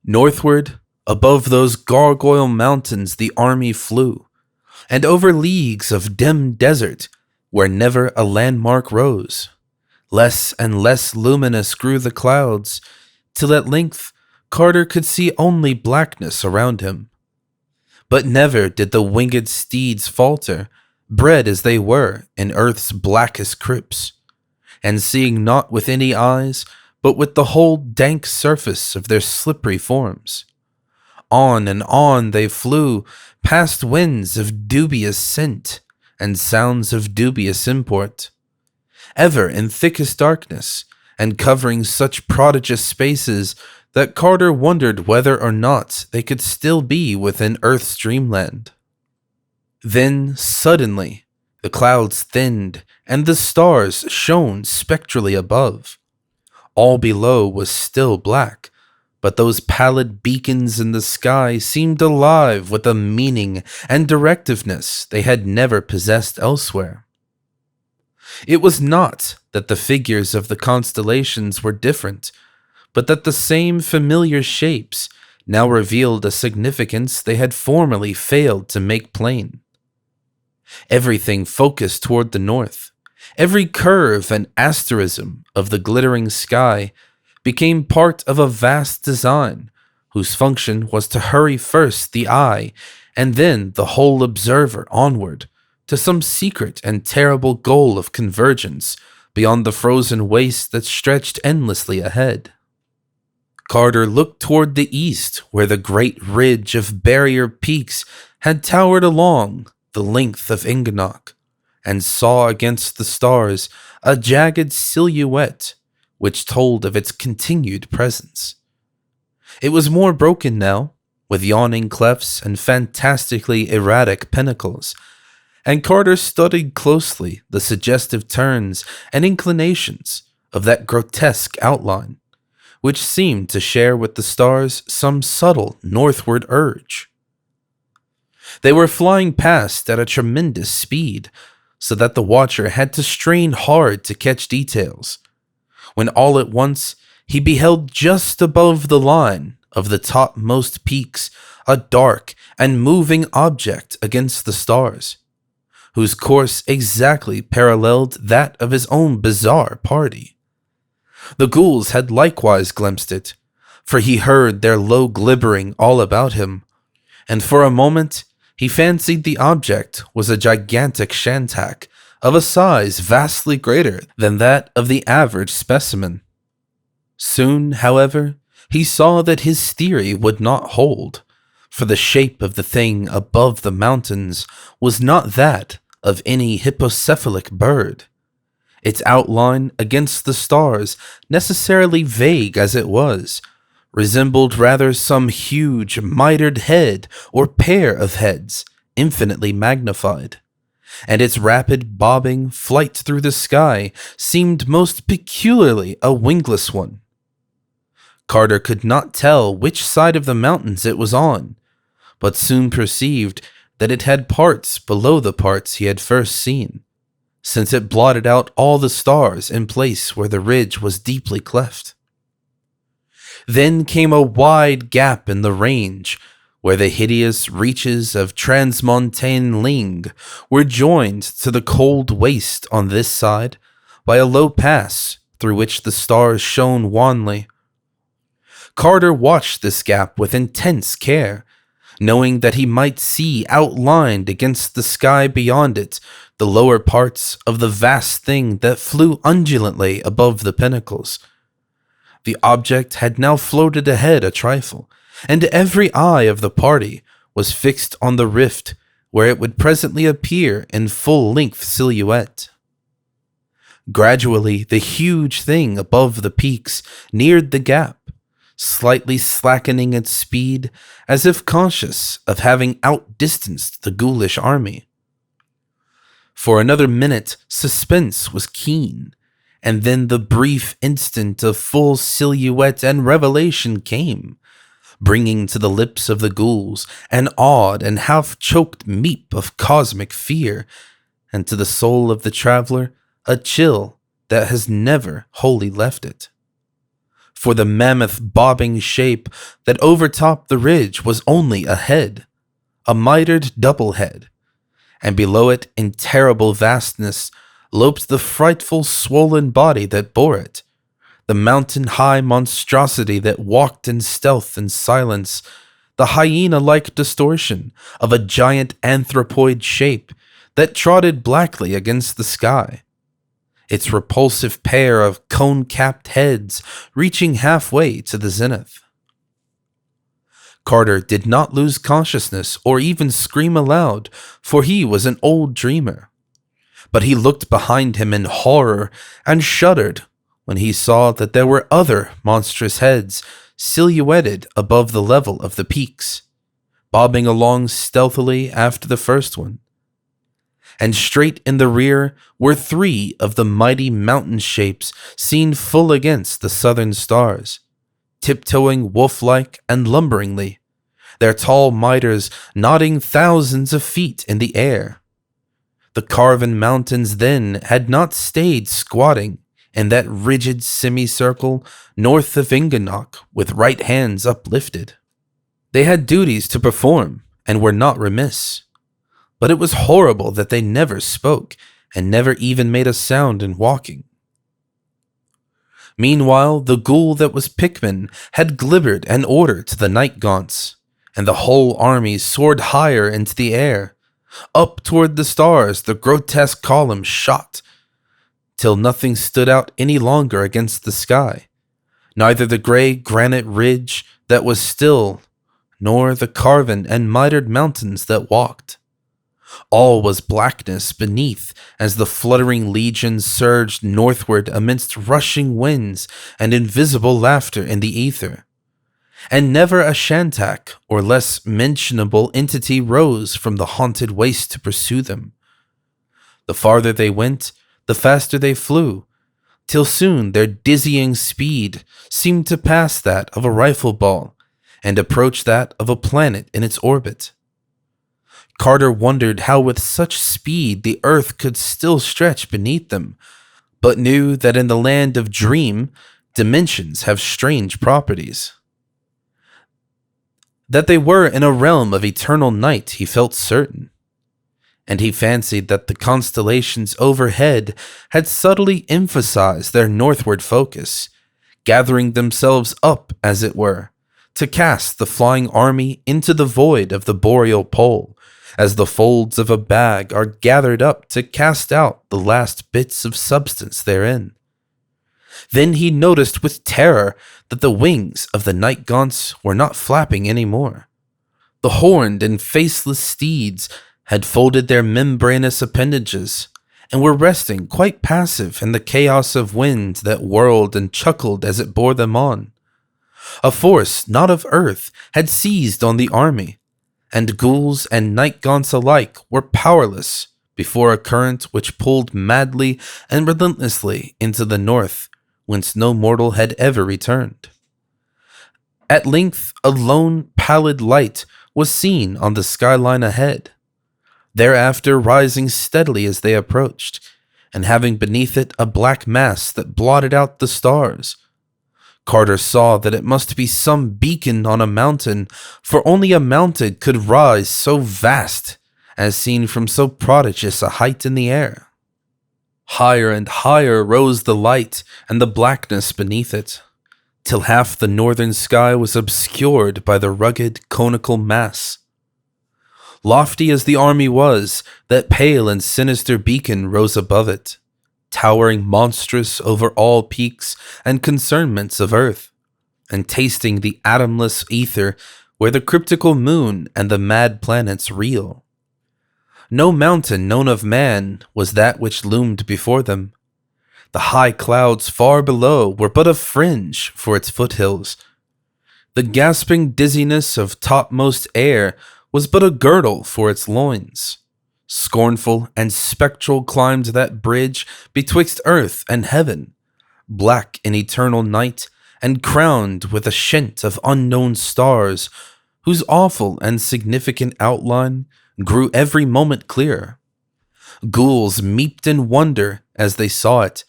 Northward, above those gargoyle mountains the army flew, and over leagues of dim desert where never a landmark rose. Less and less luminous grew the clouds, till at length Carter could see only blackness around him. But never did the winged steeds falter, bred as they were in earth's blackest crypts, and seeing not with any eyes, but with the whole dank surface of their slippery forms. On and on they flew, past winds of dubious scent, and sounds of dubious import, ever in thickest darkness, and covering such prodigious spaces that Carter wondered whether or not they could still be within Earth's dreamland. Then, suddenly, the clouds thinned, and the stars shone spectrally above. All below was still black, but those pallid beacons in the sky seemed alive with a meaning and directiveness they had never possessed elsewhere. It was not that the figures of the constellations were different, but that the same familiar shapes now revealed a significance they had formerly failed to make plain. Everything focused toward the north. Every curve and asterism of the glittering sky became part of a vast design whose function was to hurry first the eye and then the whole observer onward to some secret and terrible goal of convergence beyond the frozen waste that stretched endlessly ahead. Carter looked toward the east, where the great ridge of barrier peaks had towered along the length of Inganok, and saw against the stars a jagged silhouette which told of its continued presence. It was more broken now, with yawning clefts and fantastically erratic pinnacles, and Carter studied closely the suggestive turns and inclinations of that grotesque outline, which seemed to share with the stars some subtle northward urge. They were flying past at a tremendous speed, so that the watcher had to strain hard to catch details, when all at once he beheld just above the line of the topmost peaks a dark and moving object against the stars, whose course exactly paralleled that of his own bizarre party. The ghouls had likewise glimpsed it, for he heard their low glibbering all about him, and for a moment he fancied the object was a gigantic shantak of a size vastly greater than that of the average specimen. Soon, however, he saw that his theory would not hold, for the shape of the thing above the mountains was not that of any hippocephalic bird. Its outline against the stars, necessarily vague as it was, resembled rather some huge mitered head or pair of heads, infinitely magnified, and its rapid bobbing flight through the sky seemed most peculiarly a wingless one. Carter could not tell which side of the mountains it was on, but soon perceived that it had parts below the parts he had first seen, since it blotted out all the stars in place where the ridge was deeply cleft. Then came a wide gap in the range, where the hideous reaches of transmontane Ling were joined to the cold waste on this side by a low pass through which the stars shone wanly. Carter watched this gap with intense care, knowing that he might see outlined against the sky beyond it the lower parts of the vast thing that flew undulantly above the pinnacles. The object had now floated ahead a trifle, and every eye of the party was fixed on the rift where it would presently appear in full-length silhouette. Gradually, the huge thing above the peaks neared the gap, slightly slackening its speed as if conscious of having outdistanced the ghoulish army. For another minute, suspense was keen, and then the brief instant of full silhouette and revelation came, bringing to the lips of the ghouls an awed and half-choked meep of cosmic fear, and to the soul of the traveler a chill that has never wholly left it. For the mammoth bobbing shape that overtopped the ridge was only a head, a mitered double head, and below it in terrible vastness loped the frightful swollen body that bore it, the mountain-high monstrosity that walked in stealth and silence, the hyena-like distortion of a giant anthropoid shape that trotted blackly against the sky, its repulsive pair of cone-capped heads reaching halfway to the zenith. Carter did not lose consciousness or even scream aloud, for he was an old dreamer. But he looked behind him in horror and shuddered when he saw that there were other monstrous heads silhouetted above the level of the peaks, bobbing along stealthily after the first one. And straight in the rear were 3 of the mighty mountain shapes seen full against the southern stars, tiptoeing wolf-like and lumberingly, their tall miters nodding thousands of feet in the air. The carven mountains then had not stayed squatting in that rigid semicircle north of Inganok with right hands uplifted. They had duties to perform and were not remiss, but it was horrible that they never spoke and never even made a sound in walking. Meanwhile, the ghoul that was Pikmin had glibbered an order to the Night-gaunts, and the whole army soared higher into the air. Up toward the stars the grotesque column shot, till nothing stood out any longer against the sky, neither the gray granite ridge that was still, nor the carven and mitered mountains that walked. All was blackness beneath as the fluttering legions surged northward amidst rushing winds and invisible laughter in the ether. And never a shantak or less mentionable entity rose from the haunted waste to pursue them. The farther they went, the faster they flew, till soon their dizzying speed seemed to pass that of a rifle ball and approach that of a planet in its orbit. Carter wondered how with such speed the earth could still stretch beneath them, but knew that in the land of dream, dimensions have strange properties. That they were in a realm of eternal night he felt certain, and he fancied that the constellations overhead had subtly emphasized their northward focus, gathering themselves up, as it were, to cast the flying army into the void of the boreal pole, as the folds of a bag are gathered up to cast out the last bits of substance therein. Then he noticed with terror that the wings of the Night-gaunts were not flapping any more. The horned and faceless steeds had folded their membranous appendages and were resting quite passive in the chaos of wind that whirled and chuckled as it bore them on. A force not of earth had seized on the army, and ghouls and Night-gaunts alike were powerless before a current which pulled madly and relentlessly into the north, whence no mortal had ever returned. At length a lone pallid light was seen on the skyline ahead, thereafter rising steadily as they approached, and having beneath it a black mass that blotted out the stars. Carter saw that it must be some beacon on a mountain, for only a mountain could rise so vast as seen from so prodigious a height in the air. Higher and higher rose the light and the blackness beneath it, till half the northern sky was obscured by the rugged conical mass. Lofty as the army was, that pale and sinister beacon rose above it, towering monstrous over all peaks and concernments of earth, and tasting the atomless ether where the cryptical moon and the mad planets reel. No mountain known of man was that which loomed before them. The high clouds far below were but a fringe for its foothills. The gasping dizziness of topmost air was but a girdle for its loins. Scornful and spectral climbed that bridge betwixt earth and heaven, black in eternal night, and crowned with a shent of unknown stars, whose awful and significant outline grew every moment clearer. Ghouls meeped in wonder as they saw it,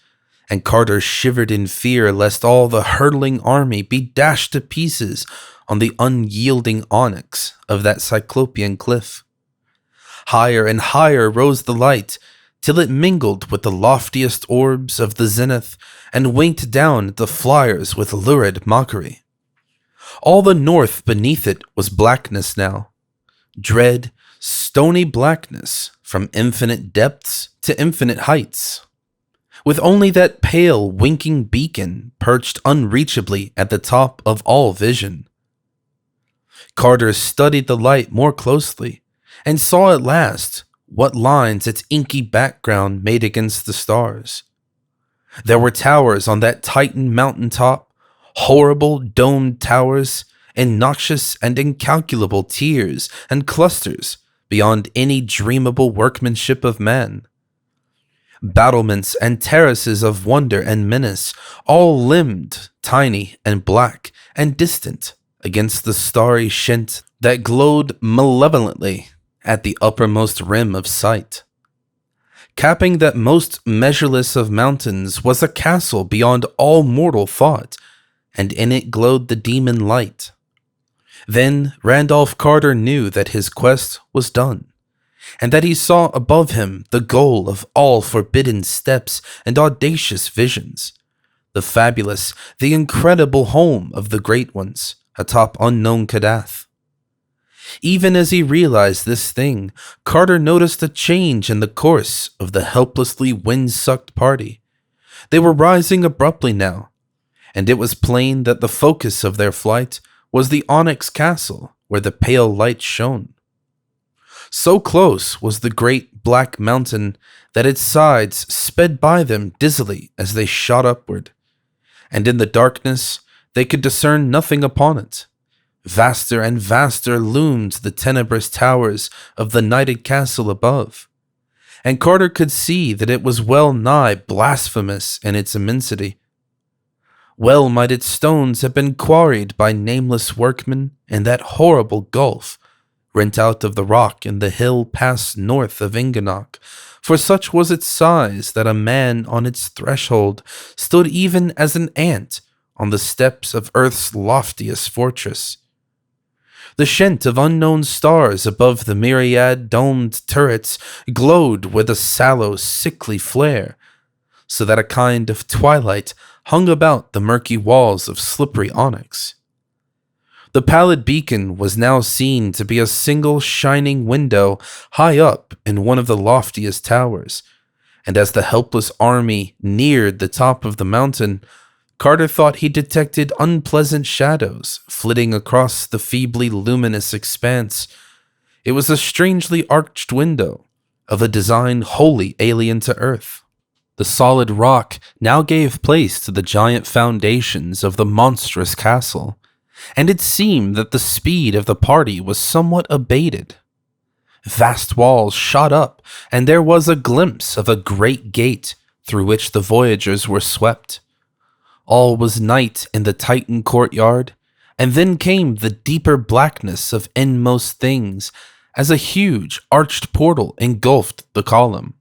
and Carter shivered in fear lest all the hurtling army be dashed to pieces on the unyielding onyx of that cyclopean cliff. Higher and higher rose the light, till it mingled with the loftiest orbs of the zenith and winked down at the flyers with lurid mockery. All the north beneath it was blackness now, dread, stony blackness from infinite depths to infinite heights, with only that pale, winking beacon perched unreachably at the top of all vision. Carter studied the light more closely, and saw at last what lines its inky background made against the stars. There were towers on that Titan mountain top, horrible domed towers, in noxious and incalculable tiers and clusters beyond any dreamable workmanship of man. Battlements and terraces of wonder and menace, all limbed, tiny and black and distant against the starry shent that glowed malevolently at the uppermost rim of sight. Capping that most measureless of mountains was a castle beyond all mortal thought, and in it glowed the demon light. Then Randolph Carter knew that his quest was done, and that he saw above him the goal of all forbidden steps and audacious visions, the fabulous, the incredible home of the great ones, atop unknown Kadath. Even as he realized this thing, Carter noticed a change in the course of the helplessly wind-sucked party. They were rising abruptly now, and it was plain that the focus of their flight was the onyx castle where the pale light shone. So close was the great black mountain that its sides sped by them dizzily as they shot upward, and in the darkness they could discern nothing upon it. Vaster and vaster loomed the tenebrous towers of the nighted castle above, and Carter could see that it was well nigh blasphemous in its immensity. Well might its stones have been quarried by nameless workmen in that horrible gulf rent out of the rock in the hill pass north of Inganok, for such was its size that a man on its threshold stood even as an ant on the steps of earth's loftiest fortress. The shent of unknown stars above the myriad domed turrets glowed with a sallow, sickly flare, so that a kind of twilight hung about the murky walls of slippery onyx. The pallid beacon was now seen to be a single shining window high up in one of the loftiest towers, and as the helpless army neared the top of the mountain, Carter thought he detected unpleasant shadows flitting across the feebly luminous expanse. It was a strangely arched window, of a design wholly alien to Earth. The solid rock now gave place to the giant foundations of the monstrous castle, and it seemed that the speed of the party was somewhat abated. Vast walls shot up, and there was a glimpse of a great gate through which the voyagers were swept. All was night in the Titan courtyard, and then came the deeper blackness of inmost things as a huge arched portal engulfed the column.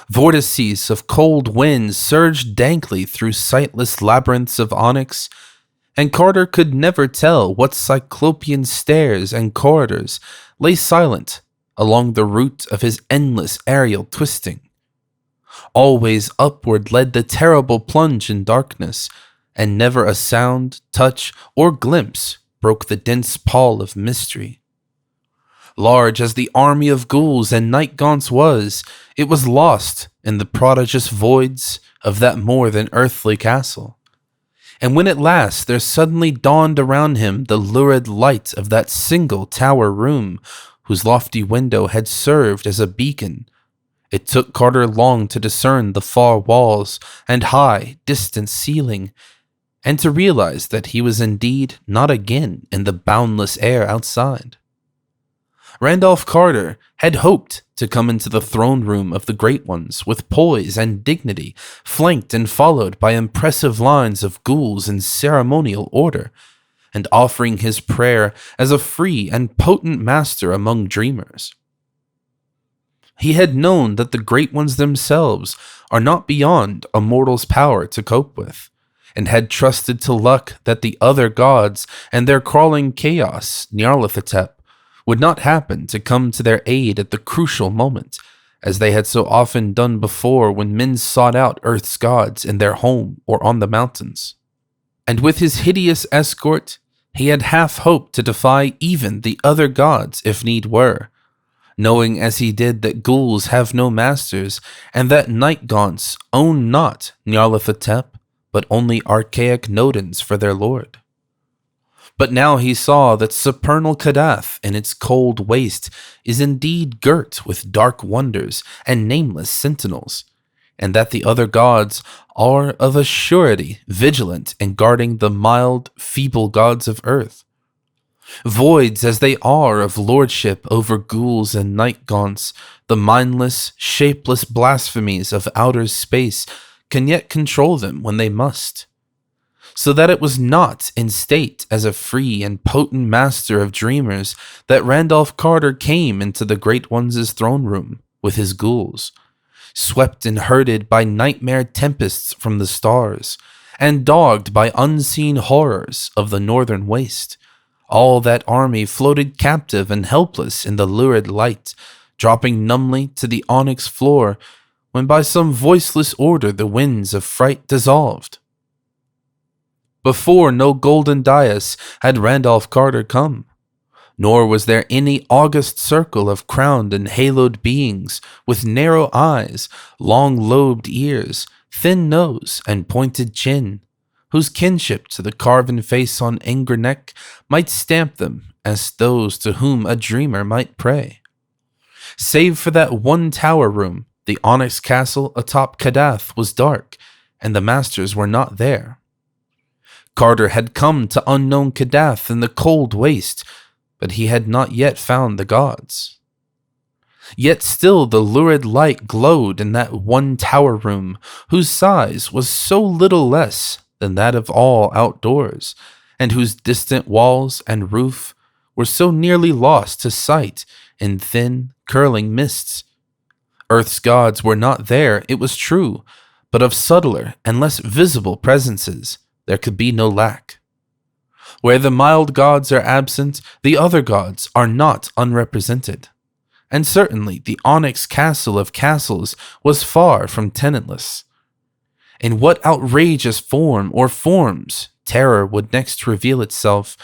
Vortices of cold winds surged dankly through sightless labyrinths of onyx, and Carter could never tell what cyclopean stairs and corridors lay silent along the route of his endless aerial twisting. Always upward led the terrible plunge in darkness, and never a sound, touch, or glimpse broke the dense pall of mystery. Large as the army of ghouls and night-gaunts was, it was lost in the prodigious voids of that more than earthly castle. And when at last there suddenly dawned around him the lurid light of that single tower room, whose lofty window had served as a beacon. It took Carter long to discern the far walls and high, distant ceiling, and to realize that he was indeed not again in the boundless air outside. Randolph Carter had hoped to come into the throne room of the Great Ones with poise and dignity, flanked and followed by impressive lines of ghouls in ceremonial order, and offering his prayer as a free and potent master among dreamers. He had known that the Great Ones themselves are not beyond a mortal's power to cope with, and had trusted to luck that the other gods and their crawling chaos, Nyarlathotep, would not happen to come to their aid at the crucial moment, as they had so often done before when men sought out Earth's gods in their home or on the mountains. And with his hideous escort, he had half hoped to defy even the other gods if need were, knowing as he did that ghouls have no masters and that Night-gaunts own not Nyarlathotep, but only archaic Nodens for their lord. But now he saw that supernal Kadath in its cold waste is indeed girt with dark wonders and nameless sentinels, and that the other gods are of a surety vigilant in guarding the mild, feeble gods of earth. Voids as they are of lordship over ghouls and Night-gaunts, the mindless, shapeless blasphemies of outer space can yet control them when they must. So that it was not in state as a free and potent master of dreamers that Randolph Carter came into the Great Ones' throne room with his ghouls, swept and herded by nightmare tempests from the stars, and dogged by unseen horrors of the northern waste. All that army floated captive and helpless in the lurid light, dropping numbly to the onyx floor when by some voiceless order the winds of fright dissolved. Before no golden dais had Randolph Carter come, nor was there any august circle of crowned and haloed beings with narrow eyes, long-lobed ears, thin nose, and pointed chin, whose kinship to the carven face on Inganok might stamp them as those to whom a dreamer might pray. Save for that one tower room, the onyx castle atop Kadath was dark, and the masters were not there. Carter had come to unknown Kadath in the cold waste, but he had not yet found the gods. Yet still the lurid light glowed in that one tower room, whose size was so little less than that of all outdoors, and whose distant walls and roof were so nearly lost to sight in thin, curling mists. Earth's gods were not there, it was true, but of subtler and less visible presences there could be no lack. Where the mild gods are absent, the other gods are not unrepresented. And certainly the onyx castle of castles was far from tenantless. In what outrageous form or forms terror would next reveal itself,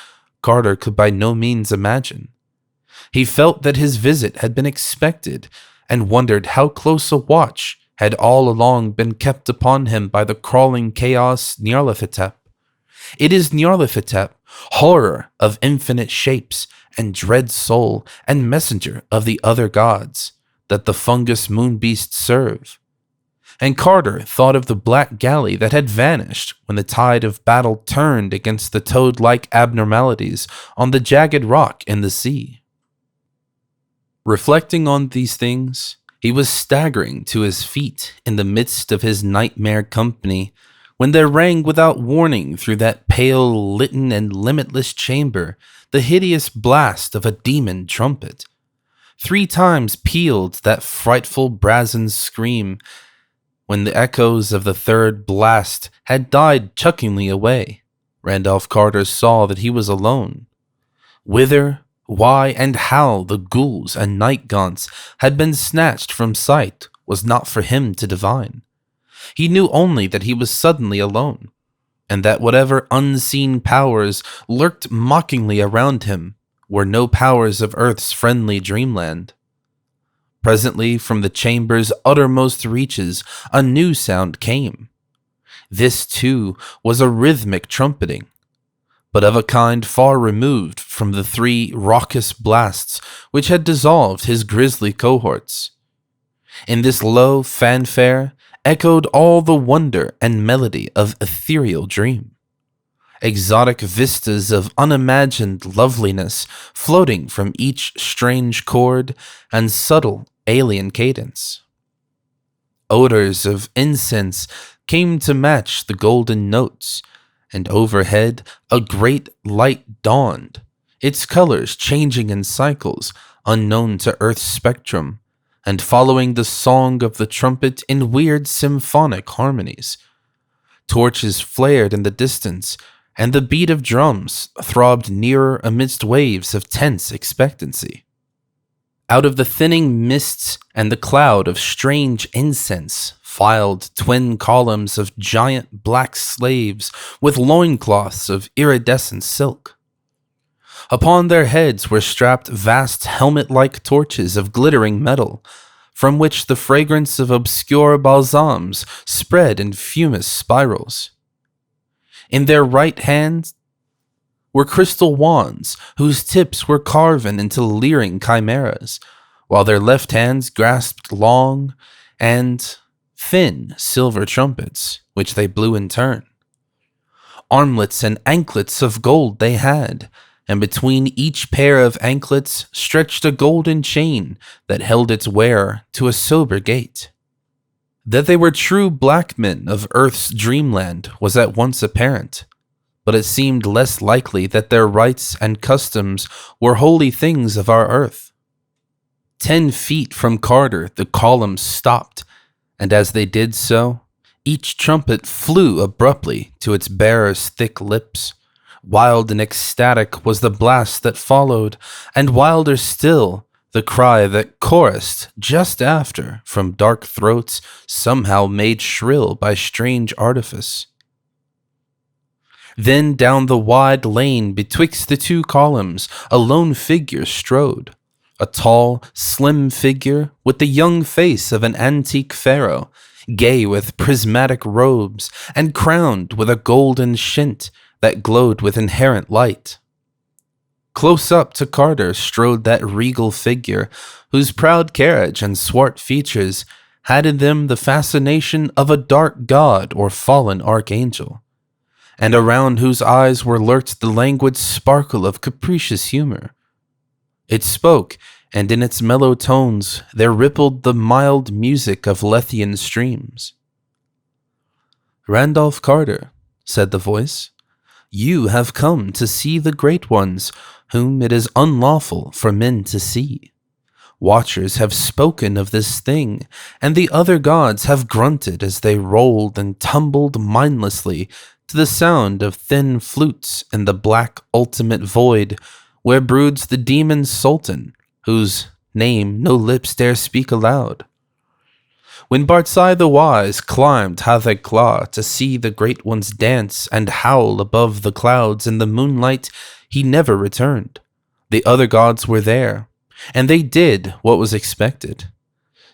Carter could by no means imagine. He felt that his visit had been expected, and wondered how close a watch had all along been kept upon him by the crawling chaos Nyarlathotep. It is Nyarlathotep, horror of infinite shapes, and dread soul, and messenger of the other gods, that the fungus moon beasts serve. And Carter thought of the black galley that had vanished when the tide of battle turned against the toad-like abnormalities on the jagged rock in the sea. Reflecting on these things, he was staggering to his feet in the midst of his nightmare company when there rang without warning through that pale, litten, and limitless chamber the hideous blast of a demon trumpet. 3 times pealed that frightful brazen scream. When the echoes of the third blast had died chuckingly away, Randolph Carter saw that he was alone. Whither, why, and how the ghouls and Night-gaunts had been snatched from sight was not for him to divine. He knew only that he was suddenly alone, and that whatever unseen powers lurked mockingly around him were no powers of Earth's friendly dreamland. Presently, from the chamber's uttermost reaches, a new sound came. This, too, was a rhythmic trumpeting. but of a kind far removed from the 3 raucous blasts which had dissolved his grisly cohorts. In this low fanfare echoed all the wonder and melody of ethereal dream. Exotic vistas of unimagined loveliness floating from each strange chord and subtle alien cadence. Odors of incense came to match the golden notes, and overhead a great light dawned, its colors changing in cycles unknown to Earth's spectrum, and following the song of the trumpet in weird symphonic harmonies. Torches flared in the distance, and the beat of drums throbbed nearer amidst waves of tense expectancy. Out of the thinning mists and the cloud of strange incense filed twin columns of giant black slaves with loincloths of iridescent silk. Upon their heads were strapped vast helmet-like torches of glittering metal, from which the fragrance of obscure balsams spread in fumous spirals. In their right hands were crystal wands whose tips were carven into leering chimeras, while their left hands grasped long and thin silver trumpets, which they blew in turn. Armlets and anklets of gold they had, and between each pair of anklets stretched a golden chain that held its wearer to a sober gait. That they were true black men of Earth's dreamland was at once apparent, but it seemed less likely that their rites and customs were holy things of our Earth. 10 feet from Carter the columns stopped, and as they did so, each trumpet flew abruptly to its bearer's thick lips. Wild and ecstatic was the blast that followed, and wilder still the cry that chorused just after from dark throats somehow made shrill by strange artifice. Then down the wide lane betwixt the 2 columns a lone figure strode, a tall, slim figure with the young face of an antique pharaoh, gay with prismatic robes and crowned with a golden shint that glowed with inherent light. Close up to Carter strode that regal figure, whose proud carriage and swart features had in them the fascination of a dark god or fallen archangel, and around whose eyes were lurked the languid sparkle of capricious humor. It spoke, and in its mellow tones there rippled the mild music of Lethian streams. "Randolph Carter," said the voice, "you have come to see the great ones whom it is unlawful for men to see. Watchers have spoken of this thing, and the other gods have grunted as they rolled and tumbled mindlessly to the sound of thin flutes in the black ultimate void where broods the demon sultan, whose name no lips dare speak aloud. When Bartsai the Wise climbed Hatheg-Kla to see the great ones dance and howl above the clouds in the moonlight, he never returned. The other gods were there, and they did what was expected.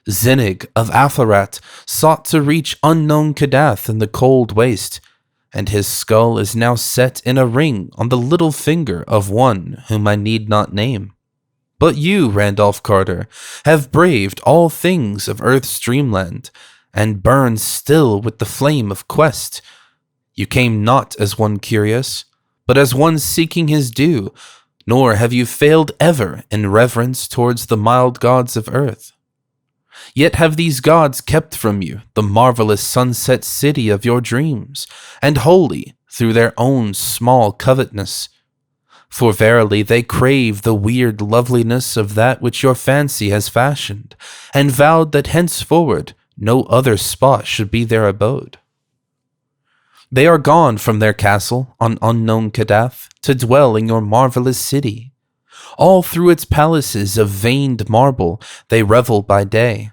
Zenig of Atharat sought to reach unknown Kadath in the cold waste, and his skull is now set in a ring on the little finger of one whom I need not name. But you, Randolph Carter, have braved all things of Earth's dreamland, and burn still with the flame of quest. You came not as one curious, but as one seeking his due, nor have you failed ever in reverence towards the mild gods of Earth. Yet have these gods kept from you the marvelous sunset city of your dreams, and wholly through their own small covetousness. For verily they crave the weird loveliness of that which your fancy has fashioned, and vowed that henceforward no other spot should be their abode. They are gone from their castle on unknown Kadath to dwell in your marvelous city. All through its palaces of veined marble they revel by day,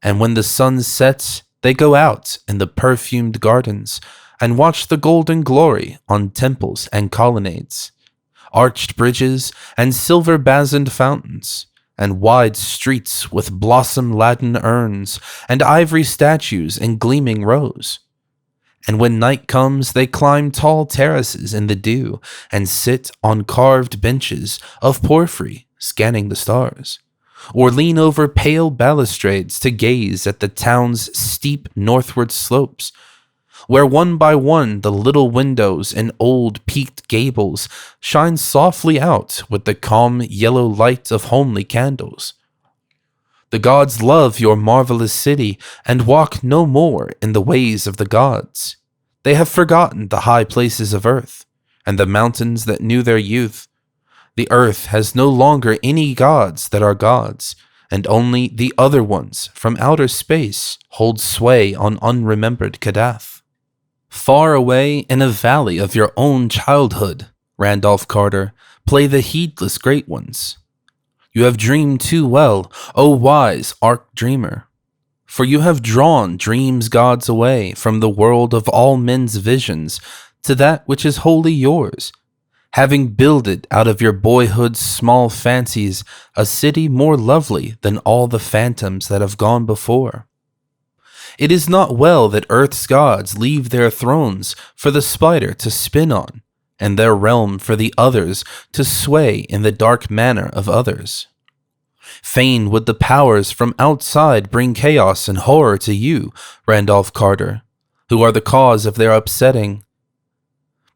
and when the sun sets they go out in the perfumed gardens and watch the golden glory on temples and colonnades, arched bridges and silver-basined fountains, and wide streets with blossom-laden urns and ivory statues in gleaming rows. And when night comes, they climb tall terraces in the dew and sit on carved benches of porphyry, scanning the stars, or lean over pale balustrades to gaze at the town's steep northward slopes, where one by one the little windows and old peaked gables shine softly out with the calm yellow light of homely candles. The gods love your marvelous city and walk no more in the ways of the gods. They have forgotten the high places of earth and the mountains that knew their youth. The earth has no longer any gods that are gods, and only the other ones from outer space hold sway on unremembered Kadath. Far away in a valley of your own childhood, Randolph Carter, play the heedless great ones. You have dreamed too well, O wise arch-dreamer, for you have drawn dreams' gods away from the world of all men's visions to that which is wholly yours, having builded out of your boyhood's small fancies a city more lovely than all the phantoms that have gone before. It is not well that earth's gods leave their thrones for the spider to spin on, and their realm for the others to sway in the dark manner of others. Fain would the powers from outside bring chaos and horror to you, Randolph Carter, who are the cause of their upsetting,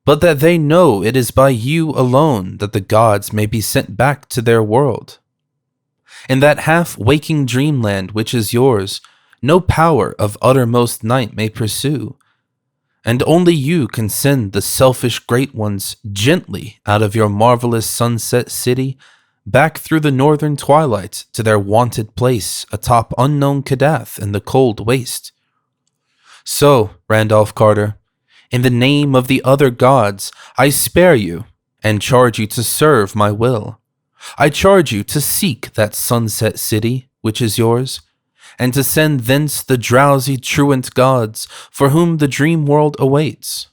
but that they know it is by you alone that the gods may be sent back to their world. In that half-waking dreamland which is yours, no power of uttermost night may pursue, and only you can send the selfish great ones gently out of your marvelous sunset city back through the northern twilight to their wonted place atop unknown Kadath in the cold waste. So, Randolph Carter, in the name of the other gods, I spare you and charge you to serve my will. I charge you to seek that sunset city which is yours, and to send thence the drowsy truant gods for whom the dream world awaits.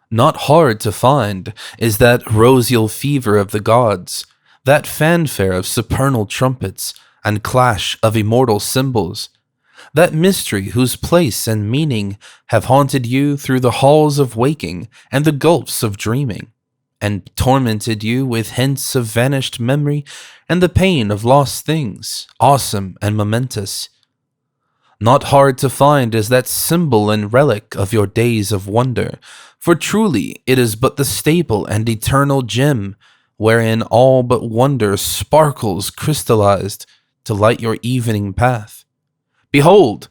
Not hard to find is that rosial fever of the gods, that fanfare of supernal trumpets and clash of immortal cymbals, that mystery whose place and meaning have haunted you through the halls of waking and the gulfs of dreaming, and tormented you with hints of vanished memory and the pain of lost things, awesome and momentous. Not hard to find is that symbol and relic of your days of wonder, for truly it is but the stable and eternal gem wherein all but wonder sparkles crystallized to light your evening path. Behold,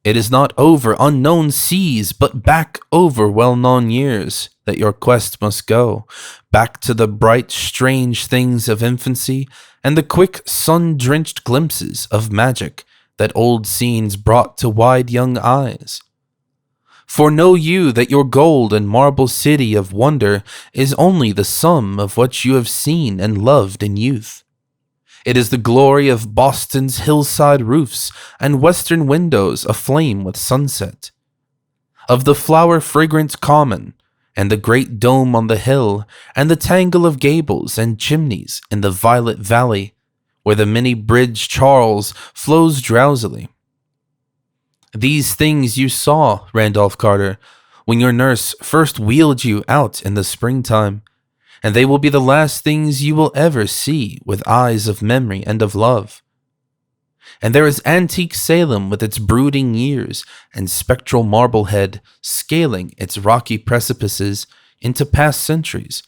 it is not over unknown seas, but back over well-known years that your quest must go, back to the bright, strange things of infancy and the quick, sun-drenched glimpses of magic that old scenes brought to wide young eyes. For know you that your gold and marble city of wonder is only the sum of what you have seen and loved in youth. It is the glory of Boston's hillside roofs and western windows aflame with sunset, of the flower-fragrant common, and the great dome on the hill, and the tangle of gables and chimneys in the violet valley, where the many-bridged Charles flows drowsily. These things you saw, Randolph Carter, when your nurse first wheeled you out in the springtime, and they will be the last things you will ever see with eyes of memory and of love. And there is antique Salem with its brooding years and spectral Marblehead scaling its rocky precipices into past centuries,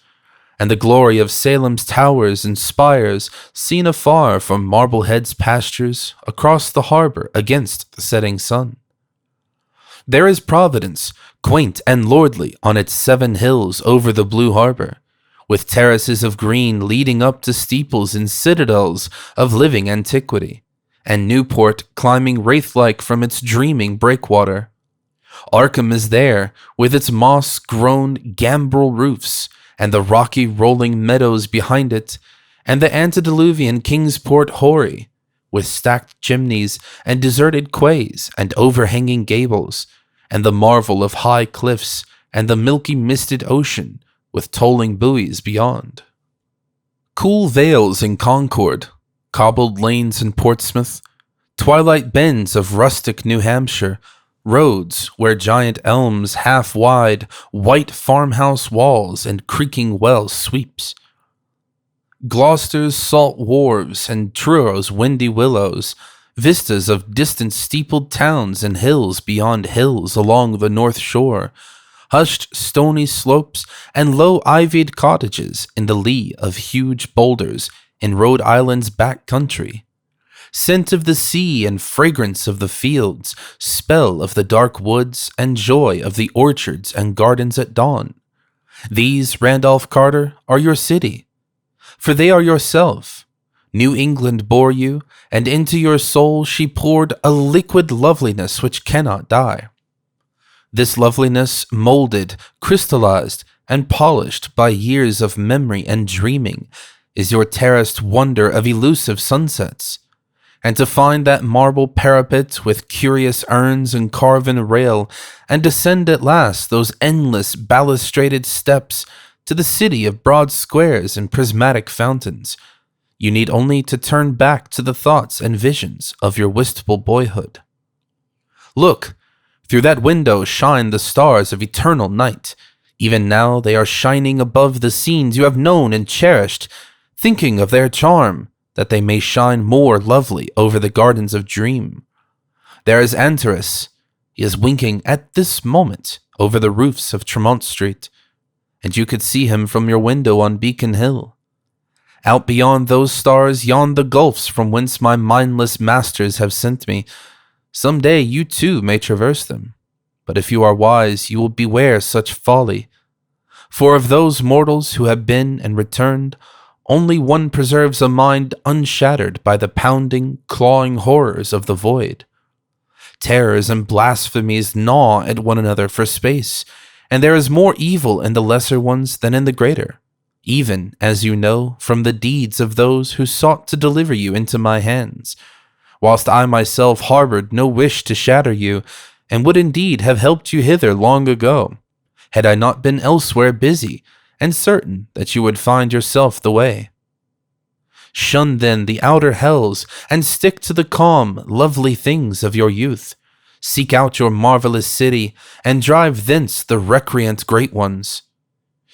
and the glory of Salem's towers and spires seen afar from Marblehead's pastures across the harbor against the setting sun. There is Providence, quaint and lordly on its 7 hills over the blue harbor, with terraces of green leading up to steeples and citadels of living antiquity, and Newport climbing wraith-like from its dreaming breakwater. Arkham is there, with its moss-grown gambrel roofs, and the rocky rolling meadows behind it, and the antediluvian Kingsport hoary, with stacked chimneys and deserted quays and overhanging gables, and the marvel of high cliffs and the milky misted ocean with tolling buoys beyond. Cool vales in Concord, cobbled lanes in Portsmouth, twilight bends of rustic New Hampshire, roads where giant elms half-wide, white farmhouse walls and creaking wells sweeps. Gloucester's salt wharves and Truro's windy willows, vistas of distant steepled towns and hills beyond hills along the north shore, hushed stony slopes and low ivied cottages in the lee of huge boulders in Rhode Island's back country. Scent of the sea and fragrance of the fields, spell of the dark woods and joy of the orchards and gardens at dawn. These, Randolph Carter, are your city, for they are yourself. New England bore you, and into your soul she poured a liquid loveliness which cannot die. This loveliness, molded, crystallized, and polished by years of memory and dreaming, is your terraced wonder of elusive sunsets. And to find that marble parapet with curious urns and carven rail, and descend at last those endless balustraded steps to the city of broad squares and prismatic fountains, you need only to turn back to the thoughts and visions of your wistful boyhood. Look, through that window shine the stars of eternal night. Even now they are shining above the scenes you have known and cherished, thinking of their charm, that they may shine more lovely over the gardens of dream. There is Antares. He is winking at this moment over the roofs of Tremont Street, and you could see him from your window on Beacon Hill. Out beyond those stars yawn the gulfs from whence my mindless masters have sent me. Some day you too may traverse them, but if you are wise, you will beware such folly. For of those mortals who have been and returned, only one preserves a mind unshattered by the pounding, clawing horrors of the void. Terrors and blasphemies gnaw at one another for space, and there is more evil in the lesser ones than in the greater, even, as you know, from the deeds of those who sought to deliver you into my hands, whilst I myself harbored no wish to shatter you, and would indeed have helped you hither long ago, had I not been elsewhere busy, and certain that you would find yourself the way. Shun then the outer hells, and stick to the calm, lovely things of your youth. Seek out your marvelous city, and drive thence the recreant great ones,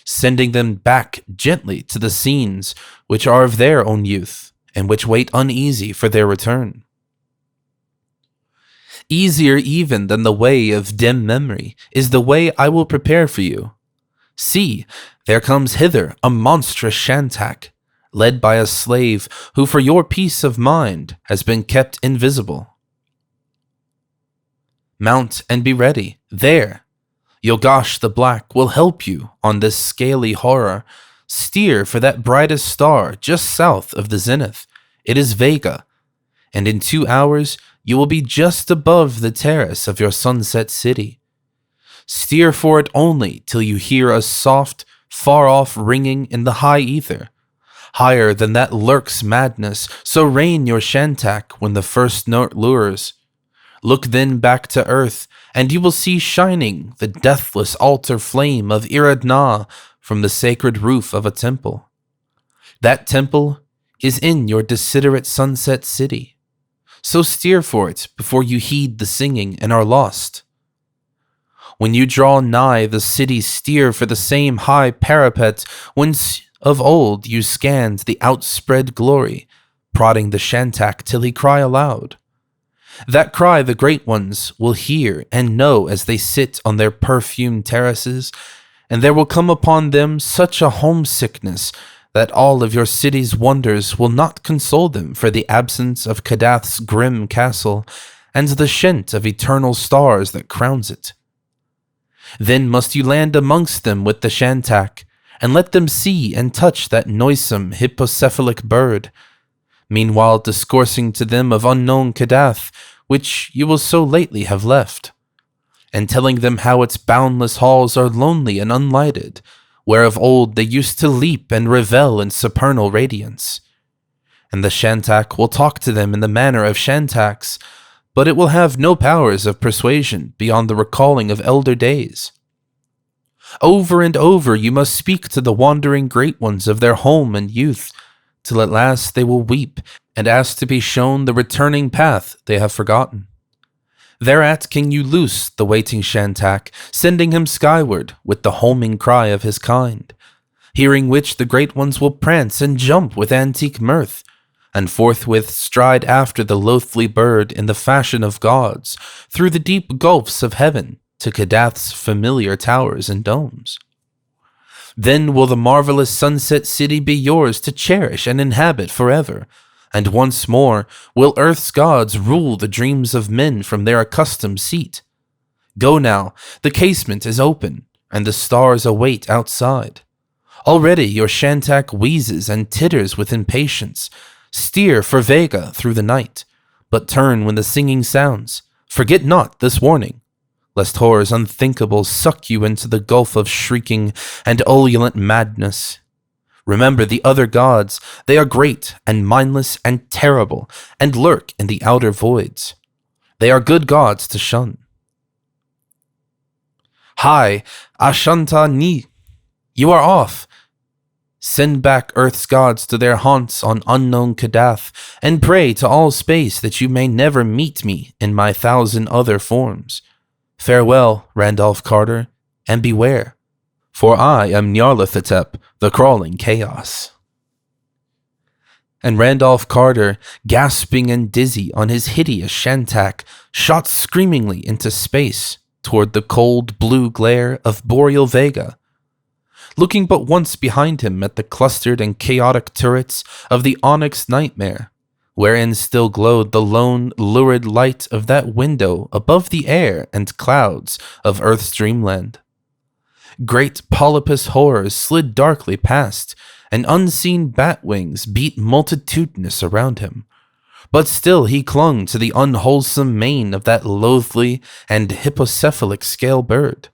sending them back gently to the scenes which are of their own youth, and which wait uneasy for their return. Easier even than the way of dim memory is the way I will prepare for you. See, there comes hither a monstrous shantak, led by a slave who for your peace of mind has been kept invisible. Mount and be ready. There, Yogash the Black will help you on this scaly horror. Steer for that brightest star just south of the zenith. It is Vega, and in 2 hours you will be just above the terrace of your sunset city. Steer for it only till you hear a soft, far-off ringing in the high ether. Higher than that lurks madness, so rein your shantak when the first note lures. Look then back to earth, and you will see shining the deathless altar flame of Iradna from the sacred roof of a temple. That temple is in your desiderate sunset city, so steer for it before you heed the singing and are lost. When you draw nigh the city, steer for the same high parapet whence of old you scanned the outspread glory, prodding the shantak till he cry aloud. That cry the great ones will hear and know as they sit on their perfumed terraces, and there will come upon them such a homesickness that all of your city's wonders will not console them for the absence of Kadath's grim castle and the shent of eternal stars that crowns it. Then must you land amongst them with the shantak, and let them see and touch that noisome hippocephalic bird, meanwhile discoursing to them of unknown Kadath, which you will so lately have left, and telling them how its boundless halls are lonely and unlighted, where of old they used to leap and revel in supernal radiance. And the shantak will talk to them in the manner of shantaks, but it will have no powers of persuasion beyond the recalling of elder days. Over and over you must speak to the wandering great ones of their home and youth, till at last they will weep and ask to be shown the returning path they have forgotten. Thereat king you loose the waiting Shantak, sending him skyward with the homing cry of his kind, hearing which the great ones will prance and jump with antique mirth, and forthwith stride after the loathly bird in the fashion of gods, through the deep gulfs of heaven to Kadath's familiar towers and domes. Then will the marvelous sunset city be yours to cherish and inhabit forever, and once more will earth's gods rule the dreams of men from their accustomed seat. Go now, the casement is open, and the stars await outside. Already your Shantak wheezes and titters with impatience. Steer for Vega through the night, but turn when the singing sounds. Forget not this warning, lest horrors unthinkable suck you into the gulf of shrieking and ululent madness. Remember the other gods, they are great and mindless and terrible, and lurk in the outer voids. They are good gods to shun. Hi, Ashanta Ni, you are off. Send back earth's gods to their haunts on unknown Kadath, and pray to all space that you may never meet me in my 1,000 other forms. Farewell, Randolph Carter, and beware, for I am Nyarlathotep, the crawling chaos. And Randolph Carter, gasping and dizzy on his hideous Shantak, shot screamingly into space toward the cold blue glare of boreal Vega, looking but once behind him at the clustered and chaotic turrets of the onyx nightmare, wherein still glowed the lone, lurid light of that window above the air and clouds of Earth's dreamland. Great polypus horrors slid darkly past, and unseen bat wings beat multitudinous around him. But still he clung to the unwholesome mane of that loathly and hippocephalic scale bird.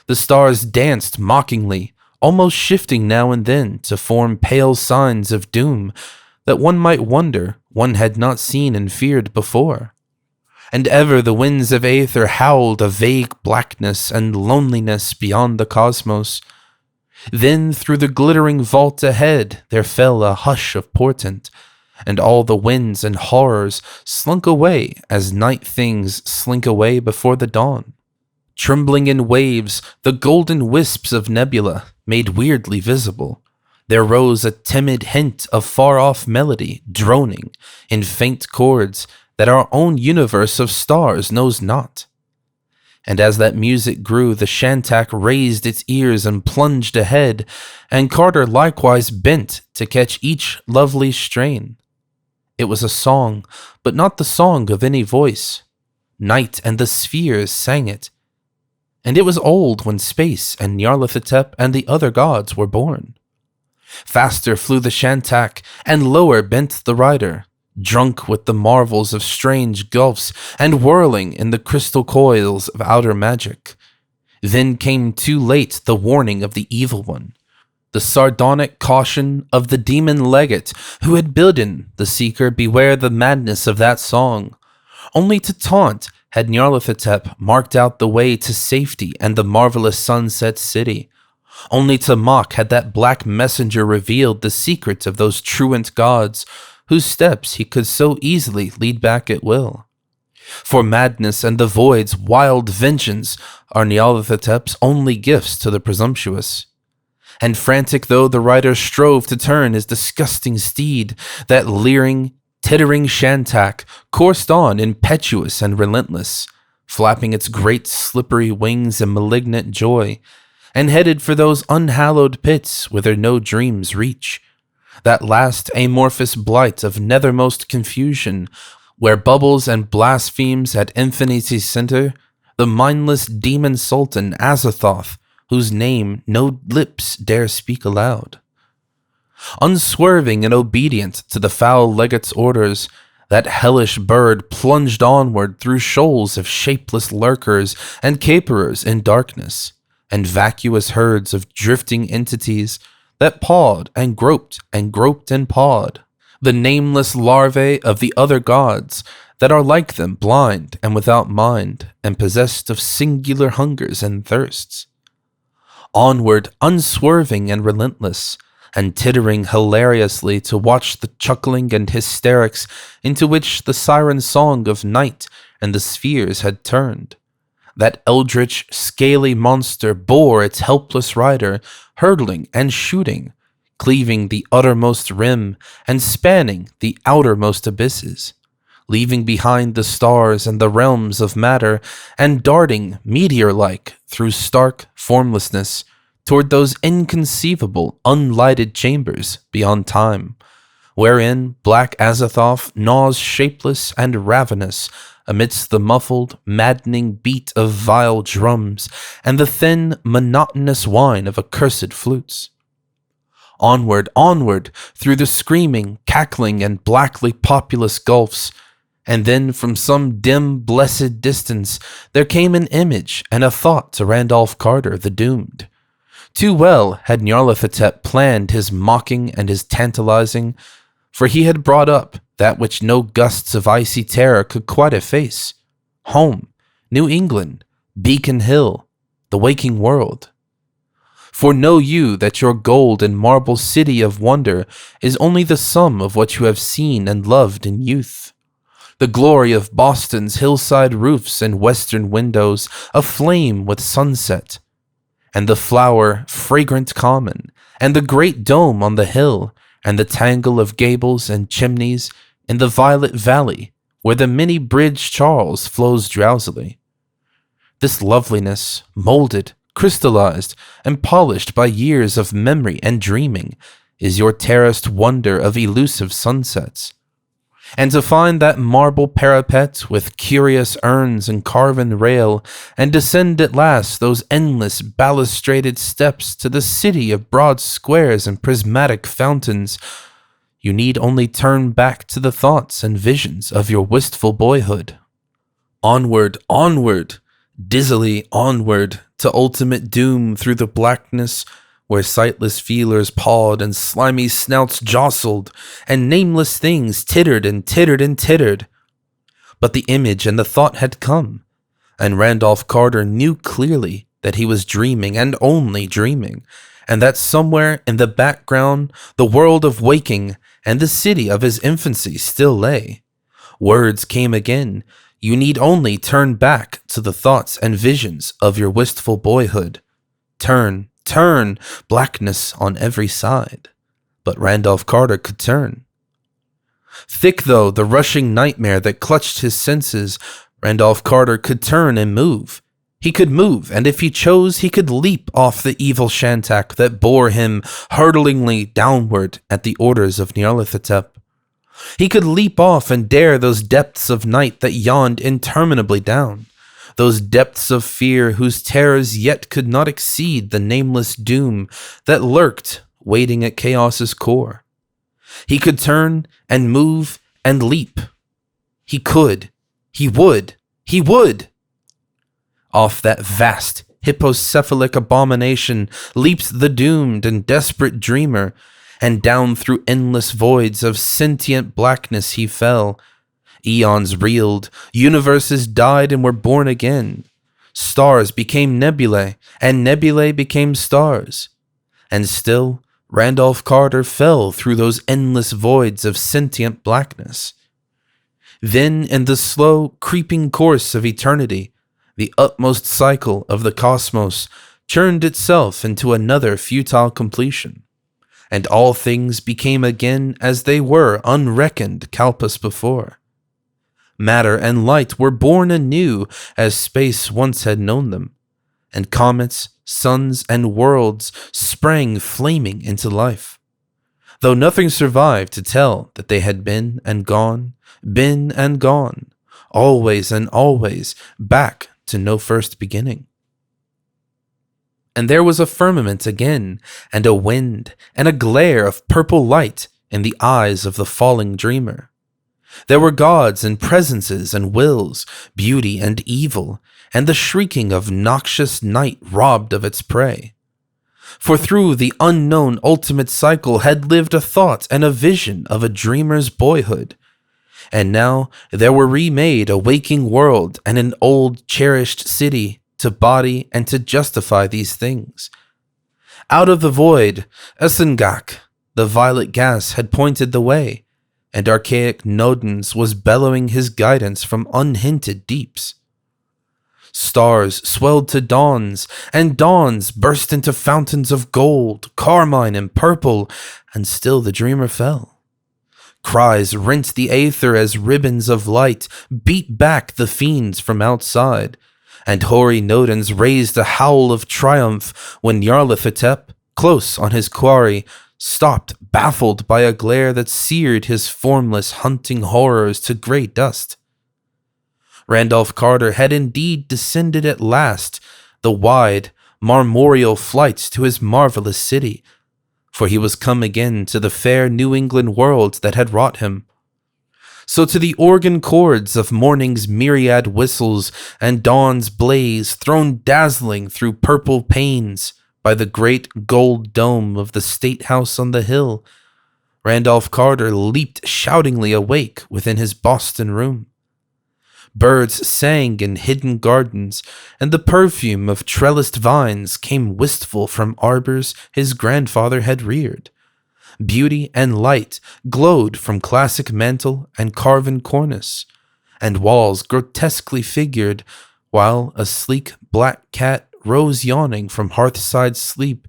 The stars danced mockingly, almost shifting now and then to form pale signs of doom that one might wonder one had not seen and feared before. And ever the winds of aether howled a vague blackness and loneliness beyond the cosmos. Then through the glittering vault ahead there fell a hush of portent, and all the winds and horrors slunk away as night things slink away before the dawn. Trembling in waves, the golden wisps of nebula made weirdly visible. There rose a timid hint of far-off melody droning in faint chords that our own universe of stars knows not. And as that music grew, the Shantak raised its ears and plunged ahead, and Carter likewise bent to catch each lovely strain. It was a song, but not the song of any voice. Night and the spheres sang it. And it was old when space and Nyarlathotep and the other gods were born. Faster flew the Shantak, and lower bent the rider, drunk with the marvels of strange gulfs and whirling in the crystal coils of outer magic. Then came too late the warning of the evil one, the sardonic caution of the demon legate who had bidden the seeker beware the madness of that song. Only to taunt had Nyarlathotep marked out the way to safety and the marvelous sunset city. Only to mock had that black messenger revealed the secret of those truant gods, whose steps he could so easily lead back at will. For madness and the void's wild vengeance are Nyarlathotep's only gifts to the presumptuous. And frantic though the rider strove to turn his disgusting steed, that leering, tittering Shantak coursed on impetuous and relentless, flapping its great slippery wings in malignant joy, and headed for those unhallowed pits whither no dreams reach, that last amorphous blight of nethermost confusion, where bubbles and blasphemes at infinity's center, the mindless demon sultan Azathoth, whose name no lips dare speak aloud. Unswerving and obedient to the foul legate's orders, that hellish bird plunged onward through shoals of shapeless lurkers and caperers in darkness, and vacuous herds of drifting entities that pawed and groped and groped and pawed, the nameless larvae of the other gods that are like them, blind and without mind, and possessed of singular hungers and thirsts. Onward, unswerving and relentless, and tittering hilariously to watch the chuckling and hysterics into which the siren song of night and the spheres had turned. That eldritch, scaly monster bore its helpless rider, hurtling and shooting, cleaving the uttermost rim and spanning the outermost abysses, leaving behind the stars and the realms of matter, and darting meteor-like through stark formlessness toward those inconceivable, unlighted chambers beyond time, wherein Black Azathoth gnaws shapeless and ravenous amidst the muffled, maddening beat of vile drums and the thin, monotonous whine of accursed flutes. Onward, onward, through the screaming, cackling, and blackly populous gulfs, and then from some dim, blessed distance there came an image and a thought to Randolph Carter, the doomed. Too well had Nyarlathotep planned his mocking and his tantalizing, for he had brought up that which no gusts of icy terror could quite efface. Home, New England, Beacon Hill, the waking world. For know you that your gold and marble city of wonder is only the sum of what you have seen and loved in youth. The glory of Boston's hillside roofs and western windows aflame with sunset, and the flower fragrant common, and the great dome on the hill, and the tangle of gables and chimneys in the violet valley where the many-bridged Charles flows drowsily. This loveliness, molded, crystallized, and polished by years of memory and dreaming, is your terraced wonder of elusive sunsets. And to find that marble parapet with curious urns and carven rail, and descend at last those endless balustraded steps to the city of broad squares and prismatic fountains, you need only turn back to the thoughts and visions of your wistful boyhood. Onward, onward, dizzily onward, to ultimate doom through the blackness, where sightless feelers pawed and slimy snouts jostled, and nameless things tittered and tittered and tittered. But the image and the thought had come, and Randolph Carter knew clearly that he was dreaming and only dreaming, and that somewhere in the background the world of waking and the city of his infancy still lay. Words came again. You need only turn back to the thoughts and visions of your wistful boyhood. Turn, turn, blackness on every side. But Randolph Carter could turn. Thick though the rushing nightmare that clutched his senses, Randolph Carter could turn and move. He could move, and if he chose, he could leap off the evil shantak that bore him hurtlingly downward at the orders of Nyarlathotep. He could leap off and dare those depths of night that yawned interminably down, those depths of fear whose terrors yet could not exceed the nameless doom that lurked, waiting at chaos's core. He could turn and move and leap. He could. He would. He would. Off that vast, hippocephalic abomination leaps the doomed and desperate dreamer, and down through endless voids of sentient blackness he fell. Eons reeled, universes died and were born again. Stars became nebulae, and nebulae became stars. And still, Randolph Carter fell through those endless voids of sentient blackness. Then, in the slow, creeping course of eternity, the utmost cycle of the cosmos churned itself into another futile completion, and all things became again as they were unreckoned kalpas before. Matter and light were born anew as space once had known them, and comets, suns, and worlds sprang flaming into life, though nothing survived to tell that they had been and gone, always and always back to no first beginning. And there was a firmament again, and a wind, and a glare of purple light in the eyes of the falling dreamer. There were gods and presences and wills, beauty and evil, and the shrieking of noxious night robbed of its prey. For through the unknown ultimate cycle had lived a thought and a vision of a dreamer's boyhood, and now there were remade a waking world and an old cherished city to body and to justify these things. Out of the void, Ascent, the violet gas, had pointed the way, and archaic Nodens was bellowing his guidance from unhinted deeps. Stars swelled to dawns, and dawns burst into fountains of gold, carmine, and purple, and still the dreamer fell. Cries rent the aether as ribbons of light beat back the fiends from outside, and hoary Nodens raised a howl of triumph when Nyarlathotep, close on his quarry, stopped baffled by a glare that seared his formless hunting horrors to grey dust. Randolph Carter had indeed descended at last the wide, marmoreal flights to his marvelous city, for he was come again to the fair New England world that had wrought him. So to the organ chords of morning's myriad whistles and dawn's blaze thrown dazzling through purple panes by the great gold dome of the State House on the hill, Randolph Carter leaped shoutingly awake within his Boston room. Birds sang in hidden gardens, and the perfume of trellised vines came wistful from arbors his grandfather had reared. Beauty and light glowed from classic mantel and carven cornice, and walls grotesquely figured, while a sleek black cat rose yawning from hearthside sleep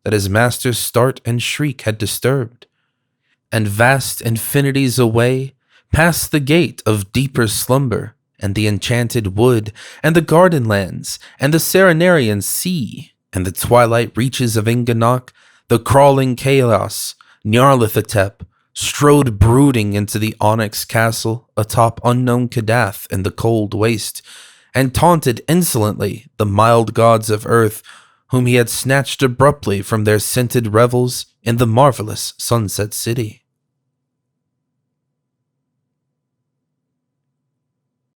that his master's start and shriek had disturbed. And vast infinities away, past the gate of deeper slumber, and the enchanted wood, and the garden lands, and the Serenarian sea, and the twilight reaches of Inganok, the crawling chaos, Nyarlathotep strode brooding into the onyx castle atop unknown Kadath in the cold waste, and taunted insolently the mild gods of earth, whom he had snatched abruptly from their scented revels in the marvelous Sunset City.